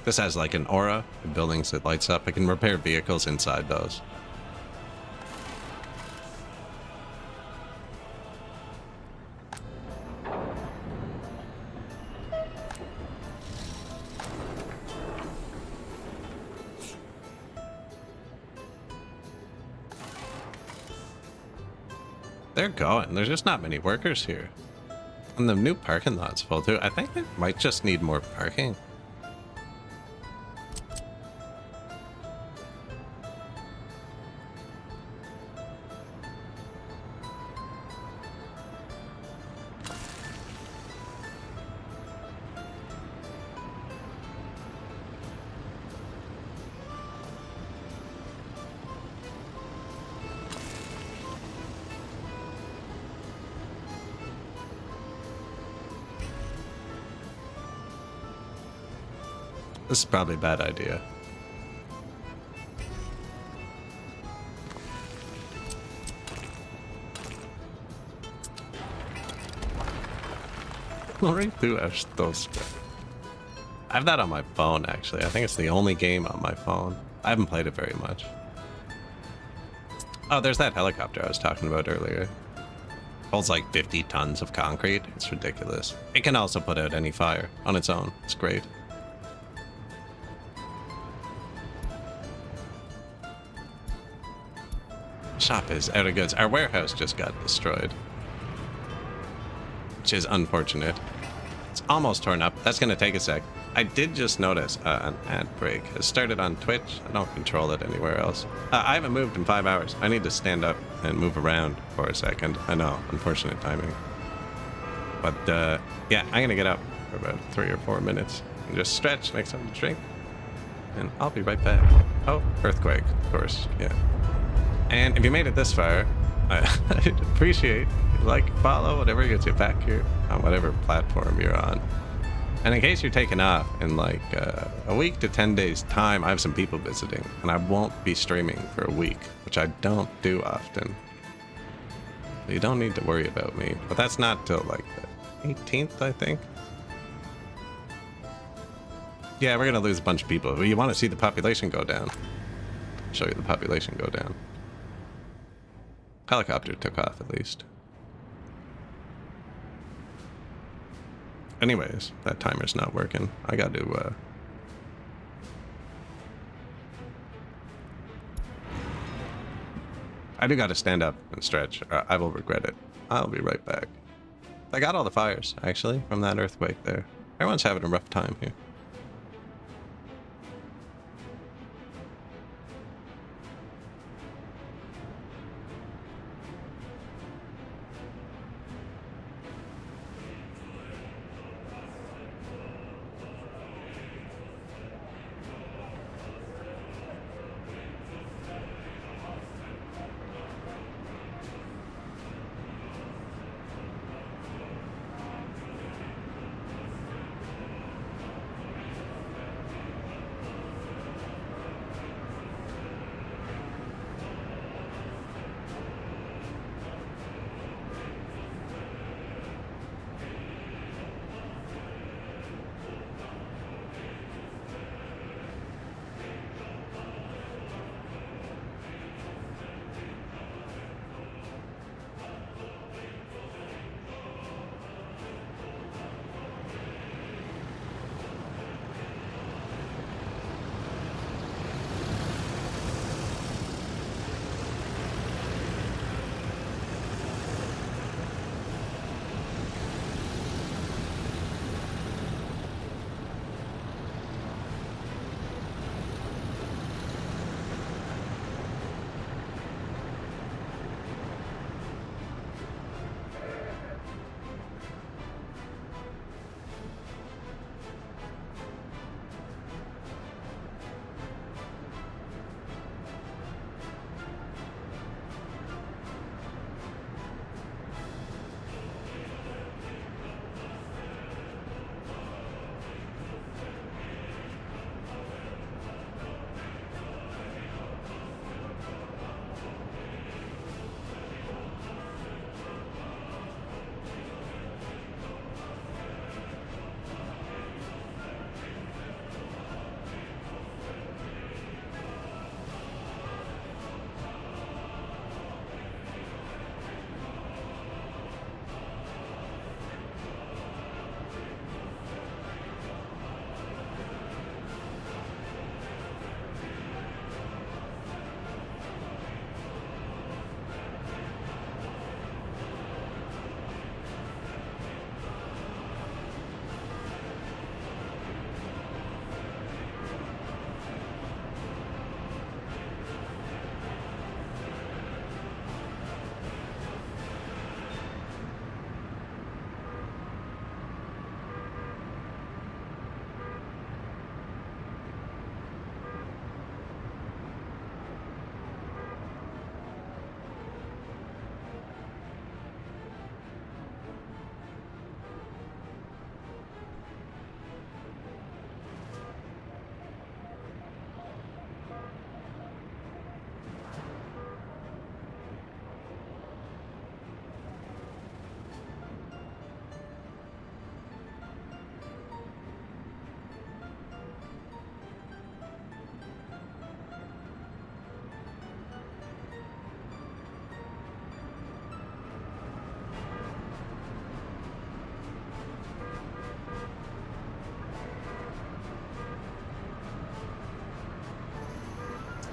This has like an aura, the buildings that lights up. I can repair vehicles inside those. They're going. There's just not many workers here. And the new parking lot's full too. I think they might just need more parking. This is probably a bad idea. Right through those. I have that on my phone, actually. I think it's the only game on my phone. I haven't played it very much. Oh, there's that helicopter I was talking about earlier. Holds like 50 tons of concrete. It's ridiculous. It can also put out any fire on its own. It's great. Shop is out of goods. Our warehouse just got destroyed, which is unfortunate. It's almost torn up. That's going to take a sec. I did just notice an ad break has started on Twitch. I don't control it anywhere else. I haven't moved in 5 hours. I need to stand up and move around for a second. I know, unfortunate timing. But yeah, I'm going to get up for about 3 or 4 minutes and just stretch, make something to drink, and I'll be right back. Oh, earthquake, of course, yeah. And if you made it this far, I'd appreciate you like, follow, whatever gets you back here on whatever platform you're on. And in case you're taking off in like a week to 10 days time, I have some people visiting, and I won't be streaming for a week, which I don't do often. So you don't need to worry about me, but that's not till like the 18th, I think. Yeah, we're gonna lose a bunch of people. You want to see the population go down? I'll show you the population go down. Helicopter took off, at least. Anyways, that timer's not working. I got to, I do got to stand up and stretch, or I will regret it. I'll be right back. I got all the fires, actually, from that earthquake there. Everyone's having a rough time here.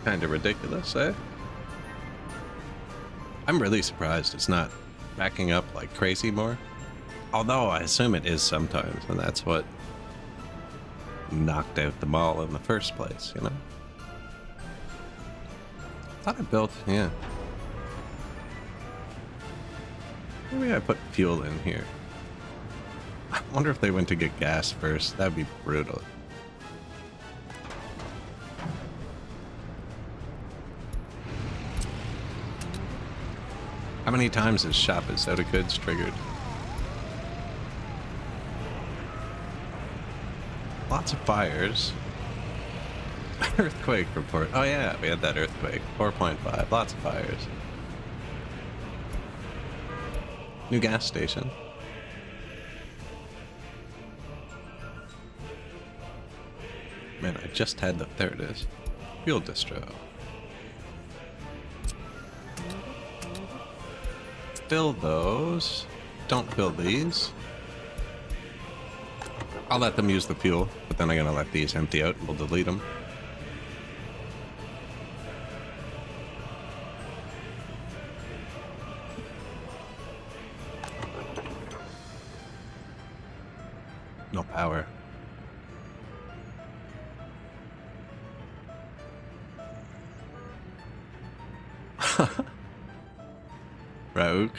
Kind of ridiculous, eh? I'm really surprised it's not backing up like crazy more. Although I assume it is sometimes, and that's what knocked out the mall in the first place, you know? Thought I built, yeah. Maybe I put fuel in here. I wonder if they went to get gas first. That'd be brutal. How many times has shop is out of goods triggered? Lots of fires. Earthquake report. Oh yeah, we had that earthquake. 4.5. Lots of fires. New gas station. Man, I just had the... There it is. Fuel distro. Fill those. Don't fill these. I'll let them use the fuel, but then I'm gonna let these empty out and we'll delete them. No power. Rogue.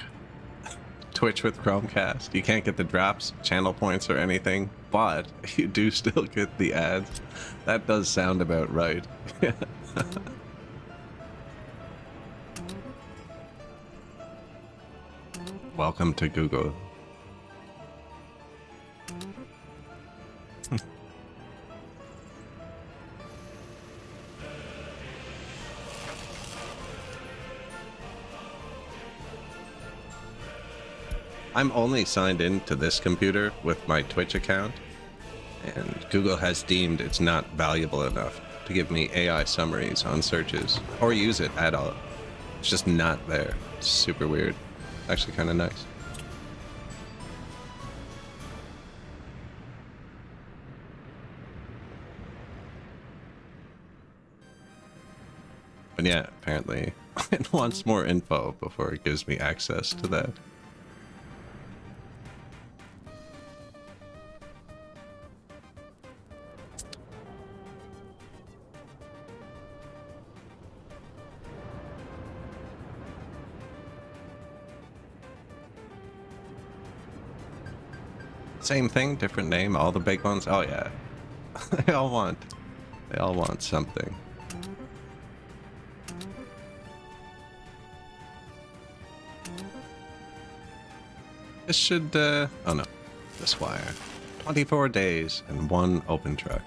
Twitch with Chromecast. You can't get the drops, channel points, or anything, but you do still get the ads. That does sound about right. Welcome to Google. I'm only signed in to this computer with my Twitch account, and Google has deemed it's not valuable enough to give me AI summaries on searches or use it at all. It's just not there. It's super weird. Actually kind of nice. But yeah, apparently it wants more info before it gives me access to that. Same thing, different name, all the big ones. Oh yeah. They all want something. This should oh no. This wire. 24 days and 1 open truck.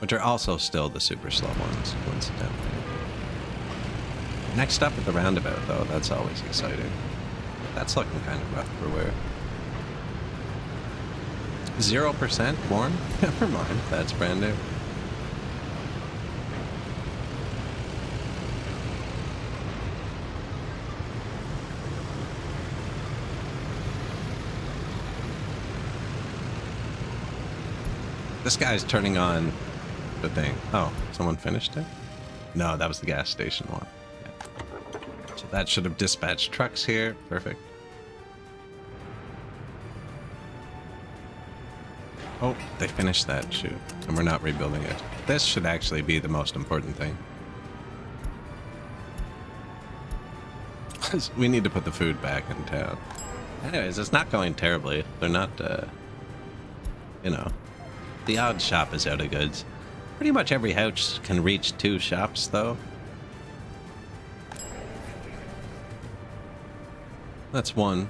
Which are also still the super slow ones, coincidentally. Next up at the roundabout though, that's always exciting. That's looking kind of rough for wear. 0% worn? Never mind, that's brand new. This guy's turning on the thing. Oh, someone finished it? No, that was the gas station one. Yeah. So that should have dispatched trucks here. Perfect. Oh, they finished that, shoot. And we're not rebuilding it. This should actually be the most important thing. We need to put the food back in town. Anyways, it's not going terribly. They're not, you know, the odd shop is out of goods. Pretty much every house can reach 2 shops, though. That's 1.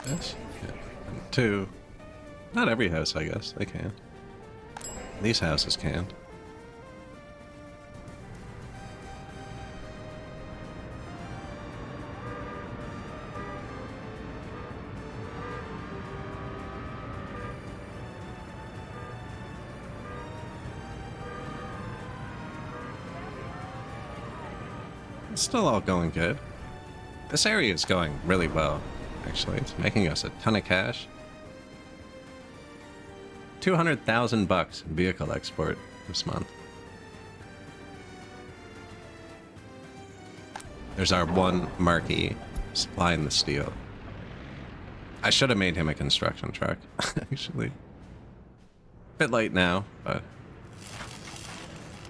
This? Yeah. And 2. Not every house, I guess. They can. These houses can. It's still all going good. This area is going really well, actually. It's making us a ton of cash. 200,000 bucks in vehicle export this month. There's our one marquee supplying the steel. I should have made him a construction truck, actually. Bit late now, but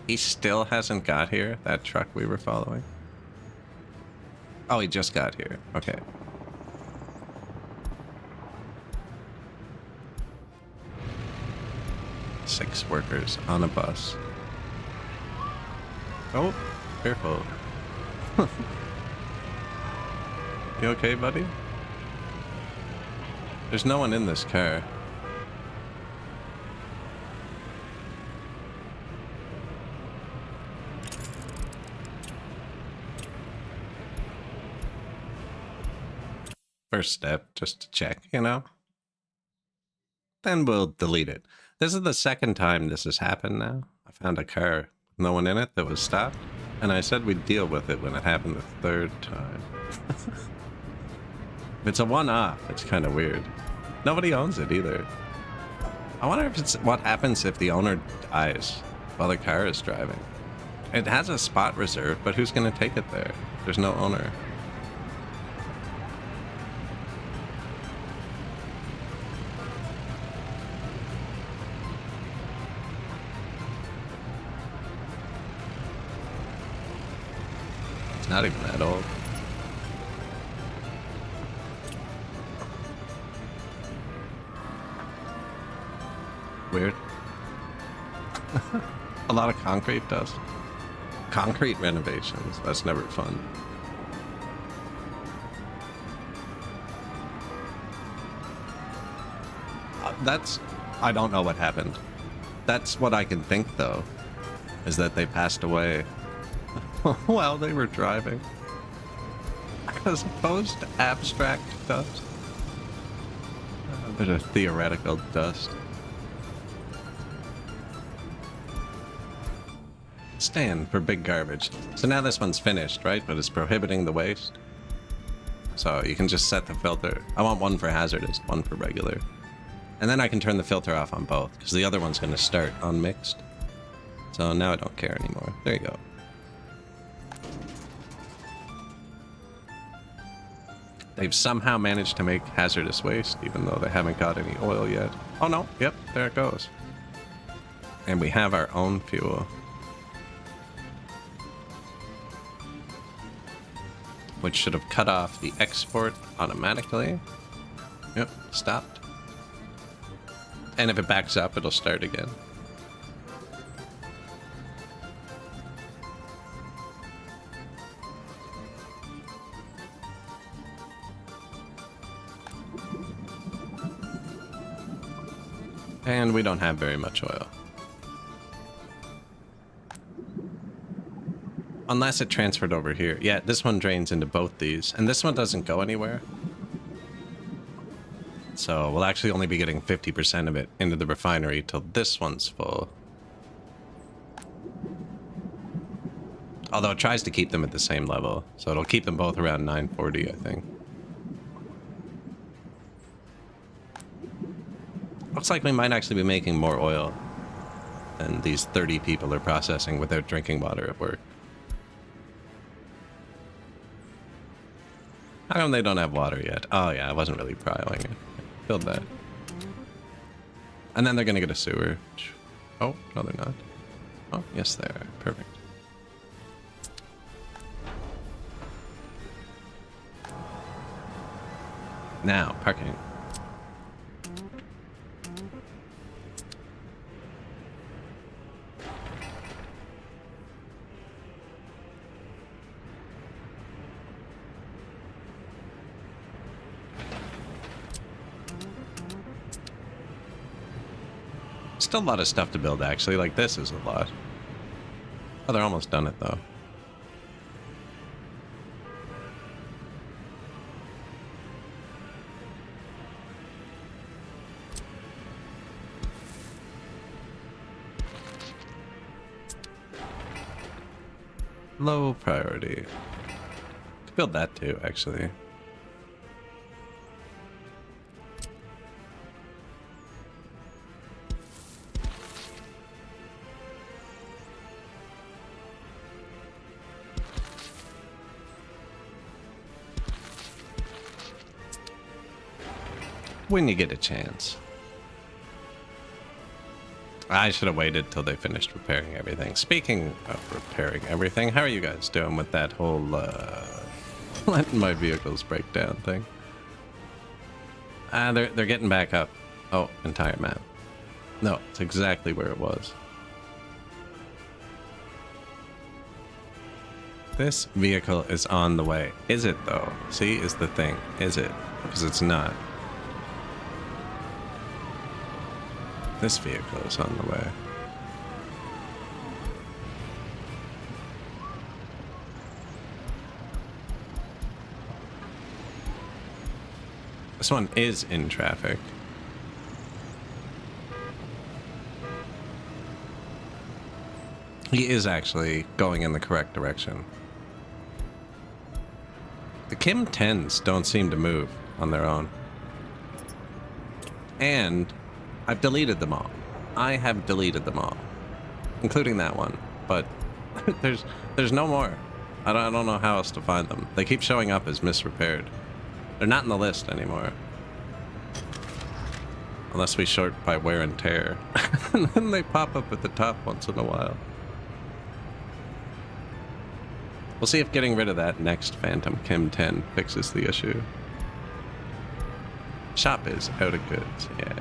he still hasn't got here, that truck we were following. Oh, he just got here. Okay. Six workers on a bus. Oh, careful. You okay, buddy? There's no one in this car. First step, just to check, you know? Then we'll delete it. This is the second time this has happened now. I found a car with no one in it that was stopped, and I said we'd deal with it when it happened the third time. If it's a one-off, it's kind of weird. Nobody owns it either. I wonder if it's what happens if the owner dies while the car is driving. It has a spot reserved, but who's going to take it there? There's no owner. It's not even that old. Weird. A lot of concrete dust. Concrete renovations. That's never fun. I don't know what happened. That's what I can think, though, is that they passed away while they were driving. As opposed to abstract dust. A bit of theoretical dust. Stand for big garbage. So now this one's finished, right? But it's prohibiting the waste. So you can just set the filter. I want one for hazardous, one for regular. And then I can turn the filter off on both, because the other one's going to start unmixed. So now I don't care anymore. There you go. They've somehow managed to make hazardous waste, even though they haven't got any oil yet. Oh no, yep, there it goes. And we have our own fuel. Which should have cut off the export automatically. Yep, stopped. And if it backs up, it'll start again. And we don't have very much oil. Unless it transferred over here. Yeah, this one drains into both these. And this one doesn't go anywhere. So we'll actually only be getting 50% of it into the refinery till this one's full. Although it tries to keep them at the same level. So it'll keep them both around 940, I think. Looks like we might actually be making more oil than these 30 people are processing without drinking water at work. How come they don't have water yet? Oh yeah, I wasn't really piling it. Build that. And then they're gonna get a sewer. Oh, no they're not. Oh, yes they are. Perfect. Now, parking. Still a lot of stuff to build, actually. Like, this is a lot. Oh, they're almost done it, though. Low priority. Could build that, too, actually. when you get a chance. I should have waited till they finished repairing everything. Speaking of repairing everything, how are you guys doing with that whole letting my vehicles break down thing? They're getting back up. Oh, entire map. No, it's exactly where it was. This vehicle is on the way. Is it though? See, is the thing. Is it? Because it's not. This vehicle is on the way. This one is in traffic. He is actually going in the correct direction. The Kim 10s don't seem to move on their own. And I've deleted them all. I have deleted them all, including that one. But there's no more. I don't know how else to find them. They keep showing up as misrepaired. They're not in the list anymore. Unless we sort by wear and tear. And then they pop up at the top once in a while. We'll see if getting rid of that next Phantom Kim 10 fixes the issue. Shop is out of goods. Yeah.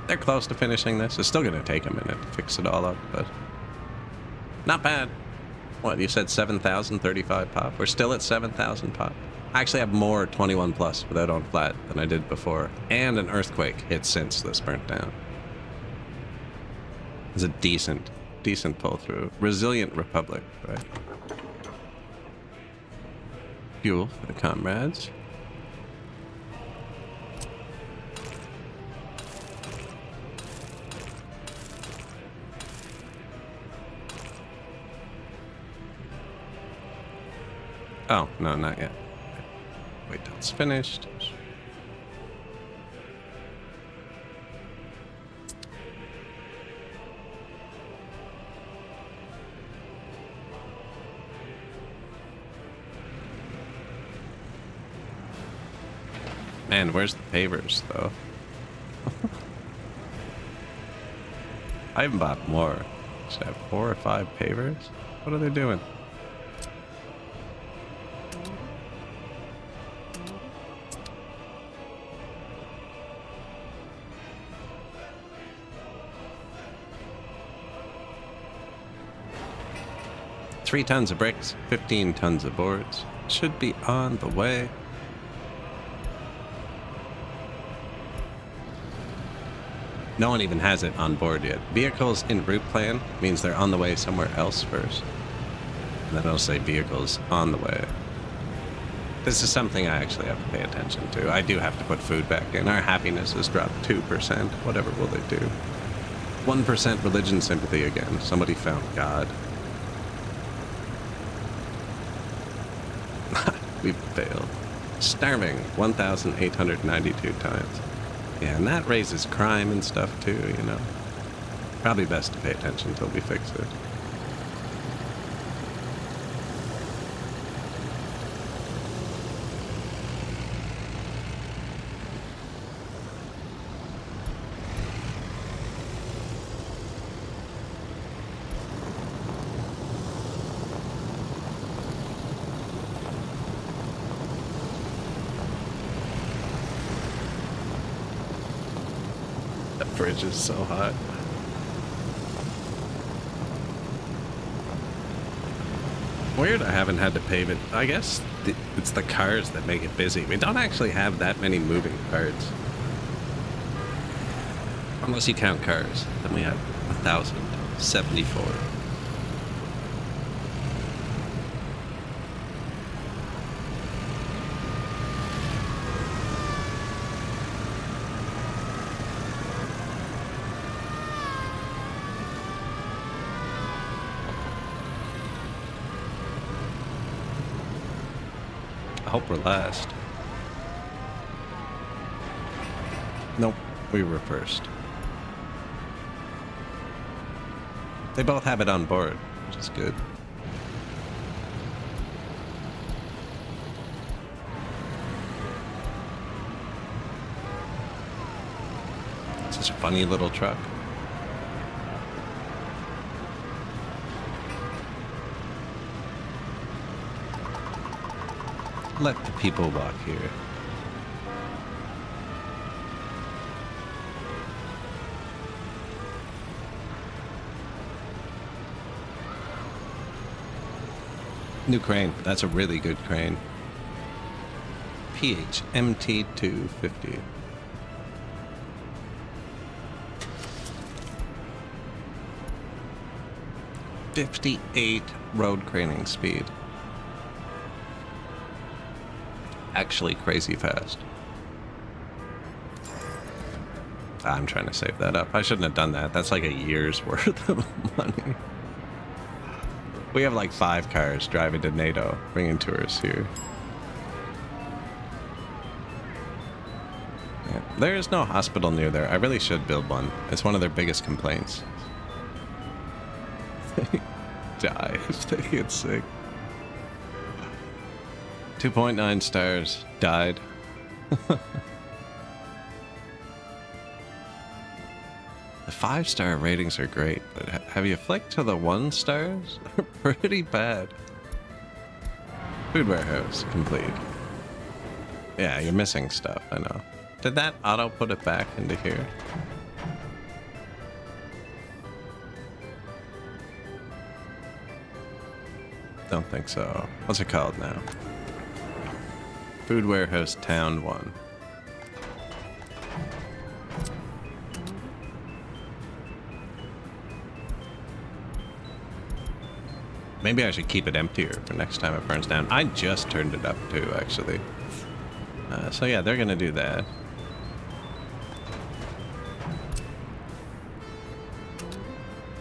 They're close to finishing this. It's still going to take a minute to fix it all up, but not bad. What, you said 7,035 pop? We're still at 7,000 pop. I actually have more 21 plus without on flat than I did before. And an earthquake hit since this burnt down. It's a decent pull through. Resilient Republic, right? Fuel for the comrades. Oh, no, not yet. Wait till it's finished. Man, where's the pavers, though? I haven't bought more. Should I have 4 or 5 pavers? What are they doing? Three tons of bricks, 15 tons of boards. Should be on the way. No one even has it on board yet. Vehicles in route plan means they're on the way somewhere else first. And then it'll say vehicles on the way. This is something I actually have to pay attention to. I do have to put food back in. Our happiness has dropped 2%. Whatever will they do? 1% religion sympathy again. Somebody found God. We've failed. Starving 1,892 times. Yeah, and that raises crime and stuff too, you know. Probably best to pay attention until we fix it. That bridge is so hot. Weird I haven't had to pave it. I guess it's the cars that make it busy. We don't actually have that many moving parts. Unless you count cars. Then we have 1,074. I hope we're last. Nope, we were first. They both have it on board, which is good. Such a funny little truck. Let the people walk here. New crane. That's a really good crane. PH MT250. .58 road craning speed. Actually crazy fast. I'm trying to save that up. I shouldn't have done that. That's like a year's worth of money. We have like 5 cars driving to NATO, bringing tourists here. Yeah. There is no hospital near there. I really should build one. It's one of their biggest complaints. They die if they get sick. 2.9 stars. Died. The 5-star ratings are great, but have you flicked to the 1 stars? They're pretty bad. Food warehouse complete. Yeah, you're missing stuff, I know. Did that auto put it back into here? Don't think so. What's it called now? Food warehouse town 1. Maybe I should keep it emptier for next time it burns down. I just turned it up too, actually. So yeah, they're gonna do that.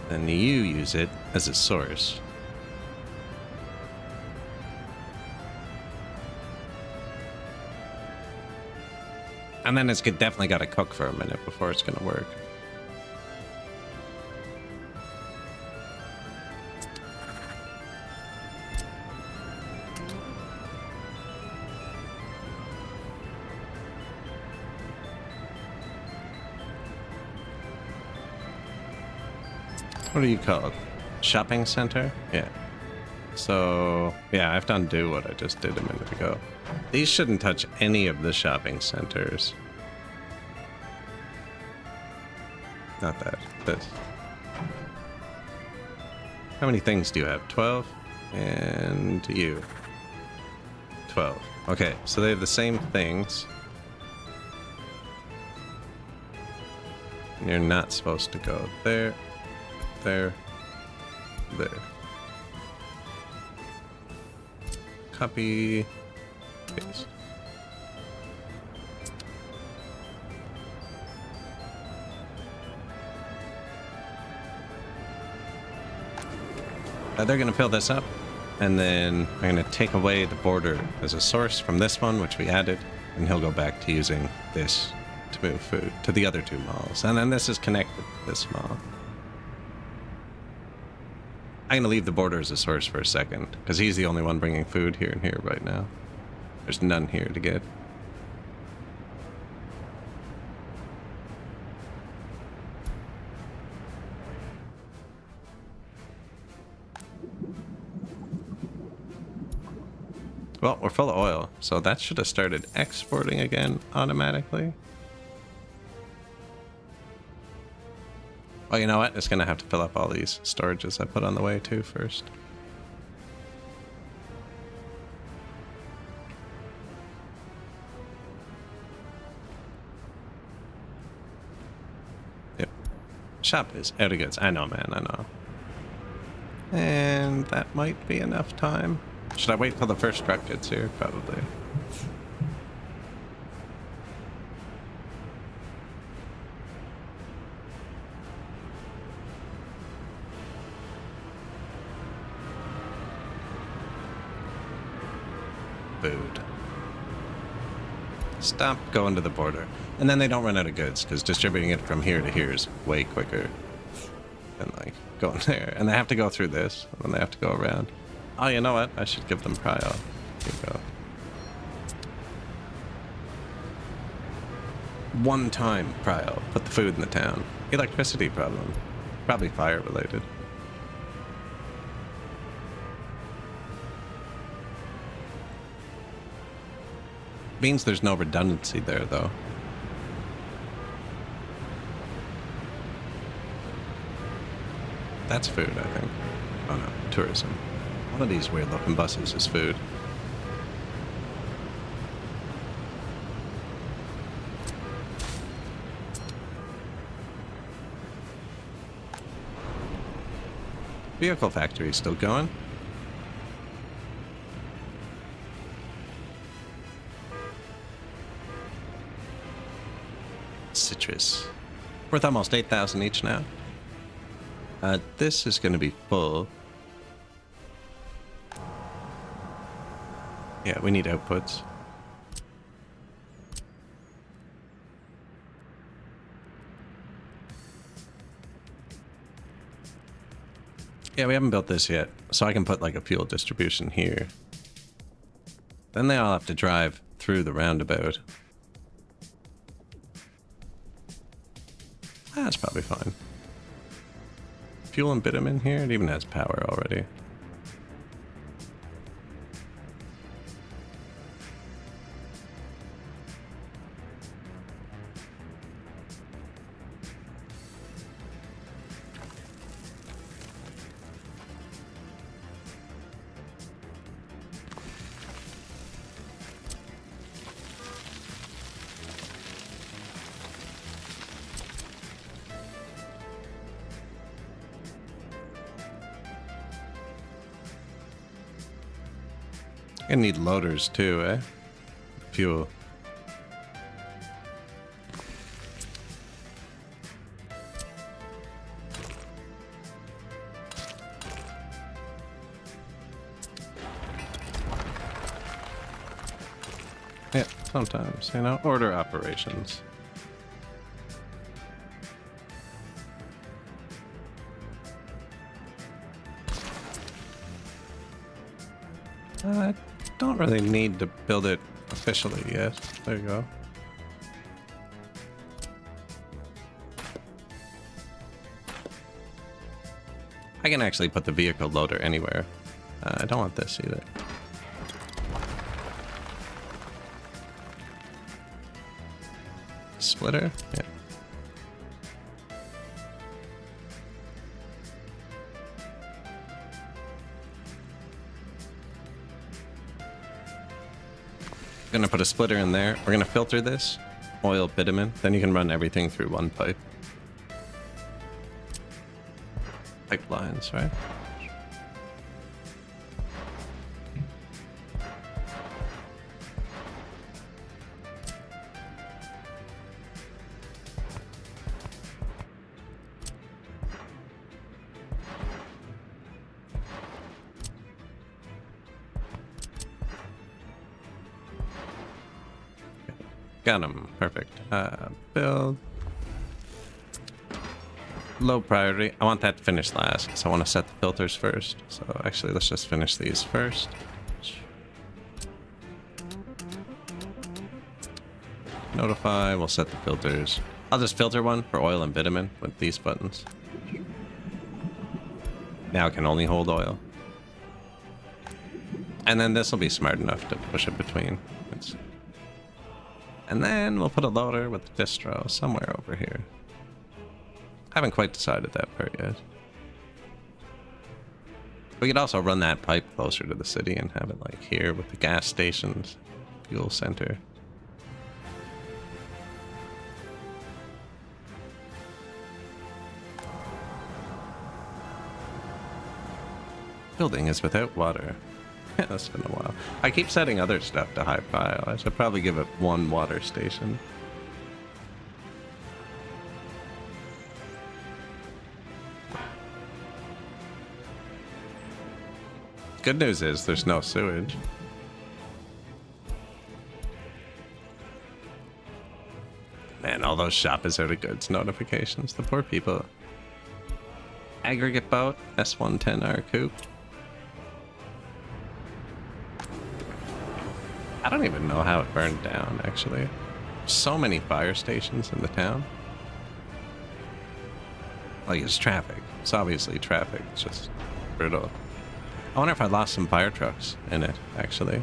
Then you use it as a source. And then it's definitely got to cook for a minute before it's gonna work. What do you call it? Shopping center? Yeah. So, yeah, I have to undo what I just did a minute ago. These shouldn't touch any of the shopping centers. Not that. This. How many things do you have? 12? And you. 12. Okay, so they have the same things. You're not supposed to go there. There. Copy. Paste. They're going to fill this up, and then I'm going to take away the border as a source from this one, which we added, and he'll go back to using this to move food to the other 2 malls. And then this is connected to this mall. I'm going to leave the border as a source for a second, because he's the only one bringing food here and here right now. There's none here to get. Well, we're full of oil, so that should have started exporting again automatically. Oh, you know what? It's going to have to fill up all these storages I put on the way too first. Yep. Shop is out of goods. I know, man, I know. And that might be enough time. Should I wait till the first truck gets here? Probably. Food. Stop going to the border. And then they don't run out of goods, because distributing it from here to here is way quicker than like going there. And they have to go through this, and then they have to go around. Oh, you know what? I should give them prio. Here you go. one-time prio. Put the food in the town. Electricity problem. Probably fire related. Means there's no redundancy there, though. That's food, I think. Oh no, tourism. One of these weird-looking buses is food. Vehicle factory still going. Citrus. Worth almost 8,000 each now. This is going to be full. Yeah, we need outputs. Yeah, we haven't built this yet, so I can put like a fuel distribution here. Then they all have to drive through the roundabout. That's probably fine. Fuel and bitumen here, it even has power already. Gonna need loaders too, eh? Fuel. Yeah, sometimes, you know, order operations. Don't really need to build it officially yet. There you go. I can actually put the vehicle loader anywhere. I don't want this either. Splitter? Yeah. Gonna put a splitter in there. We're gonna filter this, oil, bitumen, then you can run everything through one pipe. Pipelines, right? Got him. Perfect. Build. Low priority. I want that finished last because I want to set the filters first. So actually, let's just finish these first. Notify. We'll set the filters. I'll just filter one for oil and bitumen with these buttons. Now it can only hold oil. And then this will be smart enough to push it between. And then we'll put a loader with a distro somewhere over here. Haven't quite decided that part yet. We could also run that pipe closer to the city and have it like here with the gas stations, fuel center. Building is without water. Yeah, that's been a while. I keep setting other stuff to high pile. I should probably give it one water station. Good news is there's no sewage. Man, all those shop is out of goods notifications. The poor people. Aggregate boat, S110R coupe. I don't even know how it burned down, actually. so many fire stations in the town. Like, it's traffic. It's obviously traffic. It's just brutal. I wonder if I lost some fire trucks in it, actually.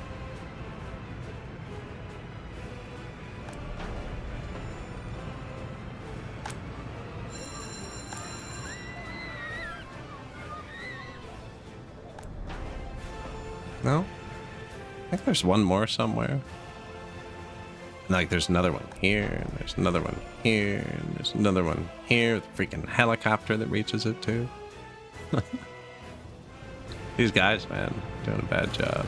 No? I think there's one more somewhere. Like, there's another one here, and there's another one here, and there's another one here with a freaking helicopter that reaches it, too. These guys, man, doing a bad job.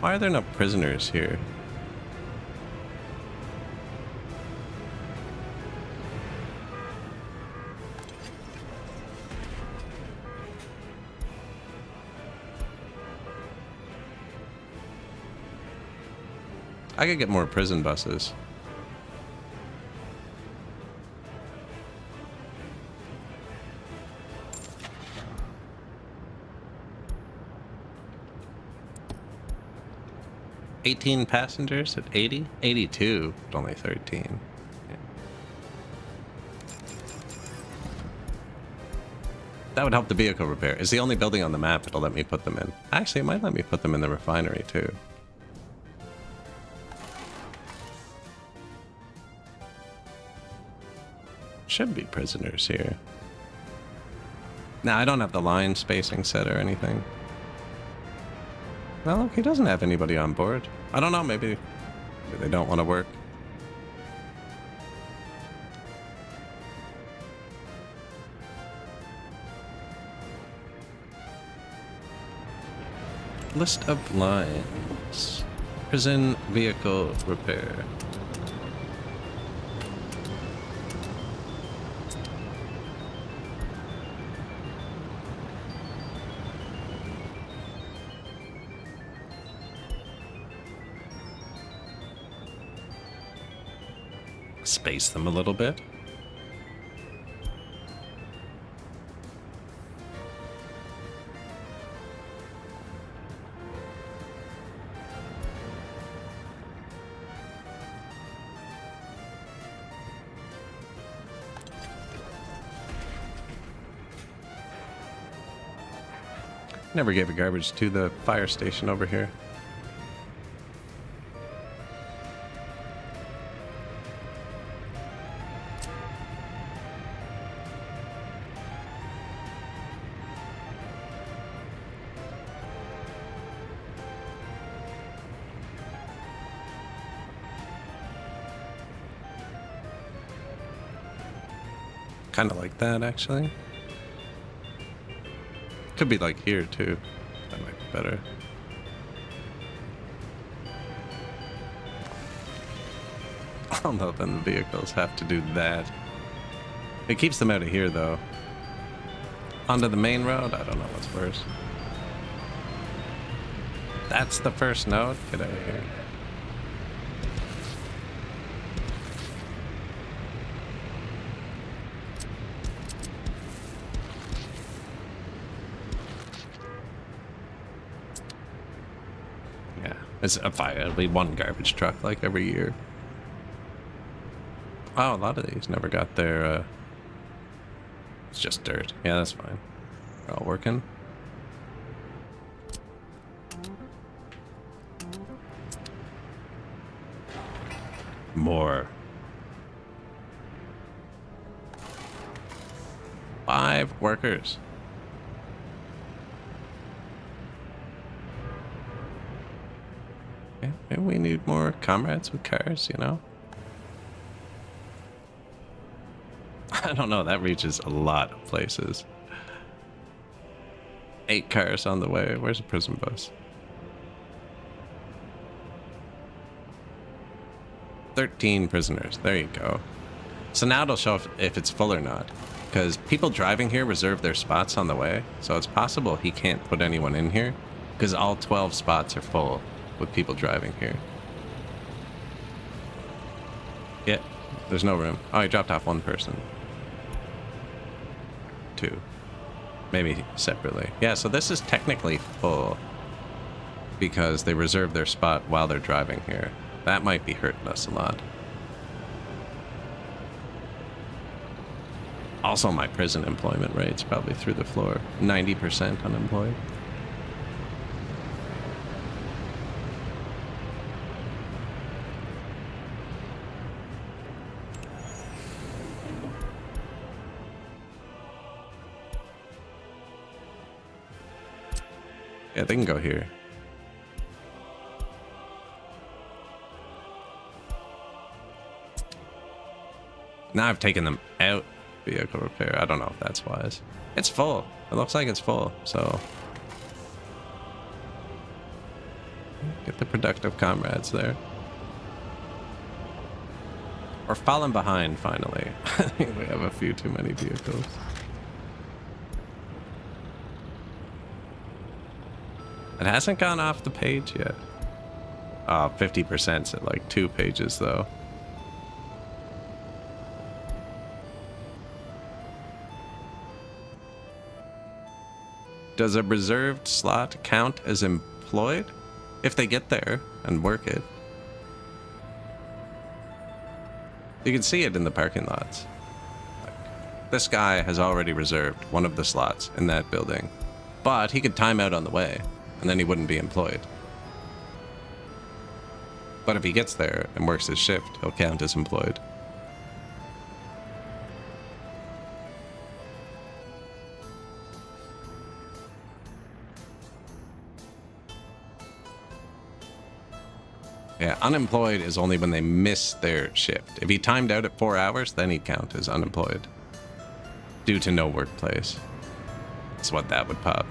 Why are there no prisoners here? I could get more prison buses. $18 passengers at 80? 82, but only 13. Yeah. That would help the vehicle repair. It's the only building on the map that'll let me put them in. Actually, it might let me put them in the refinery, too. Should be prisoners here. Now, I don't have the line spacing set or anything. Well, look, he doesn't have anybody on board. I don't know, maybe they don't want to work. List of lines. Prison vehicle repair. Space them a little bit. Never gave a garbage to the fire station over here. Kind of like that, actually. Could be like here, too. That might be better. Although then the vehicles have to do that. It keeps them out of here, though. Onto the main road? I don't know what's worse. That's the first node? Get out of here. It's a fire. It'll be one garbage truck like every year. Oh, a lot of these never got their. It's just dirt. Yeah, that's fine. They're all working. More. 5 workers. Yeah, maybe we need more comrades with cars, you know? I don't know, that reaches a lot of places. 8 cars on the way. Where's the prison bus? 13 prisoners. There you go. So now it'll show if it's full or not. Because people driving here reserve their spots on the way. So it's possible he can't put anyone in here. Because all 12 spots are full with people driving here. Yeah, there's no room. Oh, he dropped off 1 person. 2. Maybe separately. Yeah, so this is technically full. because they reserve their spot while they're driving here. That might be hurting us a lot. Also, my prison employment rate's probably through the floor. 90% unemployed. Yeah, they can go here. Now I've taken them out. Vehicle repair. I don't know if that's wise. It's full. It looks like it's full, so get the productive comrades there. We're falling behind finally. I think we have a few too many vehicles. It hasn't gone off the page yet. 50%'s at like 2 pages though. Does a reserved slot count as employed? If they get there and work it. You can see it in the parking lots. Like, this guy has already reserved one of the slots in that building, but he could time out on the way, and then he wouldn't be employed. But if he gets there and works his shift, he'll count as employed. Yeah, unemployed is only when they miss their shift. If he timed out at 4 hours, then he'd count as unemployed. Due to no workplace. That's what that would pop.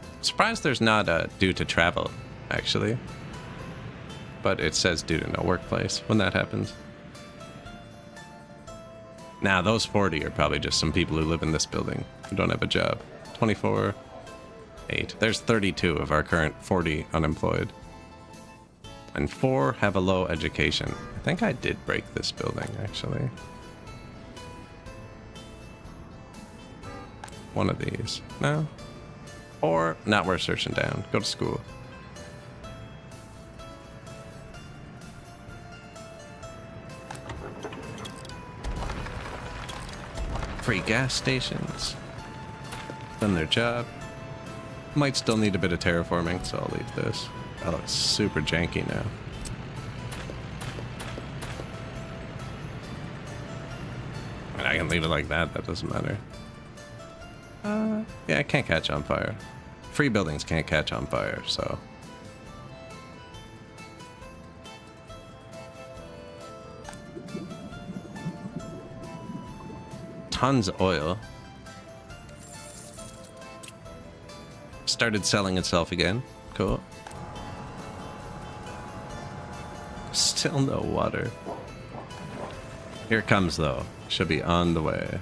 I'm surprised there's not a due to travel, actually. But it says due to no workplace when that happens. Now, those 40 are probably just some people who live in this building who don't have a job. 24, 8. There's 32 of our current 40 unemployed. And 4 have a low education. I think I did break this building, actually. One of these. No? Or not worth searching down. Go to school. Free gas stations. Done their job. Might still need a bit of terraforming, so I'll leave this. That looks super janky now. I mean, I can leave it like that. That doesn't matter. Yeah, it can't catch on fire. Free buildings can't catch on fire, so. Tons of oil. Started selling itself again. Cool. Still no water. Here it comes, though. Should be on the way.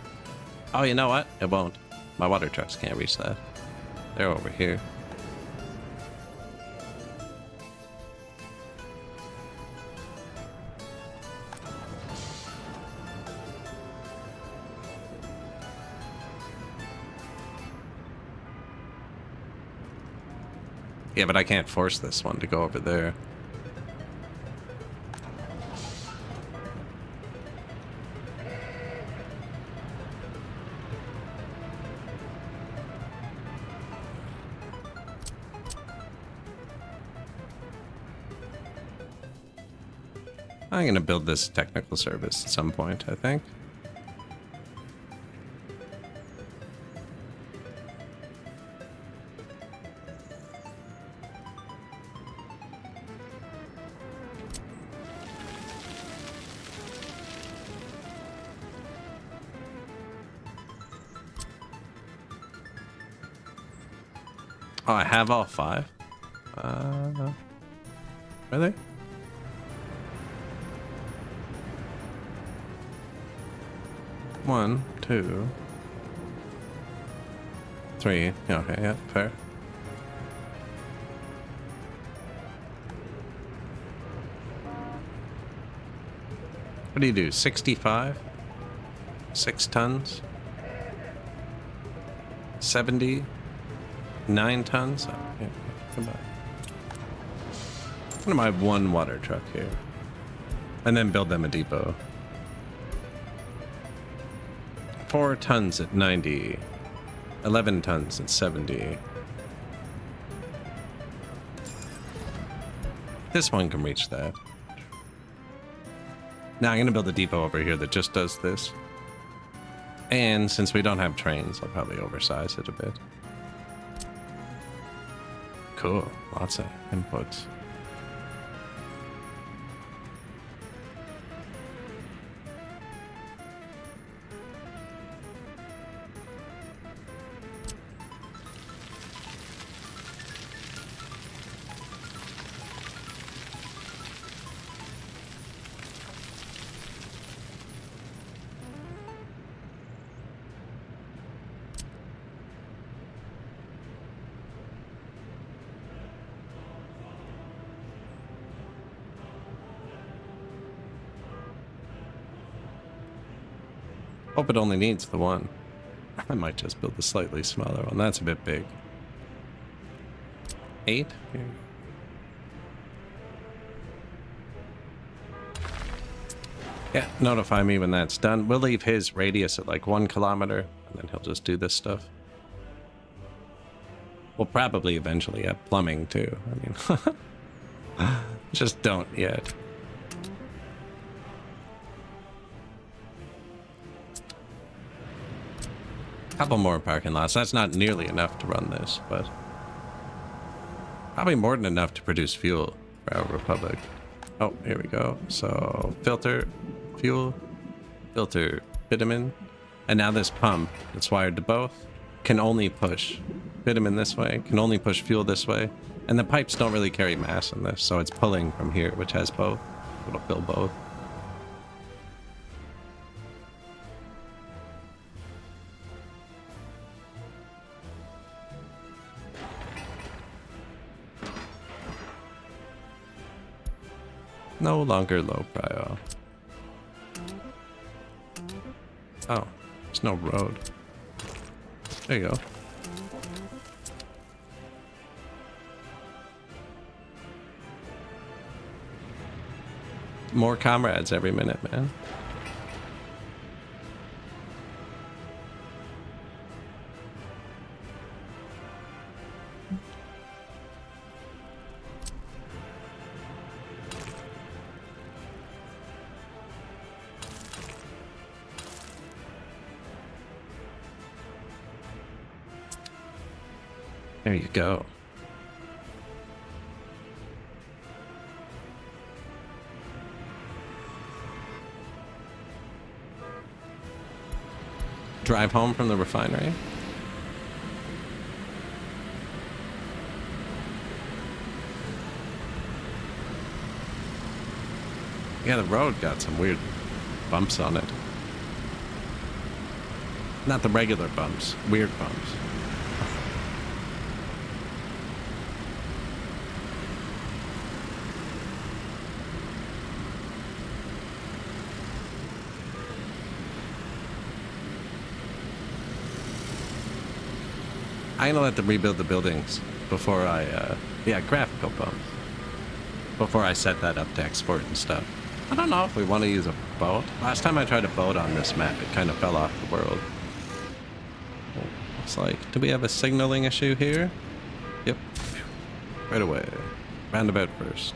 Oh, you know what? It won't. My water trucks can't reach that. They're over here. Yeah, but I can't force this one to go over there. I'm gonna build this technical service at some point, I think. Oh, I have all 5? Really? One, 2, 3. Okay, yeah, fair. What do you do? 65? 6 tons? 70? 9 tons? Oh, yeah, come on. What am I? One water truck here. And then build them a depot. 4 tons at 90. 11 tons at 70. This one can reach that. Now I'm going to build a depot over here that just does this. And since we don't have trains, I'll probably oversize it a bit. Cool. Lots of inputs. Hope it only needs the one. I might just build a slightly smaller one. That's a bit big. 8? Here. Yeah, notify me when that's done. We'll leave his radius at like 1 kilometer, and then he'll just do this stuff. We'll probably eventually have plumbing too. I mean, just don't yet. Couple more parking lots. That's not nearly enough to run this, but probably more than enough to produce fuel for our Republic. Oh, here we go. So filter fuel, filter bitumen, and now this pump that's wired to both can only push bitumen this way, can only push fuel this way, and the pipes don't really carry mass in this, so it's pulling from here, which has both. It'll fill both. No longer low prio. Oh, there's no road. There you go. More comrades every minute, man. There you go. Drive home from the refinery. Yeah, the road got some weird bumps on it. Not the regular bumps, weird bumps. I'm gonna let them rebuild the buildings before I, yeah, graphical bumps. Before I set that up to export and stuff. I don't know if we want to use a boat. Last time I tried a boat on this map, it kind of fell off the world. Looks like, do we have a signaling issue here? Yep. Right away. Roundabout first.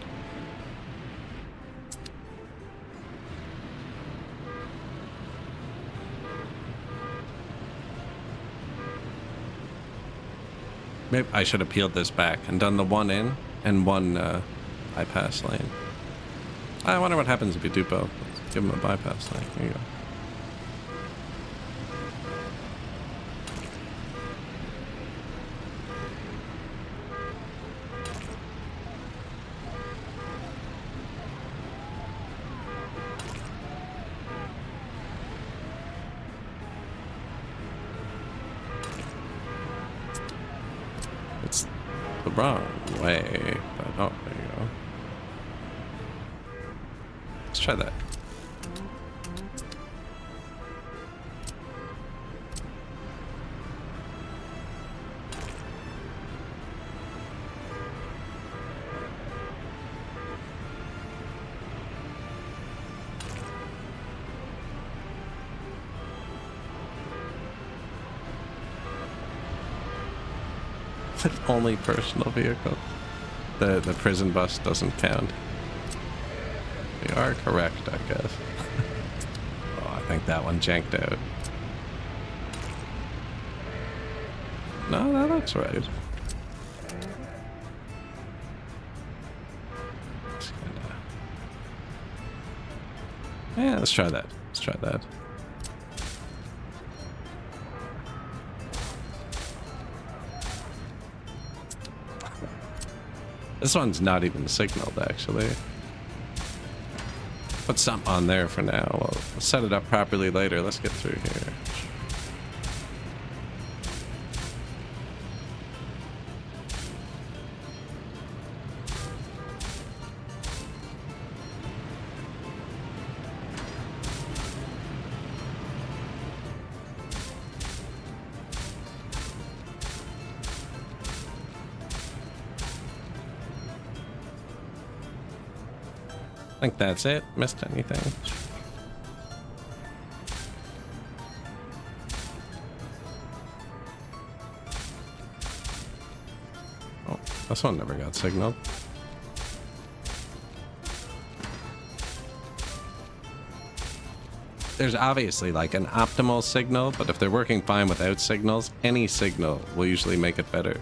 Maybe I should have peeled this back and done the one in and one bypass lane. I wonder what happens if you do both. Let's give them a bypass lane. There you go. It's the wrong way, but oh, there you go. Let's try that. Only personal vehicle. The prison bus doesn't count. You are correct, I guess. Oh, I think that one janked out. No, that looks right. Yeah, let's try that. Let's try that. This one's not even signaled, actually. Put something on there for now. We'll set it up properly later. Let's get through here. I think that's it. Missed anything? Oh, this one never got signaled. There's obviously like an optimal signal, but if they're working fine without signals, any signal will usually make it better.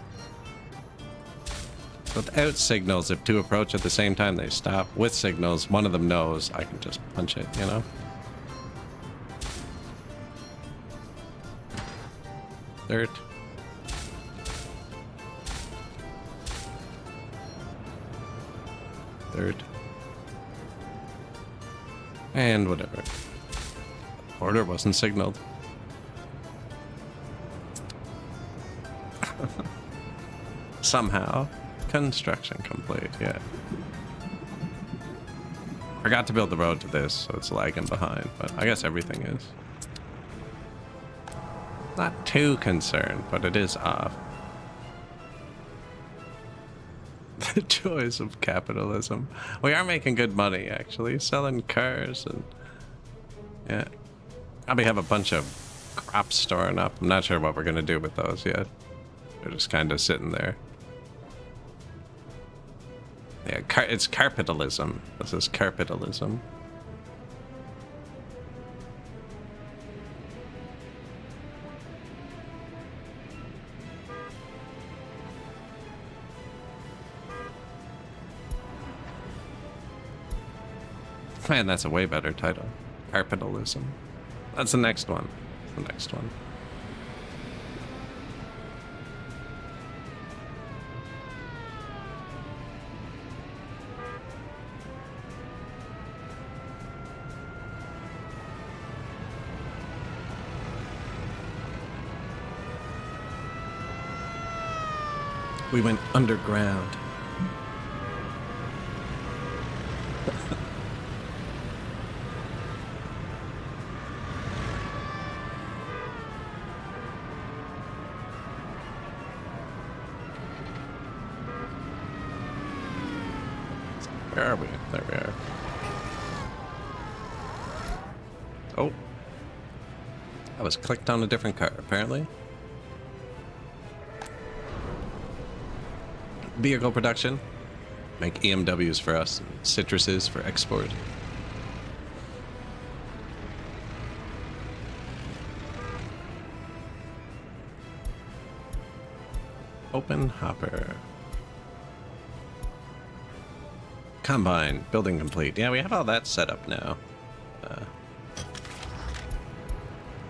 Without signals, if two approach at the same time, they stop. With signals, one of them knows I can just punch it, you know? Dirt. Dirt. And whatever. Order wasn't signaled. Somehow. Construction complete, yeah. Forgot to build the road to this, so it's lagging behind, but I guess everything is. Not too concerned, but it is off. The joys of capitalism. We are making good money, actually. Selling cars and... yeah. Probably have a bunch of crops storing up. I'm not sure what we're going to do with those yet. They're just kind of sitting there. Yeah, it's capitalism. This is capitalism. Man, that's a way better title. Capitalism. That's the next one. The next one. We went underground. Where are we? There we are. Oh. I was clicked on a different car, apparently. Vehicle production. Make EMWs for us, and citruses for export. Open hopper. Combine, building complete. Yeah, we have all that set up now.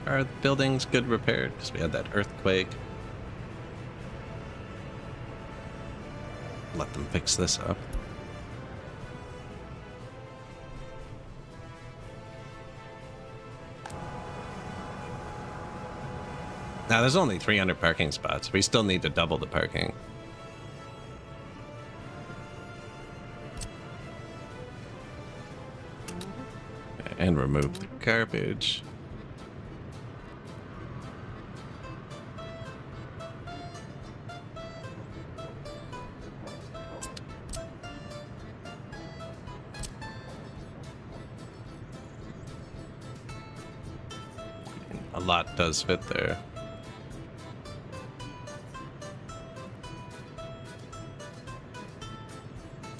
Are the buildings good repaired? Because we had that earthquake. Let them fix this up. Now, there's only 300 parking spots. We still need to double the parking. And remove the garbage. A lot does fit there.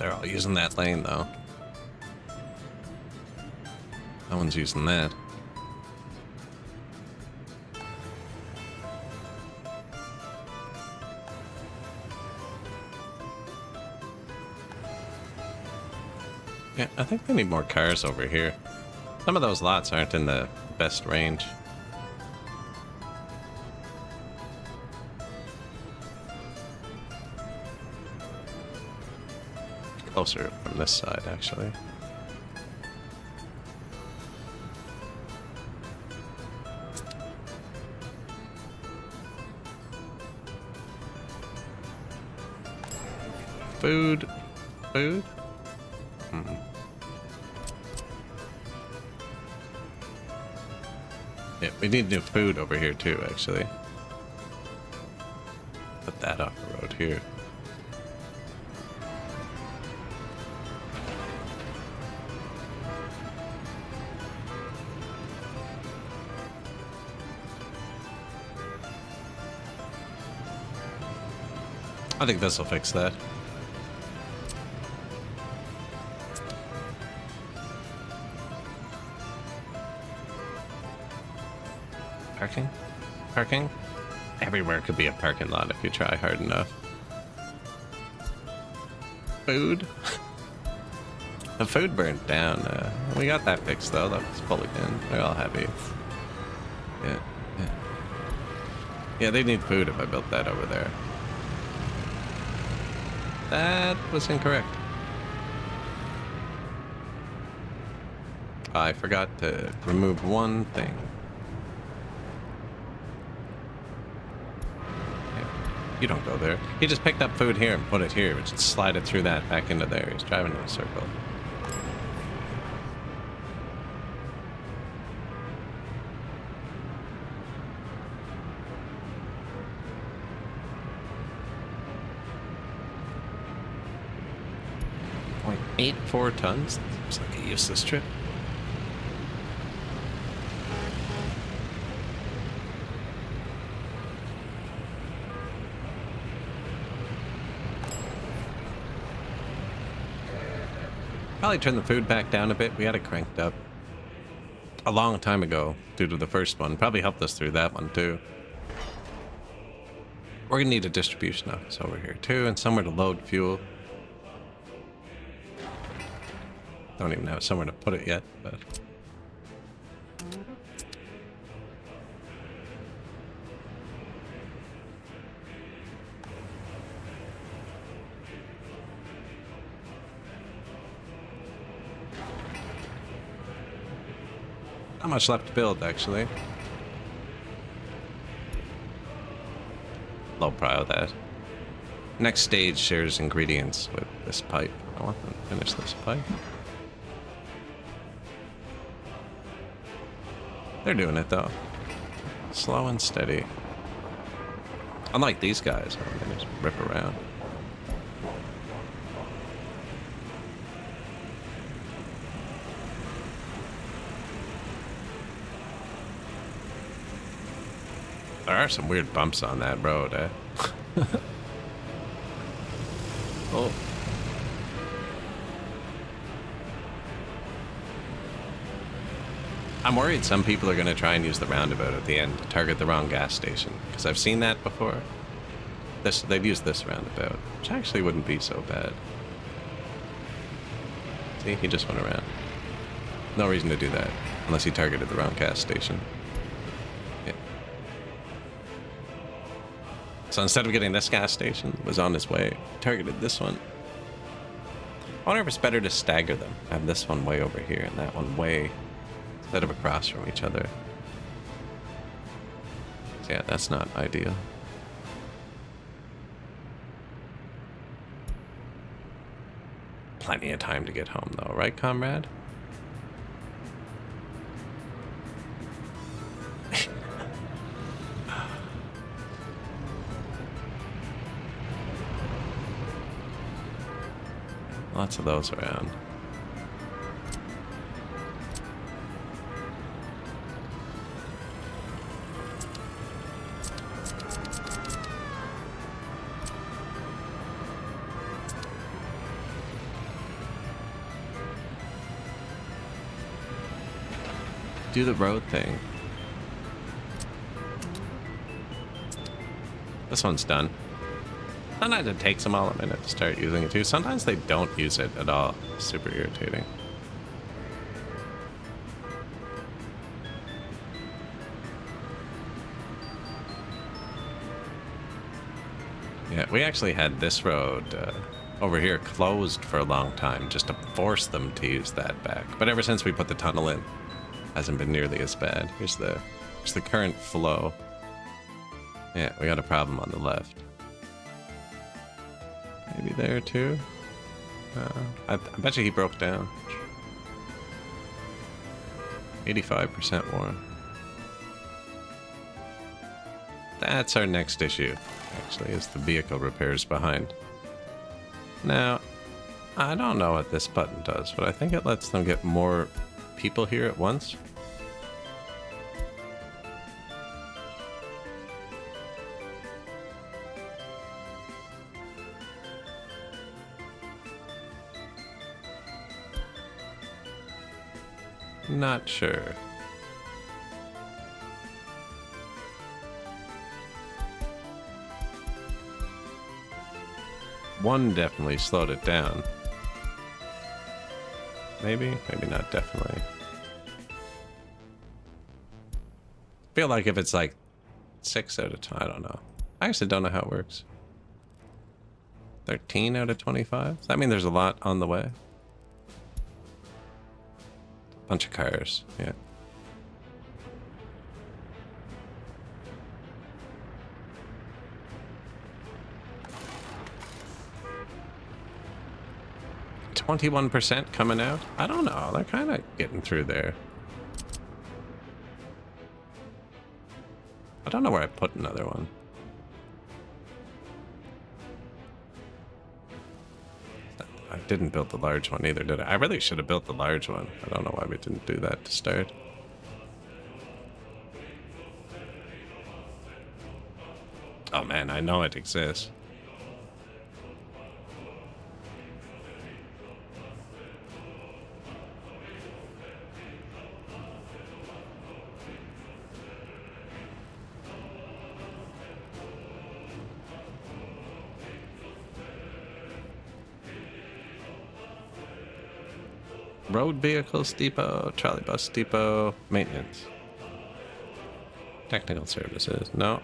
They're all using that lane, though. No one's using that. Yeah, I think they need more cars over here. Some of those lots aren't in the best range. Closer from this side, actually. Food. Food? Yeah, we need new food over here too, actually. Put that off the road here. I think this will fix that. Parking? Parking? Everywhere could be a parking lot if you try hard enough. Food? The food burnt down. We got that fixed though. That was full again. They're all happy. Yeah, yeah. Yeah, they need food if I built that over there. That was incorrect. I forgot to remove one thing. You don't go there. He just picked up food here and put it here, which slide it through that back into there. He's driving in a circle. Like 8.4 tons? Seems like a useless trip. Probably turn the food back down a bit. We had it cranked up a long time ago due to the first one. Probably helped us through that one too. We're gonna need a distribution office over here too, and somewhere to load fuel. Don't even have somewhere to put it yet, but not much left to build, actually. Low prio that. Next stage shares ingredients with this pipe. I want them to finish this pipe. They're doing it though. Slow and steady. Unlike these guys, they just rip around. There are some weird bumps on that road, eh? Oh. I'm worried some people are going to try and use the roundabout at the end to target the wrong gas station, because I've seen that before. They've used this roundabout, which actually wouldn't be so bad. See, he just went around. No reason to do that, unless he targeted the wrong gas station. Yeah. So instead of getting this gas station, was on his way, targeted this one. I wonder if it's better to stagger them. Have this one way over here and that one way instead of across from each other. So yeah, that's not ideal. Plenty of time to get home though, right, comrade? Lots of those around. do the road thing. This one's done. Sometimes it takes them all a minute to start using it too. Sometimes they don't use it at all. Super irritating. Yeah, we actually had this road over here closed for a long time just to force them to use that back. But ever since we put the tunnel in, hasn't been nearly as bad. Here's the current flow. Yeah, we got a problem on the left. Maybe there too. I bet you he broke down. 85% warm. That's our next issue, actually, is the vehicle repairs behind. Now, I don't know what this button does, but I think it lets them get more people here at once. Not sure. One definitely slowed it down. Maybe not definitely. Feel like if it's like 6 out of 10, I don't know. I actually don't know how it works. 13 out of 25? Does that mean there's a lot on the way? Bunch of cars, yeah. %, coming out? I don't know. They're kind of getting through there. I don't know where I put another one. I didn't build the large one either, did I? I really should have built the large one. I don't know why we didn't do that to start. Oh man, I know it exists. Road vehicles depot, trolley bus depot, maintenance. Technical services, no.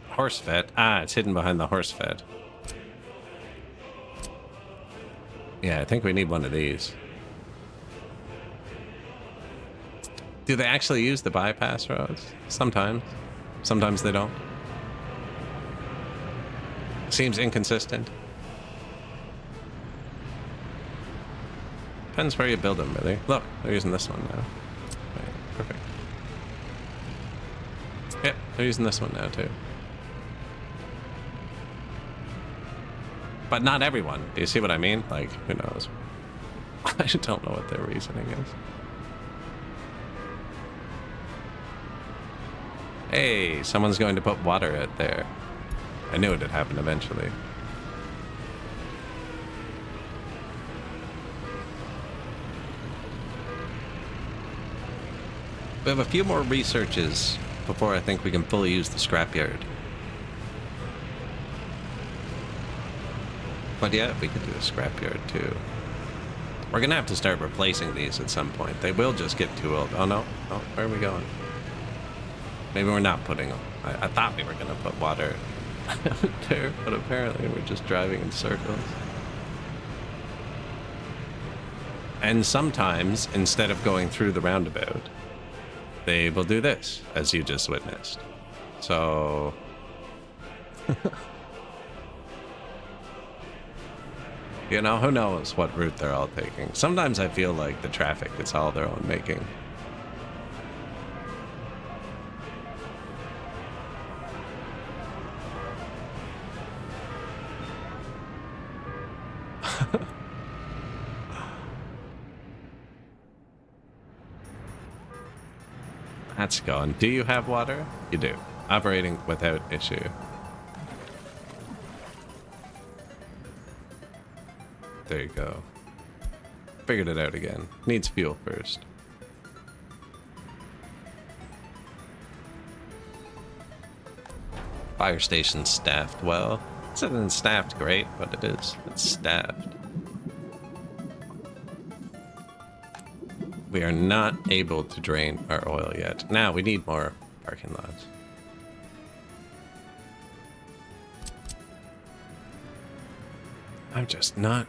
Horse vet, it's hidden behind the horse vet. Yeah, I think we need one of these. Do they actually use the bypass roads? Sometimes. Sometimes they don't. Seems inconsistent. Depends where you build them, really. Look, they're using this one now. Right, perfect. Yep, they're using this one now, too. But not everyone. Do you see what I mean? Like, who knows? I don't know what their reasoning is. Hey, someone's going to put water out there. I knew it'd happen eventually. We have a few more researches before I think we can fully use the scrapyard. But yeah, we could do a scrapyard too. We're gonna have to start replacing these at some point. They will just get too old. Oh no, oh, where are we going? Maybe we're not putting them. I thought we were gonna put water there, but apparently we're just driving in circles. And sometimes, instead of going through the roundabout, they will do this, as you just witnessed. So... you know, who knows what route they're all taking. Sometimes I feel like the traffic is all their own making. That's going. Do you have water? You do. Operating without issue. There you go. Figured it out again. Needs fuel first. Fire station staffed well. It isn't staffed great, but it is. It's staffed. We are not able to drain our oil yet. Now we need more parking lots. I'm just not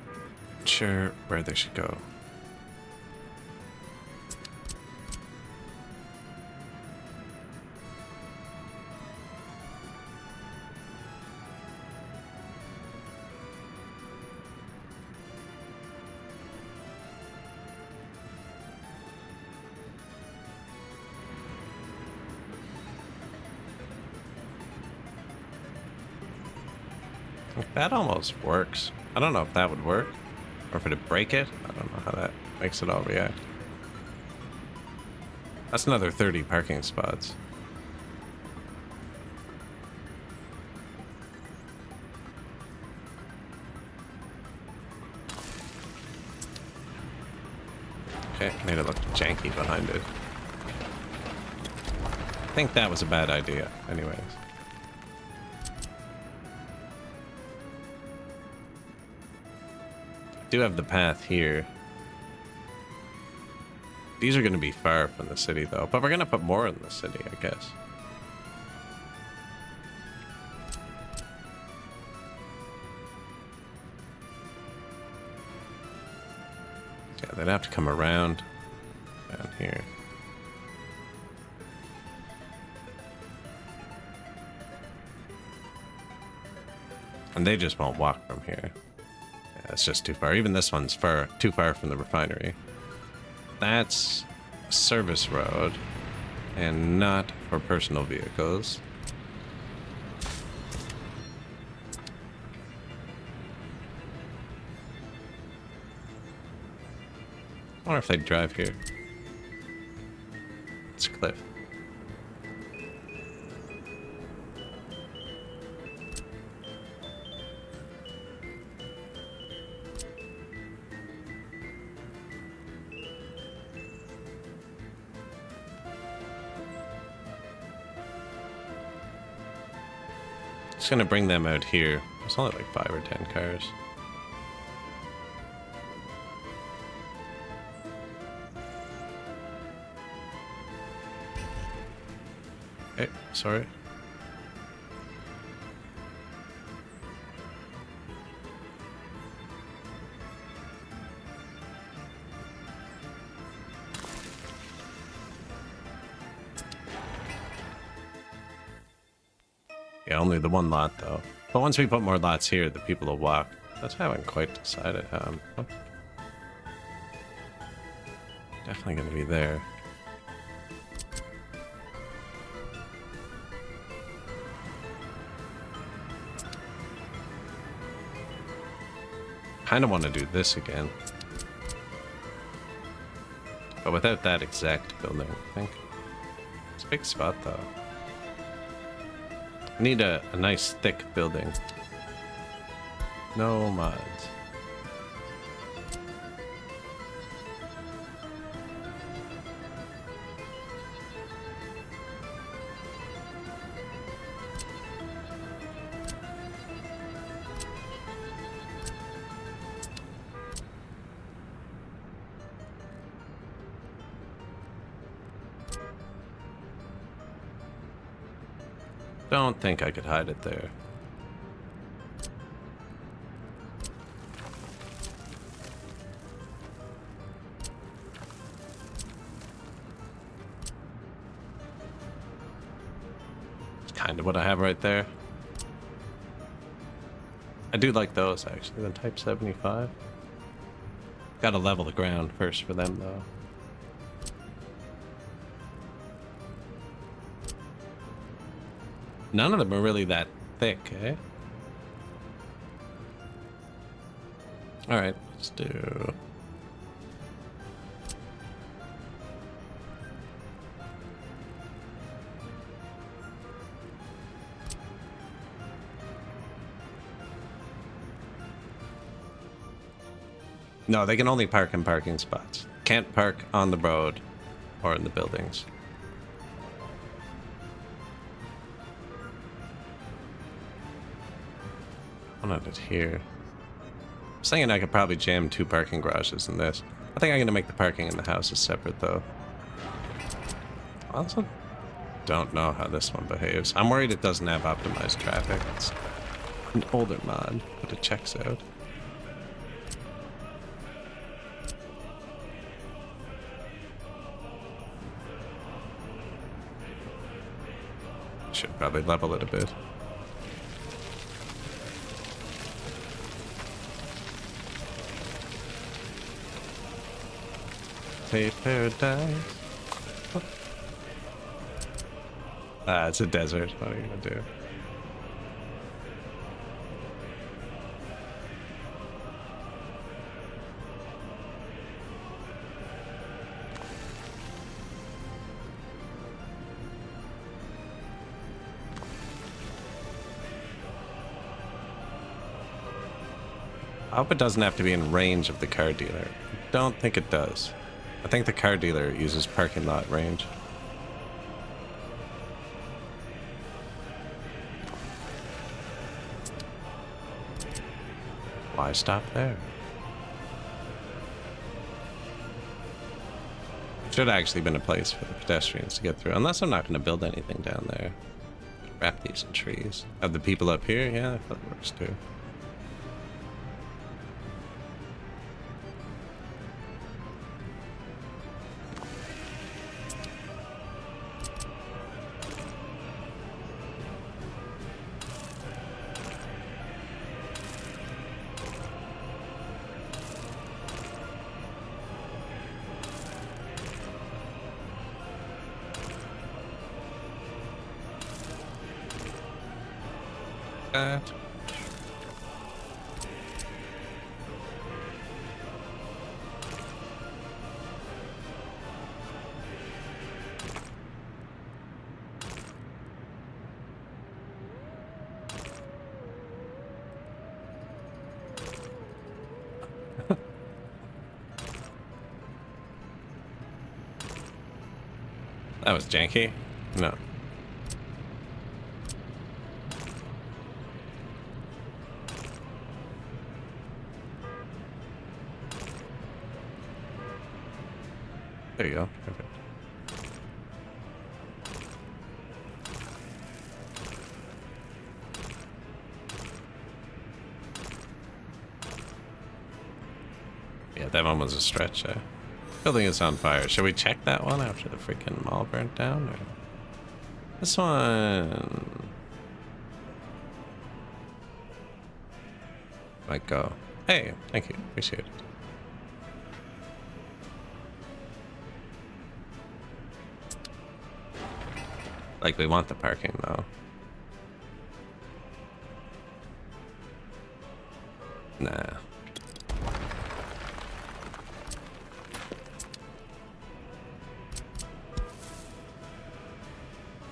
sure where they should go. That almost works. I don't know if that would work, or if it'd break it. I don't know how that makes it all react. That's another 30 parking spots. Okay, made it look janky behind it. I think that was a bad idea, anyways. Do have the path here. These are going to be far from the city, though. But we're going to put more in the city, I guess. Yeah, they'd have to come around down here. And they just won't walk from here. It's just too far. Even this one's too far from the refinery. That's a service road and not for personal vehicles. I wonder if they'd drive here. It's a cliff. Just gonna bring them out here. There's only like 5 or 10 cars. Hey, sorry. Yeah, only the one lot, though. But once we put more lots here, the people will walk. That's how I haven't quite decided how I'm... Definitely going to be there. Kind of want to do this again. But without that exact building, I think. It's a big spot, though. I need a nice thick building. No mods. Don't think I could hide it there. It's kind of what I have right there. I do like those, actually, the Type 75. Gotta level the ground first for them, though. None of them are really that thick, eh? Alright, let's do... No, they can only park in parking spots. Can't park on the road or in the buildings. One of it here. I was thinking I could probably jam 2 parking garages in this. I think I'm gonna make the parking in the houses separate though. I also don't know how this one behaves. I'm worried it doesn't have optimized traffic. It's an older mod, but it checks out. Should probably level it a bit. Hey, paradise. Oh. Ah, it's a desert. What are you gonna do? I hope it doesn't have to be in range of the car dealer. I don't think it does. I think the car dealer uses parking lot range. Why stop there? Should have actually been a place for the pedestrians to get through. Unless I'm not going to build anything down there. Wrap these in trees. Have the people up here? Yeah, I thought it works too. That. That was janky? No. There you go. Perfect. Yeah, that one was a stretch. Building is on fire. Should we check that one after the freaking mall burnt down? Or... This one might go. Hey, thank you. Appreciate it. Like, we want the parking, though. Nah.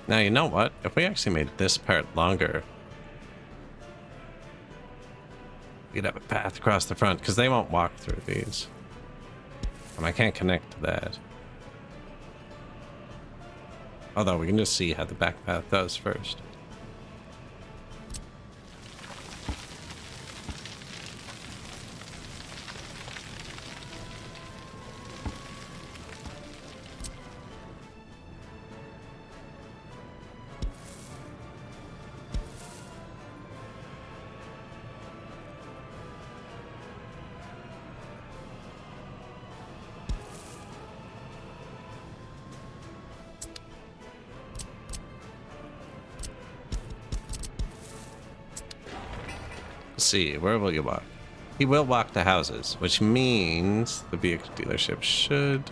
Now, you know what? If we actually made this part longer, we'd have a path across the front, because they won't walk through these. And I can't connect to that. Although we can just see how the back path does first. See, where will you walk? He will walk to houses, which means the vehicle dealership should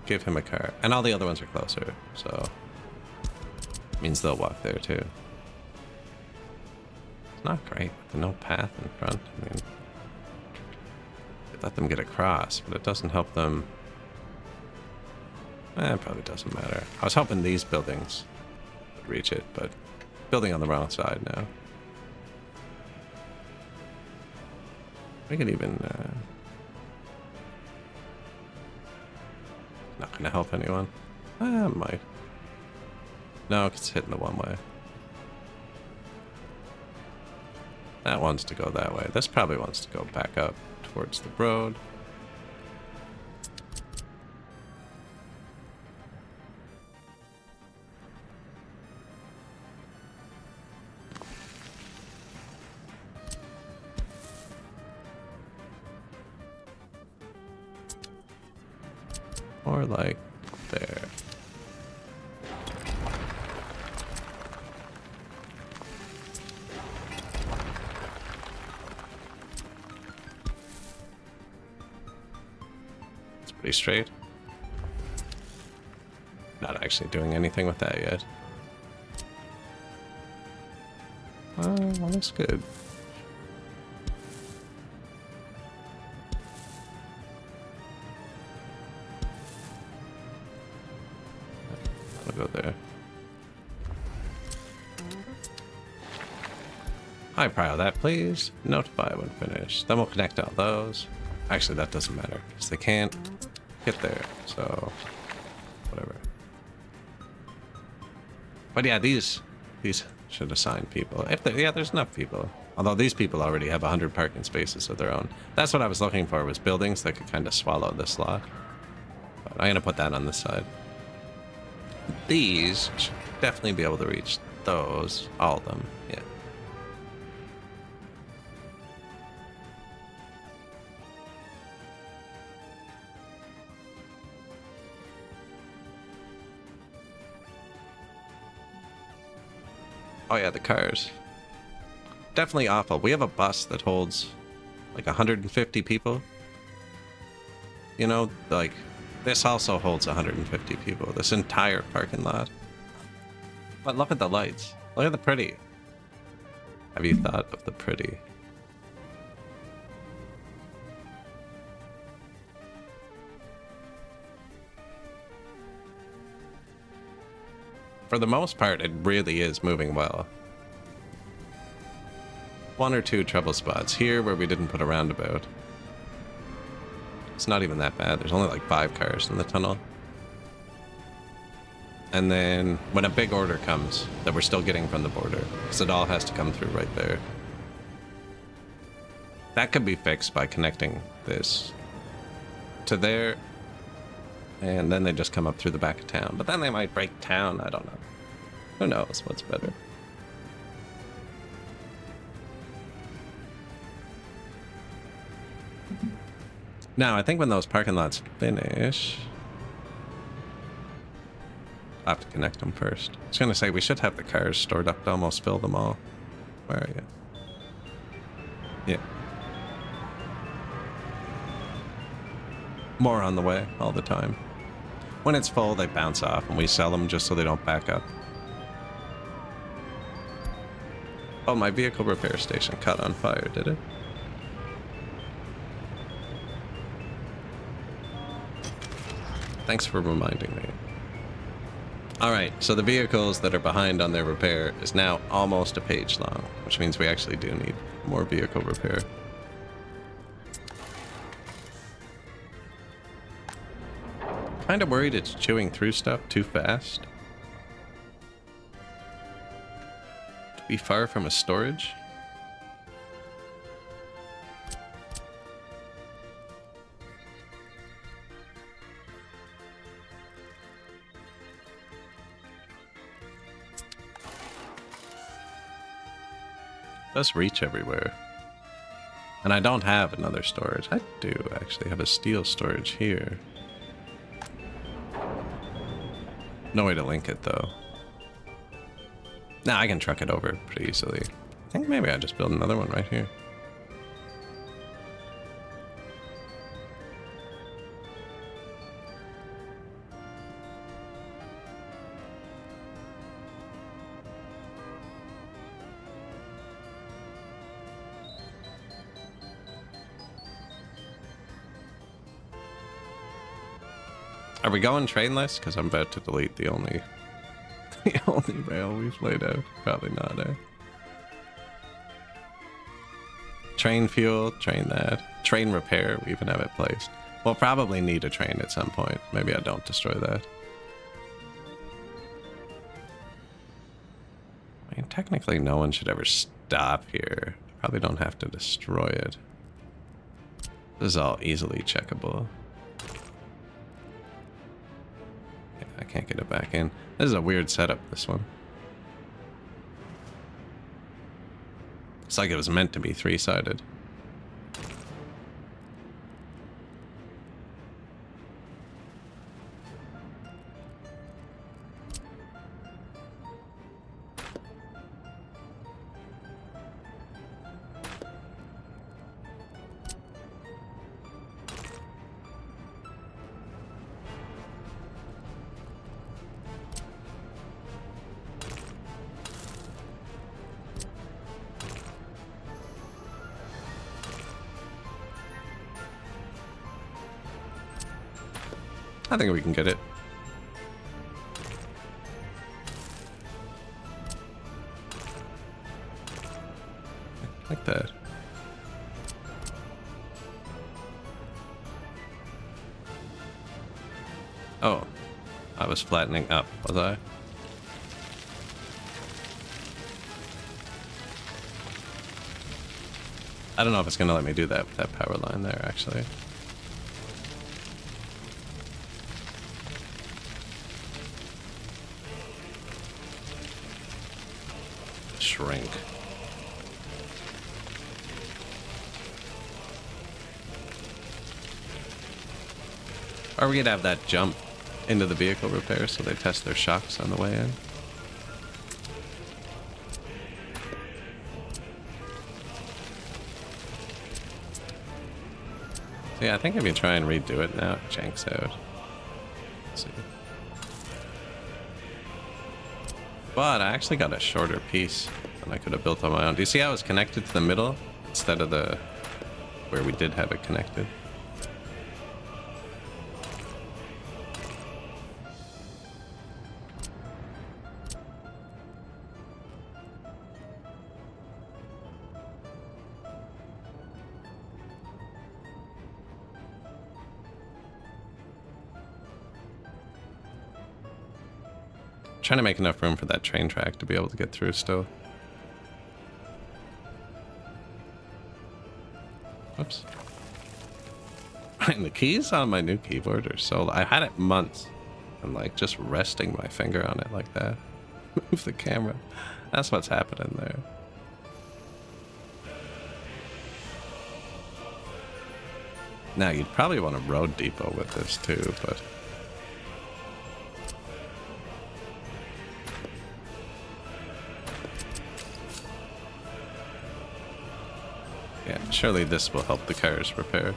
give him a car. And all the other ones are closer, so means they'll walk there too. It's not great with no path in front. I mean, let them get across, but it doesn't help them. It probably doesn't matter. I was hoping these buildings would reach it, but building on the wrong side now. We could even, not gonna help anyone. Might. No, it's hitting the one way. That wants to go that way. This probably wants to go back up towards the road. Or like there. It's pretty straight. Not actually doing anything with that yet. Well, that's good. I'll go there. High prio that, please. Notify when finished. Then we'll connect all those. Actually, that doesn't matter because they can't get there. So, whatever. But yeah, these should assign people. If yeah, there's enough people. Although these people already have 100 parking spaces of their own. That's what I was looking for, was buildings that could kind of swallow this lot. But I'm gonna put that on this side. These should definitely be able to reach those, all of them. Yeah. Oh yeah, the cars. Definitely awful. We have a bus that holds like 150 people. You know, like this also holds 150 people. This entire parking lot. But look at the lights. Look at the pretty. Have you thought of the pretty? For the most part, it really is moving well. One or two trouble spots here where we didn't put a roundabout. It's not even that bad. There's only like 5 cars in the tunnel. And then when a big order comes that we're still getting from the border, because it all has to come through right there. That could be fixed by connecting this to there, and then they just come up through the back of town. But then they might break town, I don't know. Who knows what's better. Now, I think when those parking lots finish, I'll have to connect them first. I was going to say, we should have the cars stored up to almost fill them all. Where are you? Yeah. More on the way all the time. When it's full, they bounce off and we sell them just so they don't back up. Oh, my vehicle repair station caught on fire, did it? Thanks for reminding me. Alright, so the vehicles that are behind on their repair is now almost a page long, which means we actually do need more vehicle repair. Kind of worried it's chewing through stuff too fast. To be far from a storage. Does reach everywhere. And I don't have another storage. I do actually have a steel storage here. No way to link it though. Nah, I can truck it over pretty easily. I think maybe I just build another one right here. Are we going trainless? Because I'm about to delete the only rail we've laid out. Probably not, eh? Train fuel, train that. Train repair, we even have it placed. We'll probably need a train at some point. Maybe I don't destroy that. I mean, technically no one should ever stop here. Probably don't have to destroy it. This is all easily checkable. Yeah, I can't get it back in. This is a weird setup, this one. It's like it was meant to be three-sided. I think we can get it. Like that. Oh, I was flattening up, was I? I don't know if it's gonna let me do that with that power line there, actually. Shrink. Or we could have that jump into the vehicle repair so they test their shocks on the way in. So yeah, I think if you try and redo it now, it janks out. Let's see. But I actually got a shorter piece than I could have built on my own. Do you see how it's connected to the middle instead of the where we did have it connected? Trying to make enough room for that train track to be able to get through still. Oops. And the keys on my new keyboard are so... I had it months. And like just resting my finger on it like that. Move the camera. That's what's happening there. Now you'd probably want a road depot with this too, but... yeah, surely this will help the cars repair.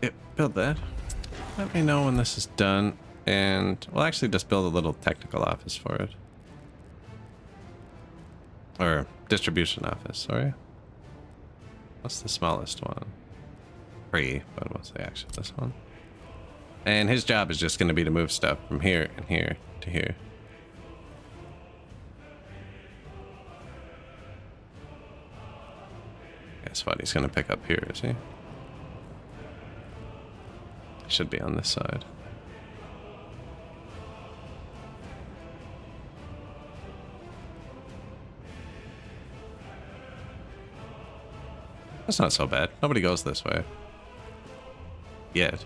Yep, build that. Let me know when this is done, and we'll actually just build a little technical office for it. Or distribution office, sorry. What's the smallest one? 3, but what's the actual this one? And his job is just going to be to move stuff from here and here to here. Guess what? He's going to pick up here, is he? Should be on this side. That's not so bad. Nobody goes this way. Yet.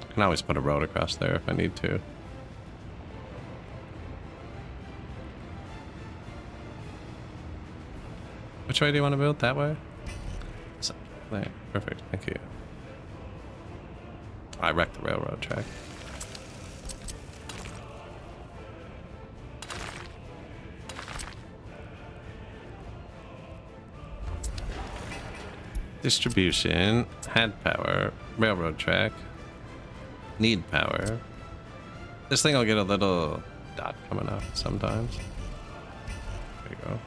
I can always put a road across there if I need to. Which way do you want to build? That way? So, there. Perfect. Thank you. I wrecked the railroad track. Distribution, had power, railroad track, need power. This thing will get a little dot coming up sometimes. There you go.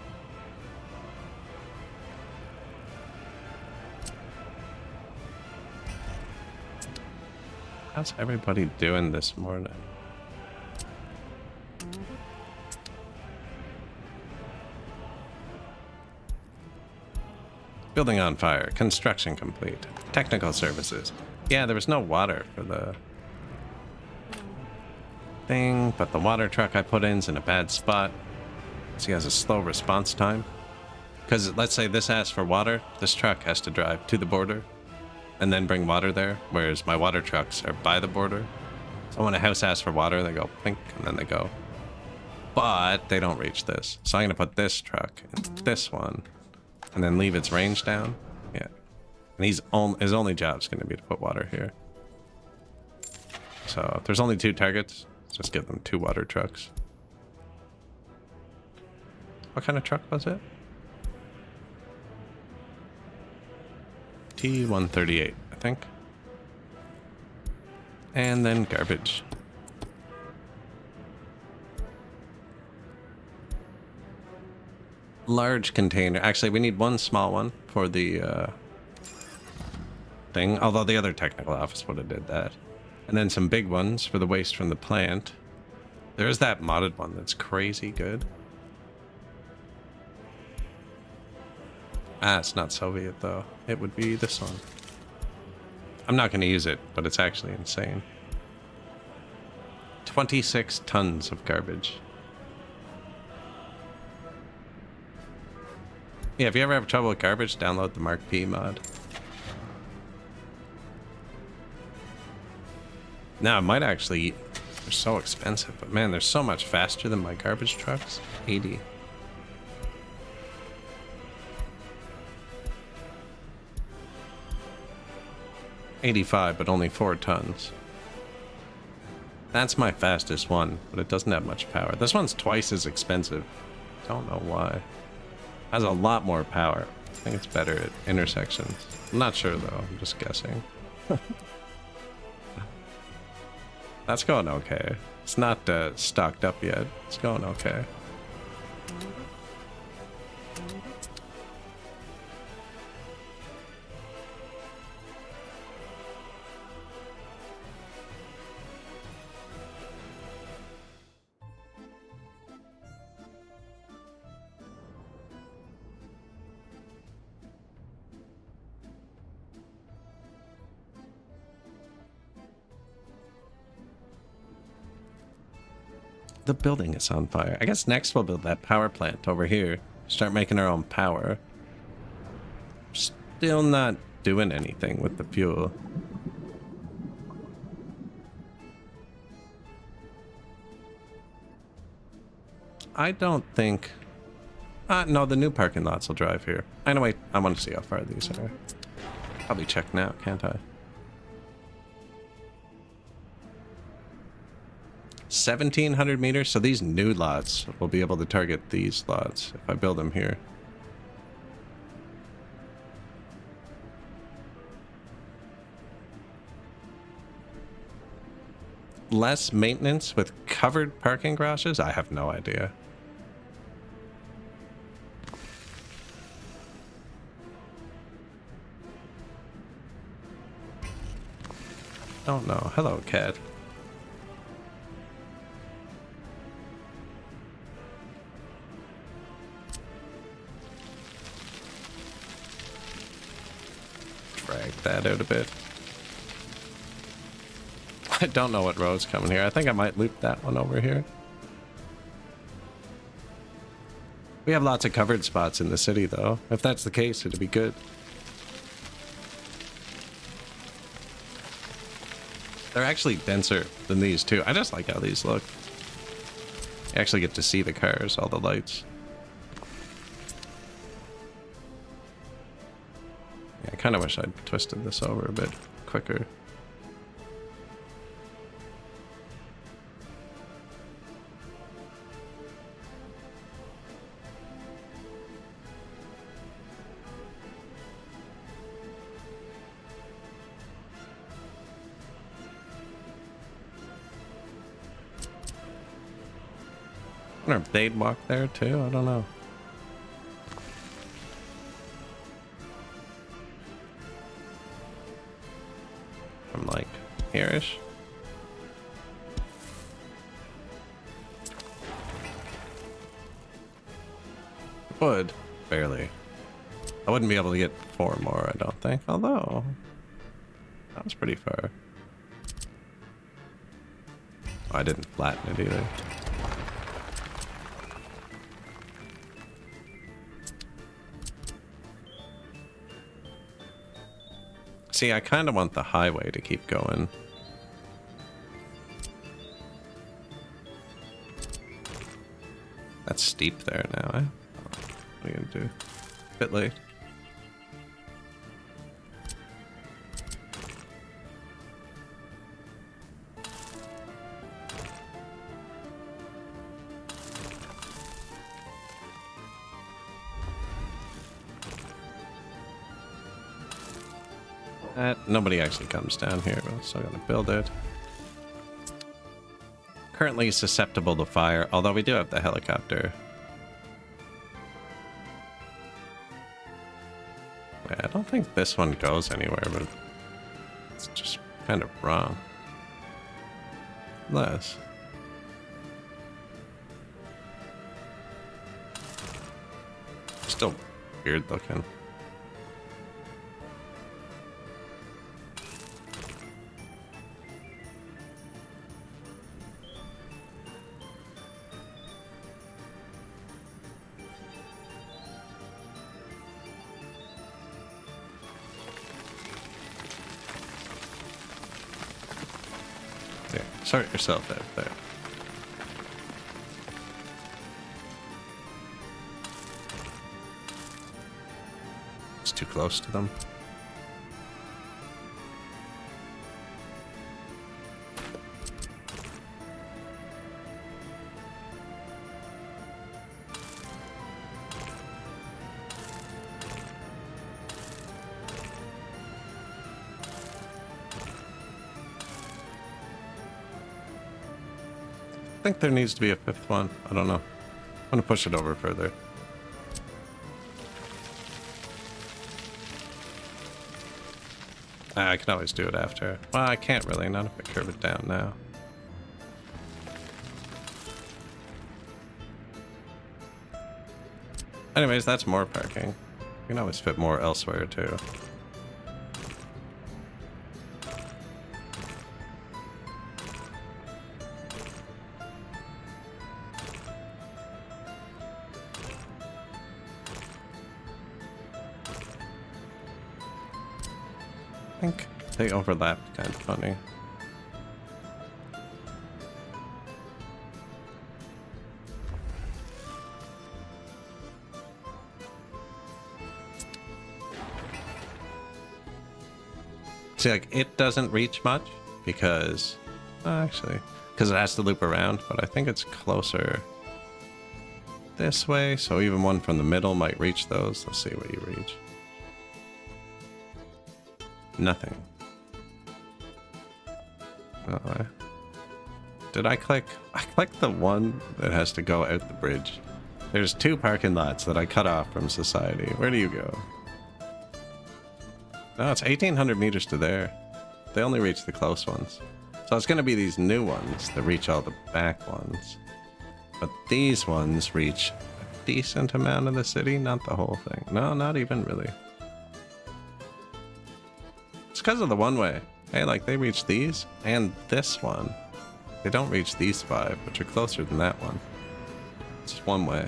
How's everybody doing this morning? Building on fire. Construction complete. Technical services. Yeah, there was no water for the thing, but the water truck I put in's in a bad spot. So he has a slow response time. Because let's say this asks for water, this truck has to drive to the border and then bring water there, whereas my water trucks are by the border. So when a house asks for water, they go plink, and then they go. But they don't reach this. So I'm going to put this truck in this one and then leave its range down. Yeah. And his only job is going to be to put water here. So if there's only 2 targets, just give them 2 water trucks. What kind of truck was it? T138, I think. And then garbage. Large container. Actually, we need 1 small one for the thing. Although the other technical office would have did that. And then some big ones for the waste from the plant. There's that modded one that's crazy good. Ah, it's not Soviet though. It would be this one. I'm not going to use it, but it's actually insane. 26 tons of garbage. Yeah, if you ever have trouble with garbage, download the Mark P mod. Now, it might actually... They're so expensive, but man, they're so much faster than my garbage trucks. 80. $85, but only 4 tons. That's my fastest one, but it doesn't have much power. This one's twice as expensive. Don't know why. Has a lot more power. I think it's better at intersections. I'm not sure though, I'm just guessing. That's going okay. It's not stocked up yet. It's going okay. The building is on fire. I guess next we'll build that power plant over here. Start making our own power. Still not doing anything with the fuel. I don't think... no, the new parking lots will drive here. Anyway, I want to see how far these are. Probably check now, can't I? 1,700 meters, so these new lots will be able to target these lots if I build them here. Less maintenance with covered parking garages? I have no idea. Don't know. Hello, cat. Drag that out a bit. I don't know what road's coming here. I think I might loop that one over here. We have lots of covered spots in the city, though. If that's the case, it'd be good. They're actually denser than these, too. I just like how these look. You actually get to see the cars, all the lights. Yeah, I kind of wish I'd twisted this over a bit quicker. I wonder if they'd walk there too. I don't know. From like here-ish. would. Barely. I wouldn't be able to get 4 more, I don't think. Although, that was pretty far. Oh, I didn't flatten it either. See, I kind of want the highway to keep going. That's steep there now, eh? What are you gonna do? Bit late. Nobody actually comes down here, but I'm still gonna build it. Currently susceptible to fire, although we do have the helicopter. Yeah, I don't think this one goes anywhere, but it's just kind of wrong. Unless... still weird looking. Sort yourself out there. It's too close to them. I think there needs to be a 5th one. I don't know. I'm gonna push it over further. I can always do it after. Well, I can't really, not if I curve it down now. Anyways, that's more parking. You can always fit more elsewhere too. I think they overlapped kind of funny. See, like, it doesn't reach much because, actually, because it has to loop around, but I think it's closer this way, so even one from the middle might reach those. Let's see what you reach. Nothing. Oh, did I click? I clicked the one that has to go out the bridge. There's 2 parking lots that I cut off from society. Where do you go? No, it's 1,800 meters to there. They only reach the close ones. So it's going to be these new ones that reach all the back ones. But these ones reach a decent amount of the city, not the whole thing. No, not even really. It's because of the one-way. Hey, like, they reach these and this one. They don't reach these 5, which are closer than that one. It's one way.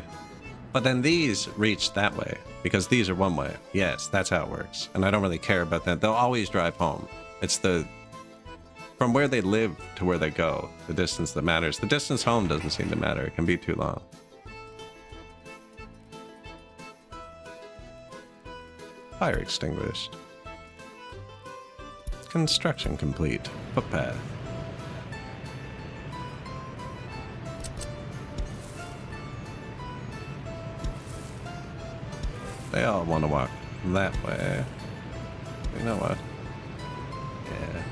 But then these reach that way, because these are one way. Yes, that's how it works. And I don't really care about that. They'll always drive home. It's the... from where they live to where they go, the distance that matters. The distance home doesn't seem to matter. It can be too long. Fire extinguished. Construction complete. Footpath. They all want to walk that way. You know what? Yeah.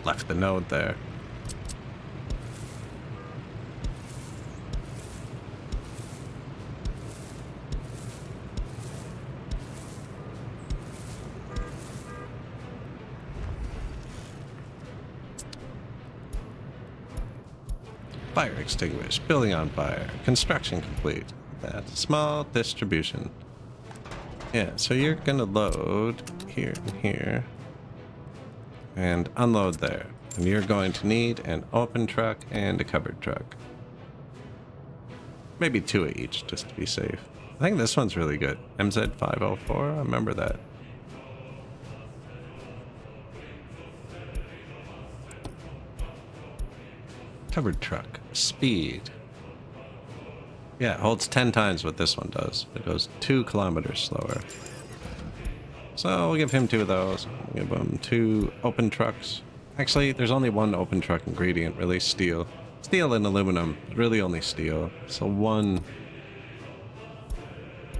Left the node there. Fire extinguished. Building on fire. Construction complete. That's small distribution. Yeah, so you're gonna load here and here. And unload there. And you're going to need an open truck and a covered truck. Maybe 2 of each, just to be safe. I think this one's really good. MZ504, I remember that. Covered truck. Speed. Yeah, it holds 10 times what this one does. It goes 2 kilometers slower. So we'll give him 2 of those. We'll give him 2 open trucks. Actually, there's only 1 open truck ingredient, really, steel. Steel and aluminum, really only steel. So 1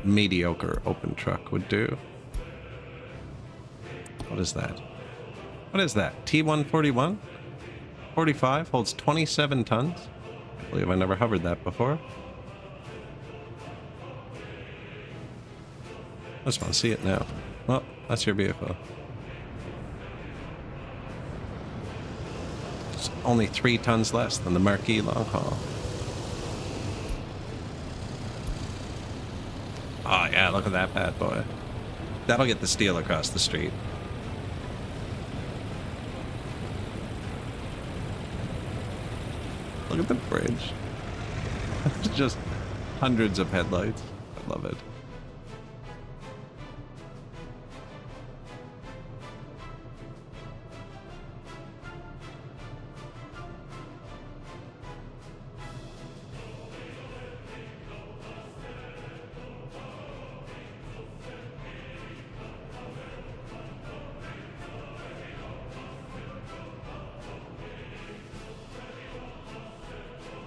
mediocre open truck would do. What is that? What is that? T141? 45 holds 27 tons. I believe I never hovered that before. I just want to see it now. Well, that's your vehicle. It's only 3 tons less than the Marquis long haul. Oh yeah, look at that bad boy. That'll get the steel across the street. Look at the bridge. It's just hundreds of headlights. I love it.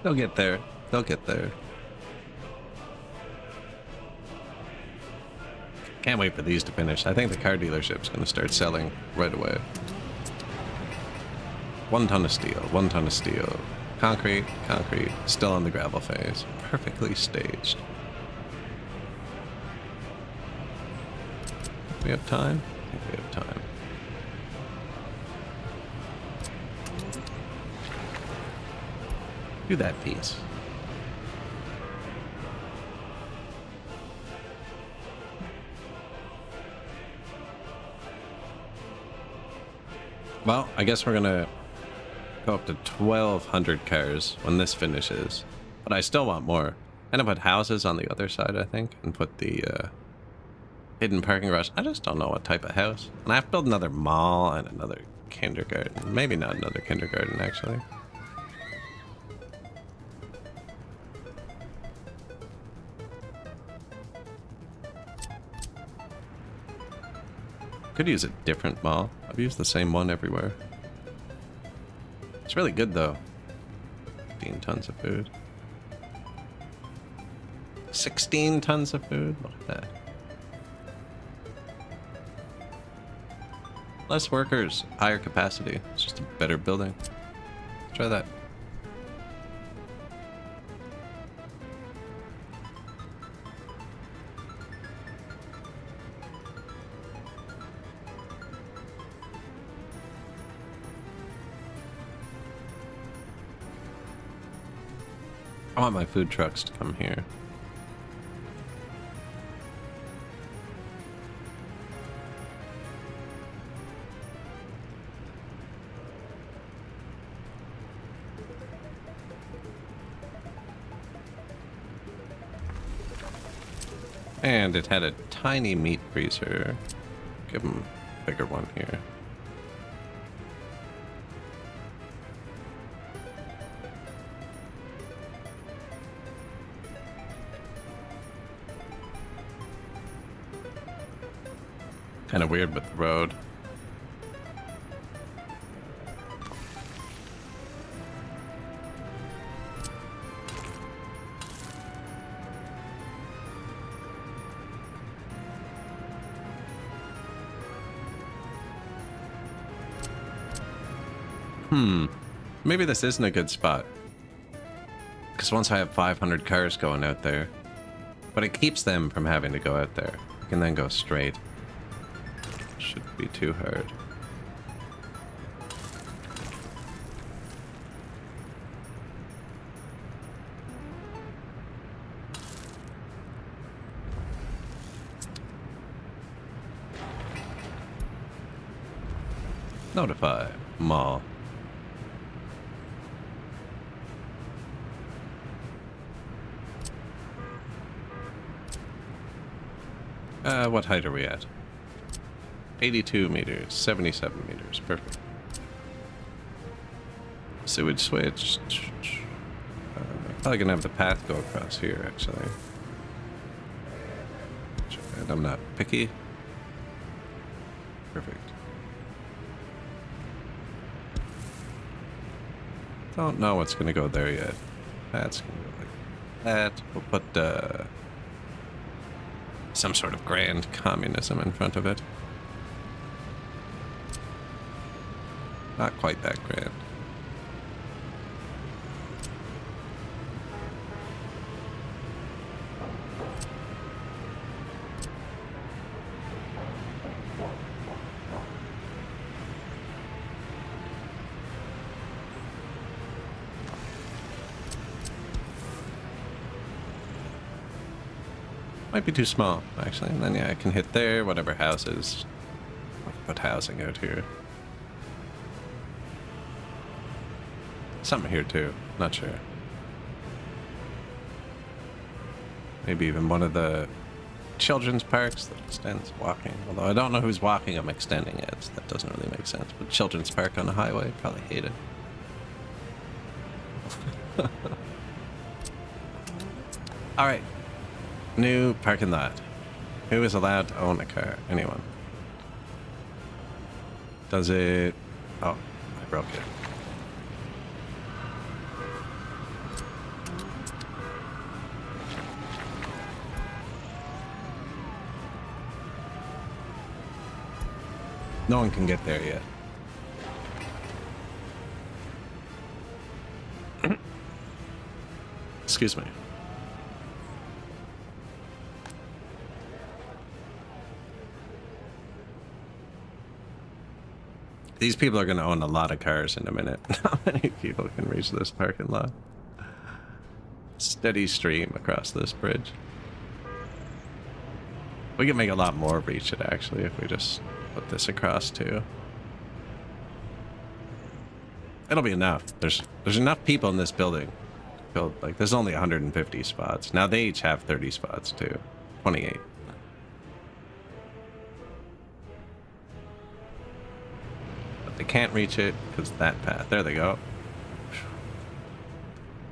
They'll get there. They'll get there. Can't wait for these to finish. I think the car dealership's going to start selling right away. 1 ton of steel, 1 ton of steel. Concrete, concrete, still on the gravel phase. Perfectly staged. We have time? I think we have time. Do that piece. Well, I guess we're gonna go up to 1,200 cars when this finishes. But I still want more. And I put houses on the other side, I think, and put the hidden parking garage. I just don't know what type of house. And I have to build another mall and another kindergarten. Maybe not another kindergarten, actually. Could use a different mall. I've used the same one everywhere. It's really good though. 15 tons of food. 16 tons of food? Look at that. Less workers, higher capacity. It's just a better building. Try that. I want my food trucks to come here. And it had a tiny meat freezer. Give them a bigger one here. Kind of weird with the road. Maybe this isn't a good spot. Because once I have 500 cars going out there, but it keeps them from having to go out there. I can then go straight. Shouldn't be too hard. Notify. Mall. What height are we at? 82 meters, 77 meters, perfect. Sewage switch. Probably gonna have the path go across here, actually. And I'm not picky. Perfect. Don't know what's gonna go there yet. That's gonna go like that. We'll put some sort of grand communism in front of it. Not quite that grand. Might be too small, actually. And then, yeah, I can hit there, whatever houses. I'll put housing out here. Something here, too. Not sure. Maybe even one of the children's parks that extends walking. Although I don't know who's walking, I'm extending it, so that doesn't really make sense. But children's park on the highway, probably hate it. Alright. New parking lot. Who is allowed to own a car? Anyone. Does it... Oh, I broke it. No one can get there yet. Excuse me. These people are going to own a lot of cars in a minute. Not many people can reach this parking lot. Steady stream across this bridge. We can make a lot more reach it, actually, if we just put this across, too. It'll be enough. There's enough people in this building. Like, there's only 150 spots. Now, they each have 30 spots, too. 28. They can't reach it because that path. There they go.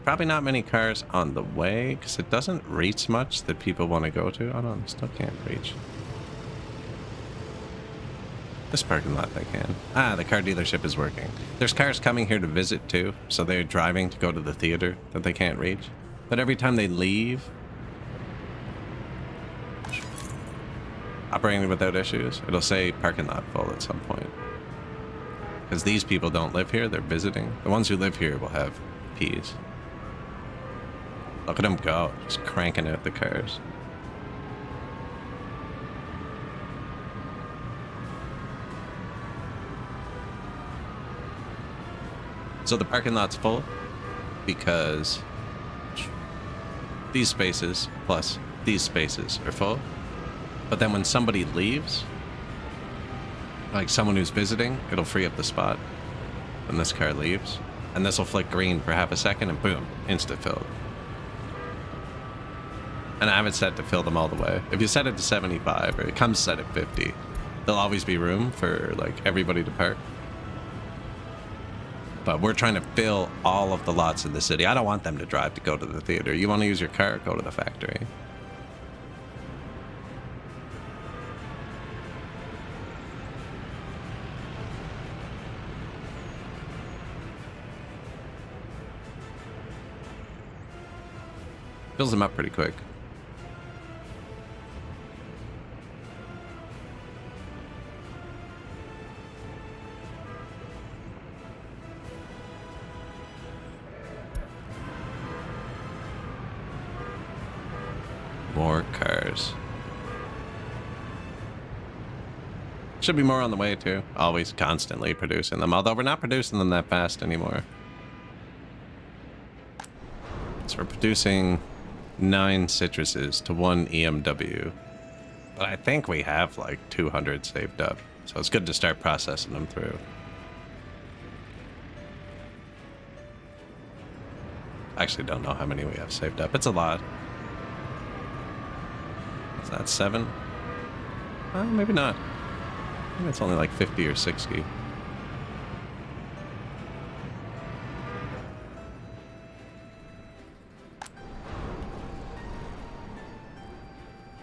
Probably not many cars on the way because it doesn't reach much that people want to go to. Oh no, they still can't reach. This parking lot they can. Ah, the car dealership is working. There's cars coming here to visit too, so they're driving to go to the theater that they can't reach. But every time they leave, operating without issues, it'll say parking lot full at some point. Because these people don't live here, they're visiting. The ones who live here will have Ps. Look at them go, just cranking out the cars. So the parking lot's full because these spaces plus these spaces are full. But then when somebody leaves, like someone who's visiting, it'll free up the spot when this car leaves. And this will flick green for half a second and boom, insta filled. And I have it set to fill them all the way. If you set it to 75 or it comes set at 50, there'll always be room for like everybody to park. But we're trying to fill all of the lots in the city. I don't want them to drive to go to the theater. You want to use your car, go to the factory. Fills them up pretty quick. More cars. Should be more on the way too. Always constantly producing them, although we're not producing them that fast anymore. So we're producing 9 citruses to 1 EMW. But I think we have like 200 saved up. So it's good to start processing them through. actually don't know how many we have saved up. It's a lot. Is that 7? Maybe not. Maybe it's only like 50 or 60.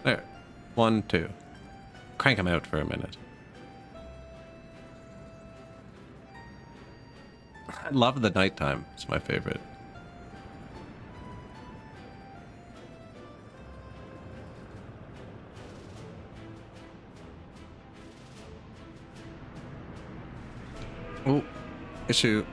There. 1, 2. Crank them out for a minute. I love the nighttime. It's my favorite. Oh, issue.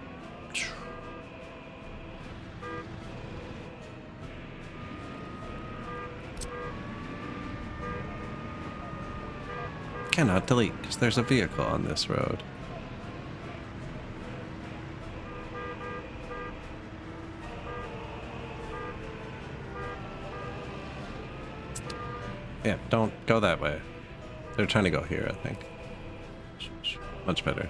Cannot delete because there's a vehicle on this road. Yeah, don't go that way. They're trying to go here, I think. Much better.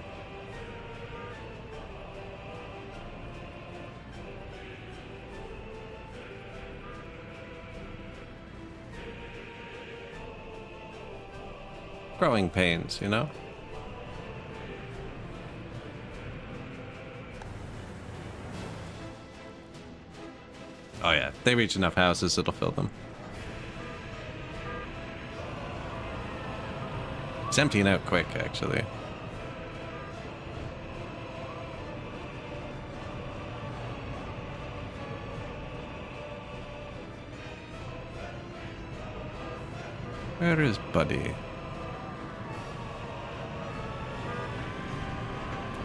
Growing pains, you know? Oh yeah, they reach enough houses, it'll fill them. It's emptying out quick, actually. Where is Buddy?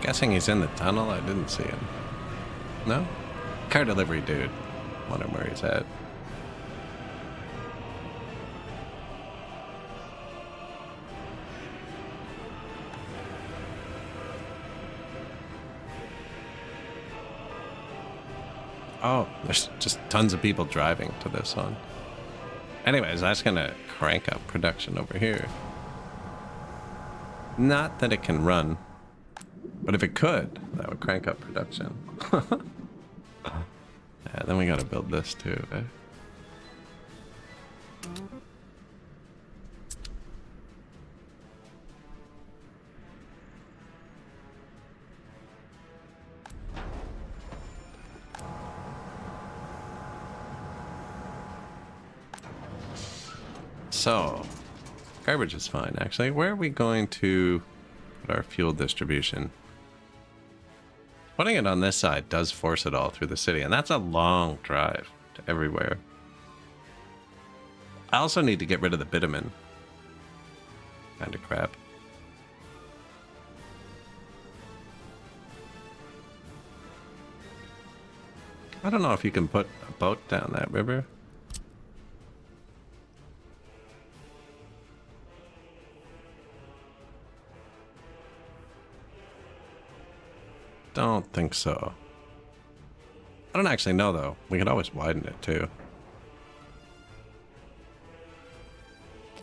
Guessing he's in the tunnel. I didn't see him. No? Car delivery dude. Wonder where he's at. Oh, there's just tons of people driving to this one. Anyways, that's gonna crank up production over here. Not that it can run, but if it could, that would crank up production. Yeah, then we gotta build this too, eh? So, garbage is fine, actually. Where are we going to put our fuel distribution? Putting it on this side does force it all through the city, and that's a long drive to everywhere. I also need to get rid of the bitumen. Kind of crap. I don't know if you can put a boat down that river. Don't think so. I don't actually know, though. We could always widen it, too.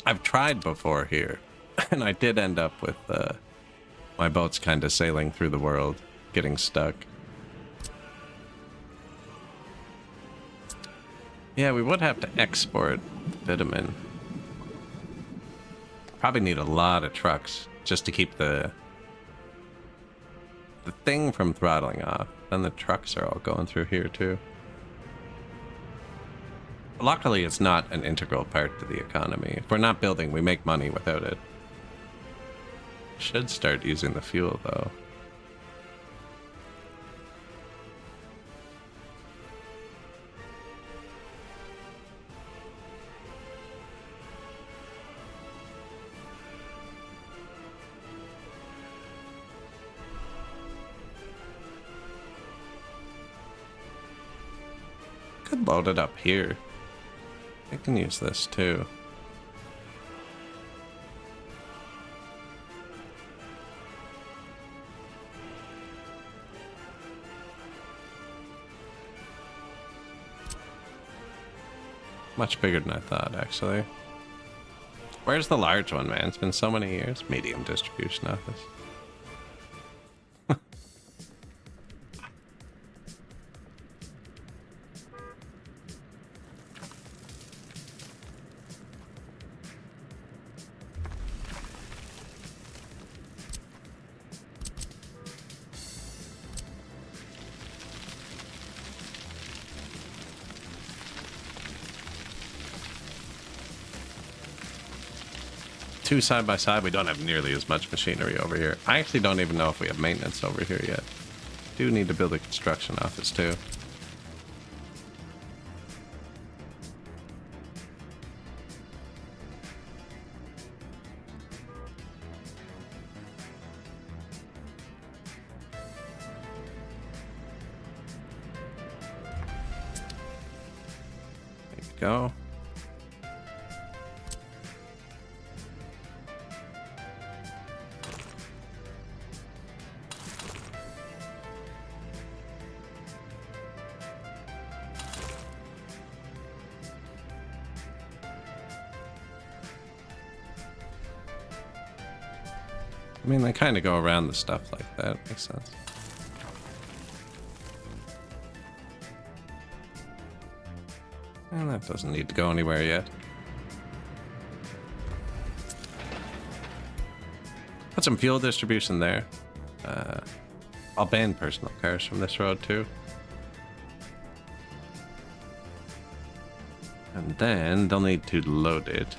I've tried before here, and I did end up with my boats kind of sailing through the world, getting stuck. Yeah, we would have to export bitumen. Probably need a lot of trucks just to keep the thing from throttling off. Then the trucks are all going through here too. Luckily, it's not an integral part to the economy. If we're not building, we make money without it. Should start using the fuel though. Could load it up here. I can use this too. Much bigger than I thought, actually. Where's the large one, man? It's been so many years. Medium distribution office. two side by side, we don't have nearly as much machinery over here. I actually don't even know if we have maintenance over here yet. Do need to build a construction office too. There you go. I mean, they kind of go around the stuff like that. Makes sense. And that doesn't need to go anywhere yet. Put some fuel distribution there. I'll ban personal cars from this road too. And then they'll need to load it.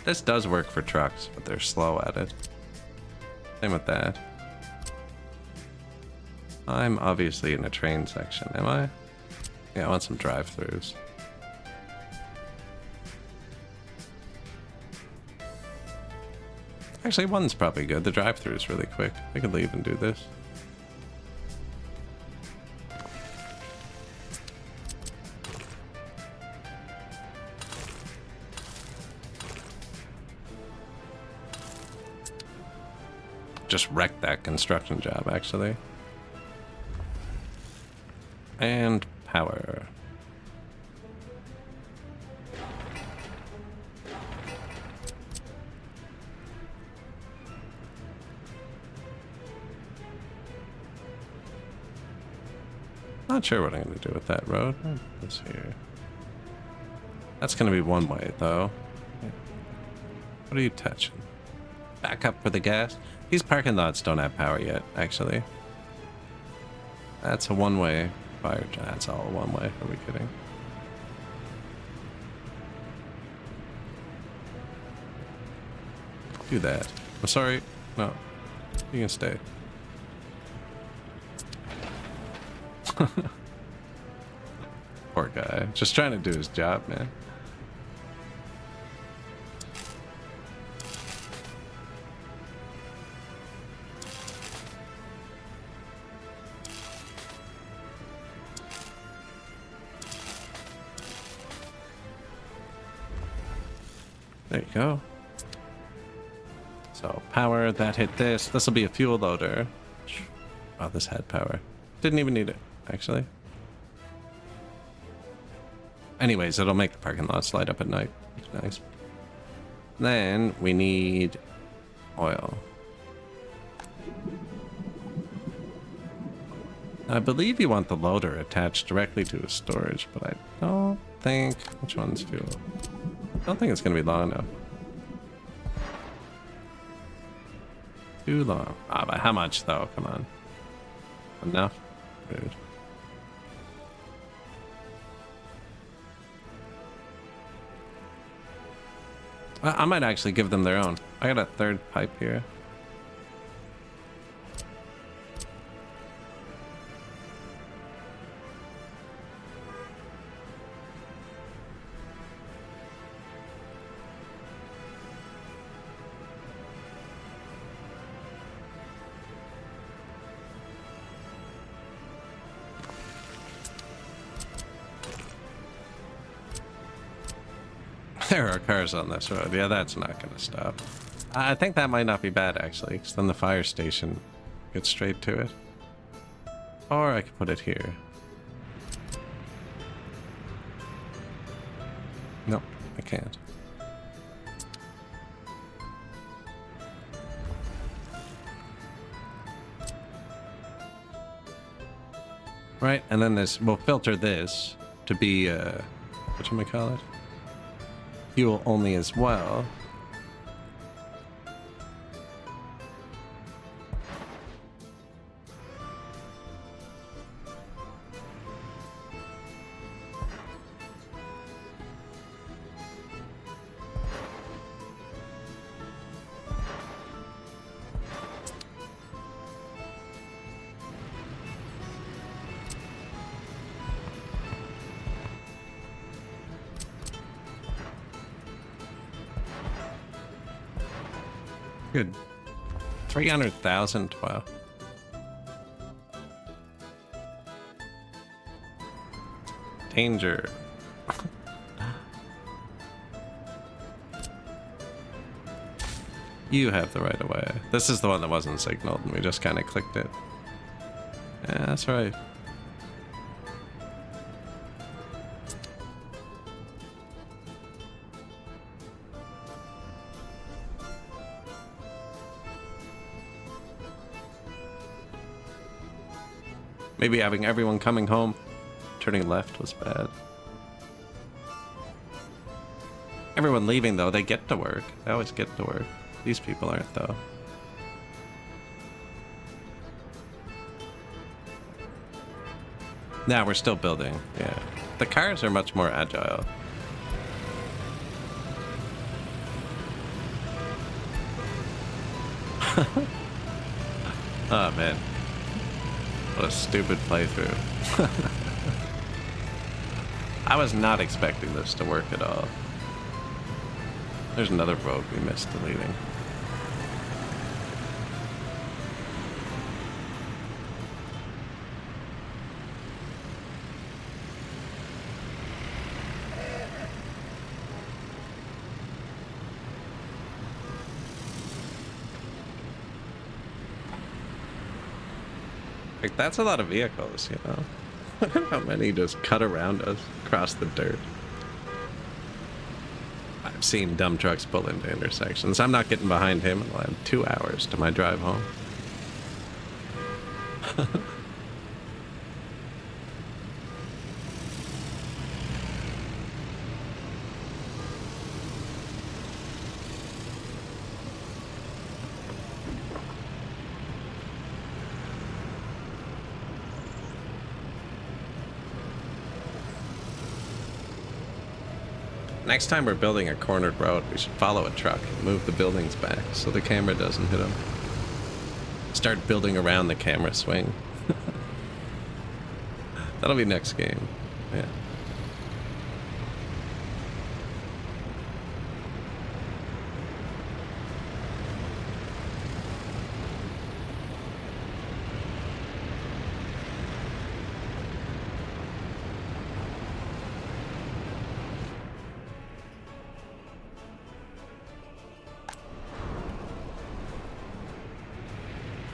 This does work for trucks, but they're slow at it. Same with that. I'm obviously in a train section, am I? Yeah, I want some drive-thrus. Actually, one's probably good. The drive-thru is really quick. I could leave and do this. Just wrecked that construction job, actually. And power. Not sure what I'm going to do with that road. This here. That's going to be one way, though. What are you touching? Back up for the gas. These parking lots don't have power yet, actually. That's a one-way fire. That's all one way. Are we kidding? Do that. I'm sorry. No. You can stay. Poor guy. Just trying to do his job, man. There you go. So power, that hit this. This will be a fuel loader. Oh, this had power. Didn't even need it, actually. Anyways, it'll make the parking lots light up at night. Nice. Then we need oil. I believe you want the loader attached directly to a storage, but I don't think... Which one's fuel? I don't think it's going to be long enough. Too long. Ah, but how much, though? Come on. Enough? Good. I might actually give them their own. I got a third pipe here. There are cars on this road. Yeah, that's not going to stop. I think that might not be bad, actually, because then the fire station gets straight to it. Or I could put it here. Nope, I can't. Right, and then this, we'll filter this to be, whatchamacallit? Fuel only as well. Good. 300,000. Wow. Danger. You have the right of way. This is the one that wasn't signaled, and we just kind of clicked it. Yeah, that's right. Maybe having everyone coming home, turning left was bad. Everyone leaving, though, they get to work. They always get to work. These people aren't, though. Nah, we're still building. Yeah. The cars are much more agile. Oh, man. What a stupid playthrough. I was not expecting this to work at all. There's another road we missed deleting. Like, that's a lot of vehicles, you know? How many just cut around us across the dirt? I've seen dump trucks pull into intersections. I'm not getting behind him. I'll have 2 hours to my drive home. Next time we're building a cornered road, we should follow a truck and move the buildings back so the camera doesn't hit them. Start building around the camera swing. That'll be next game. Yeah.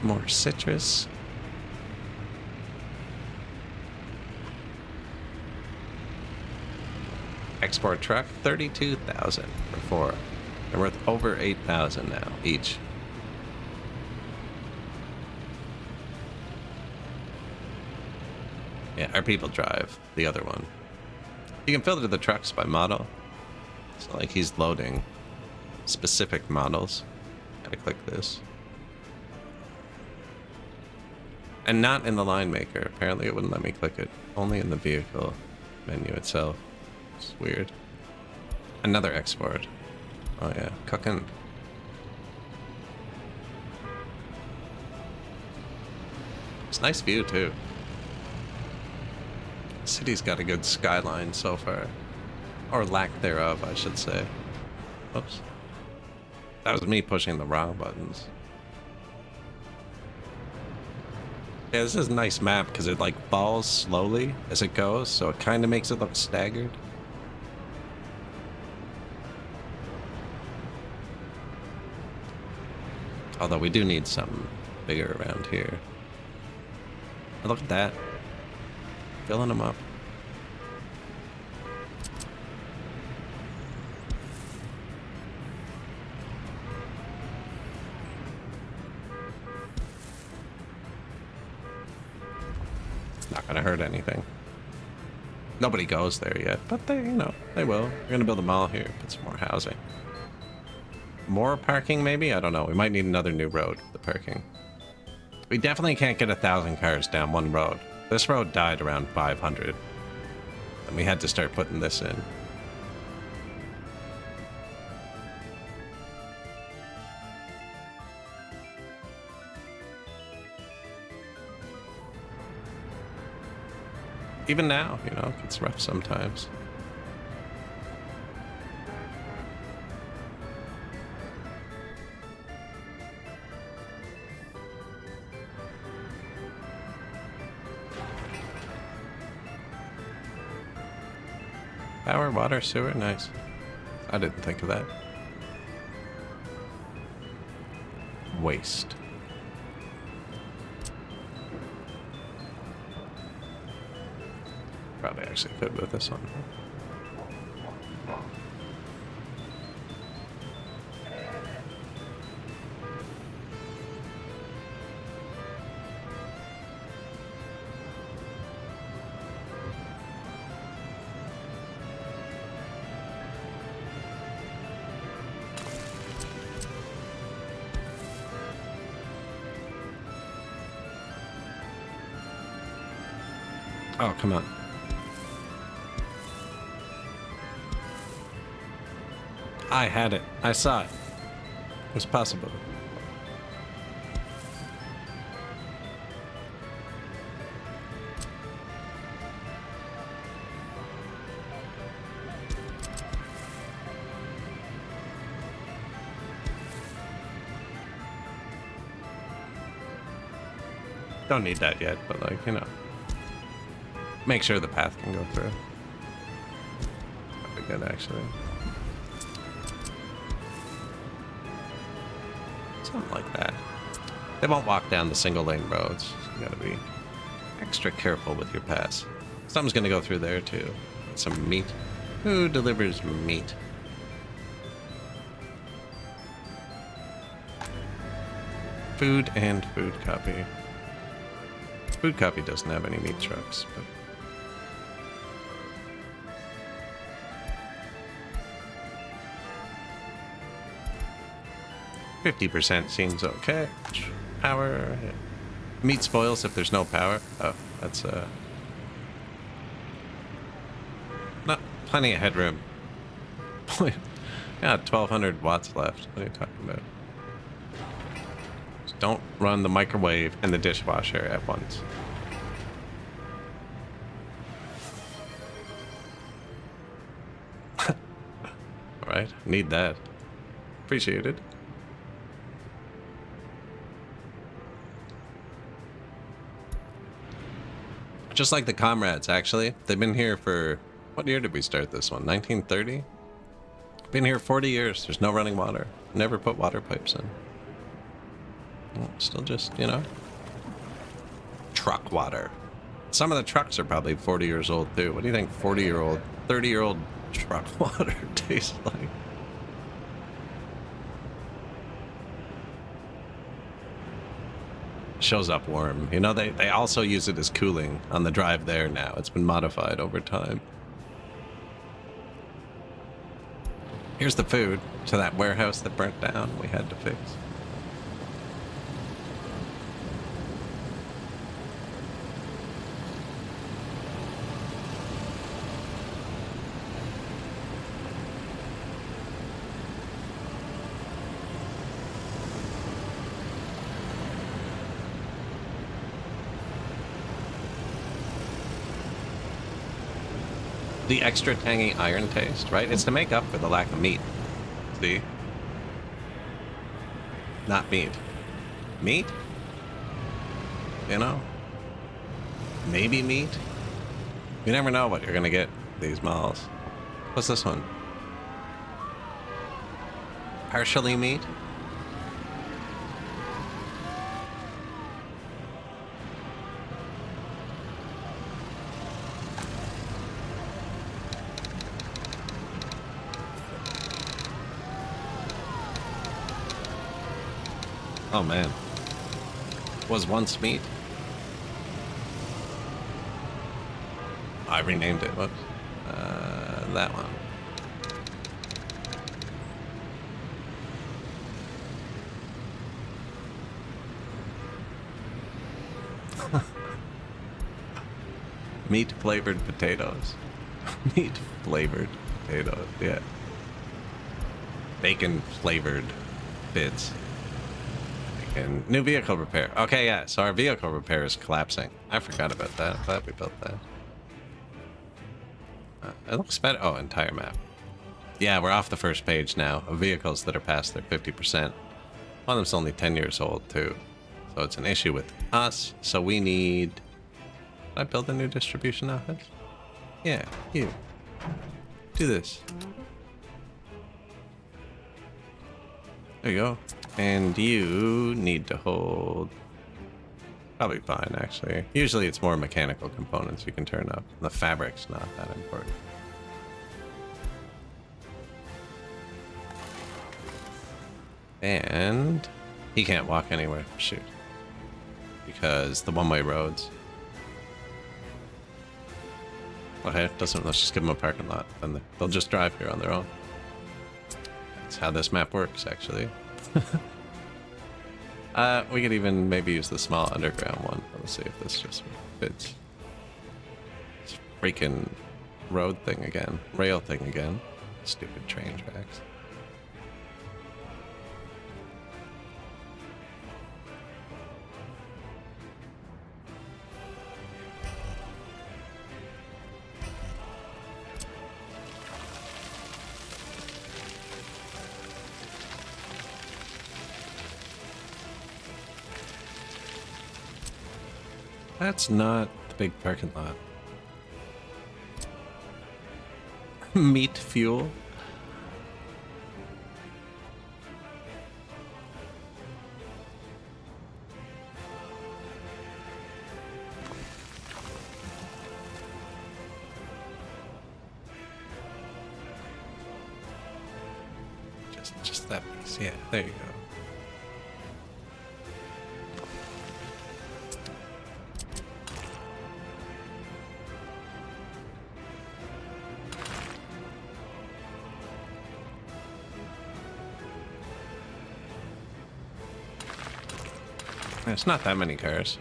More citrus. Export truck, 32,000 for 4. They're worth over 8,000 now each. Yeah, our people drive the other one. You can filter the trucks by model. So like he's loading specific models. Gotta click this. And not in the line maker. Apparently it wouldn't let me click it. Only in the vehicle menu itself. It's weird. Another export. Oh yeah, cooking. It's a nice view too. The city's got a good skyline so far. Or lack thereof, I should say. Oops. That was me pushing the wrong buttons. Yeah, this is a nice map because it like falls slowly as it goes, so it kind of makes it look staggered. Although we do need something bigger around here. Oh, look at that. Filling them up. Not gonna hurt anything. Nobody goes there yet, but they, you know, they will. We're gonna build a mall here, put some more housing. More parking, maybe? I don't know. We might need another new road for the parking. We definitely can't get 1,000 cars down one road. This road died around 500. And we had to start putting this in. Even now, you know, it gets rough sometimes. Power, water, sewer, nice. I didn't think of that. Waste. Probably actually could with this one. Oh, come on. I had it. I saw it. It was possible. Don't need that yet, but like, you know. Make sure the path can go through. That'd be good, actually. Something like that. They won't walk down the single lane roads. So you gotta be extra careful with your pass. Something's gonna go through there too. Some meat. Who delivers meat? Food and food copy. Food copy doesn't have any meat trucks, but 50% seems okay. Power. Yeah. Meat spoils if there's no power. Oh, that's not plenty of headroom. Got 1200 watts left. What are you talking about? Just don't run the microwave and the dishwasher at once. Alright, need that. Appreciated. Just like the comrades, actually. They've been here for... What year did we start this one? 1930? Been here 40 years. There's no running water. Never put water pipes in. Well, still just, you know... truck water. Some of the trucks are probably 40 years old, too. What do you think 40-year-old, 30-year-old truck water tastes like? Shows up warm. You know, they also use it as cooling on the drive there now. It's been modified over time. Here's the food to that warehouse that burnt down we had to fix. The extra tangy iron taste, right? It's to make up for the lack of meat. See? Not meat. Meat? You know? Maybe meat? You never know what you're gonna get at these malls. What's this one? Partially meat? Oh man. Was once meat. I renamed it. Whoops. That one. Meat flavored potatoes. Meat flavored potatoes, yeah. Bacon flavored bits. And new vehicle repair. Okay, yeah, so our vehicle repair is collapsing. I forgot about that. Glad we built that. It looks better. Oh, entire map. Yeah, we're off the first page now of vehicles that are past their 50%. One of them's only 10 years old, too. So it's an issue with us. So we need... Did I build a new distribution office? Yeah, you. Do this. There you go. And you need to hold... Probably fine, actually. Usually it's more mechanical components you can turn up. The fabric's not that important. And he can't walk anywhere. Shoot. Because the one-way roads. Okay, let's just give them a parking lot. Then they'll just drive here on their own. That's how this map works, actually. We could even maybe use the small underground one. Let's see if this just fits. This freaking road thing again. Rail thing again. Stupid train tracks. That's not the big parking lot. Meat fuel. Just that piece. Yeah, there you go. It's not that many cars.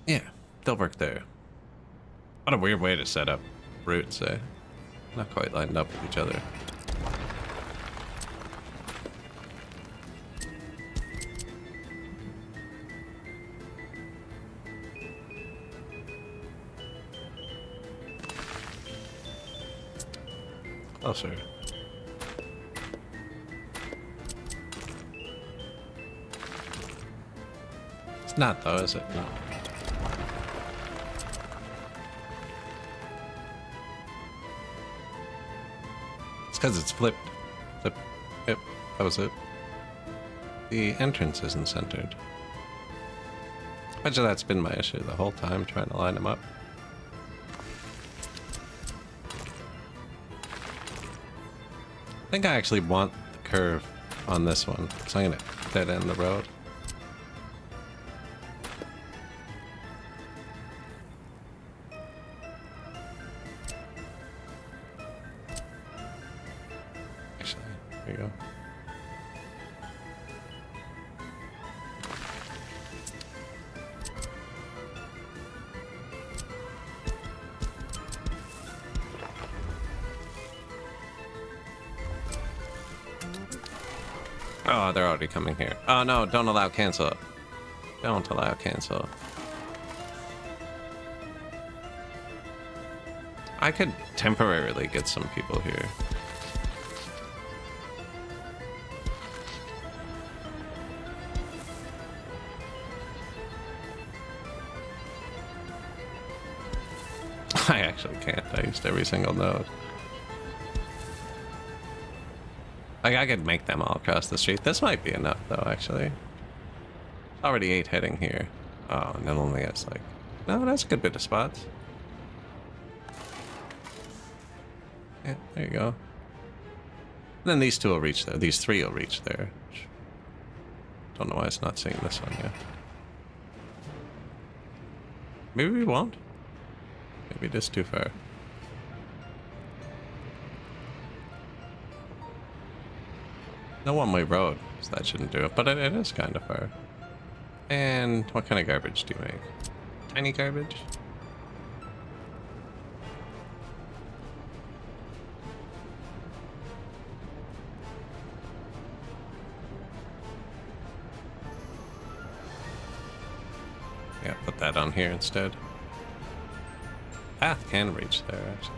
Yeah, they'll work there. What a weird way to set up routes, eh? Not quite lined up with each other. Closer. It's not though, is it? No. It's because it's flipped. Yep, that was it. The entrance isn't centered. I bet you that's been my issue the whole time, trying to line them up. I think I actually want the curve on this one, so I'm gonna dead end the road. Actually, there you go. Oh, they're already coming here. Oh no, don't allow cancel. Don't allow cancel. I could temporarily get some people here. I actually can't. I used every single node. Like, I could make them all across the street. This might be enough, though, actually. Already 8 heading here. Oh, and then only has, like... No, that's a good bit of spots. Yeah, there you go. And then these 2 will reach there. These 3 will reach there. Don't know why it's not seeing this one yet. Maybe we won't. Maybe it is too far. No one-way road, so that shouldn't do it, but it is kind of far. And what kind of garbage do you make? Tiny garbage? Yeah, put that on here instead. Path can reach there, actually.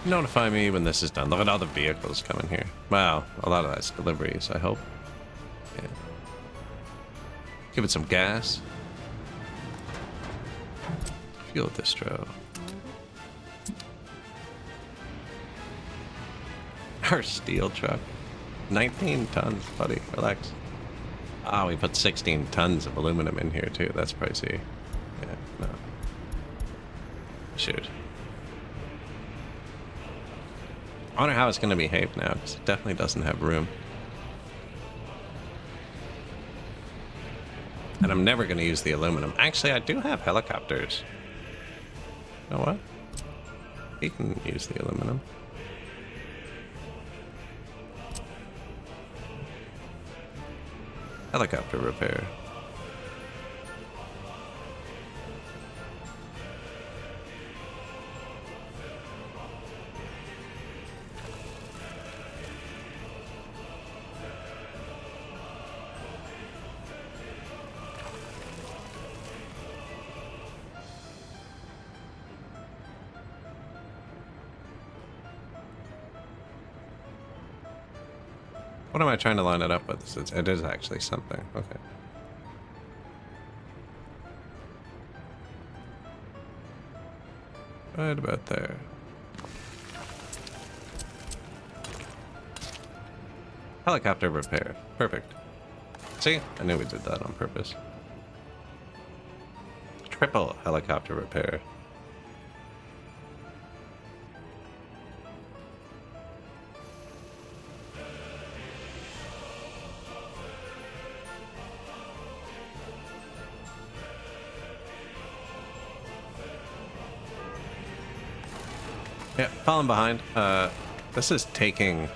Notify me when this is done. Look at all the vehicles coming here. Wow, a lot of that's deliveries, I hope. Yeah. Give it some gas. Fuel distro. Our steel truck. 19 tons, buddy. Relax. Ah, we put 16 tons of aluminum in here, too. That's pricey. Yeah, no. Shoot. I wonder how it's going to behave now, because it definitely doesn't have room. And I'm never going to use the aluminum. Actually, I do have helicopters. You know what? We can use the aluminum. Helicopter repair. What am I trying to line it up with? It is actually something. Okay. Right about there. Helicopter repair. Perfect. See? I knew we did that on purpose. Triple helicopter repair. Yeah, falling behind. This is taking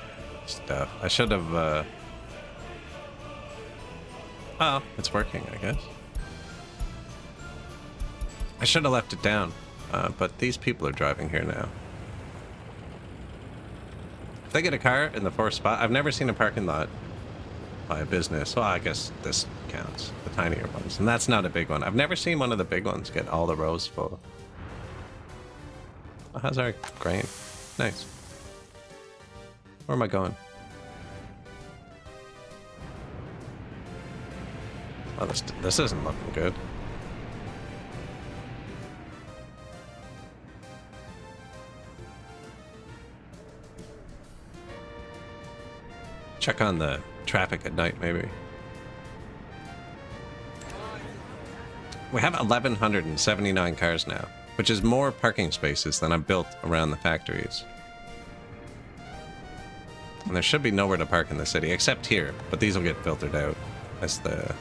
stuff. I should have, oh, it's working, I guess. I should have left it down, but these people are driving here now. If they get a car in the fourth spot, I've never seen a parking lot by a business. Well, I guess this counts, the tinier ones. And that's not a big one. I've never seen one of the big ones get all the rows full. How's our grain? Nice. Where am I going? Oh, this isn't looking good. Check on the traffic at night, maybe. We have 1,179 cars now, which is more parking spaces than I've built around the factories. And there should be nowhere to park in the city, except here, but these will get filtered out as the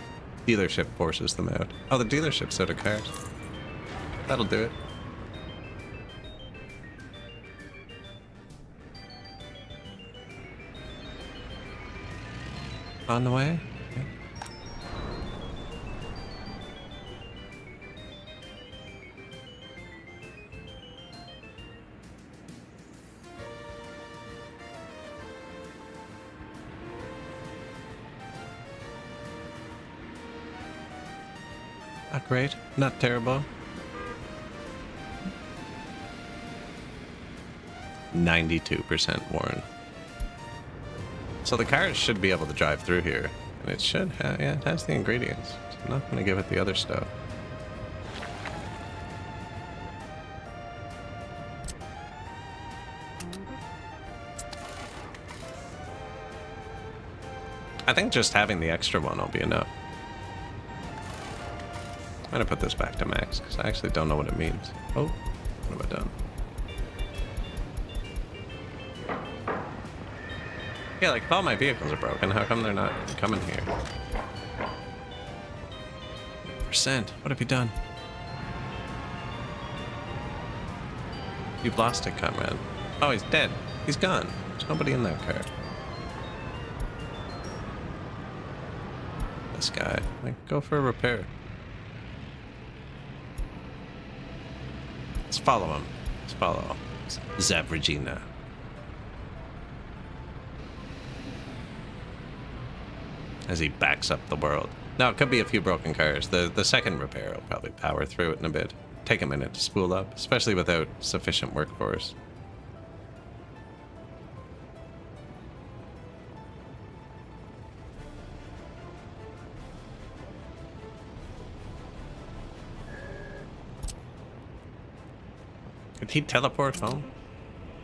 dealership forces them out. Oh, the dealership's out of cars. That'll do it. On the way? Okay. Not great, not terrible. 92% worn. So the cars should be able to drive through here, and it should have, yeah, it has the ingredients. So I'm not going to give it the other stuff. I think just having the extra one will be enough. I'm going to put this back to max, because I actually don't know what it means. Oh, what have I done? Yeah, like if all my vehicles are broken, how come they're not coming here? Percent. What have you done? You've lost it, comrade. Oh, he's dead. He's gone. There's nobody in that car. This guy. Like, go for a repair. Let's follow him. Let's follow Zabrigina. As he backs up the world. Now, it could be a few broken cars. The second repair will probably power through it in a bit. Take a minute to spool up, especially without sufficient workforce. Did he teleport home?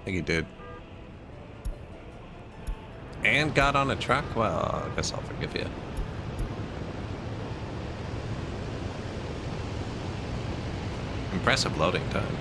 I think he did. And got on a truck? Well, I guess I'll forgive you. Impressive loading time.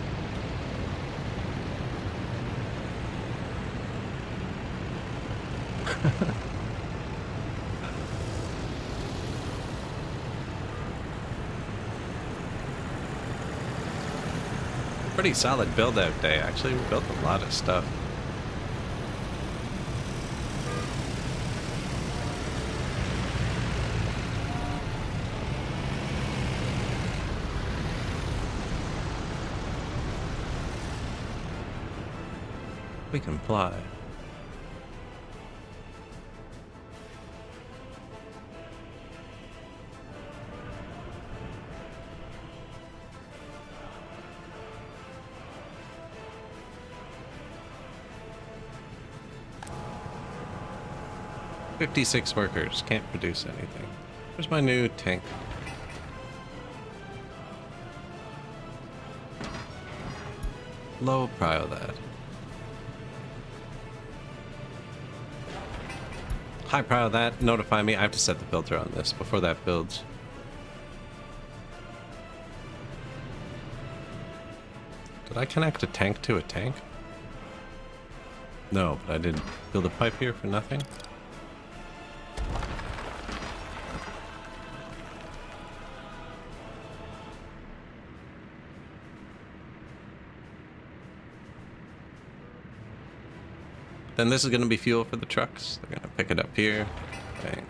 Pretty solid build out day, actually. We built a lot of stuff. We can fly. "56 workers, can't produce anything." Where's my new tank? Low prio that. High prio that. Notify me. I have to set the filter on this before that builds. Did I connect a tank to a tank? No, but I did build a pipe here for nothing. Then this is going to be fuel for the trucks. They're going to pick it up here. Bang.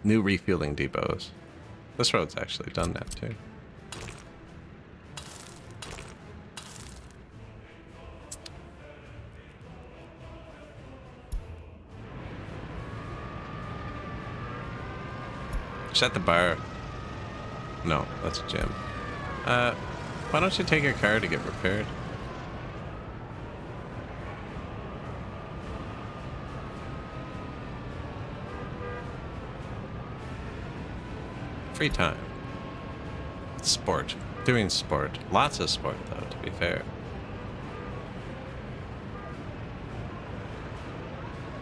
New refueling depots. This road's actually done now too. Set the bar. No, that's a gym. Why don't you take your car to get repaired? Free time. Sport. Doing sport. Lots of sport, though, to be fair.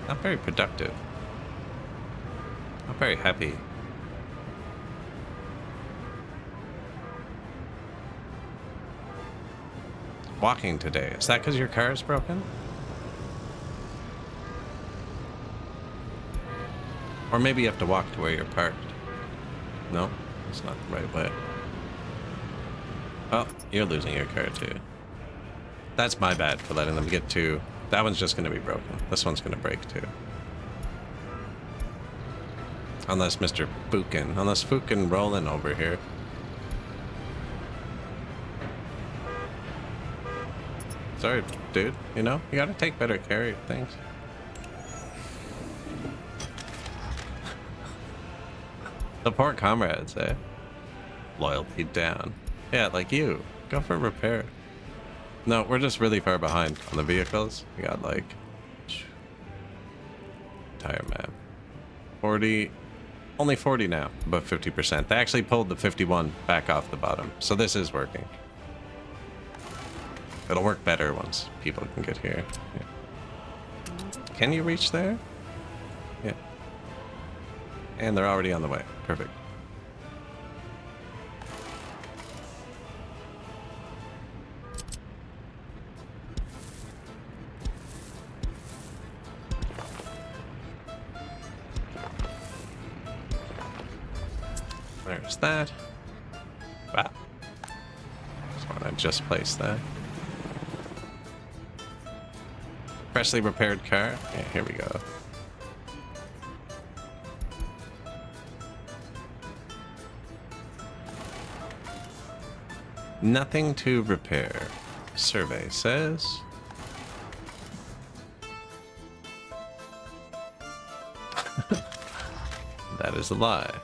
Not very productive. Not very happy. Walking today. Is that because your car is broken? Or maybe you have to walk to where you're parked. No, it's not the right way. Oh, you're losing your car too. That's my bad for letting them get to. That one's just going to be broken. This one's going to break too. Unless Mr. Fukin. Unless Fukin rolling over here. Sorry, dude. You know, you gotta take better care of things. Support comrades, eh? Loyalty down. Yeah, like you. Go for repair. No, we're just really far behind on the vehicles. We got like... tire map. 40... Only 40 now, but 50%. They actually pulled the 51 back off the bottom. So this is working. It'll work better once people can get here. Yeah. Can you reach there? Yeah. And they're already on the way. Perfect. There's that. Wow. Just want to just place that. Freshly repaired car. Yeah, here we go. Nothing to repair. Survey says. That is a lie.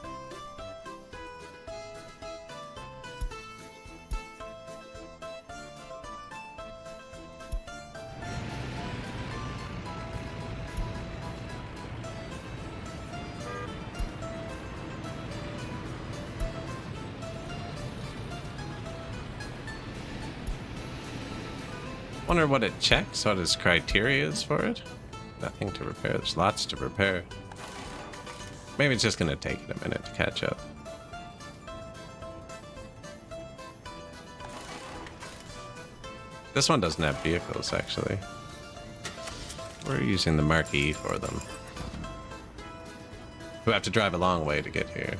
Wonder what it checks, what its criteria is for it. Nothing to repair. There's lots to repair. Maybe it's just gonna take it a minute to catch up. This one doesn't have vehicles, actually. We're using the Marquee for them. We have to drive a long way to get here.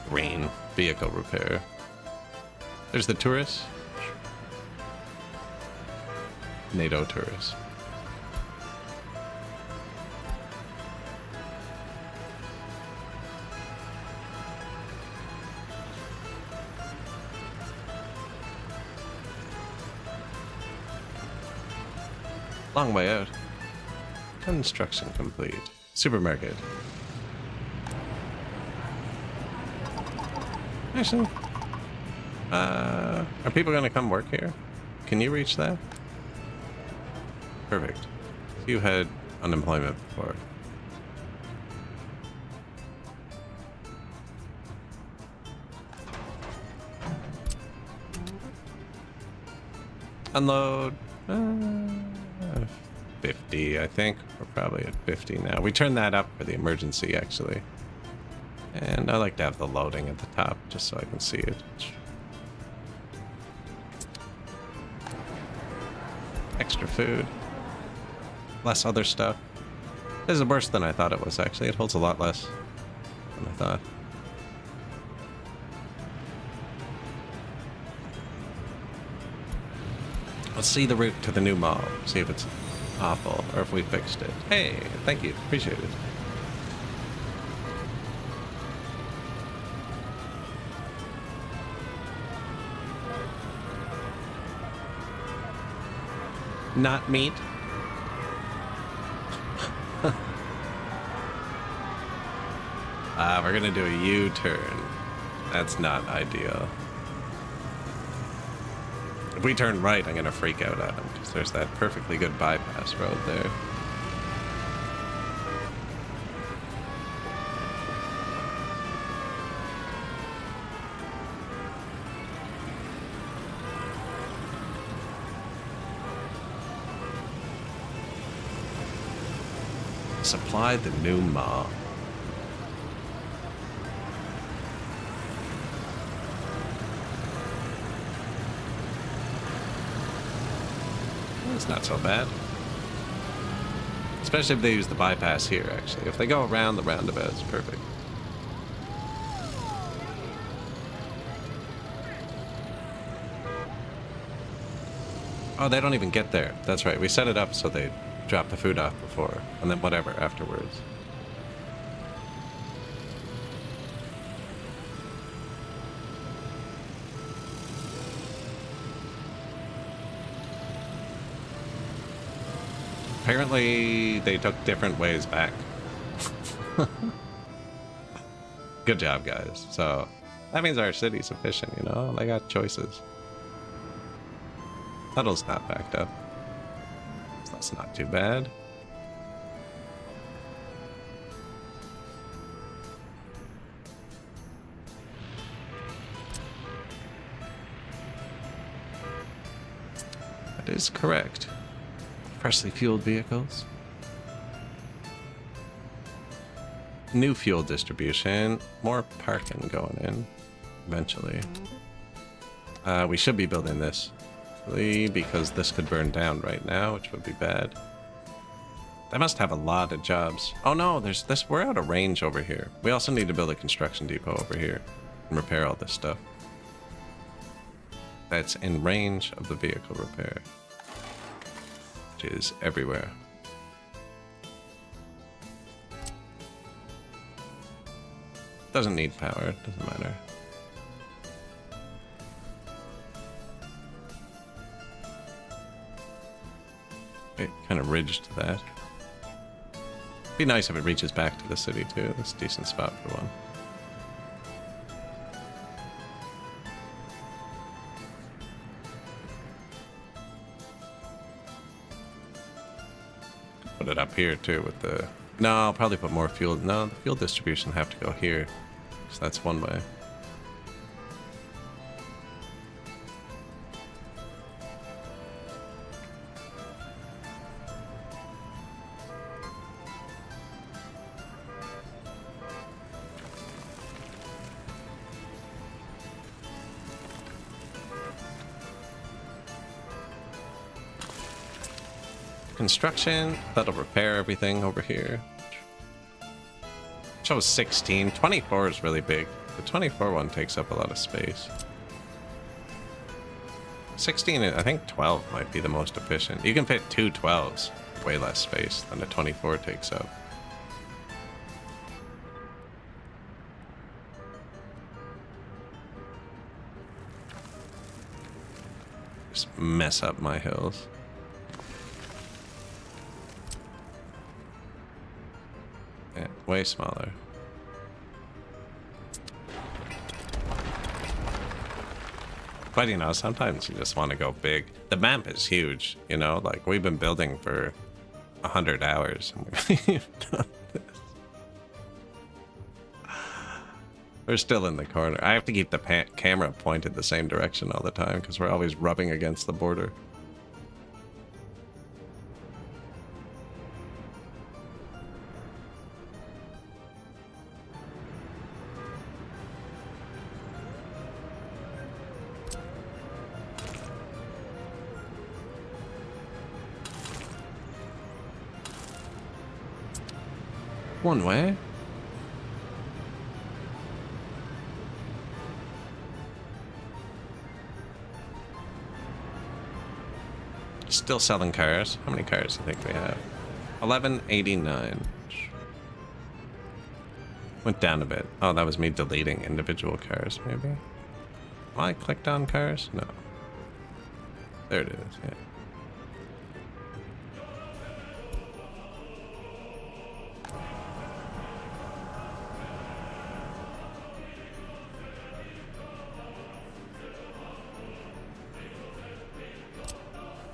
Green vehicle repair. There's the tourists. NATO tourists. Long way out. Construction complete. Supermarket. Actually, are people gonna come work here? Can you reach that? Perfect. You had unemployment before. Unload. 50, I think. We're probably at 50 now. We turned that up for the emergency, actually. And I like to have the loading at the top, just so I can see it. Extra food. Less other stuff. This is worse than I thought it was, actually. It holds a lot less than I thought. Let's see the route to the new mall. See if it's awful, or if we fixed it. Hey, thank you. Appreciate it. Not meat. We're gonna do a U-turn. That's not ideal. If we turn right, I'm gonna freak out at him, because there's that perfectly good bypass road there. Supply the new mall. It's not so bad. Especially if they use the bypass here, actually. If they go around the roundabout, it's perfect. Oh, they don't even get there. That's right. We set it up so they drop the food off before, and then whatever afterwards. Apparently, they took different ways back. Good job, guys. So, that means our city's efficient, you know? They got choices. Tunnel's not backed up. So that's not too bad. That is correct. Freshly fueled vehicles. New fuel distribution. More parking going in eventually. We should be building this because this could burn down right now, which would be bad. They must have a lot of jobs. Oh no, there's this. We're out of range over here. We also need to build a construction depot over here and repair all this stuff. That's in range of the vehicle repair. Is everywhere. Doesn't need power, doesn't matter. It kind of ridged to that. Be nice if it reaches back to the city too. That's a decent spot for one. put it up here too with the... No, I'll probably put more fuel. No, the fuel distribution have to go here. So that's one way. Construction, that'll repair everything over here. Shows 16. 24 is really big. The 24 one takes up a lot of space. 16, I think 12 might be the most efficient. You can fit two 12s, way less space than a 24 takes up. Just mess up my hills. Yeah, way smaller. But you know, sometimes you just want to go big. The map is huge, you know, like we've been building for 100 hours. And we've done this. We're still in the corner. I have to keep the camera pointed the same direction all the time because we're always rubbing against the border. One way. Still selling cars. How many cars do you think we have? 1189. Went down a bit. Oh, that was me deleting individual cars, maybe. I clicked on cars? No. There it is, yeah.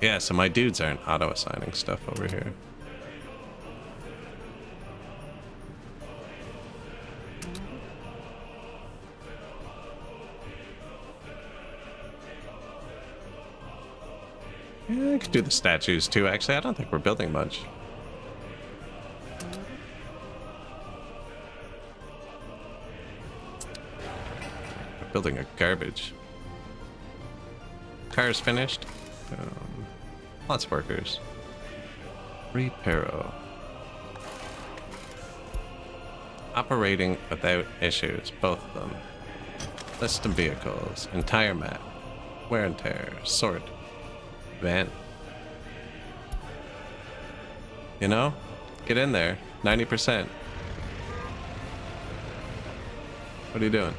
Yeah, so my dudes aren't auto-assigning stuff over here. Yeah, I could do the statues too, actually. I don't think we're building much. We're building a garbage. Car's finished. Lots of workers. Reparo. Operating without issues, both of them. List of vehicles. Entire map. Wear and tear. Sort. Van. You know? Get in there. 90%. What are you doing?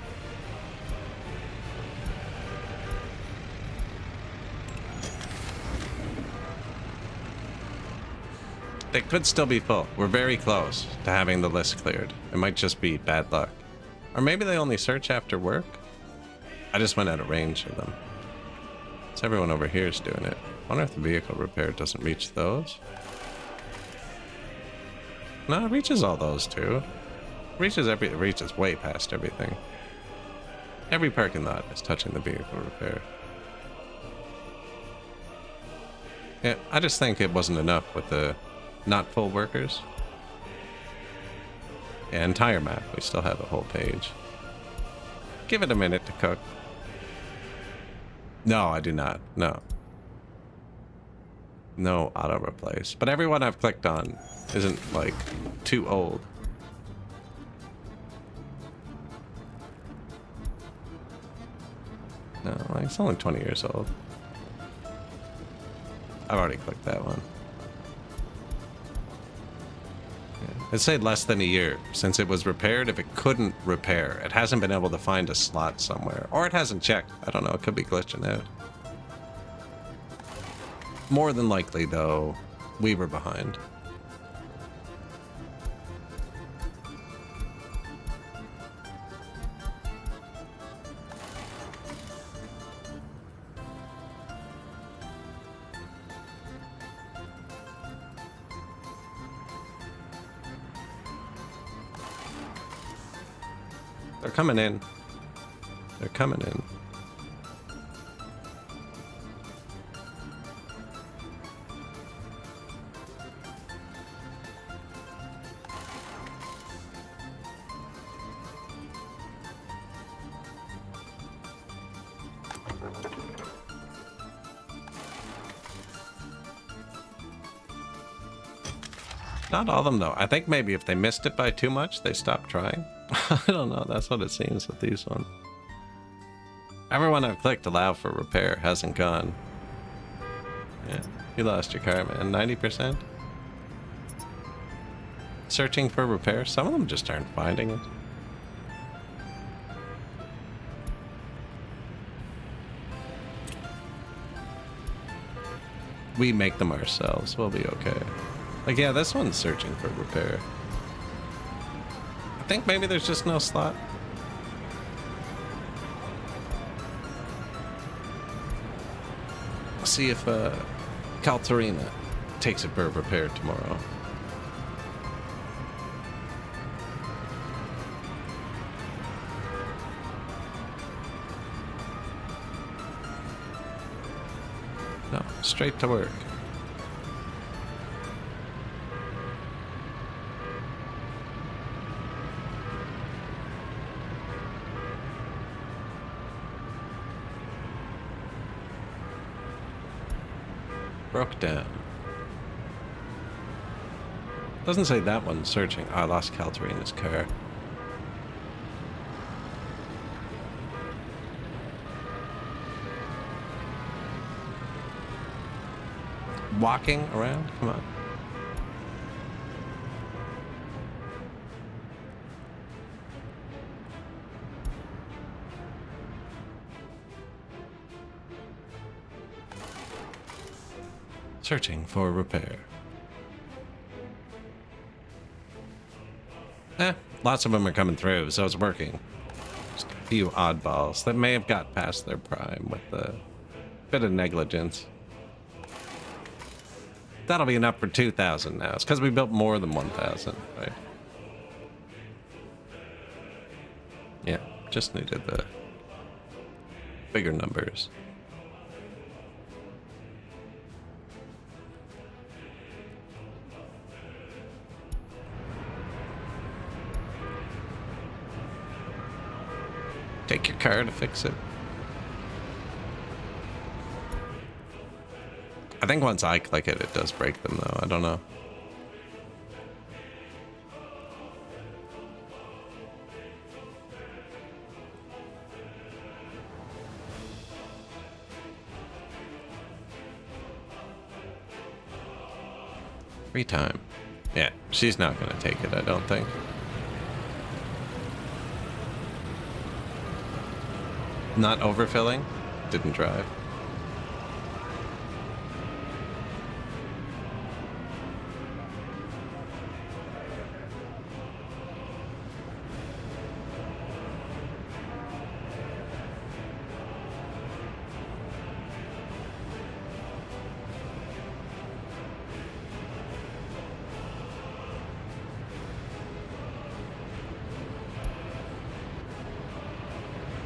They could still be full. We're very close to having the list cleared. It might just be bad luck. Or maybe they only search after work. I just went out of range of them. So everyone over here is doing it. I wonder if the vehicle repair doesn't reach those. No, it reaches all those too. It reaches way past everything. Every parking lot is touching the vehicle repair. Yeah, I just think it wasn't enough with the not full workers. Yeah, entire map. We still have a whole page. Give it a minute to cook. No, I do not. No. No auto replace. But everyone I've clicked on isn't like too old. No, like, it's only 20 years old. I've already clicked that one. It said less than a year since it was repaired. If it couldn't repair, it hasn't been able to find a slot somewhere. Or it hasn't checked. I don't know. It could be glitching out. More than likely, though, we were behind. They're coming in. They're coming in. Not all of them, though. I think maybe if they missed it by too much, they stopped trying. I don't know. That's what it seems with these ones. Everyone I've clicked allow for repair hasn't gone. Yeah, you lost your car, man. 90%? Searching for repair? Some of them just aren't finding it. We make them ourselves. We'll be okay. Like, yeah, this one's searching for repair. I think maybe there's just no slot. I'll see if Caltarina takes it for repair tomorrow. No, straight to work. Broke down. Doesn't say that one's searching. Oh, I lost Caltarina's car. Walking around? Come on. Searching for repair. Lots of them are coming through, so it's working. Just a few oddballs that may have got past their prime with a bit of negligence. That'll be enough for 2,000 now. It's because we built more than 1,000, right? Yeah, just needed the bigger numbers. Take your car to fix it. I think once I click it, it does break them, though. I don't know. Free time. Yeah, she's not going to take it, I don't think. Not overfilling? Didn't drive.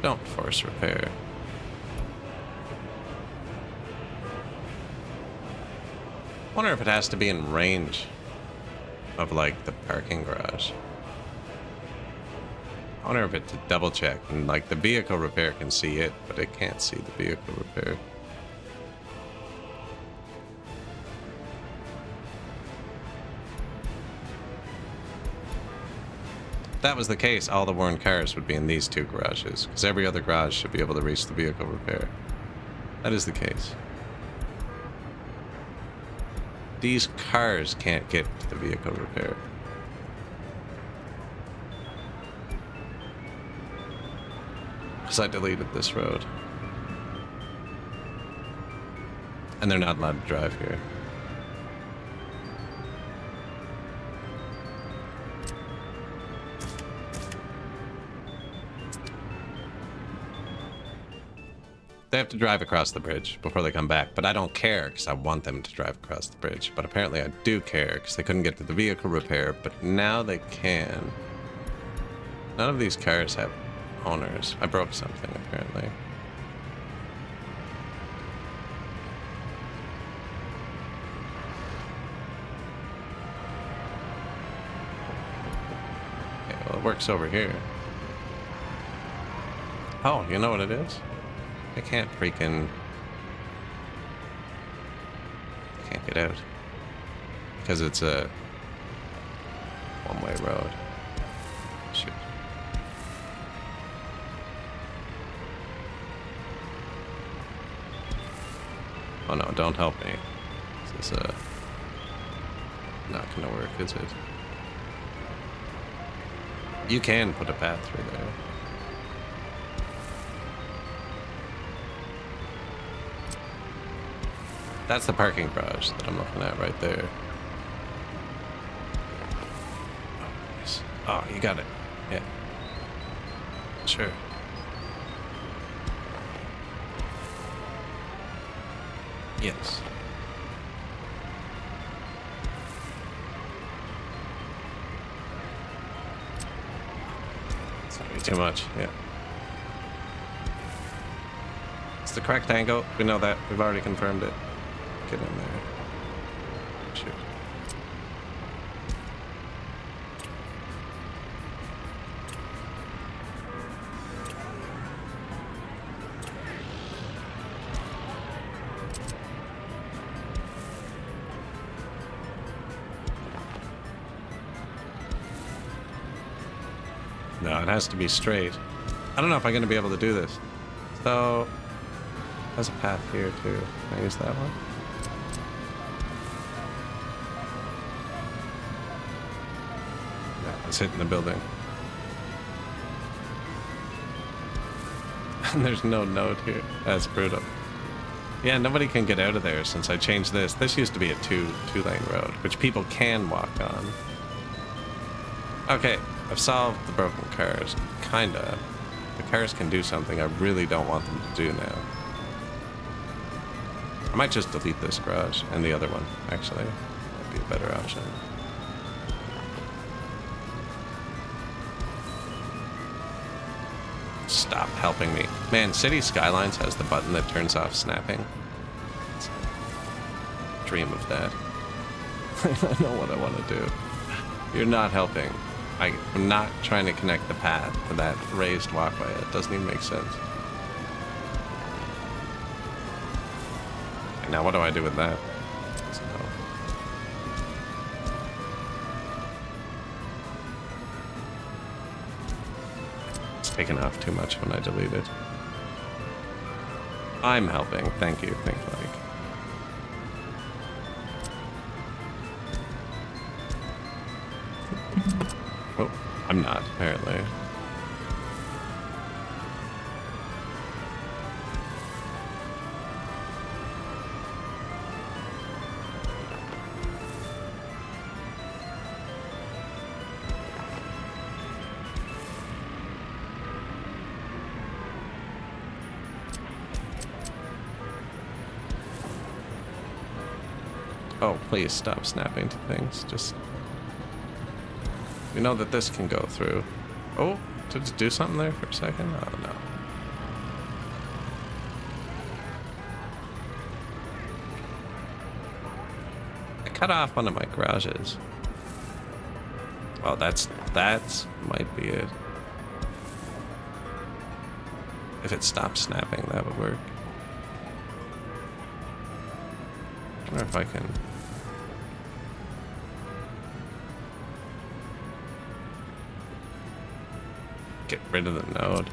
Don't force repair. Wonder if it has to be in range of, like, the parking garage. I wonder if it's a double check and, like, the vehicle repair can see it, but it can't see the vehicle repair. If that was the case, all the worn cars would be in these two garages, because every other garage should be able to reach the vehicle repair. That is the case. These cars can't get to the vehicle repair. Because I deleted this road. And they're not allowed to drive here. They have to drive across the bridge before they come back, but I don't care because I want them to drive across the bridge. But apparently I do care because they couldn't get to the vehicle repair, but now they can. None of these cars have owners. I broke something, apparently. Okay, well, it works over here. Oh, you know what it is? I can't freaking... I can't get out. Because it's a one-way road. Shoot. Oh no, don't help me. This is not gonna work, is it? You can put a path through there. That's the parking garage that I'm looking at right there. Oh, nice. Oh, you got it. Yeah. Sure. Yes. It's gonna be too much, yeah. It's the correct angle. We know that. We've already confirmed it. Get in there. Shoot. No, it has to be straight. I don't know if I'm going to be able to do this. So, there's a path here too. Can I use that one? No, it's hitting the building. And there's no node here. That's brutal. Yeah, nobody can get out of there since I changed this. This used to be a two-lane road, which people can walk on. Okay, I've solved the broken cars. Kinda. The cars can do something I really don't want them to do now. I might just delete this garage and the other one, actually. That'd be a better option. Stop helping me. Man, City Skylines has the button that turns off snapping. Dream of that. I know what I want to do. You're not helping. I'm not trying to connect the path to that raised walkway. It doesn't even make sense. And now what do I do with that? So, it's taken off too much when I delete it. I'm helping. Thank you. Think like. Oh, I'm not, apparently. Oh, please stop snapping to things. Just... We know that this can go through. Oh, did it do something there for a second? Oh, no. I cut off one of my garages. Oh, that's might be it. If it stops snapping, that would work. I wonder if I can... get rid of the node.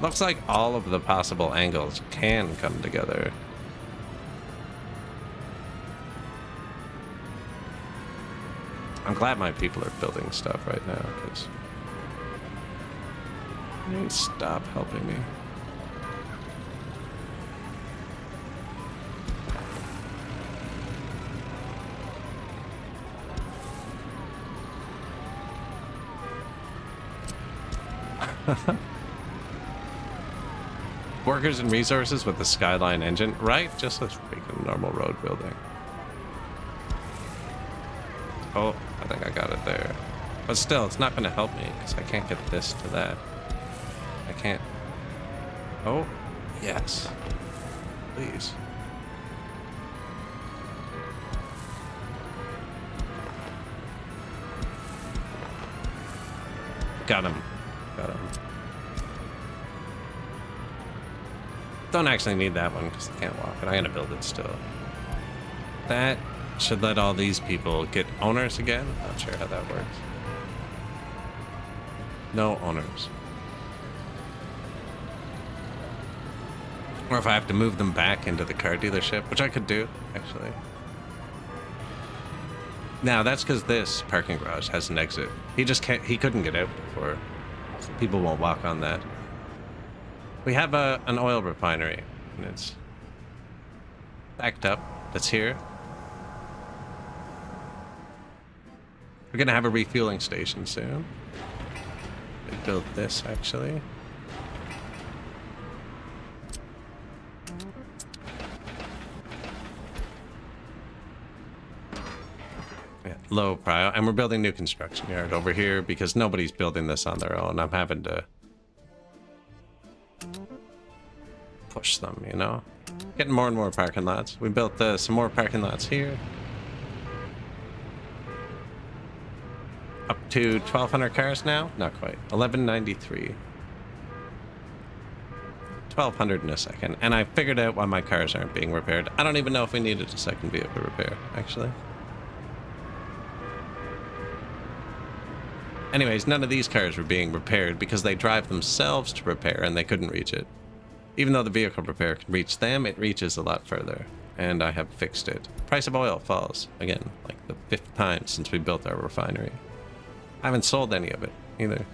Looks like all of the possible angles can come together. I'm glad my people are building stuff right now, because you need to stop helping me. Workers and resources with the Skyline engine, right? Just a freaking normal road building. Oh, I think I got it there. But still, it's not going to help me because I can't get this to that. I can't. Oh, yes. Please. Got him. Got him. Don't actually need that one because I can't walk, but I'm gonna build it still. That should let all these people get owners again. Not sure how that works. No owners. Or if I have to move them back into the car dealership, which I could do, actually. Now, that's because this parking garage has an exit. He just can't, he couldn't get out before. So people won't walk on that. We have an oil refinery, and it's backed up. That's here. We're gonna have a refueling station soon. We built this, actually. Low prio, and we're building new construction yard over here because nobody's building this on their own. I'm having to push them, you know? Getting more and more parking lots. We built some more parking lots here. Up to 1,200 cars now? Not quite. 1,193. 1,200 in a second. And I figured out why my cars aren't being repaired. I don't even know if we needed a second vehicle repair, actually. Anyways, none of these cars were being repaired because they drive themselves to repair and they couldn't reach it. Even though the vehicle repair can reach them, it reaches a lot further. And I have fixed it. Price of oil falls. Again, like the 5th time since we built our refinery. I haven't sold any of it either.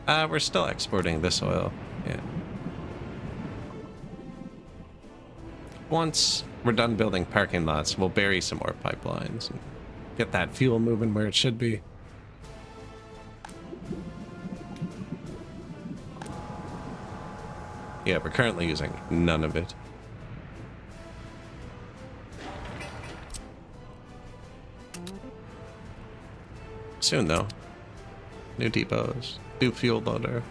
We're still exporting this oil. Yeah. Once we're done building parking lots, we'll bury some more pipelines and get that fuel moving where it should be. Yeah, we're currently using none of it. Soon, though. New depots, new fuel loader.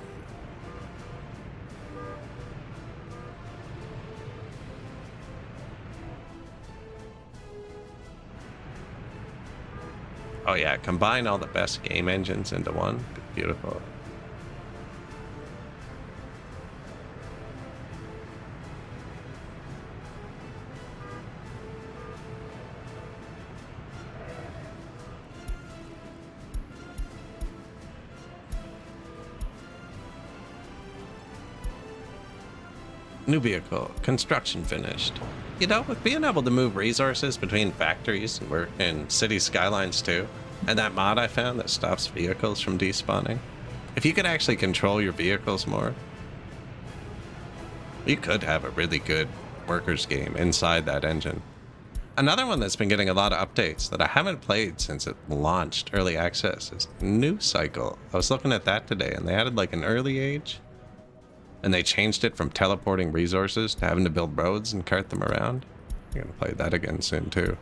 Oh yeah, combine all the best game engines into one. Beautiful. New vehicle, construction finished. You know, with being able to move resources between factories and work in city skylines too, and that mod I found that stops vehicles from despawning, if you could actually control your vehicles more, you could have a really good workers game inside that engine. Another one that's been getting a lot of updates that I haven't played since it launched early access is New Cycle. I was looking at that today and they added like an early age. And they changed it from teleporting resources to having to build roads and cart them around. I'm gonna play that again soon too.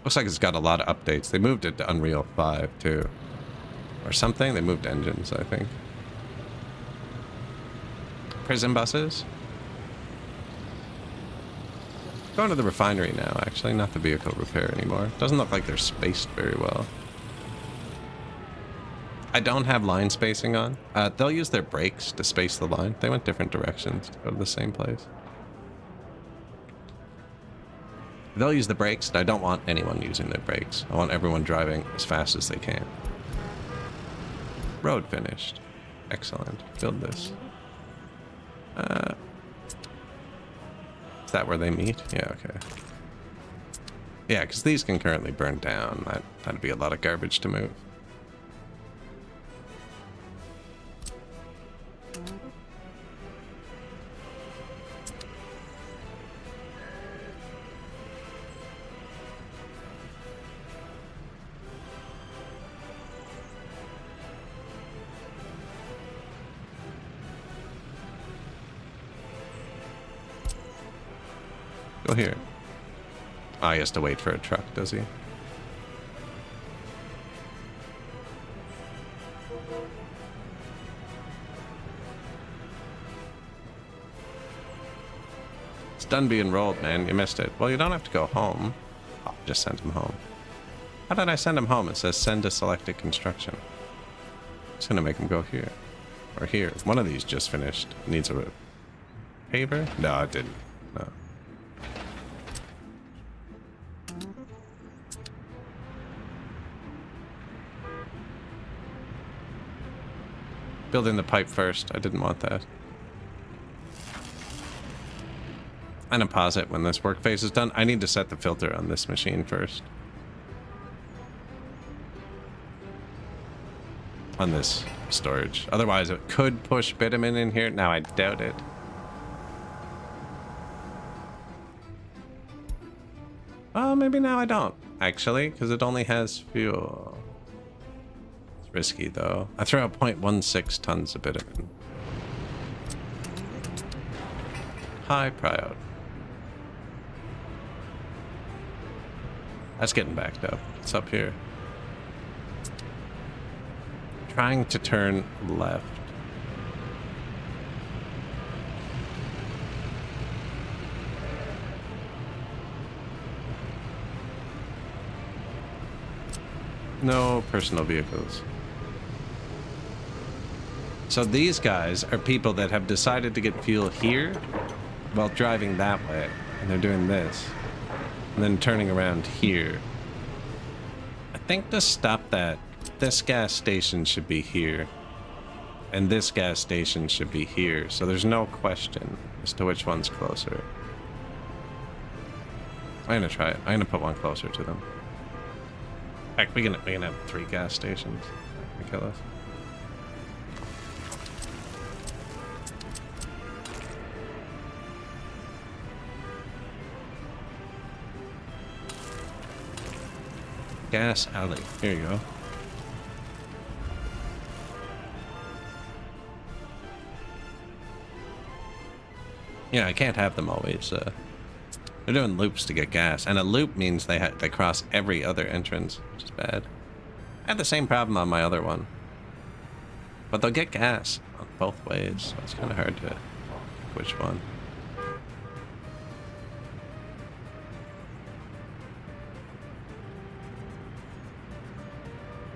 Looks like it's got a lot of updates. They moved it to Unreal 5 too. Or something. They moved engines, I think. Prison buses. Going to the refinery now, actually, not the vehicle repair anymore. Doesn't look like they're spaced very well. I don't have line spacing on. They'll use their brakes to space the line. They went different directions to go to the same place. They'll use the brakes, and I don't want anyone using their brakes. I want everyone driving as fast as they can. Road finished. Excellent. Build this. Is that where they meet? Yeah, okay. Yeah, because these can currently burn down. That'd be a lot of garbage to move. Go here. Oh, he has to wait for a truck, does he? It's done being rolled, man. You missed it. Well, you don't have to go home. Oh, just send him home. How did I send him home? It says send to selected construction. It's gonna make him go here. Or here. One of these just finished. Needs a paver? No, it didn't. No. Building the pipe first. I didn't want that. I'm gonna pause it when this work phase is done. I need to set the filter on this machine first. On this storage. Otherwise, it could push bitumen in here. Now, I doubt it. Oh, maybe now I don't, actually, because it only has fuel. It's risky, though. I throw out 0.16 tons of bitumen. High prio. That's getting backed up. It's up here. Trying to turn left. No personal vehicles. So these guys are people that have decided to get fuel here while driving that way. And they're doing this. And then turning around here. I think to stop that, this gas station should be here. And this gas station should be here. So there's no question as to which one's closer. I'm gonna try it. I'm gonna put one closer to them. Heck, we can have 3 gas stations. That can kill us. Gas alley. Here you go. Yeah, I can't have them always. They're doing loops to get gas, and a loop means they cross every other entrance, which is bad. I had the same problem on my other one, but they'll get gas on both ways, so it's kind of hard to pick which one.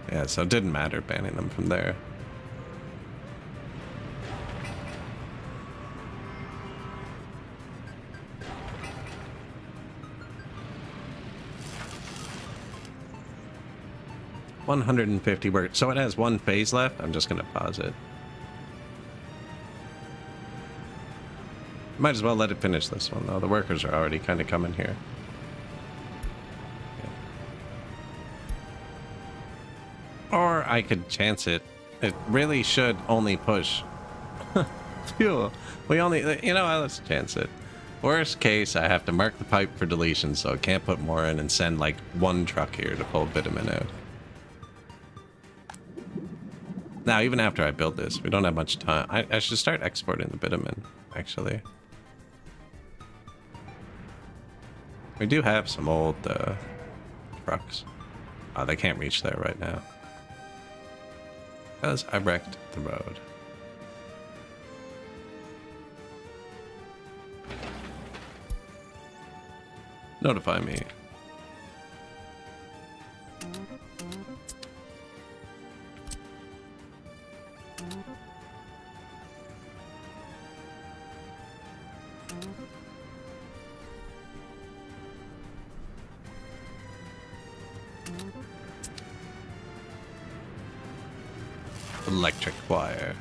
Yeah, so it didn't matter banning them from there. $150 work. So it has 1 phase left. I'm just gonna pause it. Might as well let it finish this one though. The workers are already kind of coming here. Or I could chance it. It really should only push fuel. We only, you know, let's chance it. Worst case, I have to mark the pipe for deletion, so I can't put more in and send like 1 truck here to pull bitumen out. Now, even after I build this, we don't have much time. I should start exporting the bitumen, actually. We do have some old trucks. Oh, they can't reach there right now. Because I wrecked the road. Notify me. Electric wire.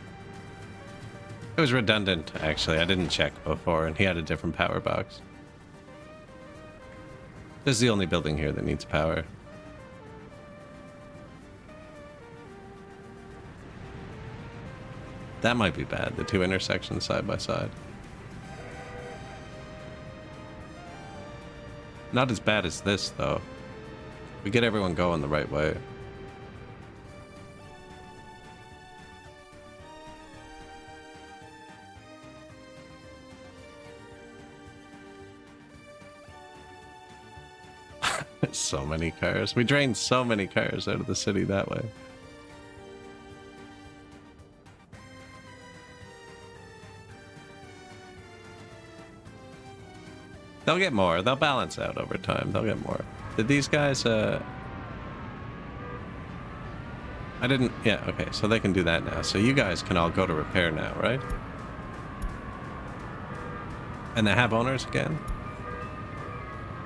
It was redundant, actually. I didn't check before, and he had a different power box. This is the only building here that needs power. That might be bad, the 2 intersections side by side. Not as bad as this, though. We get everyone going the right way. So many cars. We drained so many cars out of the city that way. They'll get more. They'll balance out over time. They'll get more. Did these guys, I didn't... Yeah, okay. So they can do that now. So you guys can all go to repair now, right? And they have owners again?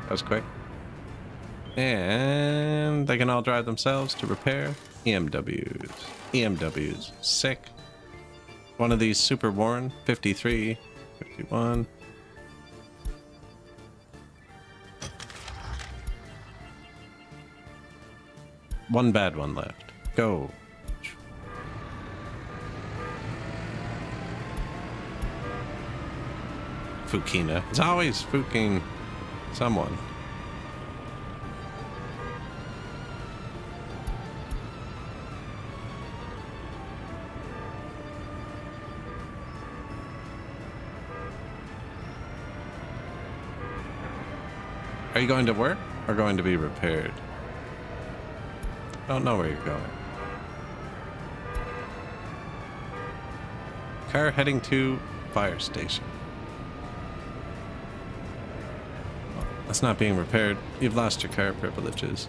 That was quick. And they can all drive themselves to repair. EMWs. EMWs. Sick. One of these super worn. 53. 51. One bad one left. Go. Fukina. It's always fuking someone. Are you going to work or going to be repaired? Don't know where you're going. Car heading to fire station. Well, that's not being repaired. You've lost your car privileges.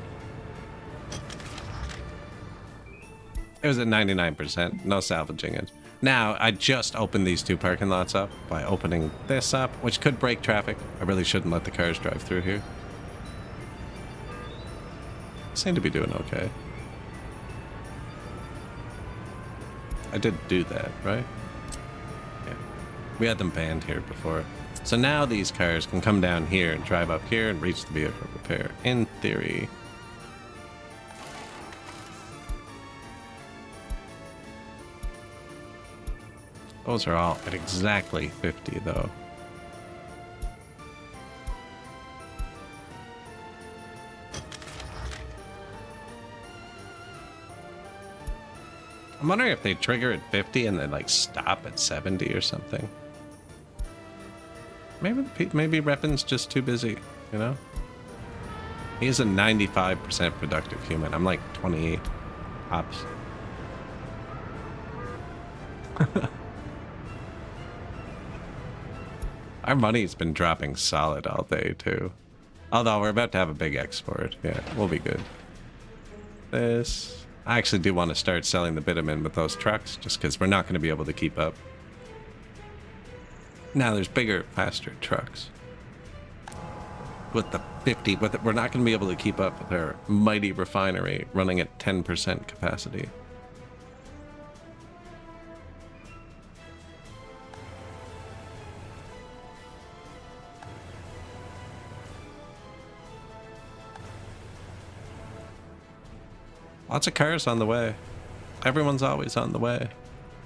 It was at 99%. No salvaging it. Now, I just opened these two parking lots up by opening this up, which could break traffic. I really shouldn't let the cars drive through here. Seem to be doing okay. I did do that, right? Yeah. We had them banned here before. So now these cars can come down here and drive up here and reach the vehicle repair. In theory. Those are all at exactly 50 though. I'm wondering if they trigger at 50 and then like stop at 70 or something. Maybe Reppin's just too busy, you know? He's a 95% productive human. I'm like 28 hops. Our money's been dropping solid all day too. Although we're about to have a big export. Yeah, we'll be good. This... I actually do want to start selling the bitumen with those trucks, just because we're not going to be able to keep up. Now there's bigger, faster trucks. With the 50, we're not going to be able to keep up with our mighty refinery running at 10% capacity. Lots of cars on the way. Everyone's always on the way.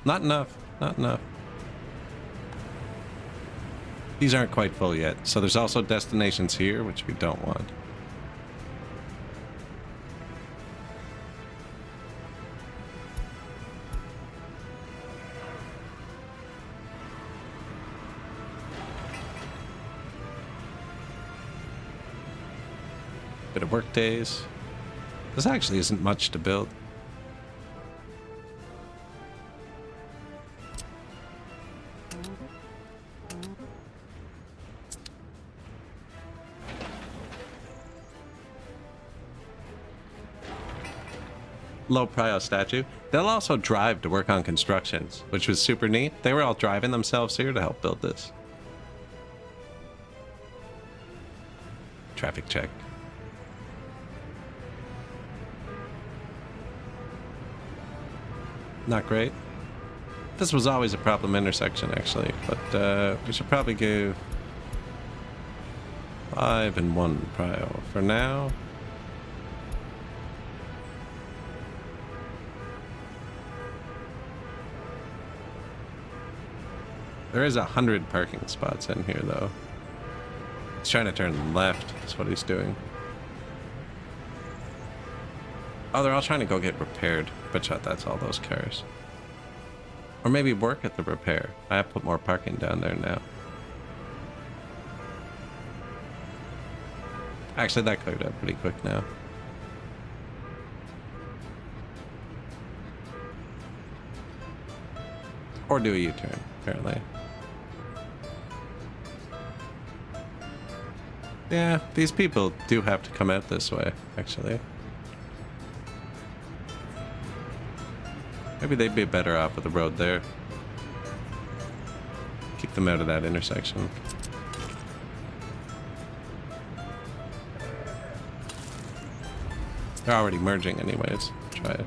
Not enough. Not enough. These aren't quite full yet, so there's also destinations here, which we don't want. Bit of work days. This actually isn't much to build. Low prio statue. They'll also drive to work on constructions, which was super neat. They were all driving themselves here to help build this. Traffic check. Not great. This was always a problem intersection, actually, but we should probably give 5 and 1 prio for now. There is 100 parking spots in here, though. He's trying to turn left. That's what he's doing. Oh, they're all trying to go get repaired. But that's all those cars. Or maybe work at the repair. I have put more parking down there now. Actually, that cleared up pretty quick now. Or do a U-turn, apparently. Yeah, these people do have to come out this way, actually. Maybe they'd be better off with the road there. Keep them out of that intersection. They're already merging anyways. Try it.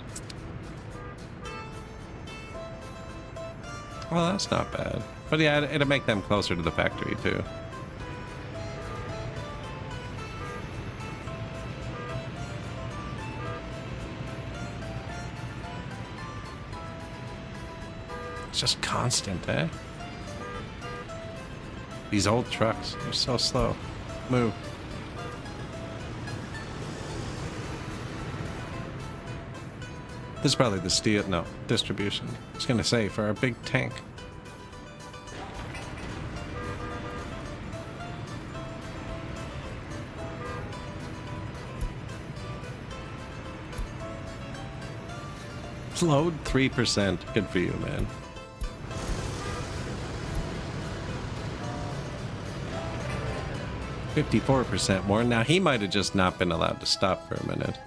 Well, that's not bad. But yeah, it'll make them closer to the factory too. It's just constant, eh? These old trucks, they're so slow. Move. This is probably the steel, no, distribution. I was gonna say, for our big tank. Load 3%. Good for you, man. $54% more. Now, he might have just not been allowed to stop for a minute.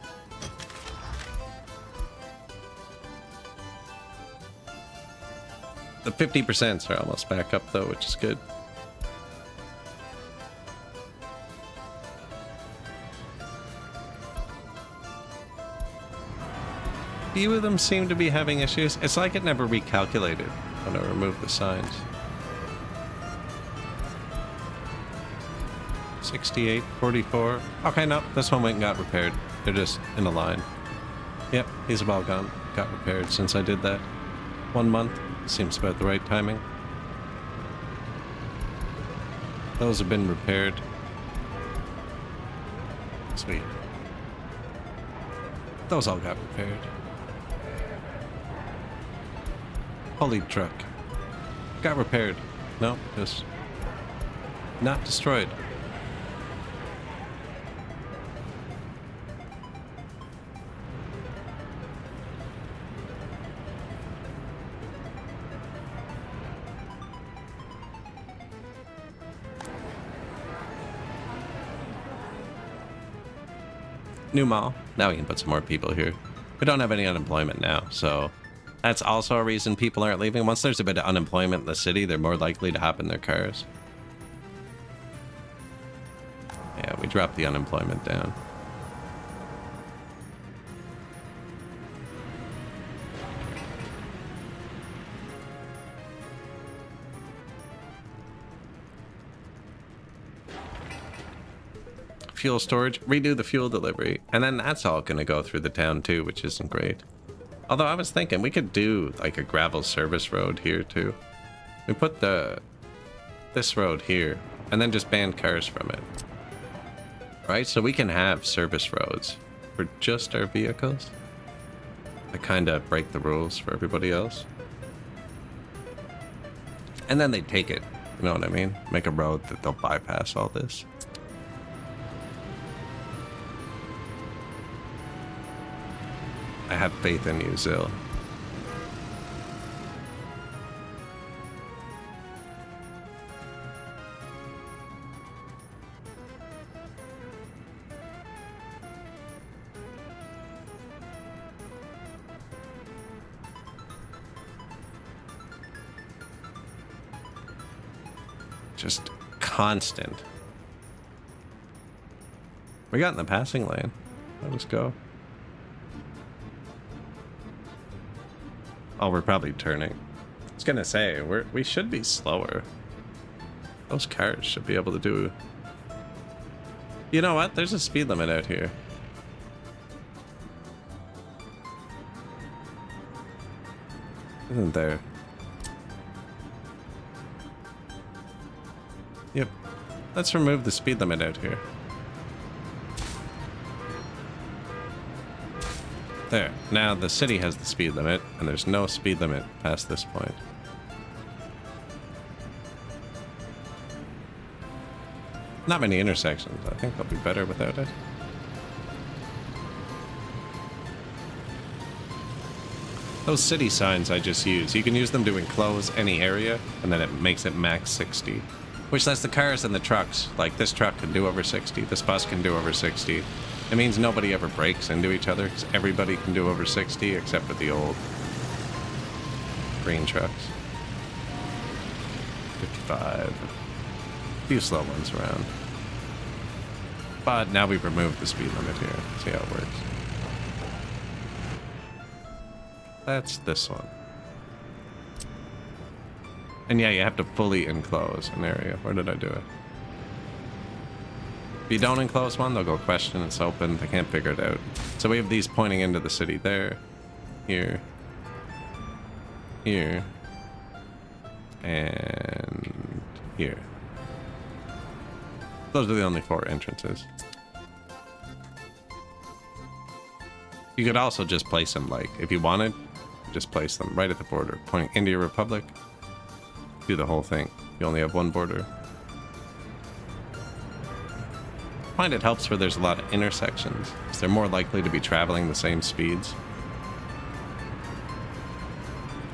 The 50% are almost back up, though, which is good. Few of them seem to be having issues. It's like it never recalculated when I removed the signs. 68, 44. Okay, no, this one went and got repaired. They're just in a line. Yep, these have all got repaired since I did that. 1 month. Seems about the right timing. Those have been repaired. Sweet. Those all got repaired. Holy truck. Got repaired. No, just not destroyed. New mall. Now we can put some more people here. We don't have any unemployment now, so that's also a reason people aren't leaving. Once there's a bit of unemployment in the city, they're more likely to hop in their cars. Yeah, we dropped the unemployment down. Fuel storage, redo the fuel delivery, and then that's all going to go through the town too, which isn't great. Although I was thinking we could do like a gravel service road here too. We put this road here and then just ban cars from it. Right? So we can have service roads for just our vehicles. I kind of break the rules for everybody else. And then they take it. You know what I mean? Make a road that they'll bypass all this. I have faith in you, Zill. Just constant. We got in the passing lane. Let us go. Oh, we're probably turning. I was gonna say, we should be slower. Those cars should be able to do... You know what? There's a speed limit out here. Isn't there? Yep. Let's remove the speed limit out here. There. Now the city has the speed limit, and there's no speed limit past this point. Not many intersections. I think they'll be better without it. Those city signs I just use, you can use them to enclose any area, and then it makes it max 60. Which lets the cars and the trucks, like this truck can do over 60, this bus can do over 60. It means nobody ever breaks into each other, because everybody can do over 60, except for the old green trucks. 55. A few slow ones around. But now we've removed the speed limit here. See how it works. That's this one. And yeah, you have to fully enclose an area. Where did I do it? If you don't enclose one, they'll go question, it's open, they can't figure it out. So we have these pointing into the city there, here, here, and here. Those are the only 4 entrances. You could also just place them, like, if you wanted, just place them right at the border, pointing into your republic. Do the whole thing. You only have one border. I find it helps where there's a lot of intersections, because they're more likely to be traveling the same speeds.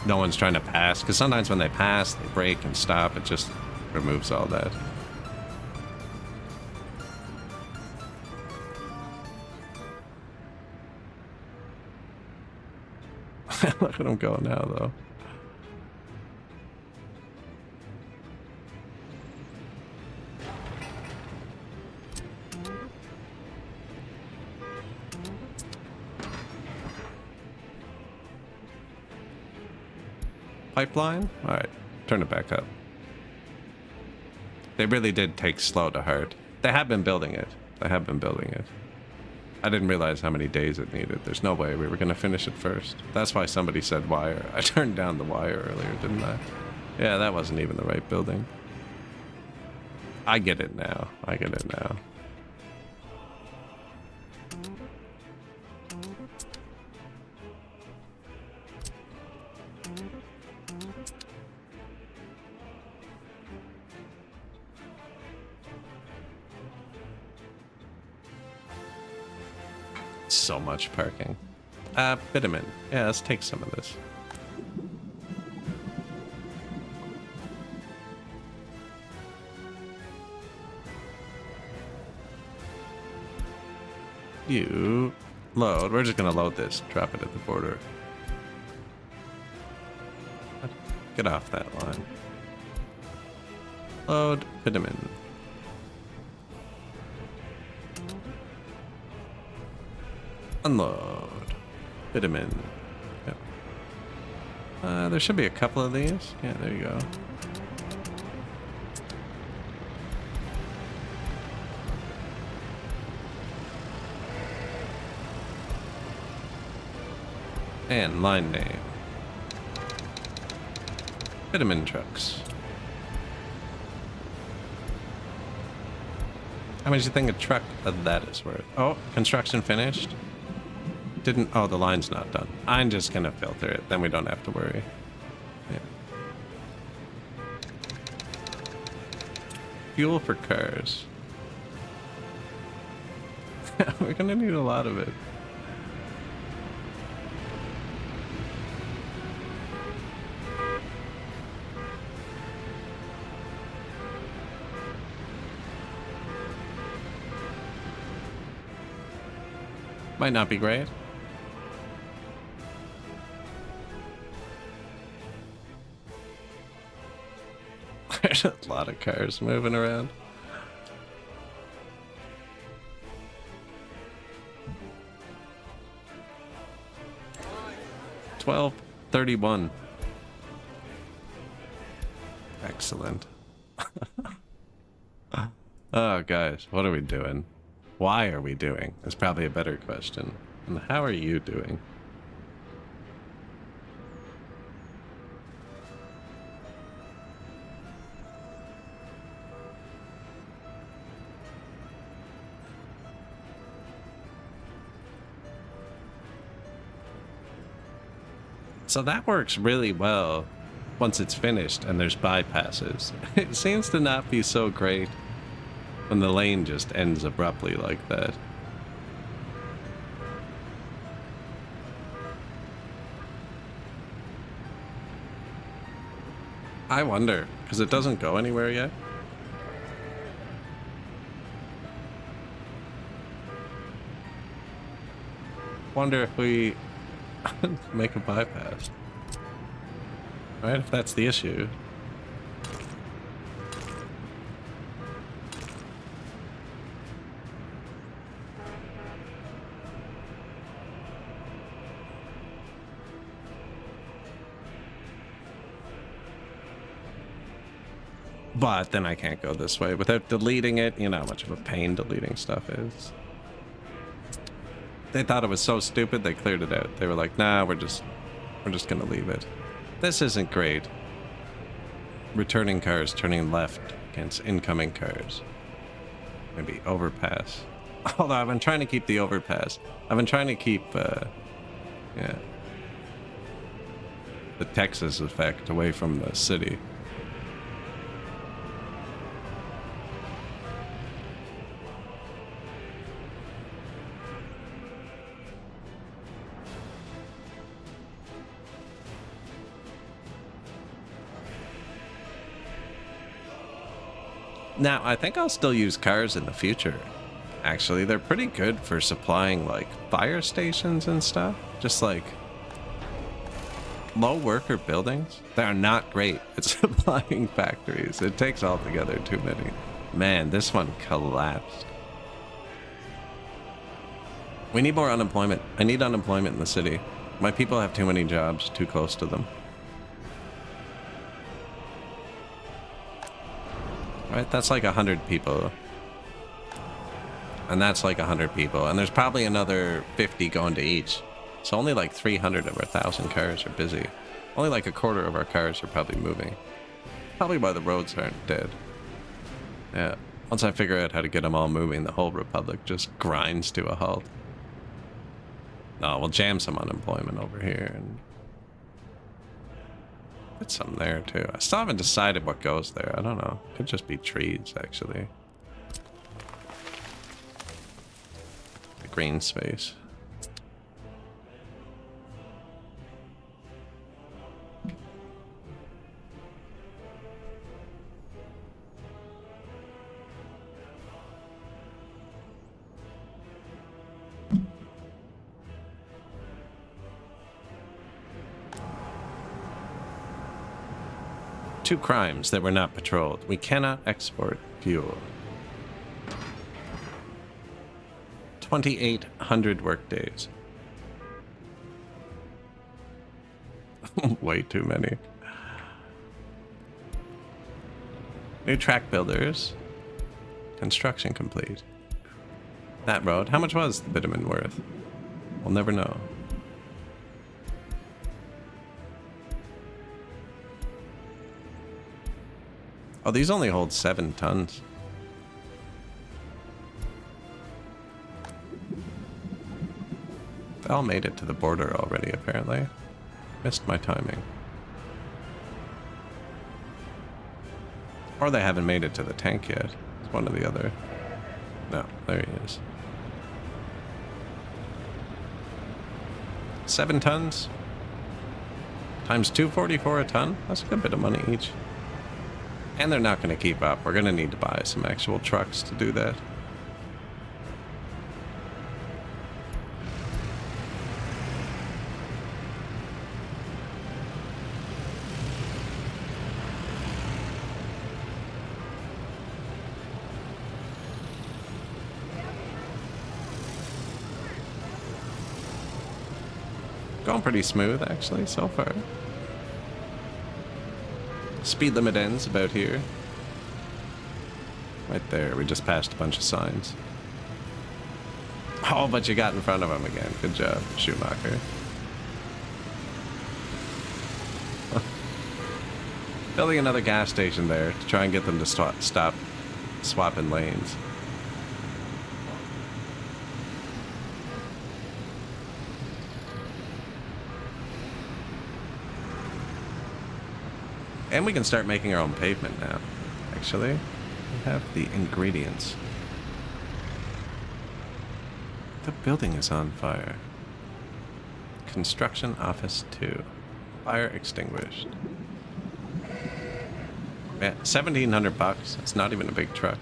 No one's trying to pass, because sometimes when they pass, they brake and stop, it just removes all that. Look at him go now, though. Pipeline? Alright, turn it back up. They really did take slow to heart. They have been building it. They have been building it. I didn't realize how many days it needed. There's no way we were going to finish it first. That's why somebody said wire. I turned down the wire earlier, didn't I? Yeah, that wasn't even the right building. I get it now. I get it now. So much parking. Bitumen. Yeah, let's take some of this. You load. We're just gonna load this. Drop it at the border. Get off that line. Load bitumen. Unload. Bitumen. Yep. There should be a couple of these. Yeah, there you go. And line name. Bitumen trucks. How much do you think a truck of that is worth? Oh, construction finished. Didn't, oh, the line's not done. I'm just gonna filter it, then we don't have to worry. Yeah. Fuel for cars. We're gonna need a lot of it. Might not be great. There's a lot of cars moving around. $12.31. Excellent. Oh, guys, what are we doing? Why are we doing? Is probably a better question. And how are you doing? So that works really well once it's finished and there's bypasses. It seems to not be so great when the lane just ends abruptly like that. I wonder, because it doesn't go anywhere yet. Wonder if we make a bypass. Right, if that's the issue. But then I can't go this way without deleting it. You know how much of a pain deleting stuff is. They thought it was so stupid, they cleared it out. They were like, nah, we're just gonna leave it. This isn't great. Returning cars turning left against incoming cars. Maybe overpass. Although I've been trying to keep the overpass. I've been trying to keep, yeah, the Texas effect away from the city. Now, I think I'll still use cars in the future. Actually, they're pretty good for supplying, like, fire stations and stuff. Just, like, low worker buildings. They're not great at supplying factories. It takes altogether too many. Man, this one collapsed. We need more unemployment. I need unemployment in the city. My people have too many jobs, too close to them. Right, that's like 100 people. And that's like 100 people. And there's probably another 50 going to each. So only like 300 of our 1,000 cars are busy. Only like a quarter of our cars are probably moving. Probably why the roads aren't dead. Yeah. Once I figure out how to get them all moving, the whole republic just grinds to a halt. No, we'll jam some unemployment over here and put some there too. I still haven't decided what goes there. I don't know. Could just be trees, actually. The green space. Two crimes that were not patrolled. We cannot export fuel. 2,800 work days. Way too many. New track builders. Construction complete. That road. How much was the bitumen worth? We'll never know. Oh, these only hold 7 tons. They all made it to the border already, apparently. Missed my timing. Or they haven't made it to the tank yet. It's one or the other. No, there he is. 7 tons? Times 244 a ton? That's a good bit of money each. And they're not going to keep up. We're going to need to buy some actual trucks to do that. Going pretty smooth, actually, so far. Speed limit ends about here. Right there, we just passed a bunch of signs. Oh, but you got in front of him again. Good job, Schumacher. Building another gas station there to try and get them to stop swapping lanes. And we can start making our own pavement now, actually. We have the ingredients. The building is on fire. Construction office 2. Fire extinguished. Yeah, $1,700. It's not even a big truck.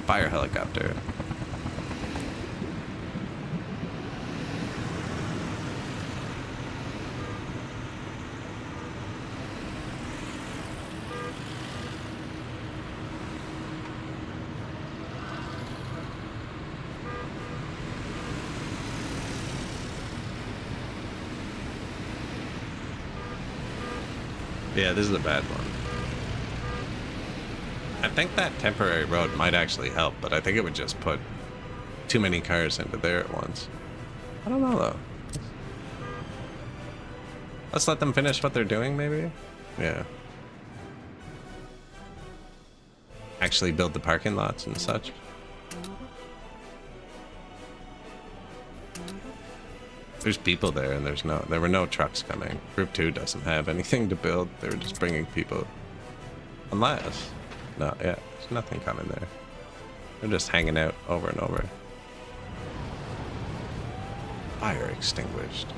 Fire helicopter. Yeah, this is a bad one. I think that temporary road might actually help, but I think it would just put too many cars into there at once. I don't know, though. Let's let them finish what they're doing, maybe? Yeah. Actually build the parking lots and such. There's people there, and there were no trucks coming. Group 2 doesn't have anything to build. They were just bringing people. Unless... No, yeah, there's nothing coming there. They're just hanging out over and over. Fire extinguished.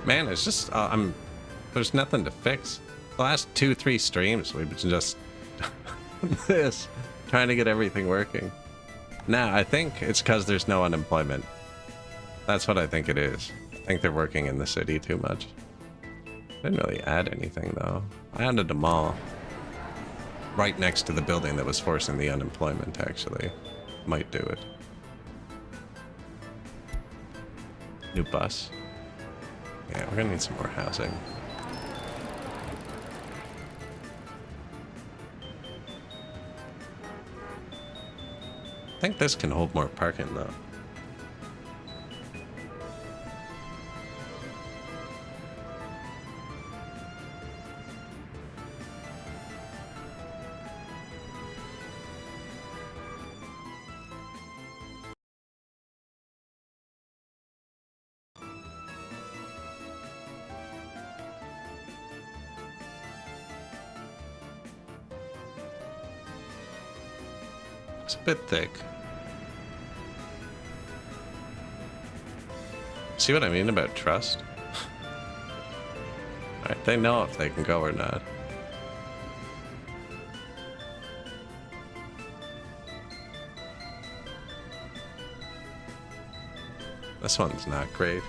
Man, it's just, there's nothing to fix. The last 2-3 streams, we've been just this, trying to get everything working. Now, I think it's because there's no unemployment. That's what I think it is. I think they're working in the city too much. Didn't really add anything, though. I added a mall. Right next to the building that was forcing the unemployment, actually. Might do it. New bus. Yeah, we're gonna need some more housing. I think this can hold more parking, though. It's a bit thick. See what I mean about trust? Alright, they know if they can go or not. This one's not great.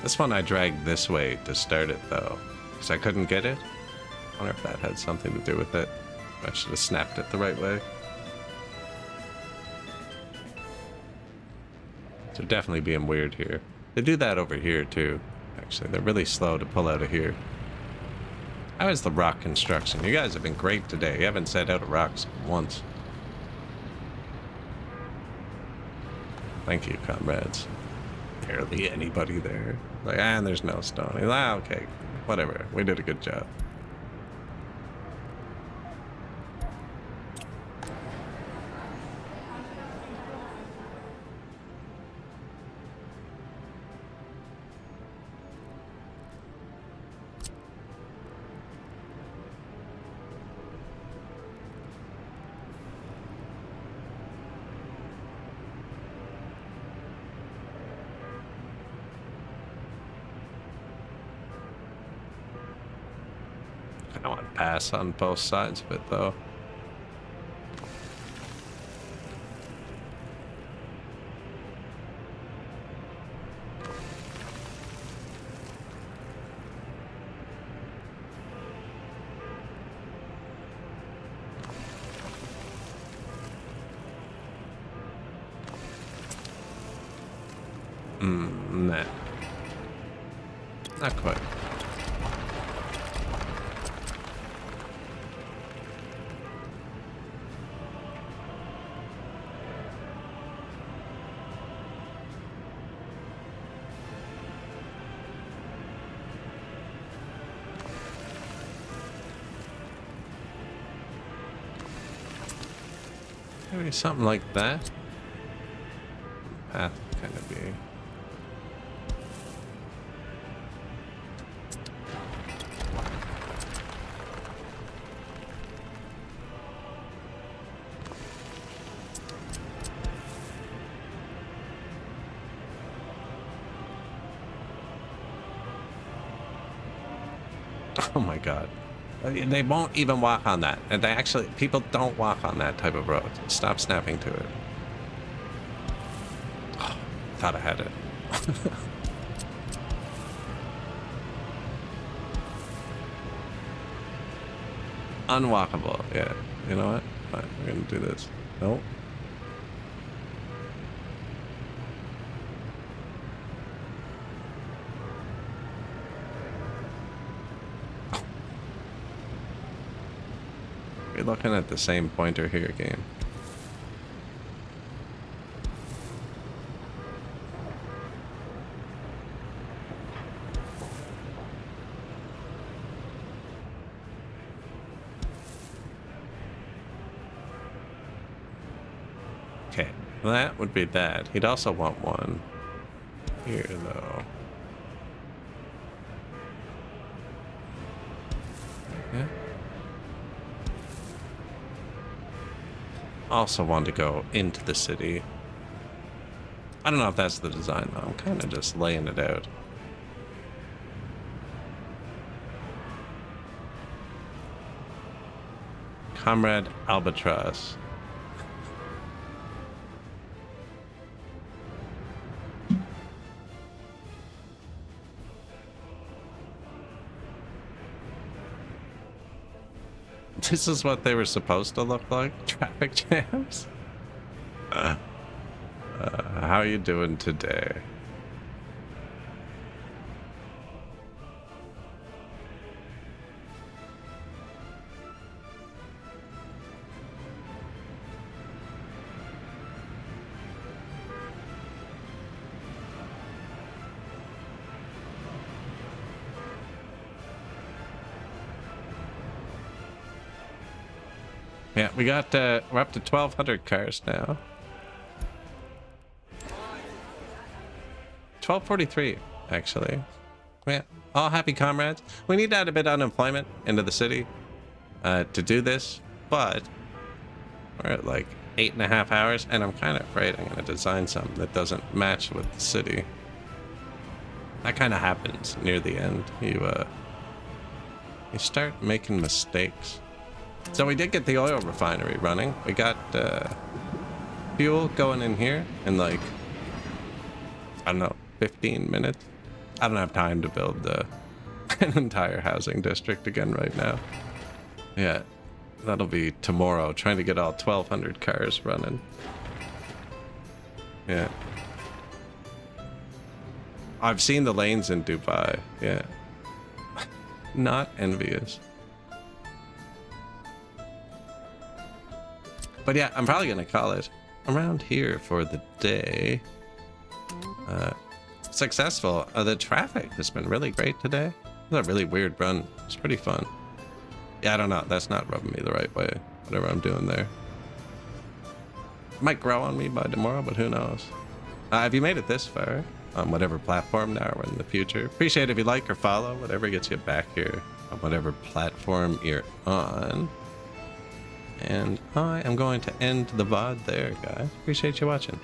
This one I dragged this way to start it, though, because I couldn't get it. I wonder if that had something to do with it. I should have snapped it the right way. They're definitely being weird here. They do that over here, too. Actually, they're really slow to pull out of here. How is the rock construction? You guys have been great today. You haven't set out of rocks once. Thank you, comrades. Barely anybody there. Like, and there's no stone. Ah, okay. Whatever. We did a good job. I want to pass on both sides of it, though. Nah. Not quite. Maybe something like that. Path kind of be. Oh my god. They won't even walk on that. And they actually, people don't walk on that type of road. Stop snapping to it. Oh, thought I had it. Unwalkable. Yeah. You know what? Fine, we're gonna do this. Nope. We're looking at the same pointer here, game. Okay, well, that would be that. He'd also want one here, though. Yeah. Also want to go into the city. I don't know if that's the design, though. I'm kind of just laying it out. Comrade Albatross. This is what they were supposed to look like? Traffic jams? How you doing today? Yeah, we got, we're up to 1,200 cars now. 1243, actually. Yeah, all happy comrades. We need to add a bit of unemployment into the city to do this, but we're at like 8.5 hours, and I'm kind of afraid I'm going to design something that doesn't match with the city. That kind of happens near the end. You start making mistakes. So we did get the oil refinery running. We got fuel going in here in like, I don't know, 15 minutes. I don't have time to build an entire housing district again right now. Yeah, that'll be tomorrow, trying to get all 1,200 cars running. Yeah. I've seen the lanes in Dubai. Yeah. Not envious. But yeah, I'm probably gonna call it around here for the day. Successful. The traffic has been really great today. It was a really weird run. It's pretty fun. Yeah, I don't know. That's not rubbing me the right way. Whatever I'm doing there. Might grow on me by tomorrow, but who knows? If you made it this far on whatever platform now or in the future, appreciate it if you like or follow, whatever gets you back here on whatever platform you're on. And I am going to end the VOD there, guys. Appreciate you watching.